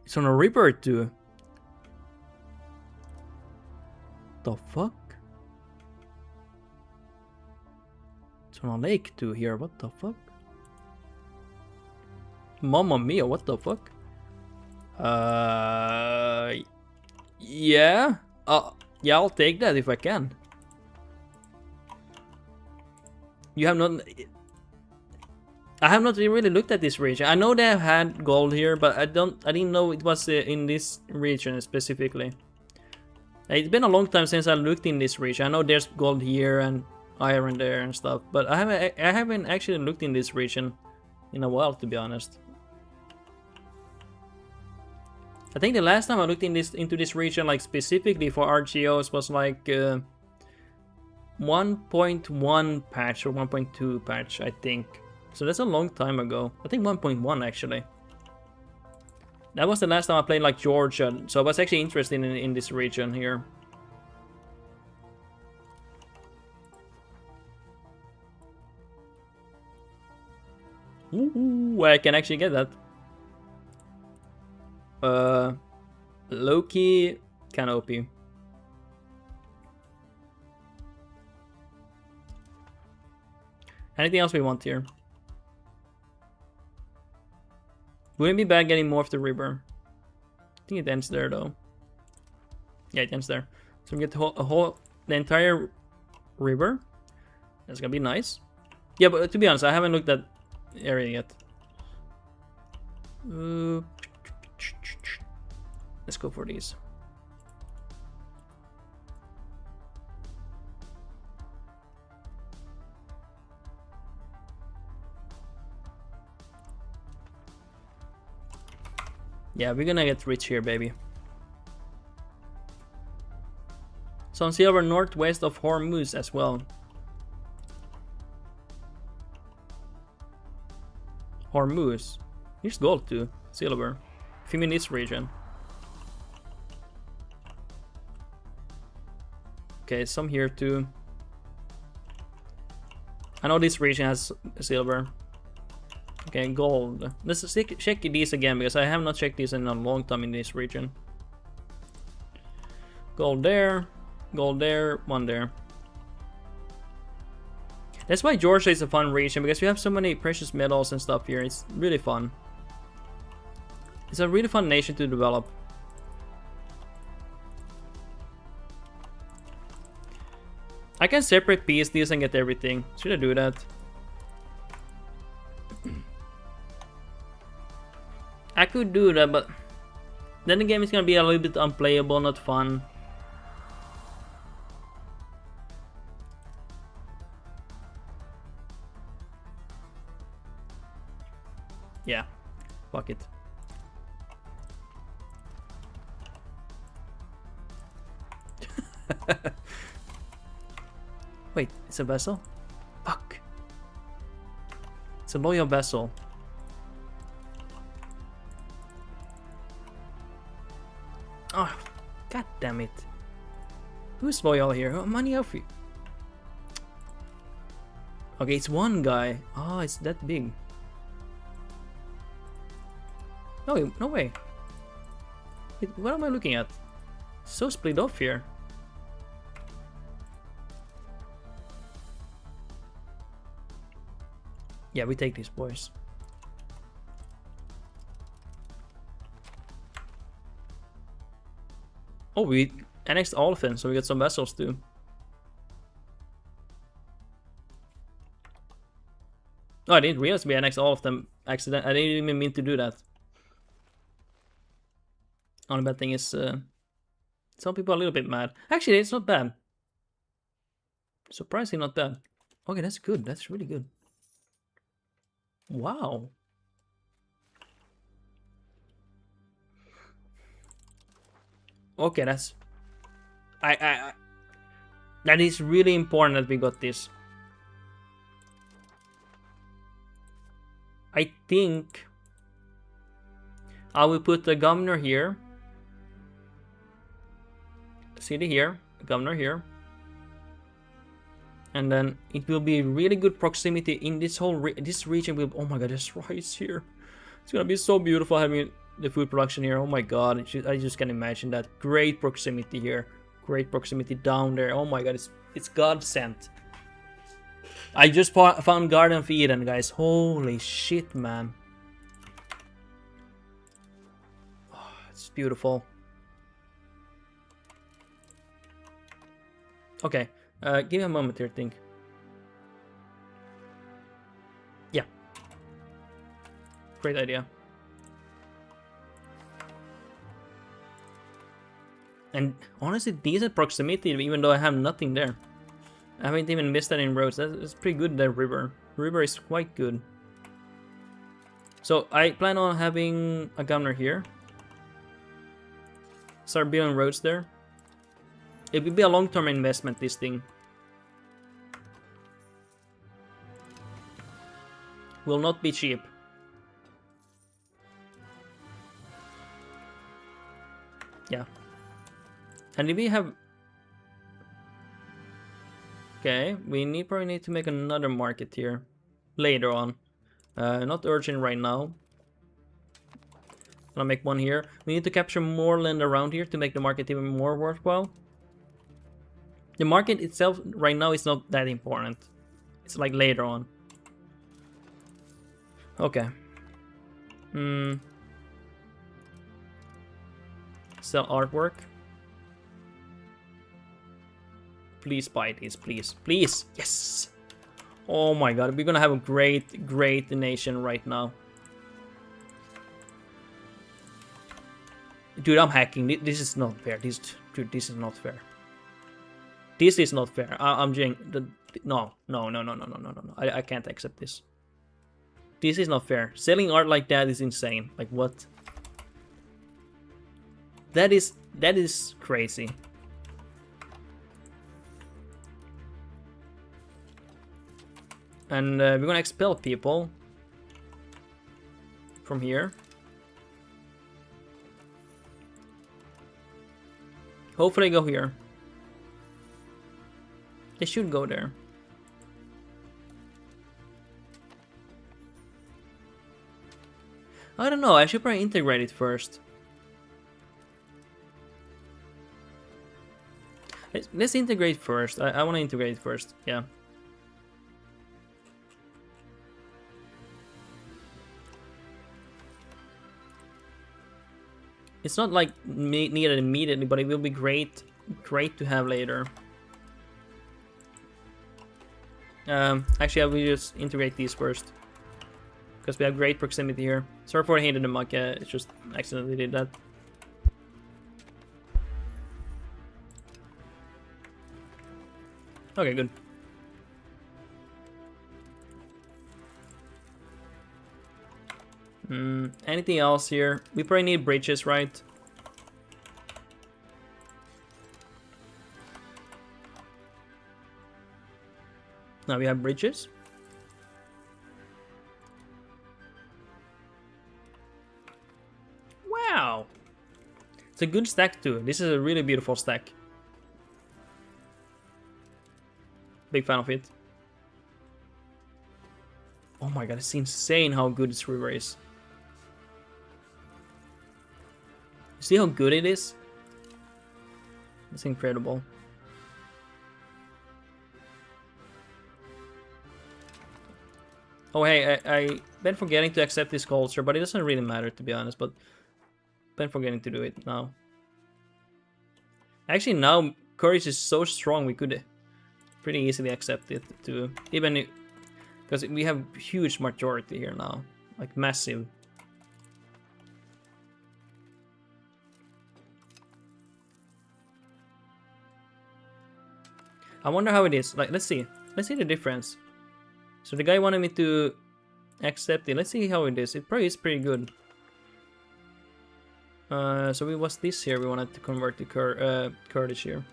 It's on a river too. The fuck? It's on a lake too here. What the fuck? Mamma mia, what the fuck? Yeah. Yeah, I'll take that if I can. You have not... I have not really looked at this region. I know they have had gold here, but I didn't know it was in this region specifically. It's been a long time since I looked in this region. I know there's gold here and iron there and stuff, but I haven't actually looked in this region in a while, to be honest. I think the last time I looked into this region, like specifically for RGOs, was like 1.1 patch or 1.2 patch, I think. So that's a long time ago. I think 1.1 actually. That was the last time I played like Georgia, so I was actually interested in this region here. Ooh, I can actually get that. Loki Canopy. Anything else we want here? Wouldn't be bad getting more of the river. I think it ends there though. Yeah, it ends there. So we get the entire river. That's gonna be nice. Yeah, but to be honest, I haven't looked at the area yet. Let's go for these. Yeah, we're gonna get rich here, baby. Some silver northwest of Hormuz as well. Hormuz. Here's gold too. Silver. If you mean this region. Okay, some here too. I know this region has silver. Okay, gold. Let's check these again because I have not checked these in a long time in this region. Gold there, one there. That's why Georgia is a fun region, because we have so many precious metals and stuff here. It's really fun. It's a really fun nation to develop. I can separate piece these and get everything. Should I do that? I could do that, but then the game is gonna be a little bit unplayable, not fun. Yeah, fuck it. Wait, it's a vessel? Fuck. It's a loyal vessel. Oh, god damn it. Who's loyal here? How many of you? Okay, it's one guy. Oh, it's that big. No, no way. Wait, what am I looking at? So split off here. Yeah, we take these boys. Oh, we annexed all of them, so we got some vessels too. Oh, I didn't realize we annexed all of them. Accident. I didn't even mean to do that. Only bad thing is, some people are a little bit mad. Actually, it's not bad. Surprisingly not bad. Okay, that's good. That's really good. Wow. Okay, that's... That is really important that we got this. I think I will put the governor here. City here. Governor here. And then it will be really good proximity in this whole this region. Will, oh my god, there's rice here. It's gonna be so beautiful having the food production here. Oh my god, I just can imagine that. Great proximity here. Great proximity down there. Oh my god, it's God sent. I just found Garden of Eden, guys. Holy shit, man. Oh, it's beautiful. Okay. Give me a moment here, think. Yeah. Great idea. And honestly, decent proximity, even though I have nothing there. I haven't even invested in roads. That's pretty good, that river. River is quite good. So I plan on having a governor here. Start building roads there. It will be a long-term investment, this thing. Will not be cheap. Yeah. And if we have... Okay, we probably need to make another market here. Later on. Not urgent right now. Gonna make one here. We need to capture more land around here to make the market even more worthwhile. The market itself right now is not that important. It's like later on. Okay. Sell artwork. Please buy these, please. Please! Yes! Oh my god, we're gonna have a great nation right now. Dude, I'm hacking. This is not fair. Dude, this is not fair. This is not fair. I'm doing no. I can't accept this. This is not fair. Selling art like that is insane. Like what? That is crazy. And we're gonna expel people from here. Hopefully go here. They should go there. I don't know, I should probably integrate it first. Let's integrate first. I want to integrate it first, yeah. It's not like needed immediately, but it will be great to have later. Actually, I will just integrate these first. Because we have great proximity here. Sorry for hitting the mic, it just accidentally did that. Okay, good. Anything else here? We probably need bridges, right? Now we have bridges. Wow! It's a good stack too. This is a really beautiful stack. Big fan of it. Oh my god, it's insane how good this river is. See how good it is? It's incredible. Oh hey, I been forgetting to accept this culture, but it doesn't really matter to be honest, but been forgetting to do it now. Actually, now courage is so strong we could pretty easily accept it too. Even because we have huge majority here now, like massive. I wonder how it is. Like, let's see the difference. So the guy wanted me to accept it. Let's see how it is. It probably is pretty good. So it was this here we wanted to convert to Kurdish here.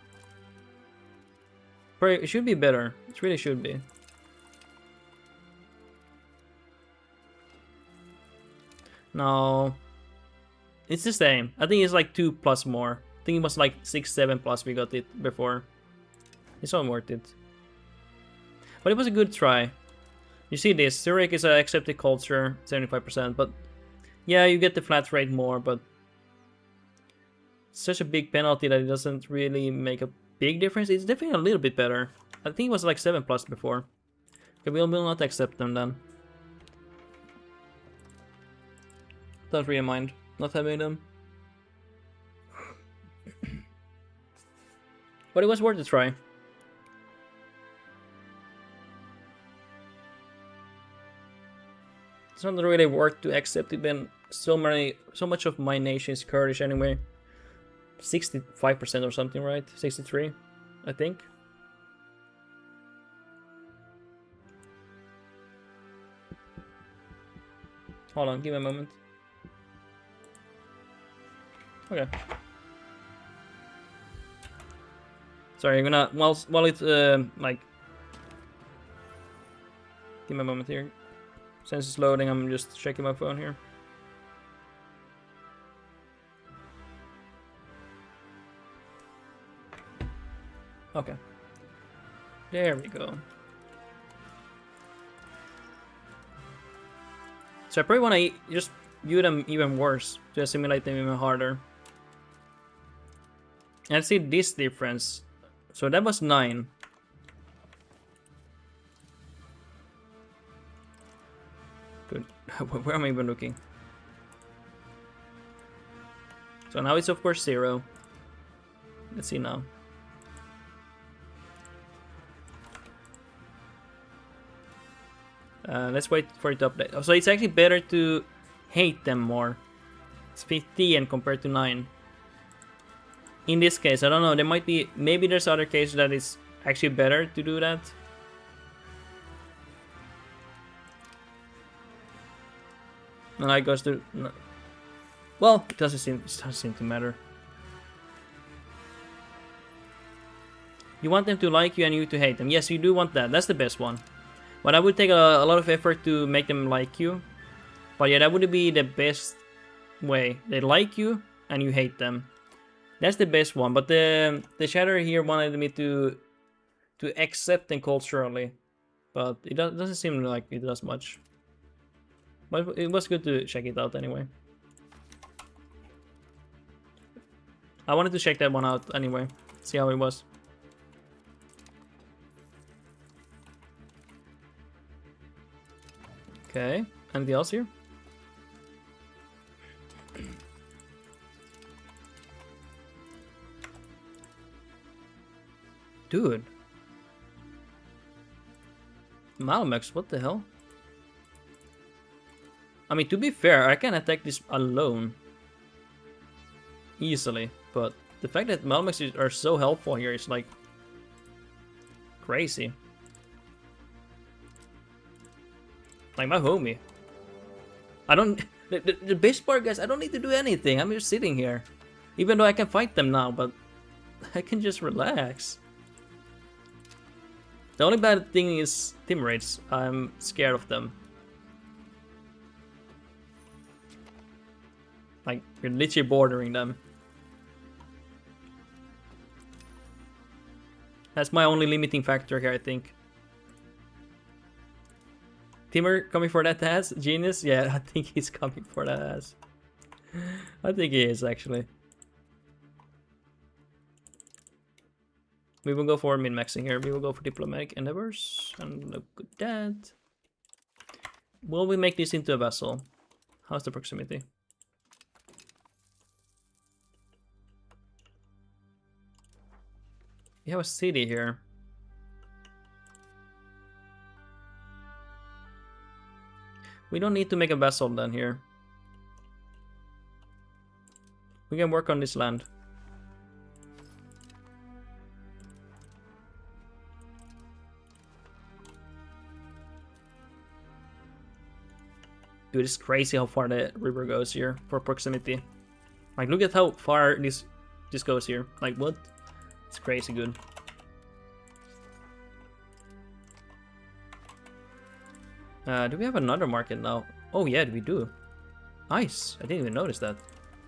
Probably, it should be better. It really should be. No. It's the same. I think it's like 2 plus more. I think it was like 6, 7 plus we got it before. It's all worth it. But it was a good try. You see this, Zurich is an accepted culture, 75%, but yeah, you get the flat rate more, but it's such a big penalty that it doesn't really make a big difference. It's definitely a little bit better. I think it was like 7 plus before. Okay, we will not accept them then. Don't really mind not having them. But it was worth a try. It's not really worth to accept it when so much of my nation is Kurdish anyway. 65% or something, right? 63, I think. Hold on, give me a moment. Okay. Sorry, I'm gonna while it's like, give me a moment here. Since it's loading, I'm just checking my phone here. Okay. There we go. So I probably want to just view them even worse to assimilate them even harder. And see this difference. So that was 9. Good. Where am I even looking? So now it's of course 0. Let's see now. Let's wait for it to update. So it's actually better to hate them more. It's 15 compared to 9. In this case, I don't know. There might be, maybe there's other cases that it's actually better to do that. And I goes to, well, it doesn't seem to matter. You want them to like you and you to hate them. Yes, you do want that. That's the best one. But I would take a lot of effort to make them like you. But yeah, that would be the best way. They like you and you hate them. That's the best one. But the chatter here wanted me to accept them culturally. But it doesn't seem like it does much. But it was good to check it out anyway. I wanted to check that one out anyway. See how it was. Okay, anything else here? Dude. Malmex, what the hell? I mean, to be fair, I can attack this alone. Easily, but the fact that Malmex are so helpful here is like crazy. Like my homie. I don't... The best part, guys, I don't need to do anything. I'm just sitting here. Even though I can fight them now, but I can just relax. The only bad thing is team rates. I'm scared of them. Like, you're literally bordering them. That's my only limiting factor here, I think. Timur coming for that ass? Genius? Yeah, I think he's coming for that ass. I think he is, actually. We will go for min-maxing here. We will go for diplomatic endeavors. And look at that. Will we make this into a vassal? How's the proximity? We have a city here. We don't need to make a vessel then here. We can work on this land. Dude, it's crazy how far the river goes here for proximity. Like, look at how far this goes here. Like, what? It's crazy good. Do we have another market now? Oh yeah, we do. Nice. I didn't even notice that.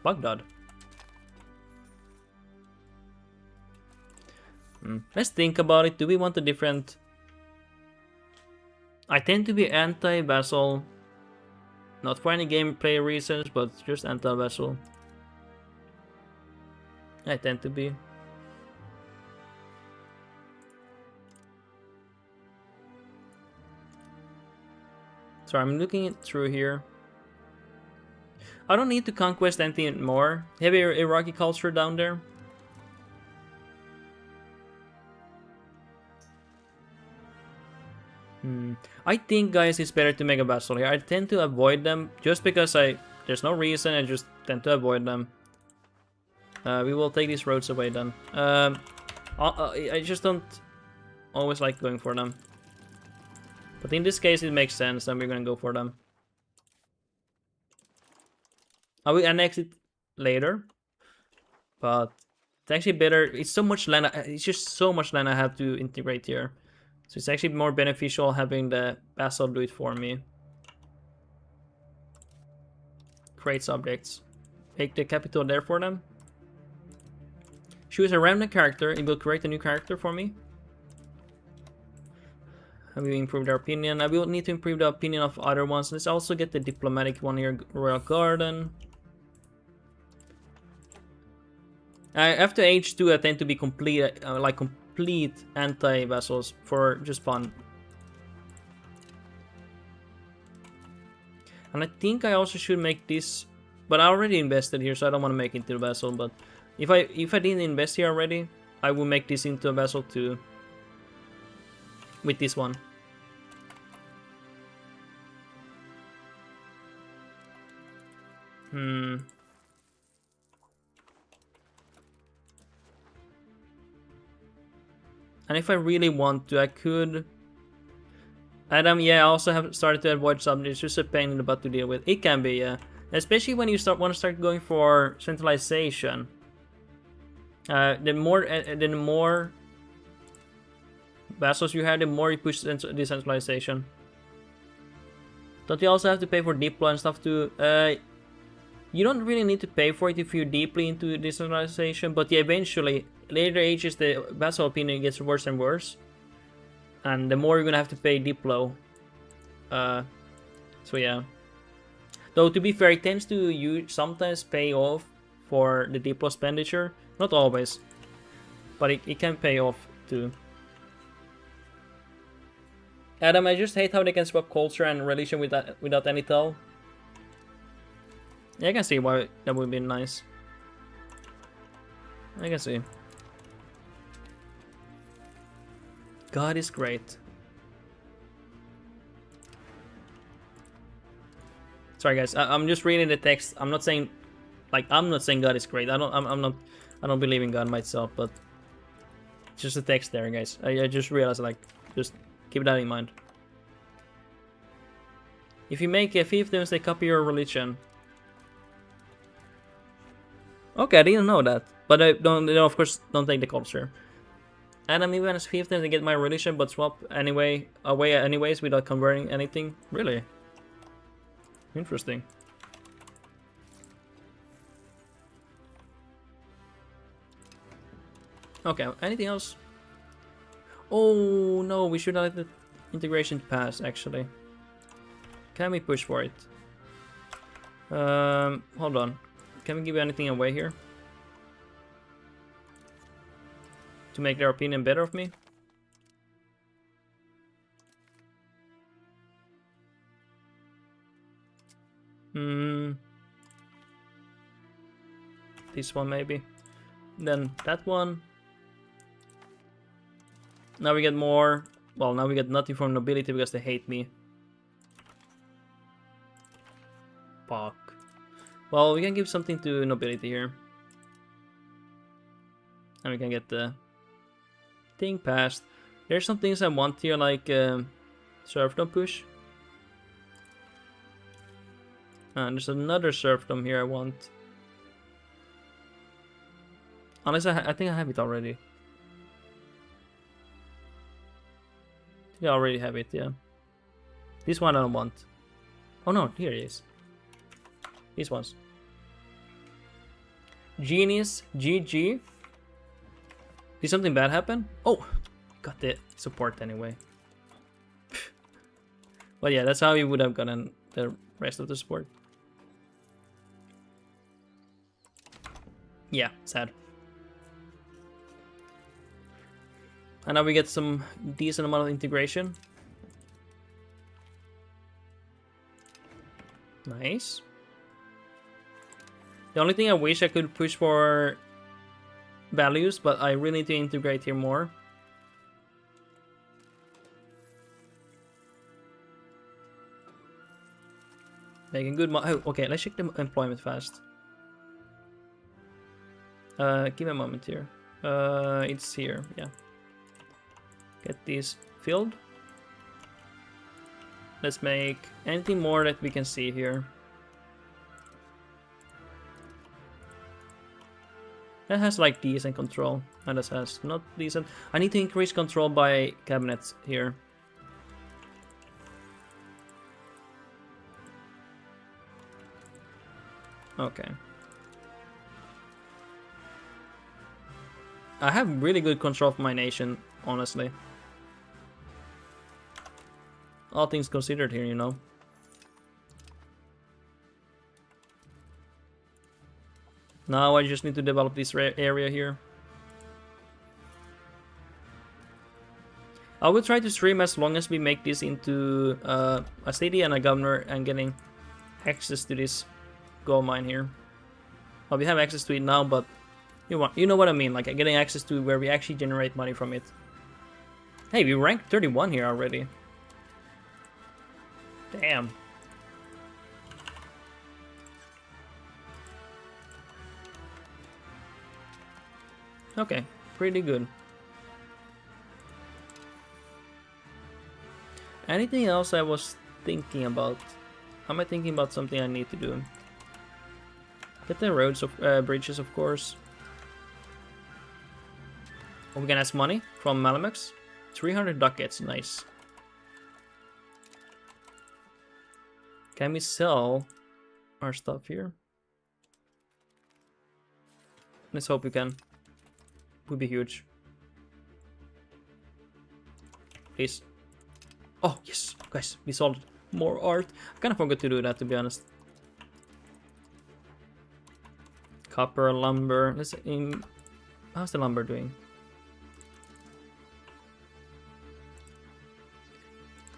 Baghdad. Let's think about it. Do we want a different... I tend to be anti-vassal. Not for any gameplay reasons, but just anti-vassal. I tend to be. So I'm looking it through here. I don't need to conquest anything more. Heavy Iraqi culture down there. I think, guys, it's better to make a vassal here. I tend to avoid them just because there's no reason. I just tend to avoid them. We will take these roads away then. I just don't always like going for them. But in this case, it makes sense, and we're gonna go for them. I will annex it later, but it's actually better. It's so much land. It's just so much land I have to integrate here. So it's actually more beneficial having the vassal do it for me. Create subjects. Make the capital there for them. Choose a random character. It will create a new character for me. And we improve their opinion. I will need to improve the opinion of other ones. Let's also get the diplomatic one here. Royal Garden. After age 2, I tend to be complete anti-vassals for just fun. And I think I also should make this, but I already invested here, so I don't want to make it into a vassal. But if I didn't invest here already, I will make this into a vassal too. With this one. And if I really want to, I could... Adam, yeah, I also have started to avoid something. It's just a pain in the butt to deal with. It can be, yeah. Especially when you want to start going for centralization. The more vassals you have, the more you push decentralization. Don't you also have to pay for Diplo and stuff too? You don't really need to pay for it if you're deeply into decentralization, but yeah, eventually, later ages, the vassal opinion gets worse and worse. And the more you're gonna have to pay Diplo. So yeah. Though to be fair, it tends to you sometimes pay off for the Diplo expenditure. Not always. But it can pay off too. Adam, I just hate how they can swap culture and religion without any tell. Yeah, I can see why that would be nice. I can see. God is great. Sorry guys, I'm just reading the text. I'm not saying God is great. I don't believe in God myself, but it's just the text there, guys. I just realized, like, just keep that in mind. If you make a fiefdoms, they copy your religion. Okay, I didn't know that. But I don't, of course, don't take the culture. Adam, even as fiefdoms, they get my religion, but swap away anyways without converting anything. Really? Interesting. Okay, anything else? Oh no, we should not let the integration pass, actually. Can we push for it? Hold on. Can we give anything away here? To make their opinion better of me? This one maybe. Then that one. Now we get more. Well, now we get nothing from nobility because they hate me. Fuck. Well, we can give something to nobility here. And we can get the thing passed. There's some things I want here, like serfdom push. And there's another serfdom here I want. Unless I think I have it already. I already have it, yeah. This one I don't want. Oh no, here it is. These ones. Genius, GG. Did something bad happen? Oh, got the support anyway. But yeah, that's how you would have gotten the rest of the support. Yeah, sad. And now we get some decent amount of integration. Nice. The only thing I wish I could push for values, but I really need to integrate here more. Making good oh, okay, let's check the employment fast. Give me a moment here. It's here, yeah. Get these filled. Let's make anything more that we can see here. That has like decent control, and this has not decent. I need to increase control by cabinets here. Okay. I have really good control of my nation, honestly. All things considered here, you know. Now I just need to develop this area here. I will try to stream as long as we make this into a city and a governor and getting access to this gold mine here. Well, we have access to it now, but you know what I mean, like getting access to where we actually generate money from it. Hey, we ranked 31 here already. Damn. Okay, pretty good. Anything else I was thinking about? Am I thinking about something I need to do? Get the roads of bridges, of course. Oh, we can ask money from Malamux. 300 ducats, nice. Can we sell our stuff here? Let's hope we can. Would be huge. Please. Oh, yes. Guys, we sold more art. I kind of forgot to do that, to be honest. Copper, lumber. Let's how's the lumber doing?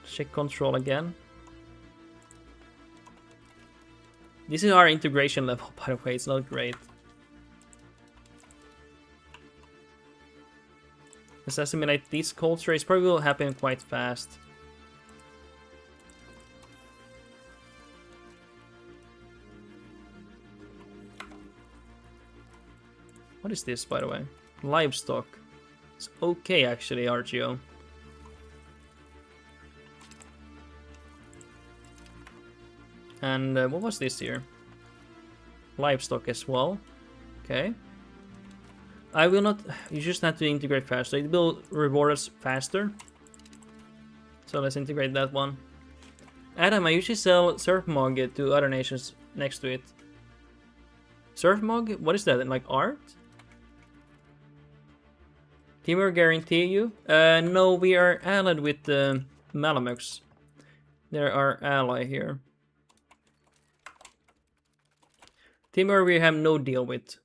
Check control again. This is our integration level, by the way. It's not great. Let's assimilate these cultures. Probably will happen quite fast. What is this, by the way? Livestock. It's okay, actually, RGO. And what was this here? Livestock as well. Okay. I will not. You just have to integrate faster. It will reward us faster. So let's integrate that one. Adam, I usually sell Surfmog to other nations next to it. Surfmog? What is that? Like art? Timur guarantee you? No, we are allied with Malamux. They're our ally here. Timur we have no deal with.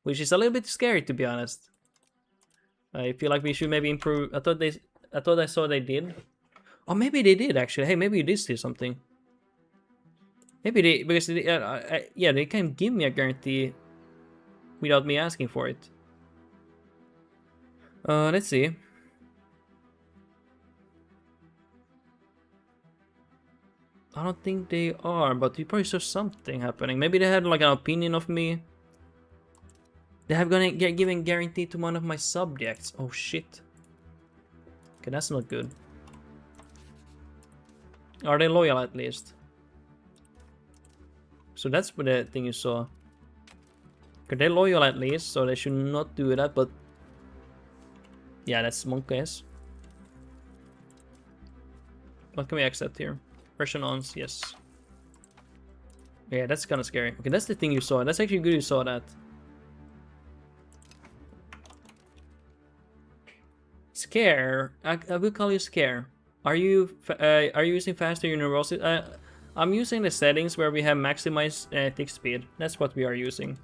Which is a little bit scary, to be honest. I feel like we should maybe improve. I thought I saw they did. Oh, maybe they did actually. Hey, maybe you did see something. Maybe they, because they, yeah, they can give me a guarantee without me asking for it. Let's see. I don't think they are, but you probably saw something happening. Maybe they had like an opinion of me. They have gonna get given guarantee to one of my subjects. Oh shit. Okay, that's not good. Are they loyal at least? So that's the thing you saw. Okay, they're loyal at least, so they should not do that, but... Yeah, that's monkeys. What can we accept here? Russian ons, yes. Yeah, that's kind of scary. Okay, that's the thing you saw. That's actually good you saw that. Scare? I will call you Scare. Are you using faster university? I'm using the settings where we have maximized tick speed. That's what we are using.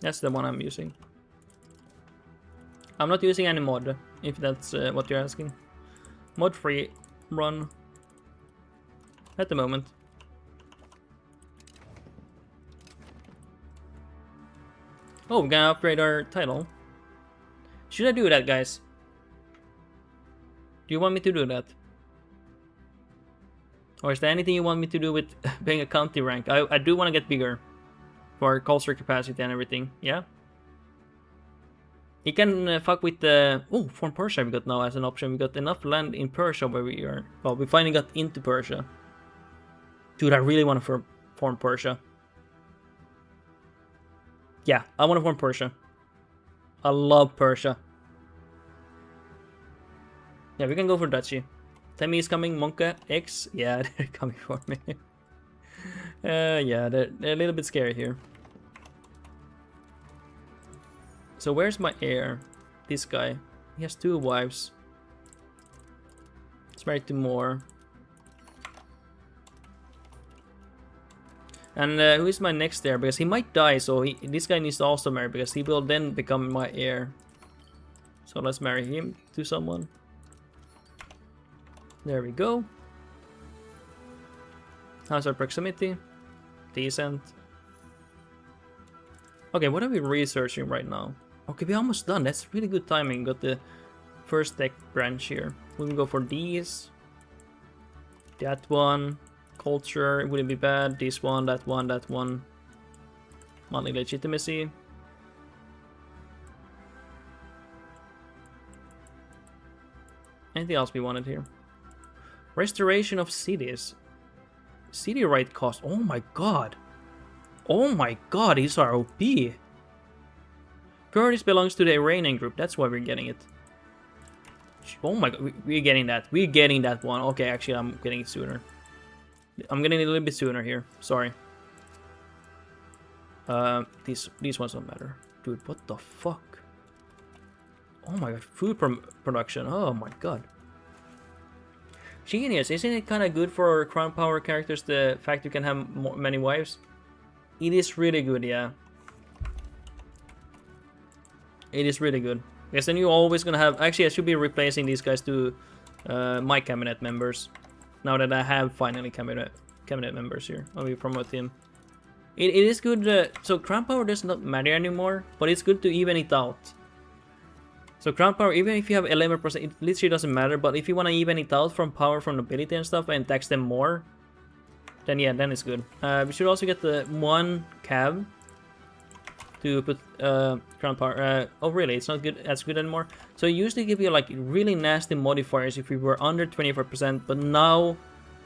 That's the one I'm using. I'm not using any mod, if that's what you're asking. Mod free run at the moment. Oh, we're gonna upgrade our title. Should I do that, guys? Do you want me to do that? Or is there anything you want me to do with being a county rank? I do want to get bigger for culture capacity and everything. Yeah. You can fuck with the... Oh, from Prussia we got now as an option. We got enough land in Prussia where we are... Well, we finally got into Prussia. Dude, I really want to form Prussia. Yeah, I want to form Prussia. I love Prussia. Yeah, we can go for Duchy. Temi is coming, Monka, X. Yeah, they're coming for me. Yeah, they're a little bit scary here. So where's my heir? This guy. He has 2 wives. He's married to more. And who is my next heir? Because he might die, so this guy needs to also marry, because he will then become my heir. So let's marry him to someone. There we go. How's our proximity? Decent. Okay, what are we researching right now? Okay, we're almost done. That's really good timing. Got the first tech branch here. We can go for these. That one. Culture, wouldn't be bad. This one, that one, that one. Money legitimacy. Anything else we wanted here? Restoration of cities. City right cost. Oh my god. Oh my god, these are OP. Kurdish belongs to the Iranian group. That's why we're getting it. Oh my god, we're getting that. We're getting that one. Okay, actually, I'm getting it sooner. I'm getting it a little bit sooner here. Sorry. These ones don't matter. Dude, what the fuck? Oh my god, food production. Oh my god. Genius, isn't it kind of good for crown power characters, the fact you can have many wives? It is really good, yeah. It is really good. Because then you're always gonna have... Actually, I should be replacing these guys to my cabinet members. Now that I have finally cabinet members here. I will promote him. It is good. So crown power does not matter anymore, but it's good to even it out. So crown power, even if you have 11%, it literally doesn't matter. But if you want to even it out from power from nobility and stuff and tax them more, then yeah, then it's good. We should also get the 1 cav to put crown power. Oh really? It's not good as good anymore. So it used to give you like really nasty modifiers if we were under 25%, but now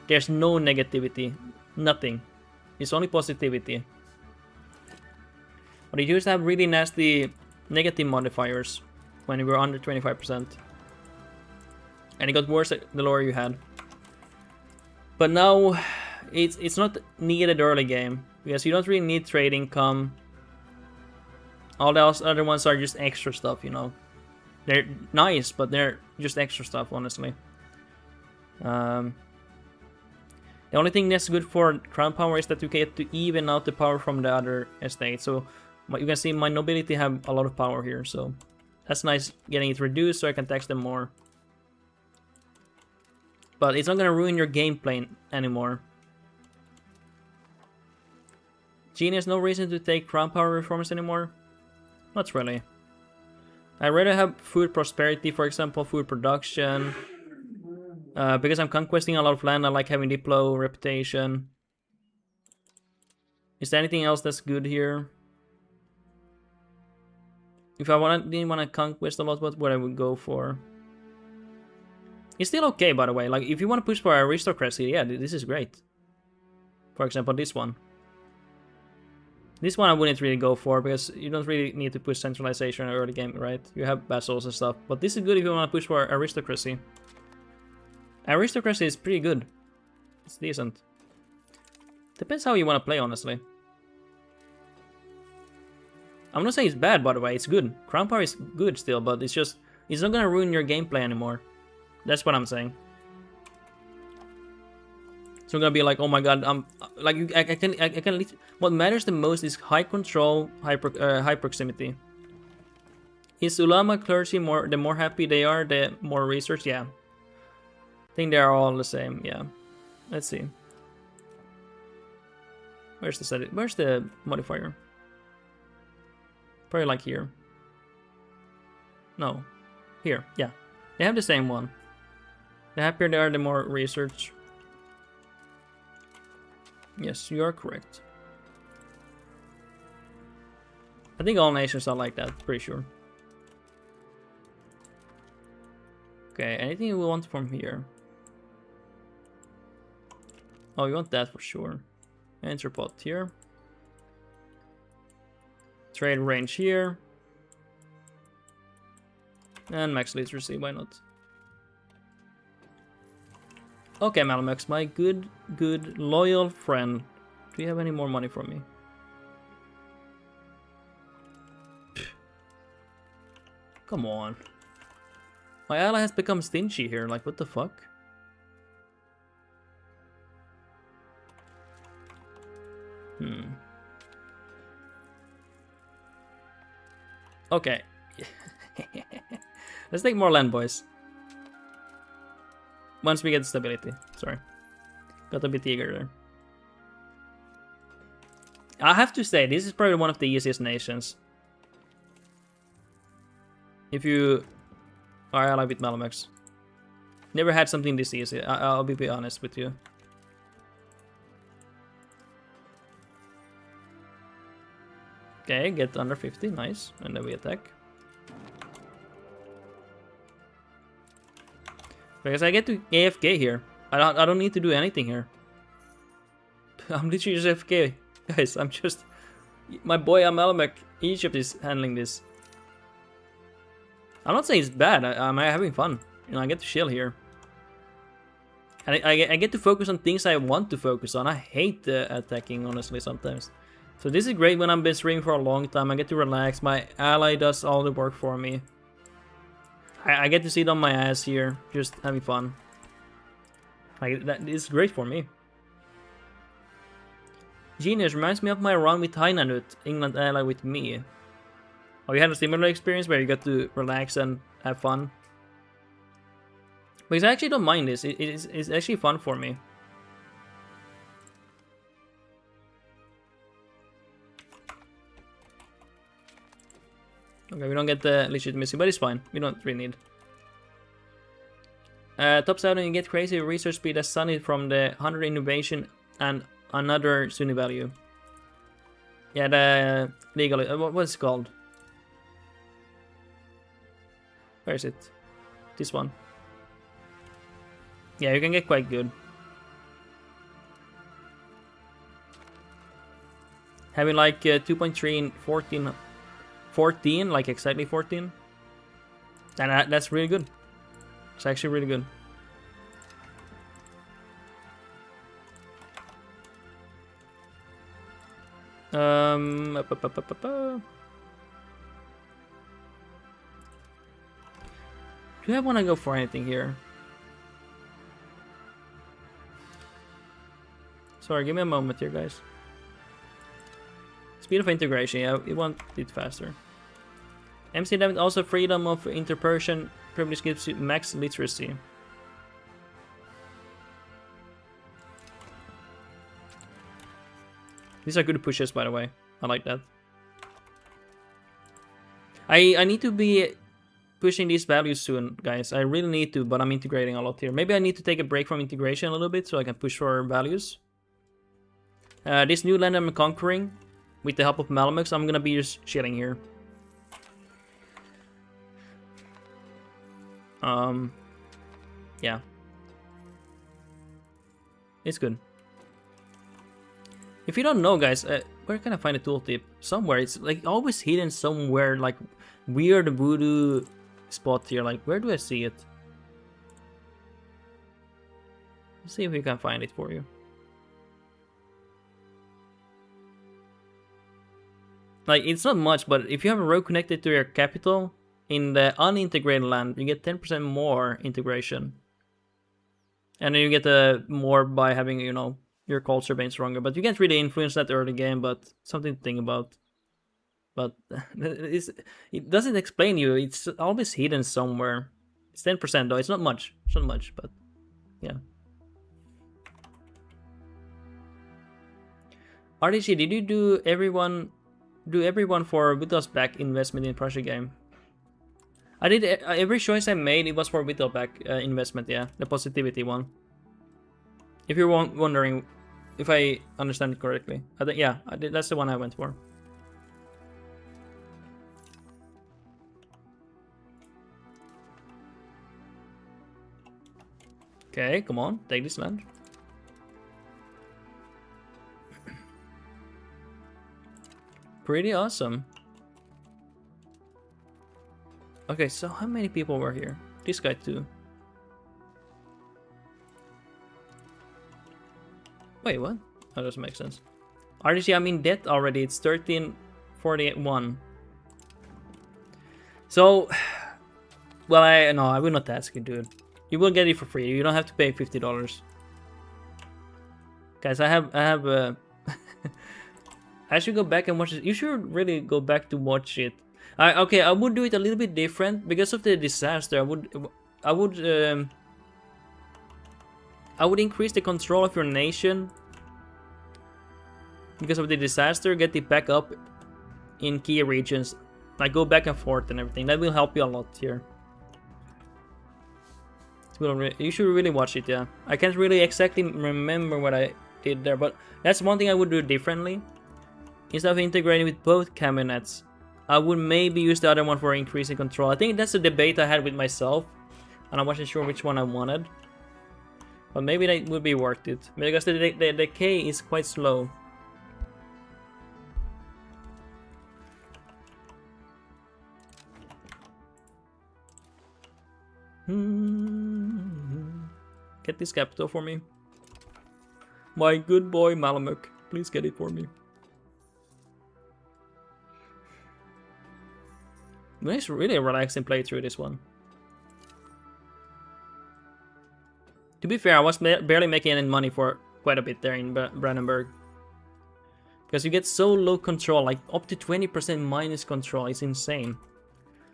there's no negativity, nothing. It's only positivity. But it used to have really nasty negative modifiers when you were under 25%. And it got worse the lower you had. But now it's not needed early game, because you don't really need trade income. All the other ones are just extra stuff, you know. They're nice, but they're just extra stuff, honestly. The only thing that's good for crown power is that you get to even out the power from the other estates. So you can see my nobility have a lot of power here, so that's nice getting it reduced so I can tax them more. But it's not gonna ruin your gameplay anymore. Genius, no reason to take crown power reforms anymore. Not really. I'd rather have food prosperity, for example, food production. Because I'm conquesting a lot of land, I like having Diplo, reputation. Is there anything else that's good here? If I didn't want to conquest a lot, what would I would go for? It's still okay, by the way. Like, if you want to push for aristocracy, yeah, this is great. For example, this one. This one I wouldn't really go for, because you don't really need to push centralization in early game, right? You have vassals and stuff. But this is good if you want to push for aristocracy. Aristocracy is pretty good. It's decent. Depends how you want to play, honestly. I'm not saying it's bad, by the way. It's good. Crown power is good still, but it's just... It's not gonna ruin your gameplay anymore. That's what I'm saying. So I'm gonna be like, oh my god, I'm... Like, I can... What matters the most is high control, high proximity. Is Ulama clergy more... The more happy they are, the more research? Yeah. I think they are all the same, yeah. Let's see. Where's the modifier? Probably like here. No. Here, yeah. They have the same one. The happier they are, the more research. Yes, you are correct. I think all nations are like that, pretty sure. Okay, anything we want from here? Oh, we want that for sure. Entrepot here. Trade range here. And max literacy, why not? Okay, Malamax, my good, loyal friend. Do you have any more money for me? Come on. My ally has become stingy here, like what the fuck? Okay. Let's take more land, boys. Once we get stability. Sorry. Got a bit eager there. I have to say, this is probably one of the easiest nations. If you are allied with Malamax. Never had something this easy, I'll be honest with you. Okay, get under 50, nice. And then we attack. Because I get to AFK here. I don't need to do anything here. I'm literally just AFK. Guys, I'm just... My boy Amalamek, Egypt is handling this. I'm not saying it's bad, I'm having fun. You know, I get to chill here. And I get to focus on things I want to focus on. I hate attacking, honestly, sometimes. So this is great when I've been streaming for a long time. I get to relax. My ally does all the work for me. I get to sit on my ass here, just having fun. Like, that is great for me. Genius reminds me of my run with Heinanut, England ally with me. Oh, you had a similar experience where you got to relax and have fun? Because I actually don't mind this. It's actually fun for me. Okay, we don't get the legitimacy, but it's fine. We don't really need. Top 7, you get crazy research speed as Sunny from the 100 innovation and another Sunny value. Yeah, the legal. What's it called? Where is it? This one. Yeah, you can get quite good. Having like 2.3 in 14, like exactly 14. And that's really good. It's actually really good. Do I want to go for anything here? Sorry, give me a moment here, guys. Speed of integration, yeah, we want it faster. MC damage also freedom of interperson privilege gives you max literacy. These are good pushes, by the way. I like that. I need to be pushing these values soon, guys. I really need to, but I'm integrating a lot here. Maybe I need to take a break from integration a little bit so I can push for values. This new land I'm conquering, with the help of Malamux, I'm gonna be just chilling here. Yeah. It's good. If you don't know, guys, where can I find a tooltip? Somewhere. It's like always hidden somewhere, like weird voodoo spot here. Like, where do I see it? Let's see if we can find it for you. Like, it's not much, but if you have a road connected to your capital in the unintegrated land, you get 10% more integration. And then you get more by having, you know, your culture being stronger. But you can't really influence that early game, but something to think about. But it doesn't explain you. It's always hidden somewhere. It's 10% though. It's not much. It's not much, but yeah. RDG, did you do everyone for Wittelsbach investment in Prussia game? I did every choice I made. It was for Wittelsbach investment. Yeah, the positivity one. If you're wondering, if I understand it correctly, I think yeah, that's the one I went for. Okay, come on, take this land. Pretty awesome. Okay, so how many people were here? This guy too. Wait, what? That doesn't make sense. RDC, I'm in debt already. It's 1341. So, well, I will not ask you, dude. You will get it for free. You don't have to pay $50. Guys, I have I should go back and watch it. You should really go back to watch it. Okay, I would do it a little bit different because of the disaster. I would increase the control of your nation because of the disaster. Get it back up in key regions, like go back and forth and everything. That will help you a lot here. You should really watch it. Yeah, I can't really exactly remember what I did there, but that's one thing I would do differently. Instead of integrating with both cabinets, I would maybe use the other one for increasing control. I think that's a debate I had with myself, and I wasn't sure which one I wanted. But maybe that would be worth it, because the decay is quite slow. Get this capital for me. My good boy Malamuk, please get it for me. It's really a relaxing playthrough, this one. To be fair, I was barely making any money for quite a bit there in Brandenburg. Because you get so low control, like up to 20% minus control. It's insane.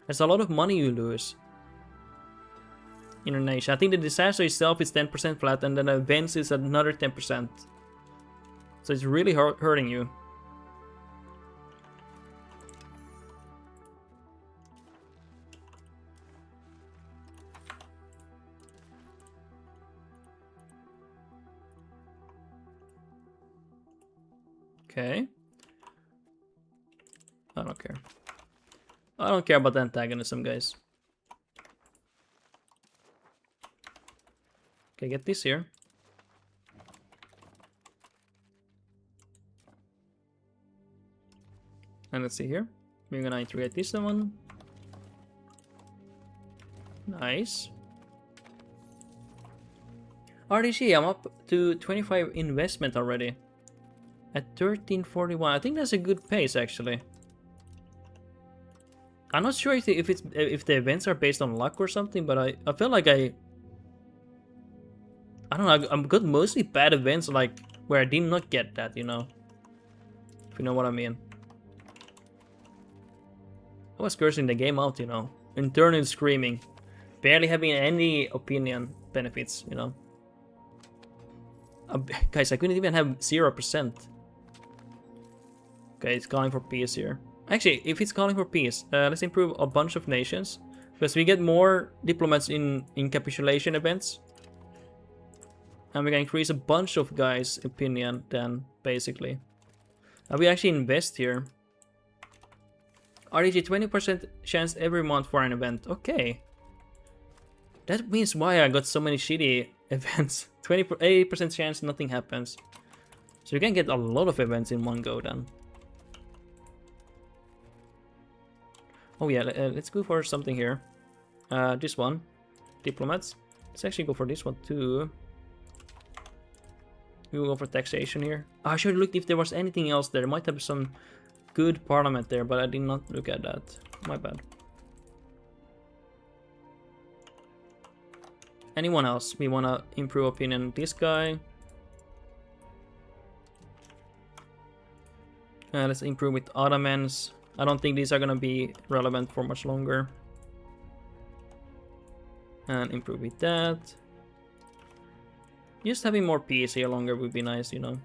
There's a lot of money you lose in your nation. I think the disaster itself is 10% flat, and then the events is another 10%. So it's really hurting you. Okay. I don't care. I don't care about the antagonism, guys. Okay, get this here. And let's see here. We're gonna integrate this one. Nice. RDG, I'm up to 25 investment already. At 1341, I think that's a good pace actually. I'm not sure if the events are based on luck or something, but I feel like I don't know. I've got mostly bad events, like where I did not get that, you know. If you know what I mean. I was cursing the game out, you know, internal screaming, barely having any opinion benefits, you know. Guys, I couldn't even have 0%. Okay, it's calling for peace here. Actually, if it's calling for peace, let's improve a bunch of nations. Because we get more diplomats in capitulation events. And we can increase a bunch of guys' opinion then, basically. And we actually invest here. RDG 20% chance every month for an event. Okay. That means why I got so many shitty events. 80% chance nothing happens. So you can get a lot of events in one go then. Oh yeah, let's go for something here. This one. Diplomats. Let's actually go for this one too. We will go for taxation here. I should look if there was anything else there. Might have some good parliament there, but I did not look at that. My bad. Anyone else? We want to improve opinion. This guy. Let's improve with Ottomans. I don't think these are gonna be relevant for much longer. And improve with that. Just having more peace here longer would be nice, you know.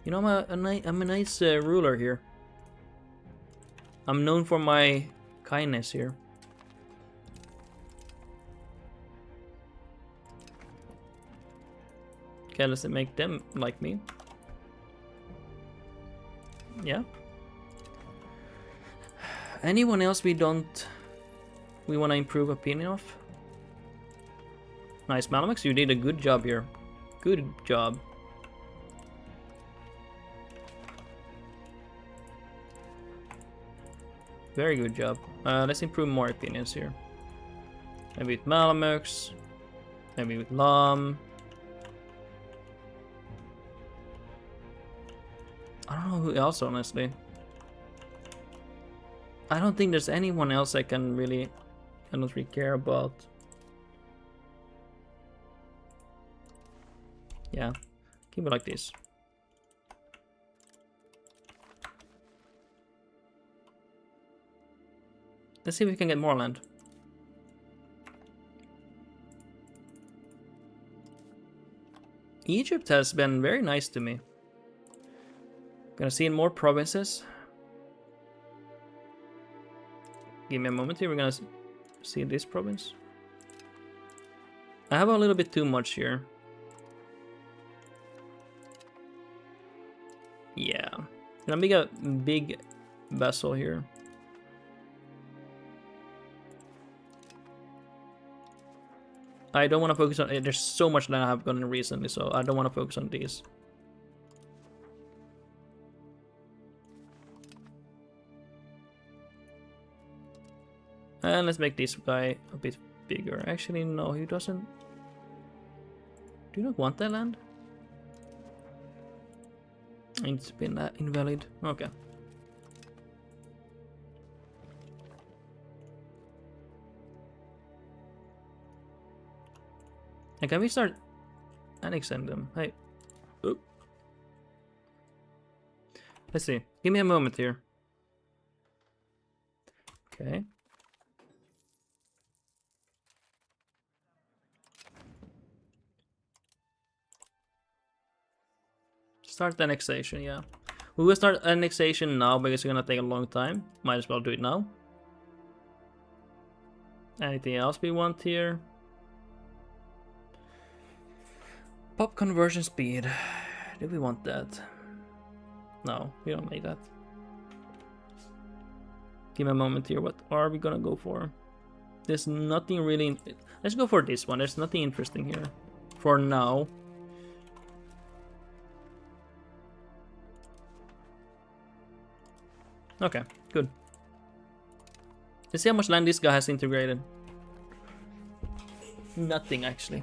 You know, I'm a nice ruler here. I'm known for my kindness here. Okay, let's make them like me. Yeah. Anyone else we want to improve opinion of? Nice, Malamex, you did a good job here. Good job. Very good job. Let's improve more opinions here. Maybe with Malamex. Maybe with Lam. I don't know who else, honestly. I don't think there's anyone else I don't really care about. Yeah, keep it like this. Let's see if we can get more land. Egypt has been very nice to me. Gonna see in more provinces. Give me a moment here, we're gonna see this province. I have a little bit too much here. Yeah. Gonna make a big vessel here. I don't want to focus on it. There's so much that I have gotten recently, so I don't want to focus on these. And let's make this guy a bit bigger. Actually, no, he doesn't. Do you not want that land? It's been invalid. Okay. And can we start annexing them? Hey. Oop. Let's see. Give me a moment here. Okay. Start annexation, yeah. We will start annexation now because it's gonna take a long time. Might as well do it now. Anything else we want here? Pop conversion speed. Do we want that? No, we don't make that. Give me a moment here. What are we gonna go for? There's nothing really. Let's go for this one. There's nothing interesting here for now. Okay, good. Let's see how much land this guy has integrated. Nothing, actually.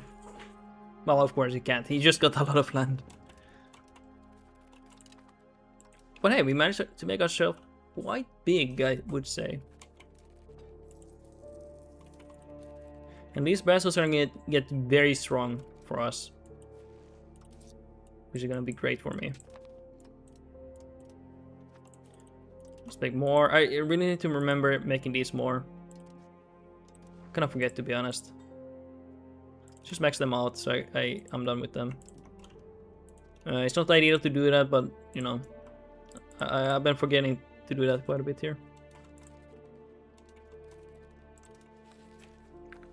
Well, of course he can't. He just got a lot of land. But hey, we managed to make ourselves quite big, I would say. And these vessels are gonna get very strong for us. Which is gonna be great for me. Let's make more. I really need to remember making these more. Kind of forget, to be honest. Just max them out, so I'm done with them. It's not ideal to do that, but you know, I've been forgetting to do that quite a bit here.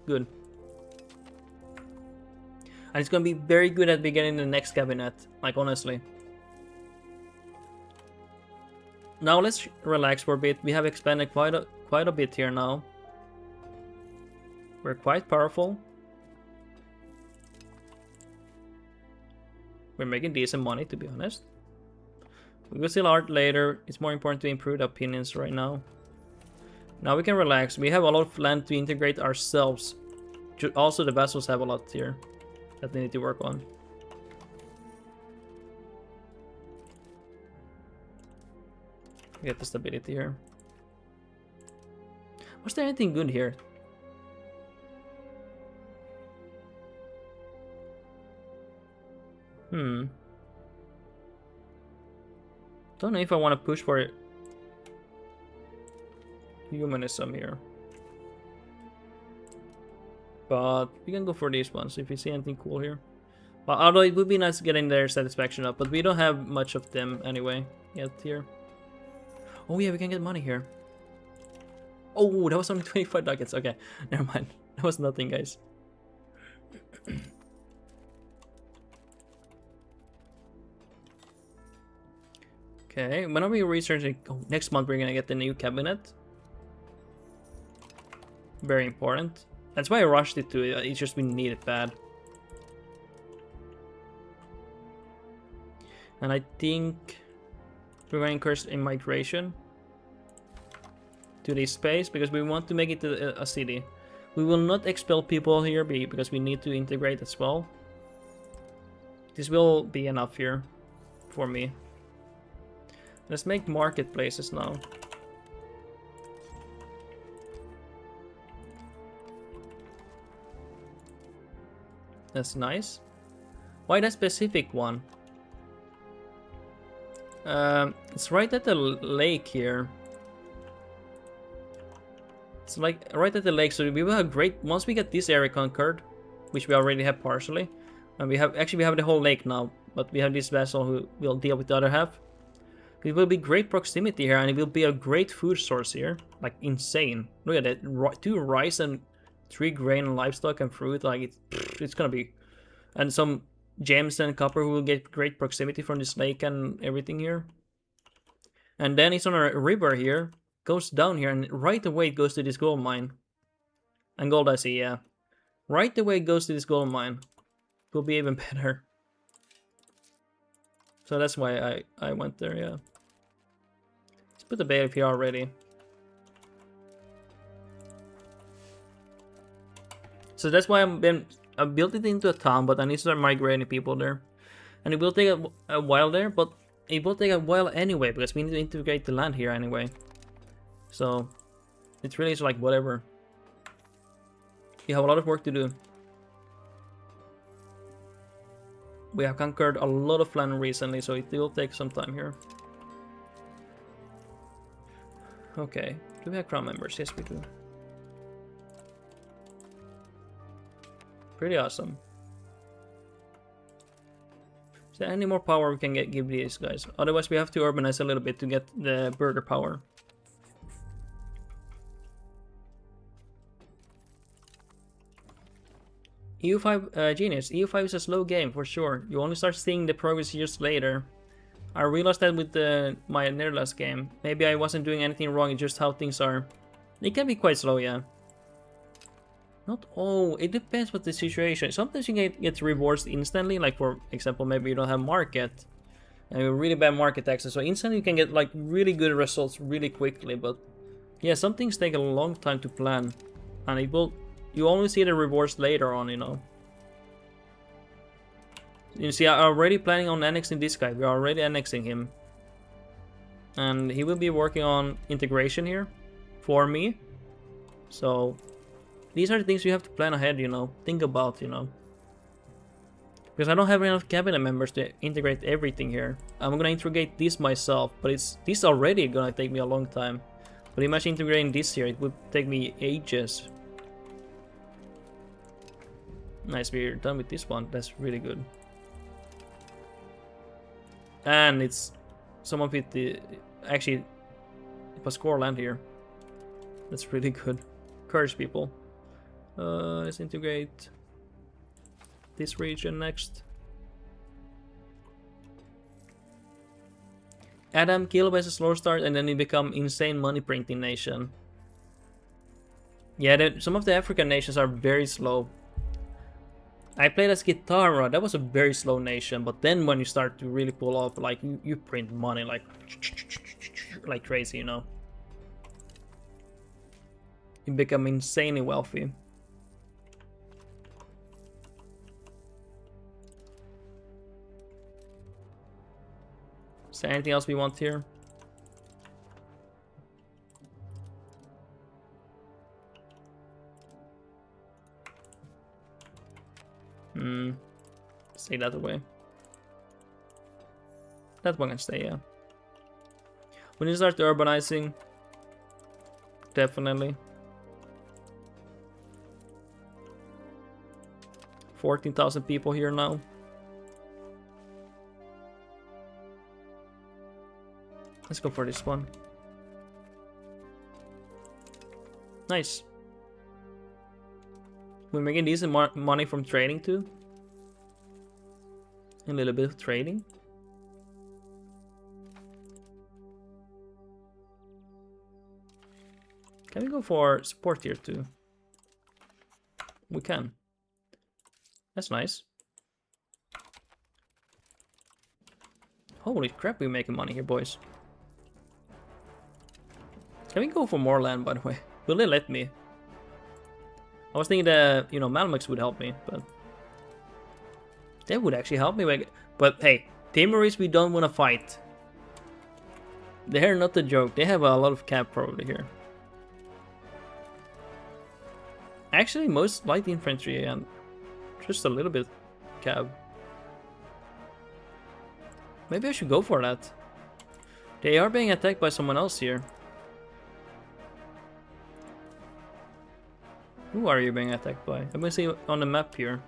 Good. And it's gonna be very good at beginning the next cabinet, like honestly. Now let's relax for a bit. We have expanded quite a bit here now. We're quite powerful. We're making decent money, to be honest. We will still art later. It's more important to improve the opinions right now. Now we can relax. We have a lot of land to integrate ourselves. Also, the vessels have a lot here that they need to work on. Get the stability here. Was there anything good here? Don't know if I want to push for humanism here. But we can go for these ones if you see anything cool here. Although it would be nice getting their satisfaction up, but we don't have much of them anyway yet here. Oh yeah, we can get money here. Oh, that was only 25 ducats. Okay, never mind. That was nothing, guys. Okay, when are we researching? Oh, next month we're gonna get the new cabinet. Very important. That's why I rushed it to it. It's just we need it bad. And I think we're going to encourage immigration to this space because we want to make it a city. We will not expel people here because we need to integrate as well. This will be enough here for me. Let's make marketplaces now. That's nice. Why that specific one? It's right at the lake here. It's like right at the lake, so we will have great once we get this area conquered, which we already have partially, and we have the whole lake now, but we have this vessel who will deal with the other half. It will be great proximity here, and it will be a great food source here, like insane. Look at that, 2 rice and 3 grain and livestock and fruit, like it's gonna be, and some gems and copper who will get great proximity from this lake and everything here. And then it's on a river here, goes down here, and right away it goes to this gold mine. And gold I see, yeah. Right away it goes to this gold mine. It will be even better. So that's why I went there, yeah. Let's put the bailiff here already. So that's why I built it into a town, but I need to start migrating people there. And it will take a while there, but it will take a while anyway, because we need to integrate the land here anyway. So, it really is like whatever. You have a lot of work to do. We have conquered a lot of land recently, so it will take some time here. Okay, do we have crown members? Yes, we do. Pretty awesome. Is there any more power we can give these guys? Otherwise we have to urbanize a little bit to get the burger power. EU5 Genius. EU5 is a slow game for sure. You only start seeing the progress years later. I realized that with my Netherlands game. Maybe I wasn't doing anything wrong, it's just how things are. It can be quite slow, yeah. Not all. It depends what the situation. Sometimes you get rewards instantly, like for example, maybe you don't have market, and you really bad market access. So instantly you can get like really good results really quickly. But yeah, some things take a long time to plan, and it will. You only see the rewards later on, you know. You see, I'm already planning on annexing this guy. We're already annexing him, and he will be working on integration here for me. So. These are the things you have to plan ahead, you know, think about, you know. Because I don't have enough cabinet members to integrate everything here. I'm gonna integrate this myself, but this already gonna take me a long time. But imagine integrating this here, it would take me ages. Nice, we're done with this one, that's really good. And it's someone put the... Actually, it was core land here. That's really good. Encourage people. Let's integrate this region next. Adam, Kill has a slow start and then you become insane money printing nation. Yeah, some of the African nations are very slow. I played as Guitarra, that was a very slow nation, but then when you start to really pull off, like, you print money like crazy, you know. You become insanely wealthy. Is there anything else we want here? Stay that away. That one can stay, yeah. We need to start urbanizing. Definitely. 14,000 people here now. Let's go for this one. Nice. We're making decent money from trading too. A little bit of trading. Can we go for support here too? We can. That's nice. Holy crap, we're making money here, boys. Can we go for more land, by the way? Will they let me? I was thinking that, you know, Malmix would help me, but... They would actually help me. But hey, Timorese we don't want to fight. They're not a joke. They have a lot of cap probably here. Actually, most light infantry and just a little bit cab. Maybe I should go for that. They are being attacked by someone else here. Who are you being attacked by? Let me see on the map here.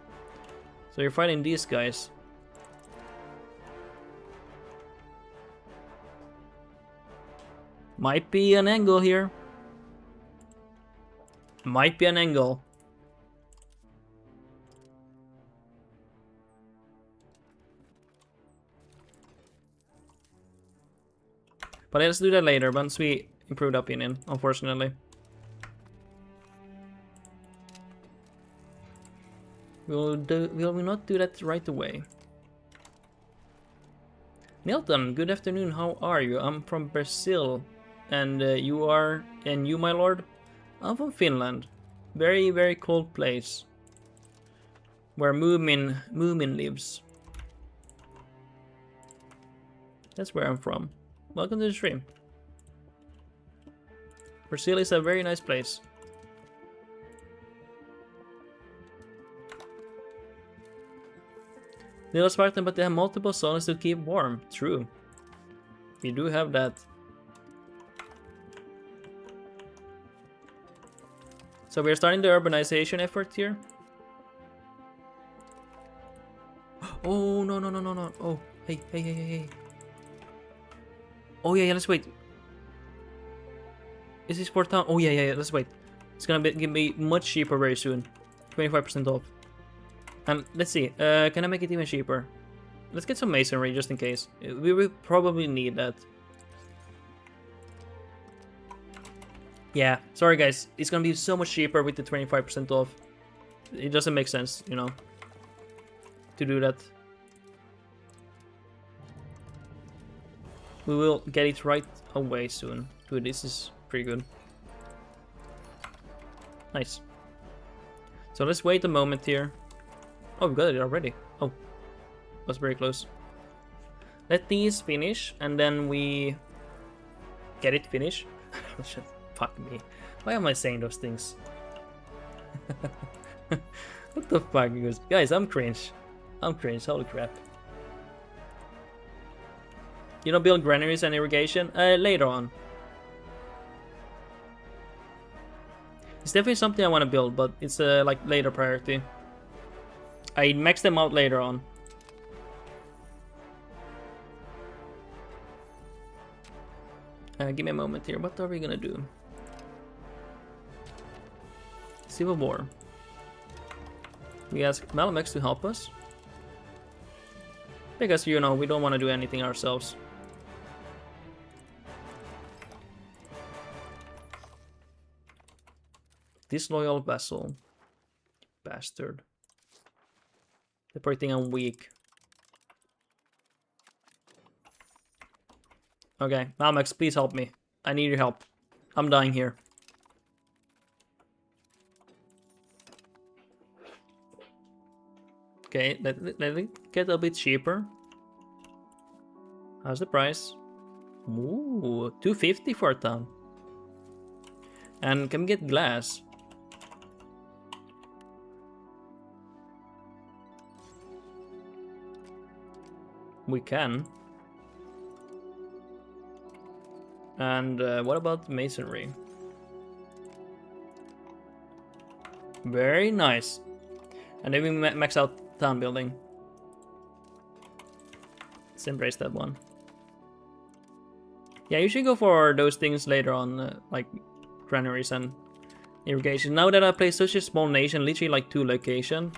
So you're fighting these guys. Might be an angle here. Might be an angle. But let's do that later once we improve the opinion, unfortunately. We'll not do that right away. Milton, good afternoon, how are you? I'm from Brazil. And you, my lord? I'm from Finland. Very, very cold place. Where Moomin lives. That's where I'm from. Welcome to the stream. Brazil is a very nice place. Little Spartan, but they have multiple zones to keep warm. True. We do have that. So we're starting the urbanization effort here. Oh, no. Oh, hey. Oh, yeah, let's wait. Is this for town? Oh, yeah, let's wait. It's gonna be much cheaper very soon. 25% off. And let's see, can I make it even cheaper? Let's get some masonry just in case. We will probably need that. Yeah, sorry guys, it's gonna be so much cheaper with the 25% off. It doesn't make sense, you know, to do that. We will get it right away soon. Dude, this is pretty good. Nice. So let's wait a moment here. Oh, we got it already. Oh, was very close. Let these finish, and then we get it finished. Fuck me. Why am I saying those things? What the fuck, guys? I'm cringe. Holy crap. You don't build granaries and irrigation? Later on. It's definitely something I want to build, but it's like later priority. I max them out later on. Give me a moment here. What are we gonna do? Civil War. We ask Malamex to help us. Because, you know, we don't want to do anything ourselves. Disloyal vassal. Bastard. They're pretty I'm weak. Okay, Malmex, please help me. I need your help. I'm dying here. Okay, let it get a bit cheaper. How's the price? Ooh, 250 for a town. And can we get glass? We can. And what about masonry? Very nice. And then we max out town building. Let's embrace that one. Yeah, you should go for those things later on, like granaries and irrigation. Now that I play such a small nation, literally like 2 locations,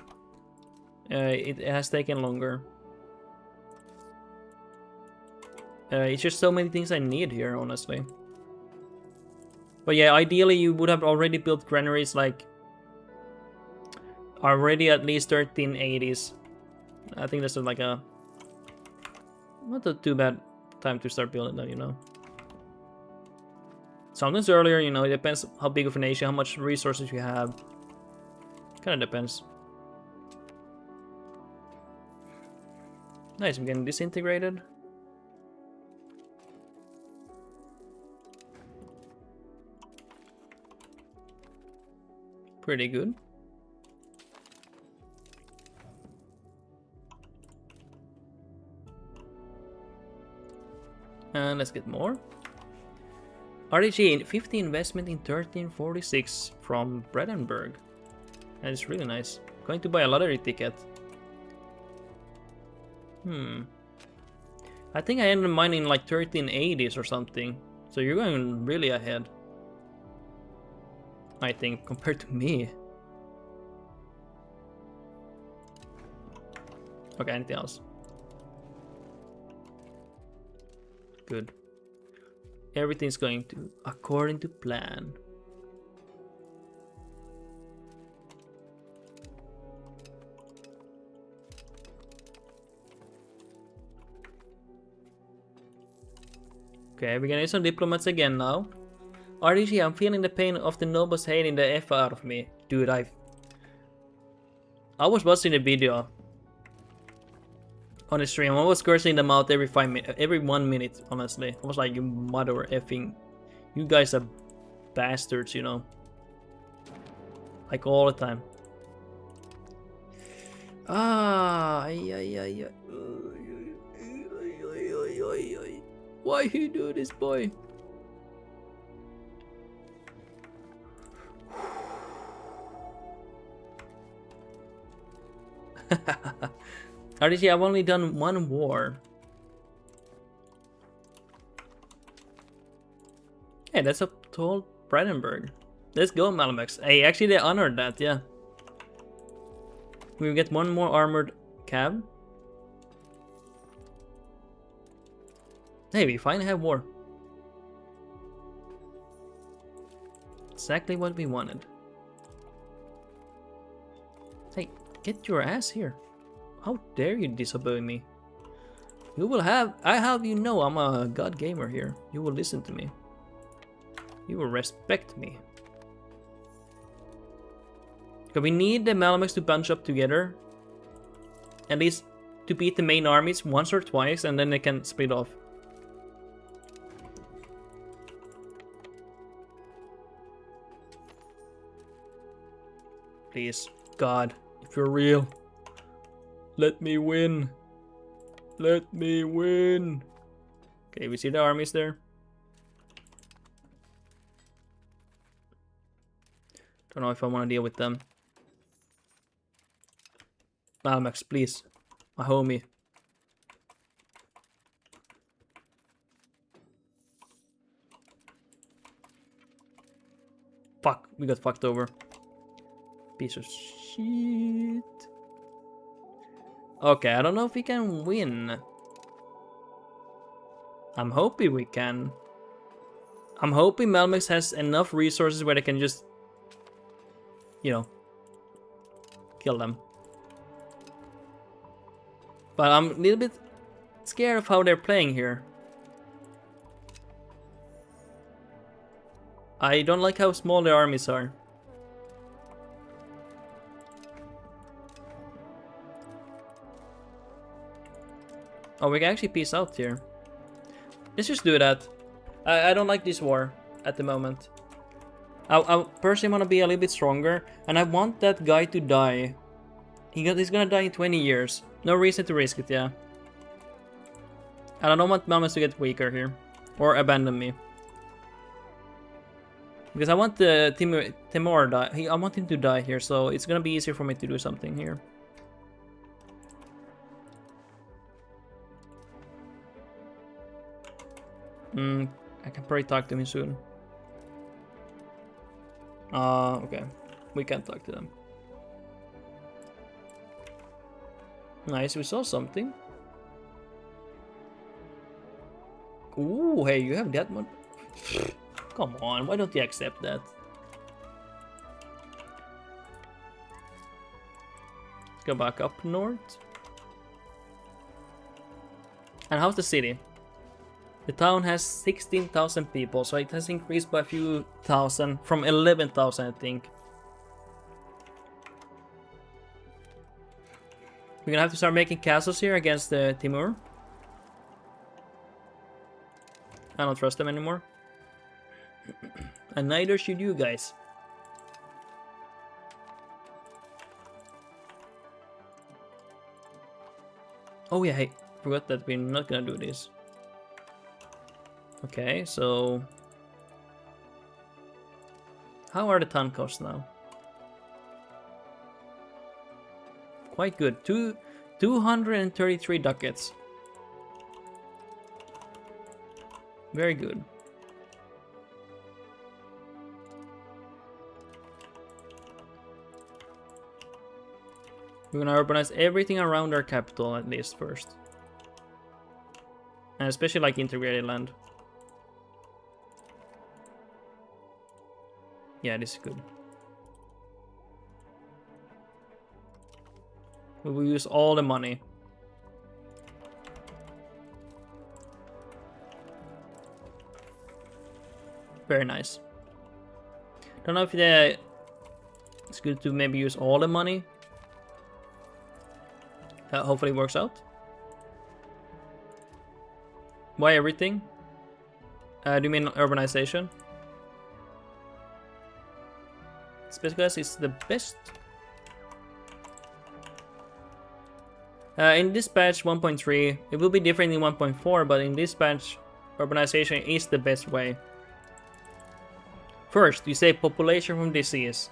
it has taken longer. It's just so many things I need here, honestly. But yeah, ideally you would have already built granaries like already at least 1380s. I think that's like a not a too bad time to start building that, you know. Sometimes earlier, you know, it depends how big of a nation, how much resources you have. Kind of depends. Nice, I'm getting disintegrated. Pretty good. And let's get more. RDG 50 investment in 1346 from Brandenburg. That is really nice. Going to buy a lottery ticket. I think I ended mine in like 1380s or something. So you're going really ahead, I think, compared to me. Okay, anything else? Good. Everything's going to according to plan. Okay, we're gonna need some diplomats again now. RDG, I'm feeling the pain of the nobles hating the F out of me. Dude, I was watching the video on the stream. I was cursing them out every 1 minute, honestly. I was like, you mother effing, you guys are bastards, you know. Like all the time. Ah, yeah. Why he do this, boy? RDG, I've only done 1 war. Hey, that's a tall Brandenburg. Let's go, Malamex. Hey, actually they honored that, yeah. We get 1 more armored cab. Hey, we finally have war. Exactly what we wanted. Hey, get your ass here. How dare you disobey me? I have you know I'm a god gamer here. You will listen to me. You will respect me. Because we need the Malamex to bunch up together. At least to beat the main armies once or twice, and then they can split off. Please, God, if you're real, let me win. Let me win. Okay, we see the armies there. Don't know if I want to deal with them. Malmax, please. My homie. fuck, we got fucked over. Piece of shit. Okay, I don't know if we can win. I'm hoping we can. I'm hoping Melmix has enough resources where they can just, you know, kill them. But I'm a little bit scared of how they're playing here. I don't like how small their armies are. Oh, we can actually peace out here. Let's just do that. I don't like this war at the moment. I personally want to be a little bit stronger, and I want that guy to die. He's gonna die in 20 years. No reason to risk it, yeah. And I don't want Malmus to get weaker here. Or abandon me. Because I want the Timur die. I want him to die here, so it's gonna be easier for me to do something here. I can probably talk to him soon. Okay. We can't talk to them. Nice, we saw something. Ooh, hey, you have that one? Come on, why don't you accept that? Let's go back up north. And how's the city? The town has 16,000 people, so it has increased by a few thousand, from 11,000 I think. We're gonna have to start making castles here against the Timur. I don't trust them anymore. And neither should you guys. Oh yeah, hey, forgot that we're not gonna do this. Okay, so how are the ton costs now? Quite good. 233 ducats. Very good. We're gonna urbanize everything around our capital at least first. And especially like integrated land. Yeah, this is good. We will use all the money. Very nice. Don't know if it's good to maybe use all the money. That hopefully works out. Why everything? Do you mean urbanization? Space Class is the best. In this patch 1.3, it will be different in 1.4, but in this patch, urbanization is the best way. First, you save population from disease.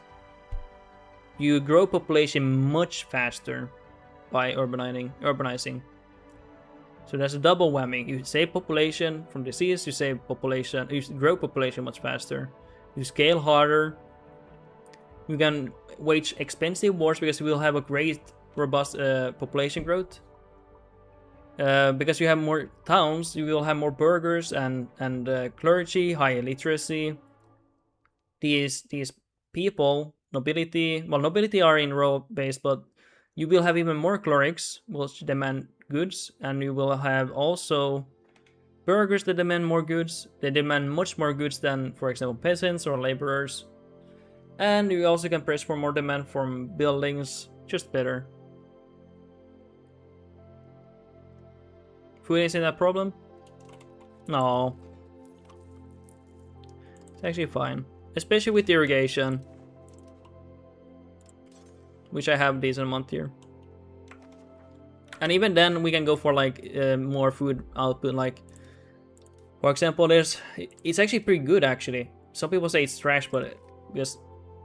You grow population much faster by urbanizing. So that's a double whammy. You save population from disease, you save population, you grow population much faster. You scale harder. You can wage expensive wars because you will have a great, robust population growth. Because you have more towns, you will have more burghers and clergy, high literacy. These people, nobility, well, nobility are in row base, but you will have even more clerics, which demand goods, and you will have also burghers that demand more goods. They demand much more goods than, for example, peasants or laborers. And you also can press for more demand from buildings, just better. Food isn't a problem? No. It's actually fine. Especially with irrigation. Which I have decent amount here. And even then we can go for like more food output, like for example it's actually pretty good actually. Some people say it's trash, but because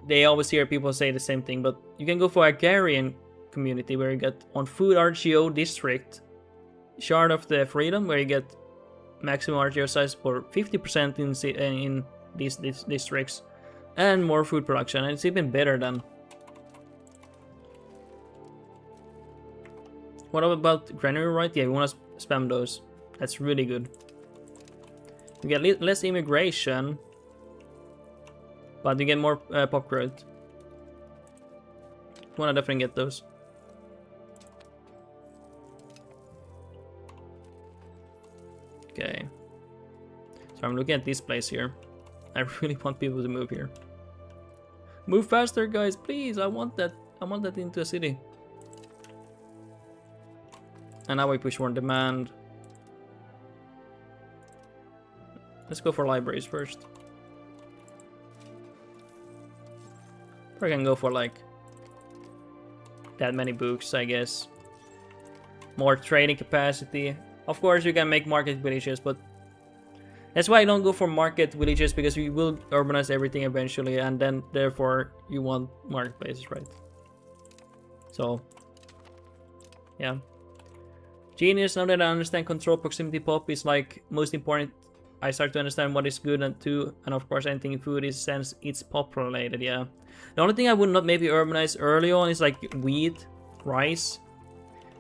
they always hear people say the same thing, but you can go for agrarian community where you get on food RGO district, Shard of the Freedom, where you get maximum RGO size for 50% in these districts, And more food production, and it's even better than. What about granary right? Yeah, we want to spam those. That's really good. We get less immigration, but you get more pop growth. Want to definitely get those. Okay. So I'm looking at this place here. I really want people to move here. Move faster, guys, please. I want that. I want that into a city. And now we push more demand. Let's go for libraries first. Or I can go for like that many books, I guess. More trading capacity. Of course, you can make market villages, but that's why I don't go for market villages, because we will urbanize everything eventually, and then therefore you want marketplaces, right? So, yeah. Genius, now that I understand control proximity pop is like most important, I start to understand what is good and too, and of course anything in food is since it's pop related, yeah. The only thing I would not maybe urbanize early on is like wheat, rice,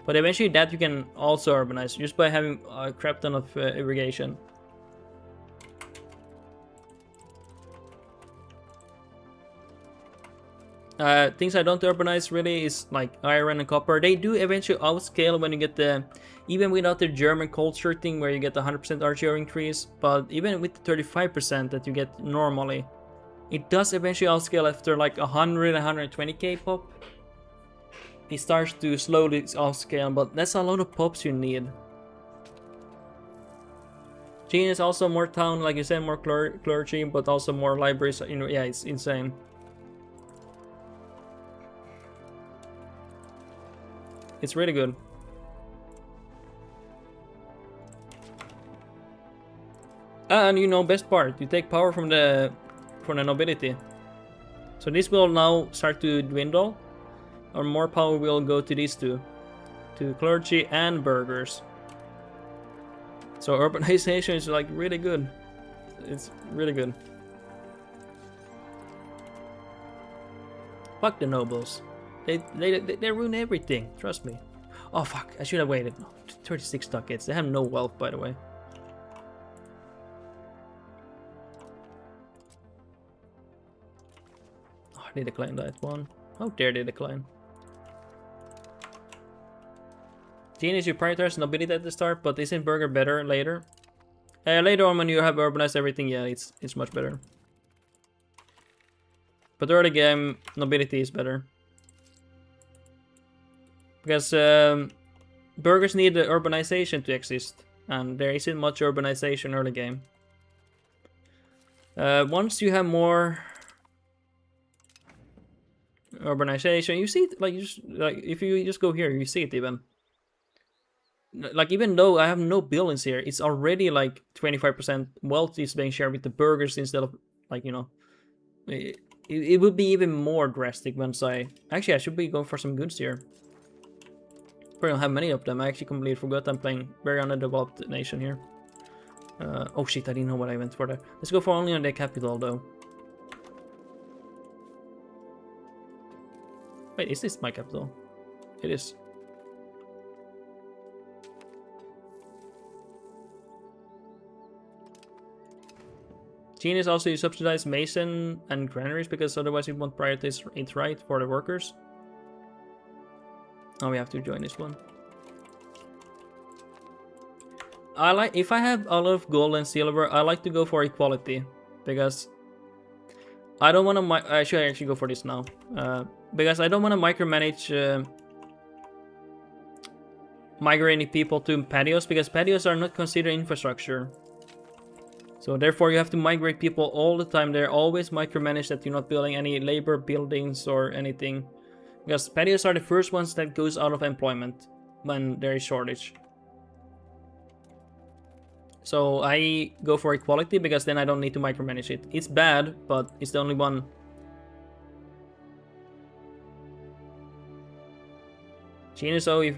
but eventually that you can also urbanize just by having a crap ton of irrigation. Things I don't urbanize really is like iron and copper. They do eventually outscale when you get the, even without the German culture thing where you get the 100% RGR increase, but even with the 35% that you get normally, it does eventually outscale after like 100 120k pop. It starts to slowly outscale, but that's a lot of pops you need. Genius, also more town, like you said, more clergy, but also more libraries. You know, yeah, it's insane. It's really good. And you know, best part, you take power from the nobility. So this will now start to dwindle, or more power will go to these two, to clergy and burghers. So urbanization is like really good. It's really good. Fuck the nobles. They ruin everything, trust me. Oh fuck, I should have waited. 36 ducats. They have no wealth, by the way. Oh, they declined that one. How dare they decline? Genius, you prioritize nobility at the start, but isn't burger better later? Later on when you have urbanized everything, yeah, it's much better. But early game, nobility is better. Because burgers need the urbanization to exist, and there isn't much urbanization early game. Once you have more urbanization, you see it, like, if you just go here, you see it even. Like, even though I have no buildings here, it's already like 25% wealth is being shared with the burgers instead of, like, you know, it would be even more drastic once I should be going for some goods here. I don't have many of them. I actually completely forgot I'm playing very underdeveloped nation here. Oh shit, I didn't know what I went for there. Let's go for only on the capital though. Wait, is this my capital? It is. Genius, also you subsidize mason and granaries because otherwise you won't prioritize it right for the workers. Oh, we have to join this one. I like, if I have a lot of gold and silver, I like to go for equality because I don't want to. I should actually go for this now because I don't want to micromanage migrating people to patios because patios are not considered infrastructure. So therefore, you have to migrate people all the time. They're always micromanaged that you're not building any labor buildings or anything. Because patios are the first ones that goes out of employment when there is shortage. So I go for equality because then I don't need to micromanage it. It's bad, but it's the only one. Genius, so if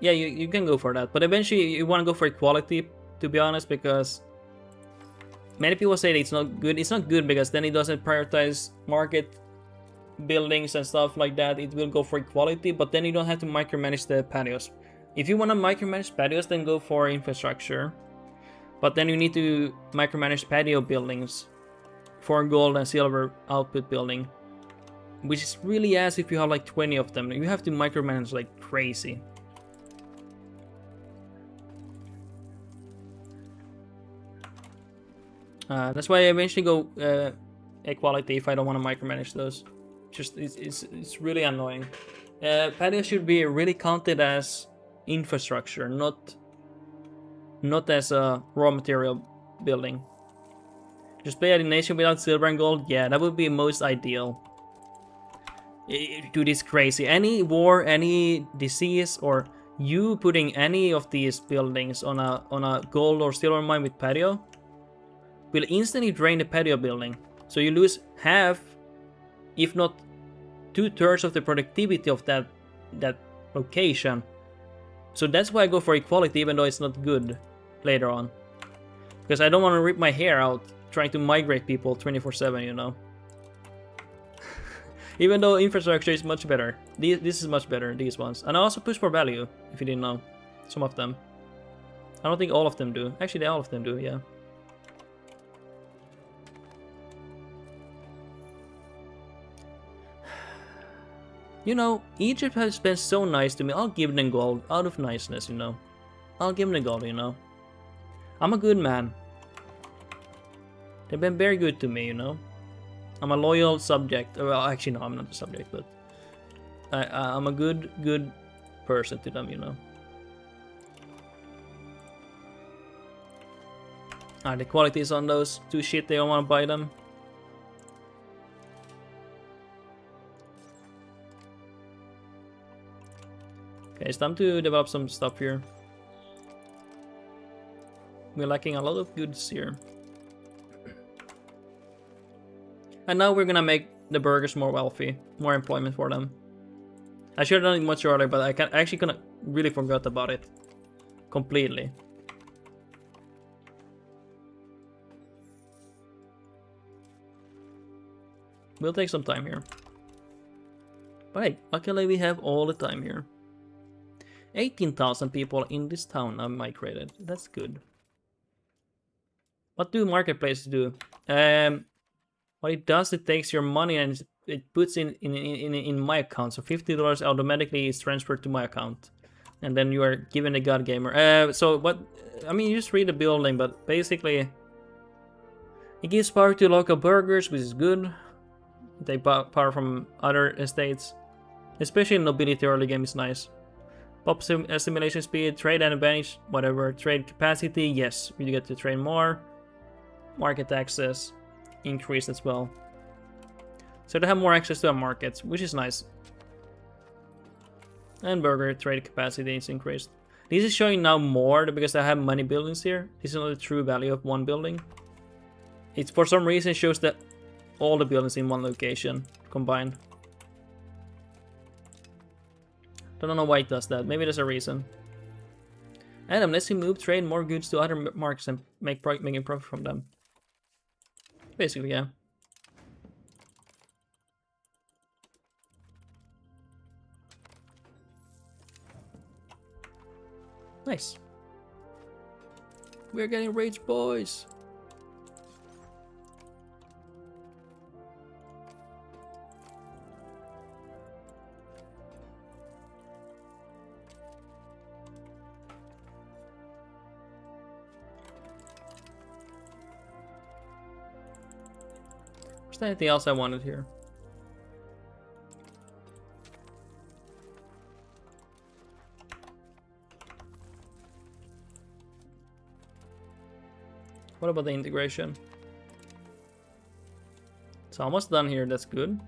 yeah, you can go for that. But eventually you want to go for equality, to be honest, because many people say that it's not good. It's not good because then it doesn't prioritize market buildings and stuff like that. It will go for equality, but then you don't have to micromanage the patios. If you want to micromanage patios, then go for infrastructure. But then you need to micromanage patio buildings for gold and silver output building, which is really ass if you have like 20 of them. You have to micromanage like crazy. That's why I eventually go equality if I don't want to micromanage those. Just it's really annoying. Patio should be really counted as infrastructure, not as a raw material building. Just play a nation without silver and gold. Yeah, that would be most ideal. Dude, it's crazy. Any war, any disease, or you putting any of these buildings on a gold or silver mine with patio will instantly drain the patio building. So you lose half, if not 2/3 of the productivity of that location. So that's why I go for equality, even though it's not good later on. Because I don't want to rip my hair out trying to migrate people 24/7, you know. Even though infrastructure is much better. This is much better, these ones. And I also push for value, if you didn't know. Some of them. I don't think all of them do. Actually, all of them do, yeah. You know, Egypt has been so nice to me. I'll give them gold out of niceness, you know. I'll give them gold, you know. I'm a good man. They've been very good to me, you know. I'm a loyal subject. Well, actually, no, I'm not a subject, but I'm a good person to them, you know. The qualities on those too shit. They don't want to buy them. Okay, it's time to develop some stuff here. We're lacking a lot of goods here. And now we're gonna make the burgers more wealthy, more employment for them. I should have done it much earlier, but I actually kind of really forgot about it completely. We'll take some time here. But hey, luckily we have all the time here. 18,000 people in this town are migrated. That's good. What do marketplaces do? What it does, it takes your money and it puts in my account. So $50 automatically is transferred to my account, and then you are given a God Gamer. So what? I mean, you just read the building, but basically, it gives power to local burghers, which is good. They power from other estates, especially in nobility early game is nice. Pop assimilation speed, trade advantage, whatever. Trade capacity, yes, you get to trade more. Market access increased as well. So they have more access to our markets, which is nice. And burger trade capacity is increased. This is showing now more because I have many buildings here. This is not the true value of one building. It's for some reason it shows that all the buildings in one location combined. Don't know why it does that. Maybe there's a reason. Adam, let's move trade more goods to other markets and making profit from them. Basically, yeah. Nice. We're getting rage, boys. Is there anything else I wanted here? What about the integration? It's almost done here, that's good.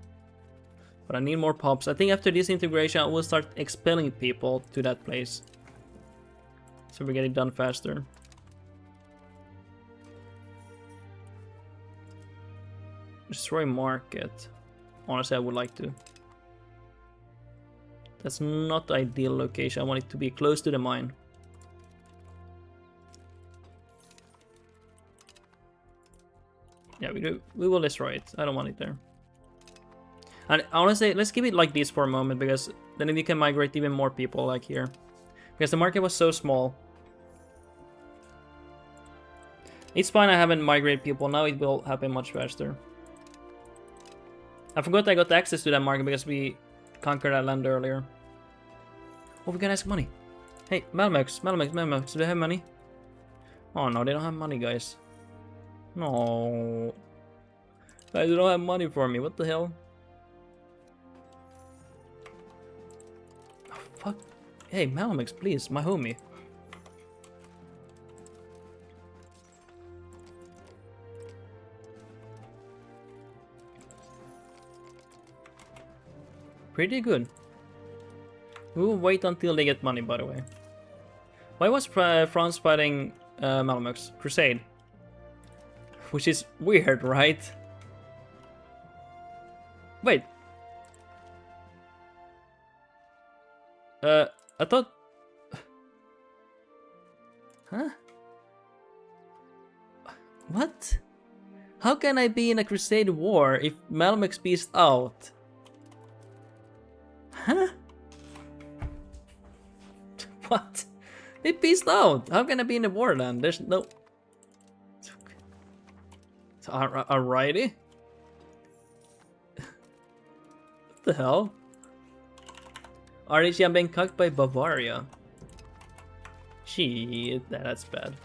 But I need more pops. I think after this integration I will start expelling people to that place. So we get it done faster. Destroy market. Honestly, I would like to. That's not the ideal location. I want it to be close to the mine. Yeah, we will destroy it. I don't want it there. And honestly, let's keep it like this for a moment, because then we can migrate even more people like here. Because the market was so small. It's fine I haven't migrated people, now it will happen much faster. I forgot I got access to that market because we conquered that land earlier. Oh, we can ask money. Hey, Malmex, do they have money? Oh no, they don't have money, guys. No. Guys, they don't have money for me, what the hell? Oh, fuck. Hey, Malmex, please, my homie. Pretty good. We will wait until they get money, by the way. Why was France fighting Malmex? Crusade. Which is weird, right? Wait. I thought... Huh? What? How can I be in a Crusade war if Malmex peaced out? Huh? What? It peaced out. How can I be in a war then? There's no... Alrighty. What the hell? RHC, I'm being cucked by Bavaria. Shit, that's bad.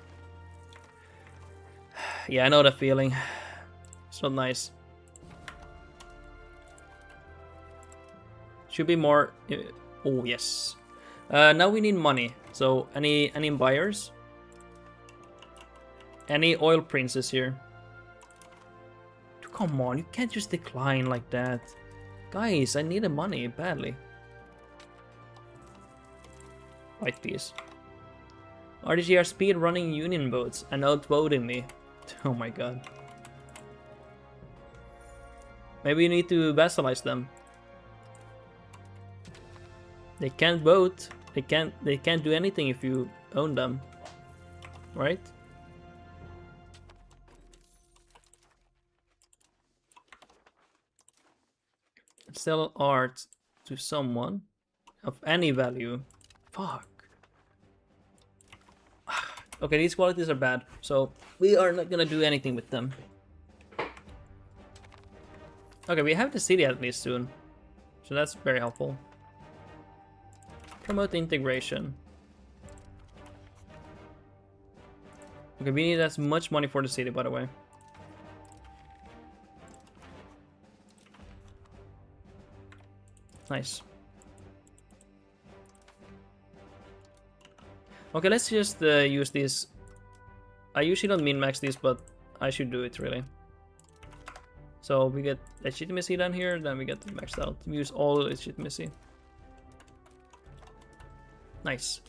Yeah, I know the feeling. It's not nice. Should be more... Oh, yes. Now we need money. So, any buyers? Any oil princes here? Come on, you can't just decline like that. Guys, I need the money badly. White piece. RDG are speed running union boats and outvoting me. Oh my god. Maybe you need to vassalize them. They can't vote. They can't do anything if you own them. Right? Sell art to someone of any value. Fuck. Okay, these qualities are bad, so we are not gonna do anything with them. Okay, we have the city at least soon, so that's very helpful. Promote integration. Okay, we need as much money for the city, by the way. Nice. Okay, let's just use these. I usually don't min-max these, but I should do it really. So we get legitimacy down here, then we get it maxed out. We use all legitimacy. Nice.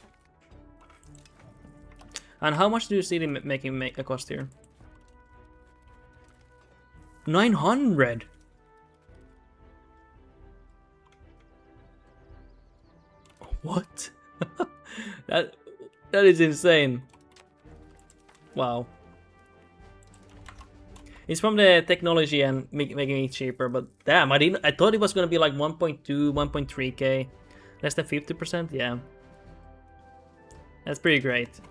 And how much do you see them making a cost here? 900. What? that is insane. Wow. It's from the technology and making it cheaper, but damn, I thought it was gonna be like 1.2, 1.3k, less than 50%. Yeah, that's pretty great.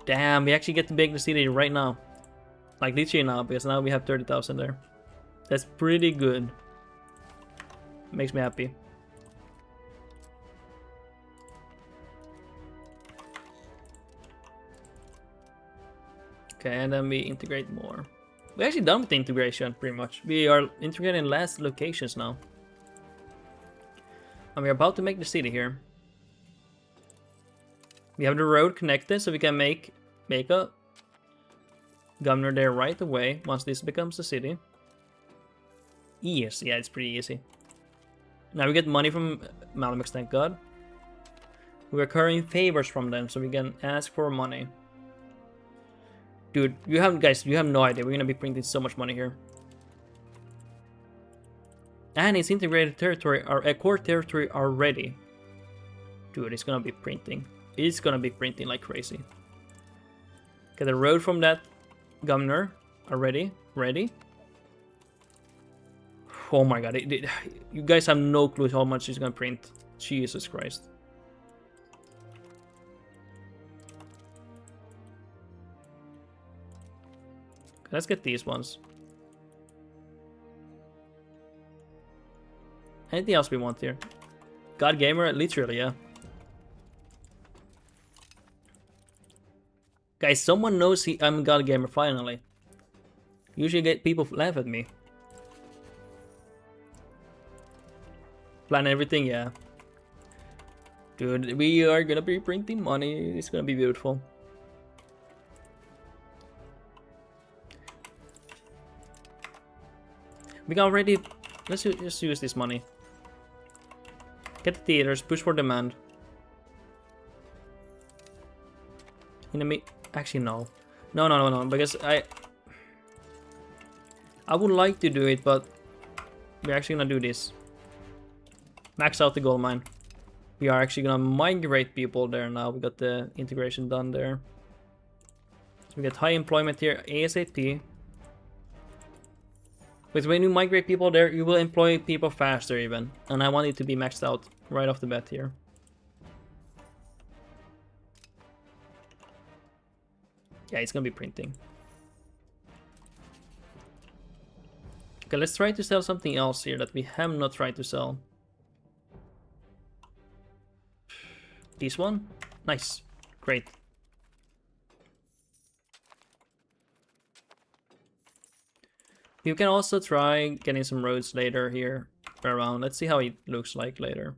Damn, we actually get to make the city right now, like literally now, because now we have 30,000 there. That's pretty good. Makes me happy. Okay, and then we integrate more. We're actually done with the integration, pretty much. We are integrating less locations now. And we're about to make the city here. We have the road connected, so we can make a governor there right away, once this becomes a city. Yes, yeah, it's pretty easy. Now we get money from Malmex, thank god. We're currying favors from them, so we can ask for money. Dude, you have no idea. We're gonna be printing so much money here. And it's integrated territory, our core territory already. Dude, it's gonna be printing. It's gonna be printing like crazy. Get a road from that. Governor, are ready? Ready? Oh my god, you guys have no clue how much he's gonna print. Jesus Christ. Let's get these ones. Anything else we want here? God Gamer, literally, yeah. Guys, someone knows I'm God Gamer finally. Usually get people laugh at me. Plan everything, yeah. Dude, we are gonna be printing money. It's gonna be beautiful. We got already. Let's just use this money. Get the theaters. Push for demand. Actually, no. No. Because I would like to do it, but we're actually gonna do this. Max out the gold mine. We are actually gonna migrate people there now. We got the integration done there. So we get high employment here ASAP. But when you migrate people there, you will employ people faster even. And I want it to be maxed out right off the bat here. Yeah, it's gonna be printing. Okay, let's try to sell something else here that we have not tried to sell. This one? Nice. Great. You can also try getting some roads later here around. Let's see how it looks like later.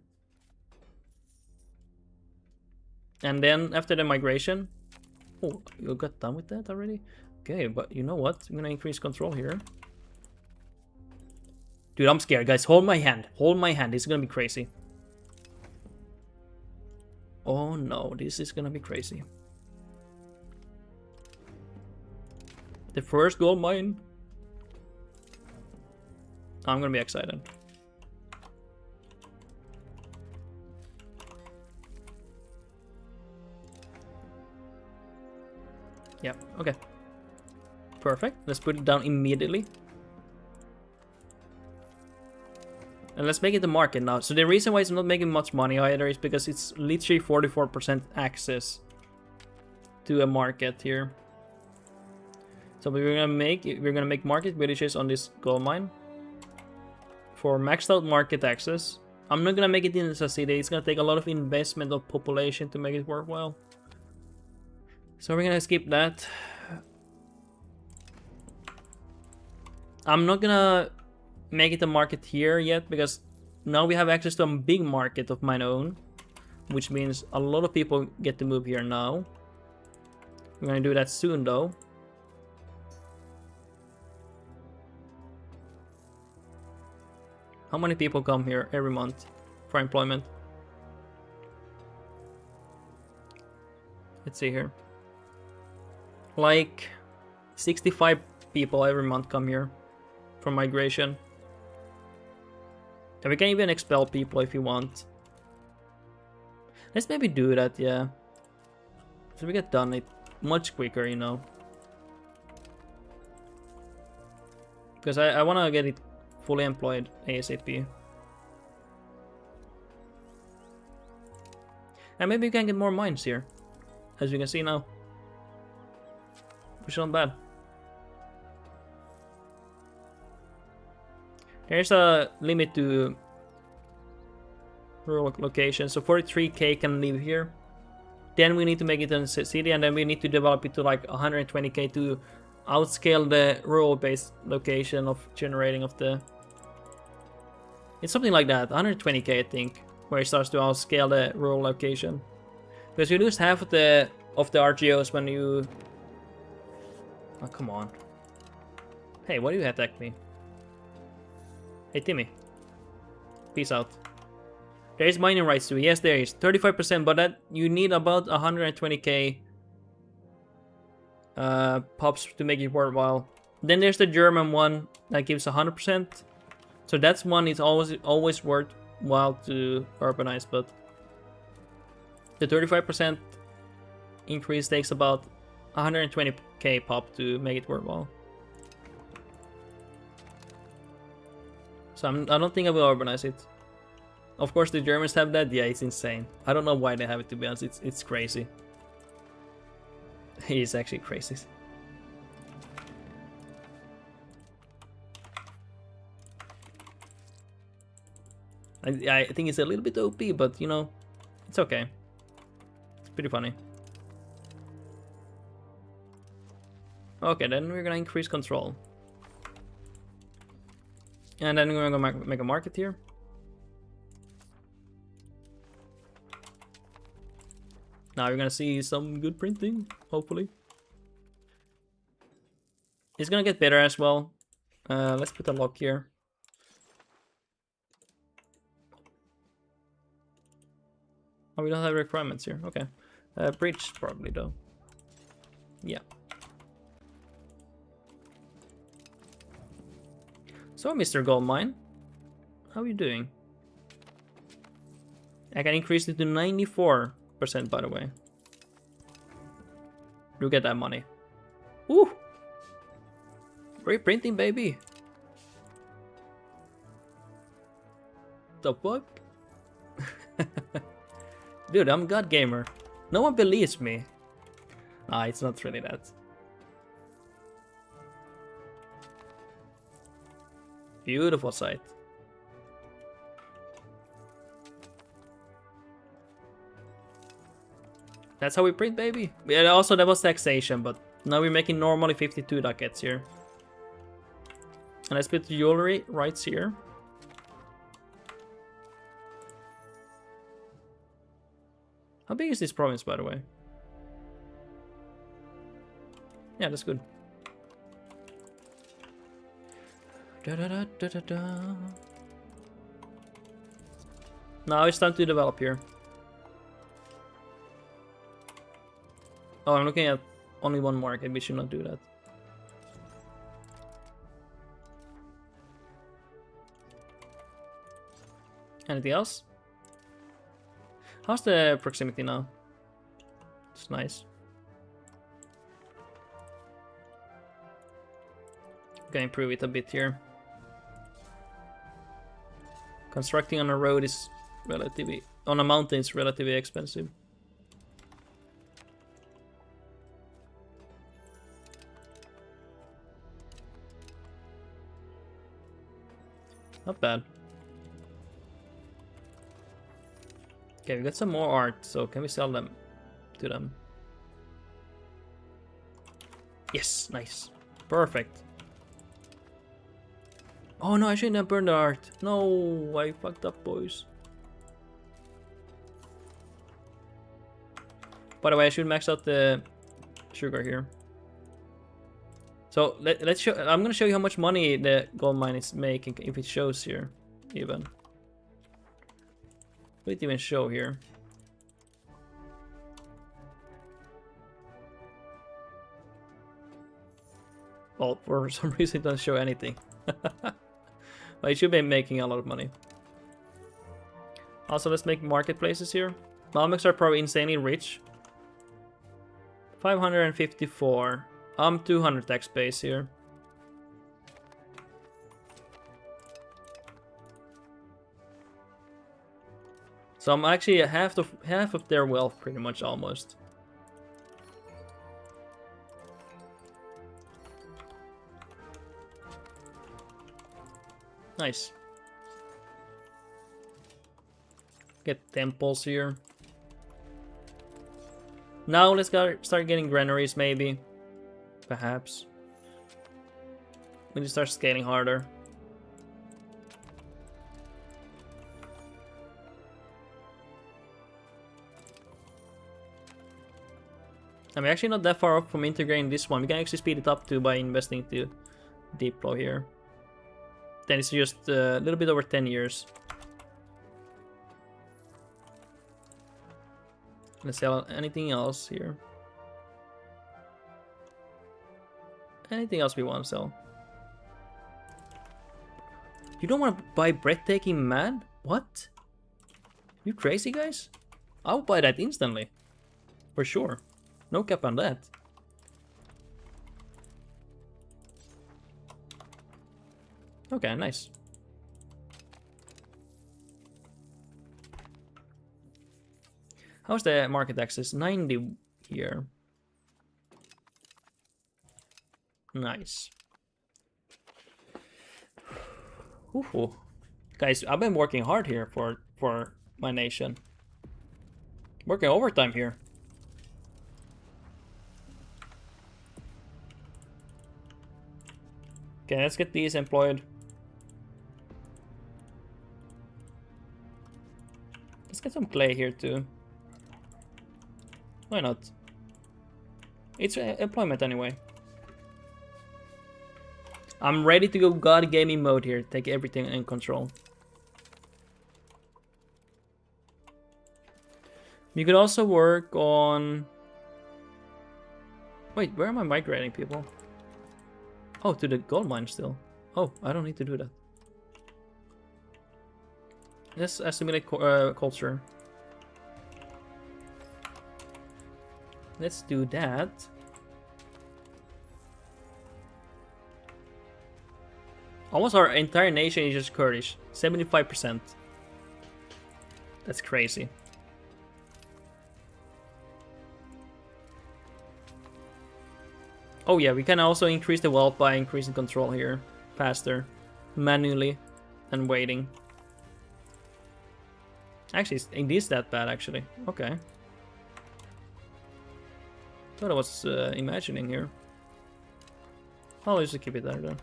And then after the migration... Oh, you got done with that already? Okay, but you know what? I'm gonna increase control here. Dude, I'm scared, guys. Hold my hand. Hold my hand. This is gonna be crazy. Oh no, this is gonna be crazy. The first gold mine. I'm gonna be excited. Yeah, okay. Perfect. Let's put it down immediately. And let's make it the market now. So the reason why it's not making much money either is because it's literally 44% access to a market here. So we're gonna make market villages on this gold mine for maxed out market access. I'm not gonna make it in a city. It's gonna take a lot of investment of population to make it worthwhile. So we're gonna skip that. I'm not gonna make it a market here yet because now we have access to a big market of my own, which means a lot of people get to move here now. We're gonna do that soon though. How many people come here every month for employment? Let's see here. Like 65 people every month come here for migration. And we can even expel people if you want. Let's maybe do that, yeah. So we get done it much quicker, you know. Because I want to get it fully employed ASAP. And maybe we can get more mines here. As you can see now. Which is not bad. There's a limit to rural locations, so 43k can live here. Then we need to make it a city, and then we need to develop it to like 120k to outscale the rural-based location of generating of the... It's something like that, 120k I think, where it starts to outscale the rural location. Because you lose half of the RGOs when you... Oh, come on. Hey, why do you attack me? Hey, Timmy. Peace out. There is mining rights too. Yes, there is. 35%, but that you need about 120k pops to make it worthwhile. Then there's the German one that gives 100%. So that's one is always worthwhile to urbanize, but the 35% increase takes about 120k K-pop to make it worthwhile. So I don't think I will urbanize it. Of course, the Germans have that. Yeah, it's insane. I don't know why they have it, to be honest. It's crazy. It is actually crazy. I think it's a little bit OP, but you know, it's okay. It's pretty funny. Okay, then we're gonna increase control. And then we're gonna make a market here. Now you're gonna see some good printing, hopefully. It's gonna get better as well. Let's put a lock here. Oh, we don't have requirements here. Okay. Bridge probably though. Yeah. So, Mr. Goldmine, how are you doing? I can increase it to 94%, by the way. Look at that money. Woo! Reprinting, baby. The fuck? Dude, I'm God Gamer. No one believes me. Ah, it's not really that. Beautiful sight. That's how we print, baby. Yeah, also that was taxation, but now we're making normally 52 ducats here. And let's put the jewelry right here. How big is this province, by the way? Yeah, that's good. Da, da, da, da, da, da. Now it's time to develop here. Oh, I'm looking at only one market. We should not do that. Anything else? How's the proximity now? It's nice. Gonna improve it a bit here. Constructing on a road is relatively, on a mountain is relatively expensive. Not bad. Okay, we got some more art, so can we sell them to them? Yes, nice. Perfect. Oh no, I shouldn't have burned the art. No, I fucked up, boys. By the way, I should max out the sugar here. So let's show. I'm gonna show you how much money the gold mine is making if it shows here, even. Will it even show here? Well, for some reason it doesn't show anything. But it should be making a lot of money. Also, let's make marketplaces here. Malmex are probably insanely rich. 554. I'm 200 tax base here. So I'm actually half of their wealth, pretty much, almost. Nice. Get temples here. Now let's start getting granaries, maybe. Perhaps. We need to start scaling harder. I'm actually not that far off from integrating this one. We can actually speed it up too by investing to Diplo here. Then it's just a little bit over 10 years. Let's sell anything else here. Anything else we want to sell? You don't want to buy breathtaking man? What? You crazy guys? I'll buy that instantly. For sure. No cap on that. Okay, nice. How's the market access? 90 here. Nice. Ooh. Guys, I've been working hard here for my nation. Working overtime here. Okay, let's get these employed. Let's get some clay here too. Why not? It's employment anyway. I'm ready to go God gaming mode here. Take everything in control. You could also work on... Wait, where am I migrating people? Oh, to the gold mine still. Oh, I don't need to do that. Let's assimilate culture. Let's do that. Almost our entire nation is just Kurdish. 75%. That's crazy. Oh yeah, we can also increase the wealth by increasing control here. Faster. Manually. And waiting. Actually, it is that bad actually. Okay. Thought I was imagining here. I'll just keep it there though.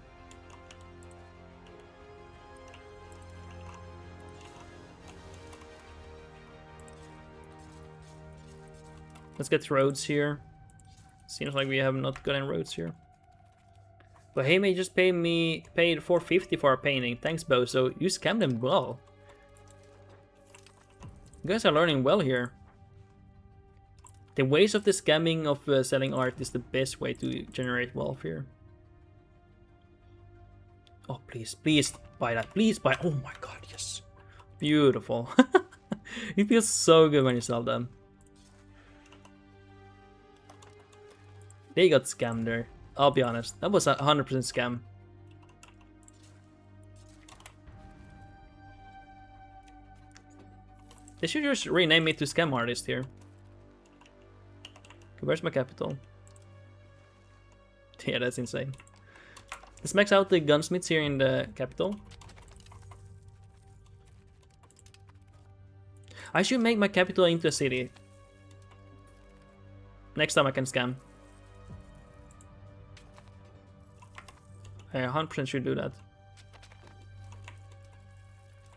Let's get roads here. Seems like we have not gotten roads here. But hey, may just paid 450 for our painting. Thanks, Bo. So you scammed them well. You guys are learning well here. The ways of the scamming of selling art is the best way to generate wealth here. Oh, please, please buy that. Please buy. Oh my god, yes. Beautiful. It feels so good when you sell them. They got scammed there. I'll be honest. That was a 100% scam. They should just rename me to Scam Artist here. Okay, where's my capital? Yeah, that's insane. Let's max out the gunsmiths here in the capital. I should make my capital into a city. Next time I can scam. I 100% should do that.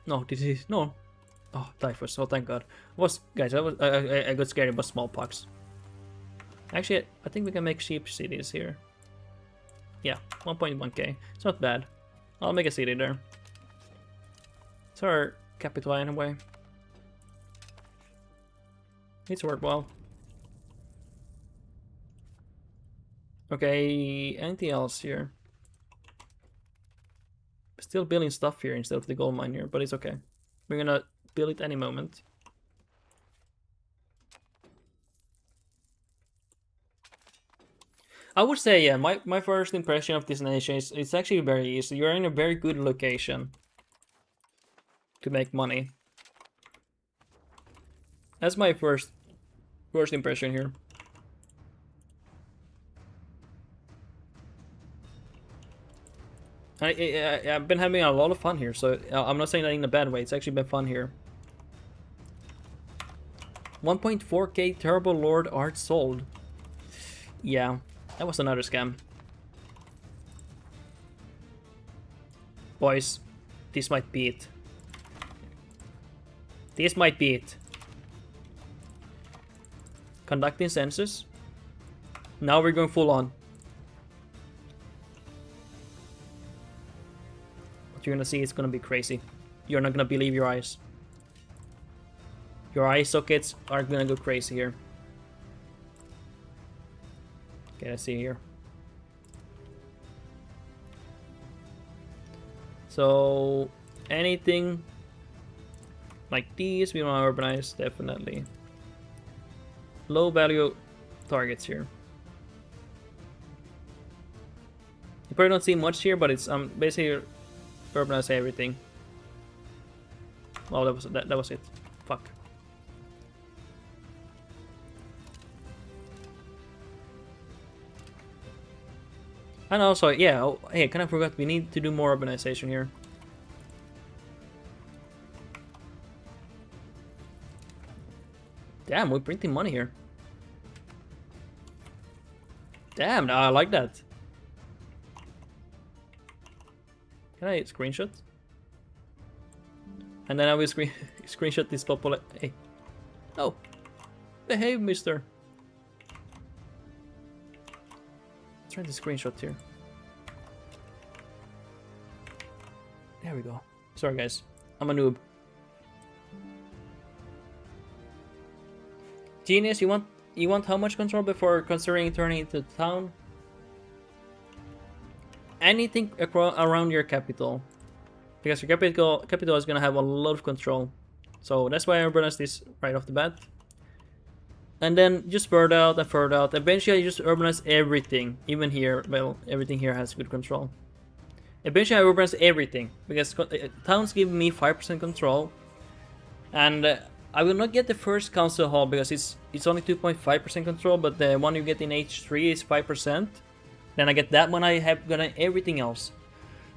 No, this is no. Oh, typhus! Oh, thank God. Guys? I got scared about smallpox. Actually, I think we can make sheep cities here. Yeah, 1.1k. It's not bad. I'll make a city there. It's our capital anyway. It's worked well. Okay, anything else here? Still building stuff here instead of the gold mine here, but it's okay. We're gonna build it any moment. I would say, yeah, my first impression of this nation is it's actually very easy. You're in a very good location to make money. That's my first impression here. I've been having a lot of fun here, so I'm not saying that in a bad way. It's actually been fun here. 1.4k Turbo Lord art sold. Yeah, that was another scam. Boys, this might be it. This might be it. Conducting census. Now we're going full on. What you're gonna see is gonna be crazy. You're not gonna believe your eyes. Your eye sockets are gonna go crazy here. Okay, let's see here. So anything like these we want to urbanize, definitely. Low value targets here. You probably don't see much here, but it's basically urbanize everything. Well, that was it. Fuck. And also, yeah, oh, hey, kind of forgot, we need to do more urbanization here. Damn, we're printing money here. Damn, I like that. Can I screenshot? And then I will screenshot this popula. Hey. Oh. Behave, mister. Trying to screenshot here. There we go. Sorry guys, I'm a noob. Genius, you want how much control before considering turning it into town? Anything around your capital, because your capital is gonna have a lot of control. So that's why I urbanized this right off the bat. And then just further out and further out. Eventually, I just urbanize everything. Even here, well, everything here has good control. Eventually, I urbanize everything because towns give me 5% control, and I will not get the first council hall because it's only 2.5% control. But the one you get in H3 is 5%. Then I get that one. I have got everything else.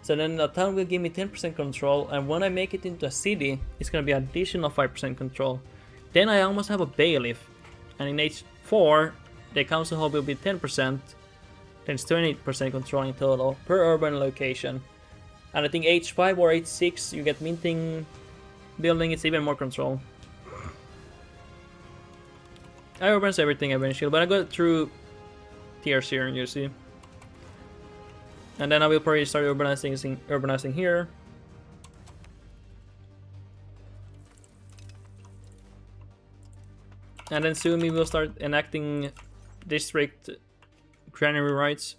So then the town will give me 10% control, and when I make it into a city, it's gonna be additional 5% control. Then I almost have a bailiff. And in H4, the council hall will be 10%, then it's 28% control in total per urban location. And I think H5 or H6, you get minting building, it's even more control. I urbanize everything eventually, but I go through tiers here, you see. And then I will probably start urbanizing here. And then soon we will start enacting district granary rights.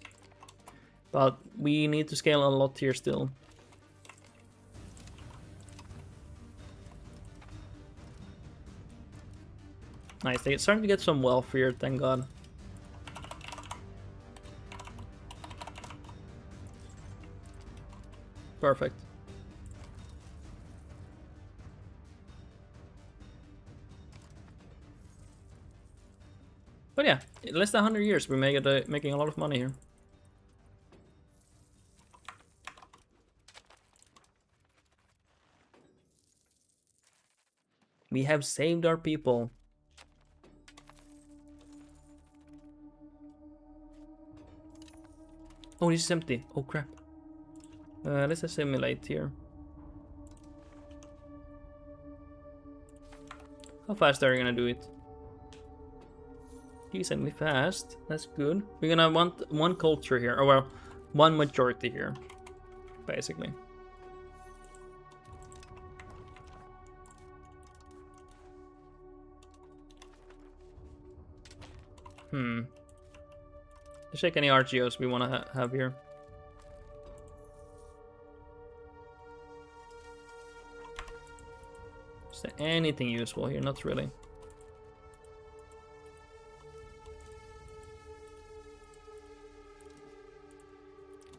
But we need to scale a lot here still. Nice, they're starting to get some wealth here, thank god. Perfect. But yeah, in less than 100 years, we're making a lot of money here. We have saved our people. Oh, this is empty. Oh crap. Let's assimilate here. How fast are you gonna do it? Decently fast. That's good. We're gonna want one culture here, or well, one majority here, basically. Let's check any RGOs we want to have here. Is there anything useful here? Not really.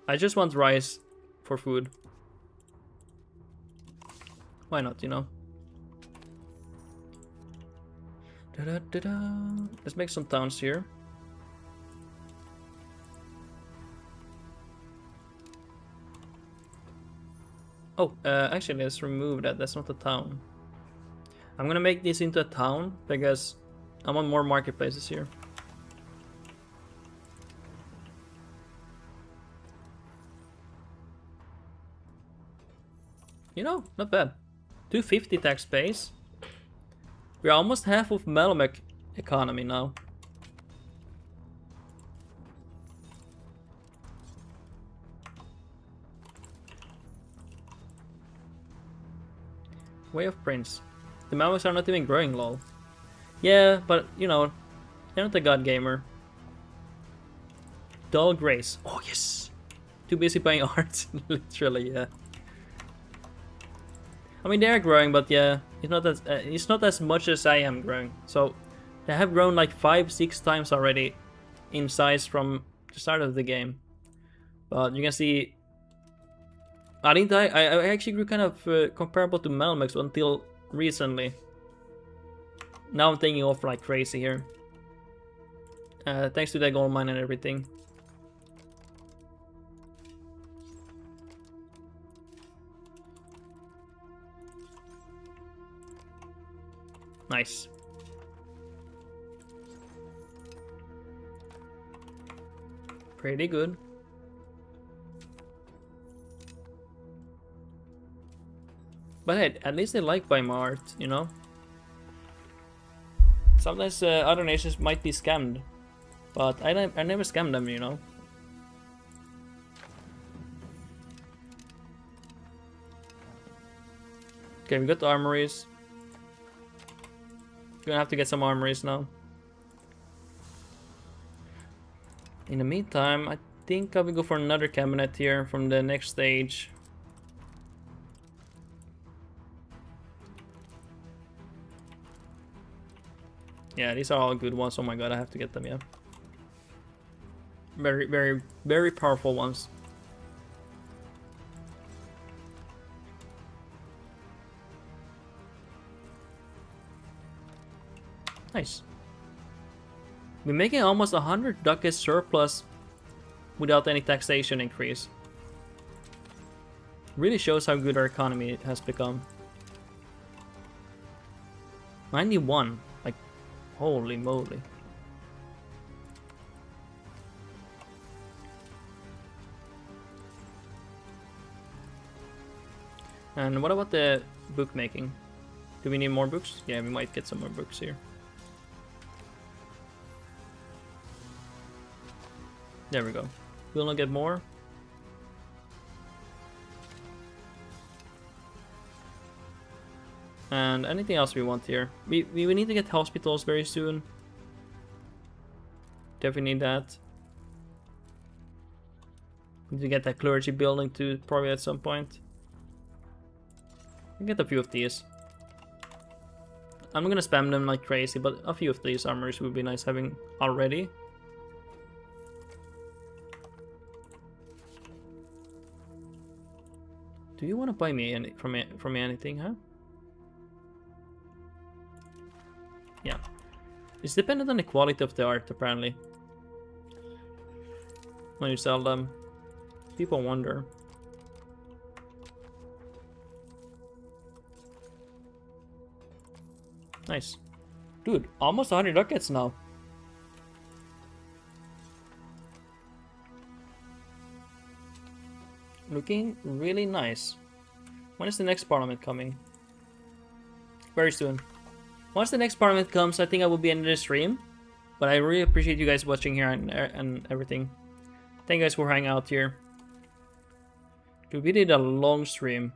I just want rice for food. Why not, you know? Let's make some towns here. Oh, actually, let's remove that. That's not a town. I'm gonna make this into a town because I want more marketplaces here. You know, not bad. 250 tax base. We're almost half of Melmek economy now. Way of Prince. The Melmeks are not even growing, lol. Yeah, but you know, they're not a god gamer. Dull Grace. Oh yes! Too busy buying art. Literally, yeah. I mean, they are growing, but yeah, it's not as much as I am growing. So they have grown like 5-6 times already in size from the start of the game. But you can see I didn't die. I actually grew kind of comparable to Malmex until recently. Now I'm taking off like crazy here. Thanks to that gold mine and everything. Nice. Pretty good. But hey, at least they like buying my art, you know? Sometimes other nations might be scammed. But I never scam them, you know? Okay, we got the armories. Gonna have to get some armories now. In the meantime, I think I will go for another cabinet here from the next stage. Yeah, these are all good ones. Oh my god, I have to get them, yeah. Very, very, very powerful ones. Nice. We're making almost 100 ducats surplus without any taxation increase. Really shows how good our economy has become. 91. Like, holy moly. And what about the bookmaking? Do we need more books? Yeah, we might get some more books here. There we go. We'll not get more. And anything else we want here? We need to get hospitals very soon. Definitely need that. Need to get that clergy building too, probably at some point. I'll get a few of these. I'm gonna spam them like crazy, but a few of these armors would be nice having already. Do you want to buy me from me anything, huh? Yeah. It's dependent on the quality of the art, apparently. When you sell them. People wonder. Nice. Dude, almost 100 ducats now. Looking really nice. When is the next parliament coming? Very soon. Once the next parliament comes, I think I will be ending the stream. But I really appreciate you guys watching here and everything. Thank you guys for hanging out here. Dude, we did a long stream.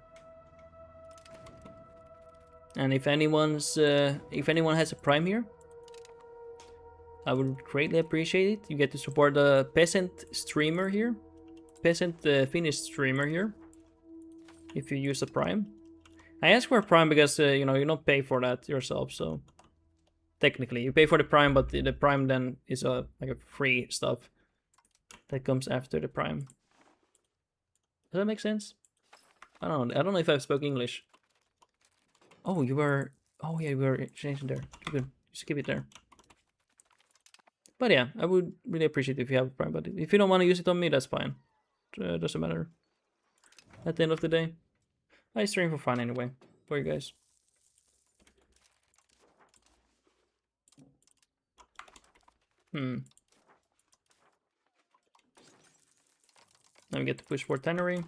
And if anyone has a prime here, I would greatly appreciate it. You get to support a peasant streamer here. Peasant Finnish streamer here. If you use a prime. I ask for a prime because, you know, you don't pay for that yourself, so... Technically, you pay for the prime, but the prime then is like a free stuff that comes after the prime. Does that make sense? I don't know if I've spoke English. Oh, you were... Oh yeah, you were changing there. Good. Just keep it there. But yeah, I would really appreciate it if you have a prime, but if you don't want to use it on me, that's fine. Doesn't matter. At the end of the day, I stream for fun anyway, for you guys. Now we get to push for tannery.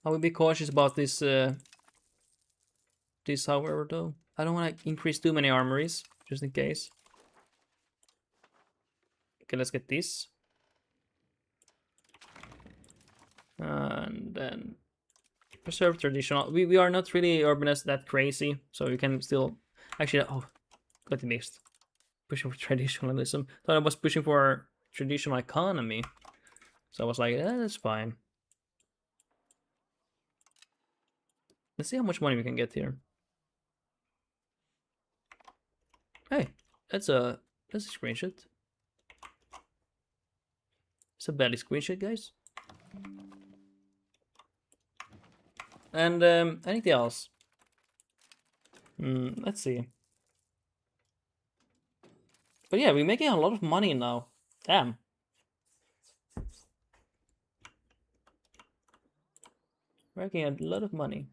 I will be cautious about this. This, however, though, I don't want to increase too many armories, just in case. Okay, let's get this. And then preserve traditional. We are not really urbanist that crazy, so we can still actually. Oh, got it mixed. Pushing for traditionalism. Thought I was pushing for traditional economy, so I was like, that's fine. Let's see how much money we can get here. Hey, that's a screenshot. It's a belly screenshot, guys. And anything else? Let's see. But yeah, we're making a lot of money now. Damn. We're making a lot of money.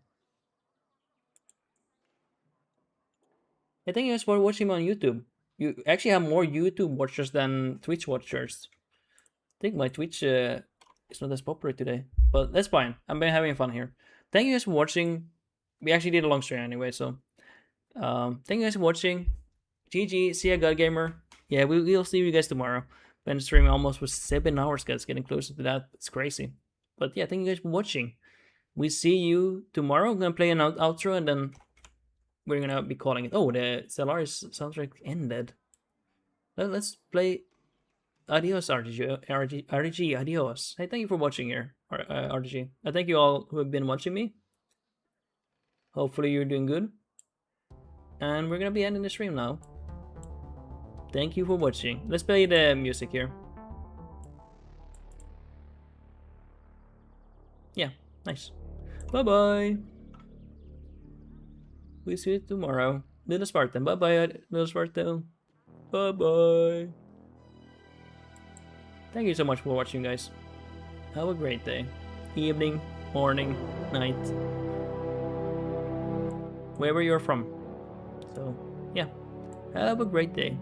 I thank you guys for watching me on YouTube. You actually have more YouTube watchers than Twitch watchers. I think my Twitch is not as popular today, but that's fine. I've been having fun here. Thank you guys for watching. We actually did a long stream anyway, so thank you guys for watching. GG, see ya, God Gamer. Yeah, we'll see you guys tomorrow. Been streaming almost for 7 hours, guys. Getting closer to that. It's crazy. But yeah, thank you guys for watching. We see you tomorrow. I'm gonna play an outro and then we're gonna be calling it. Oh, the Stellaris soundtrack ended. Let's play Adios, RDG, adios. Hey, thank you for watching here, RDG. I thank you all who have been watching me. Hopefully you're doing good. And we're gonna be ending the stream now. Thank you for watching. Let's play the music here. Yeah, nice. Bye-bye. We see you tomorrow. Little Spartan. Bye-bye, Little Spartan. Bye-bye. Thank you so much for watching, guys. Have a great day. Evening, morning, night. Wherever you're from. So, yeah. Have a great day.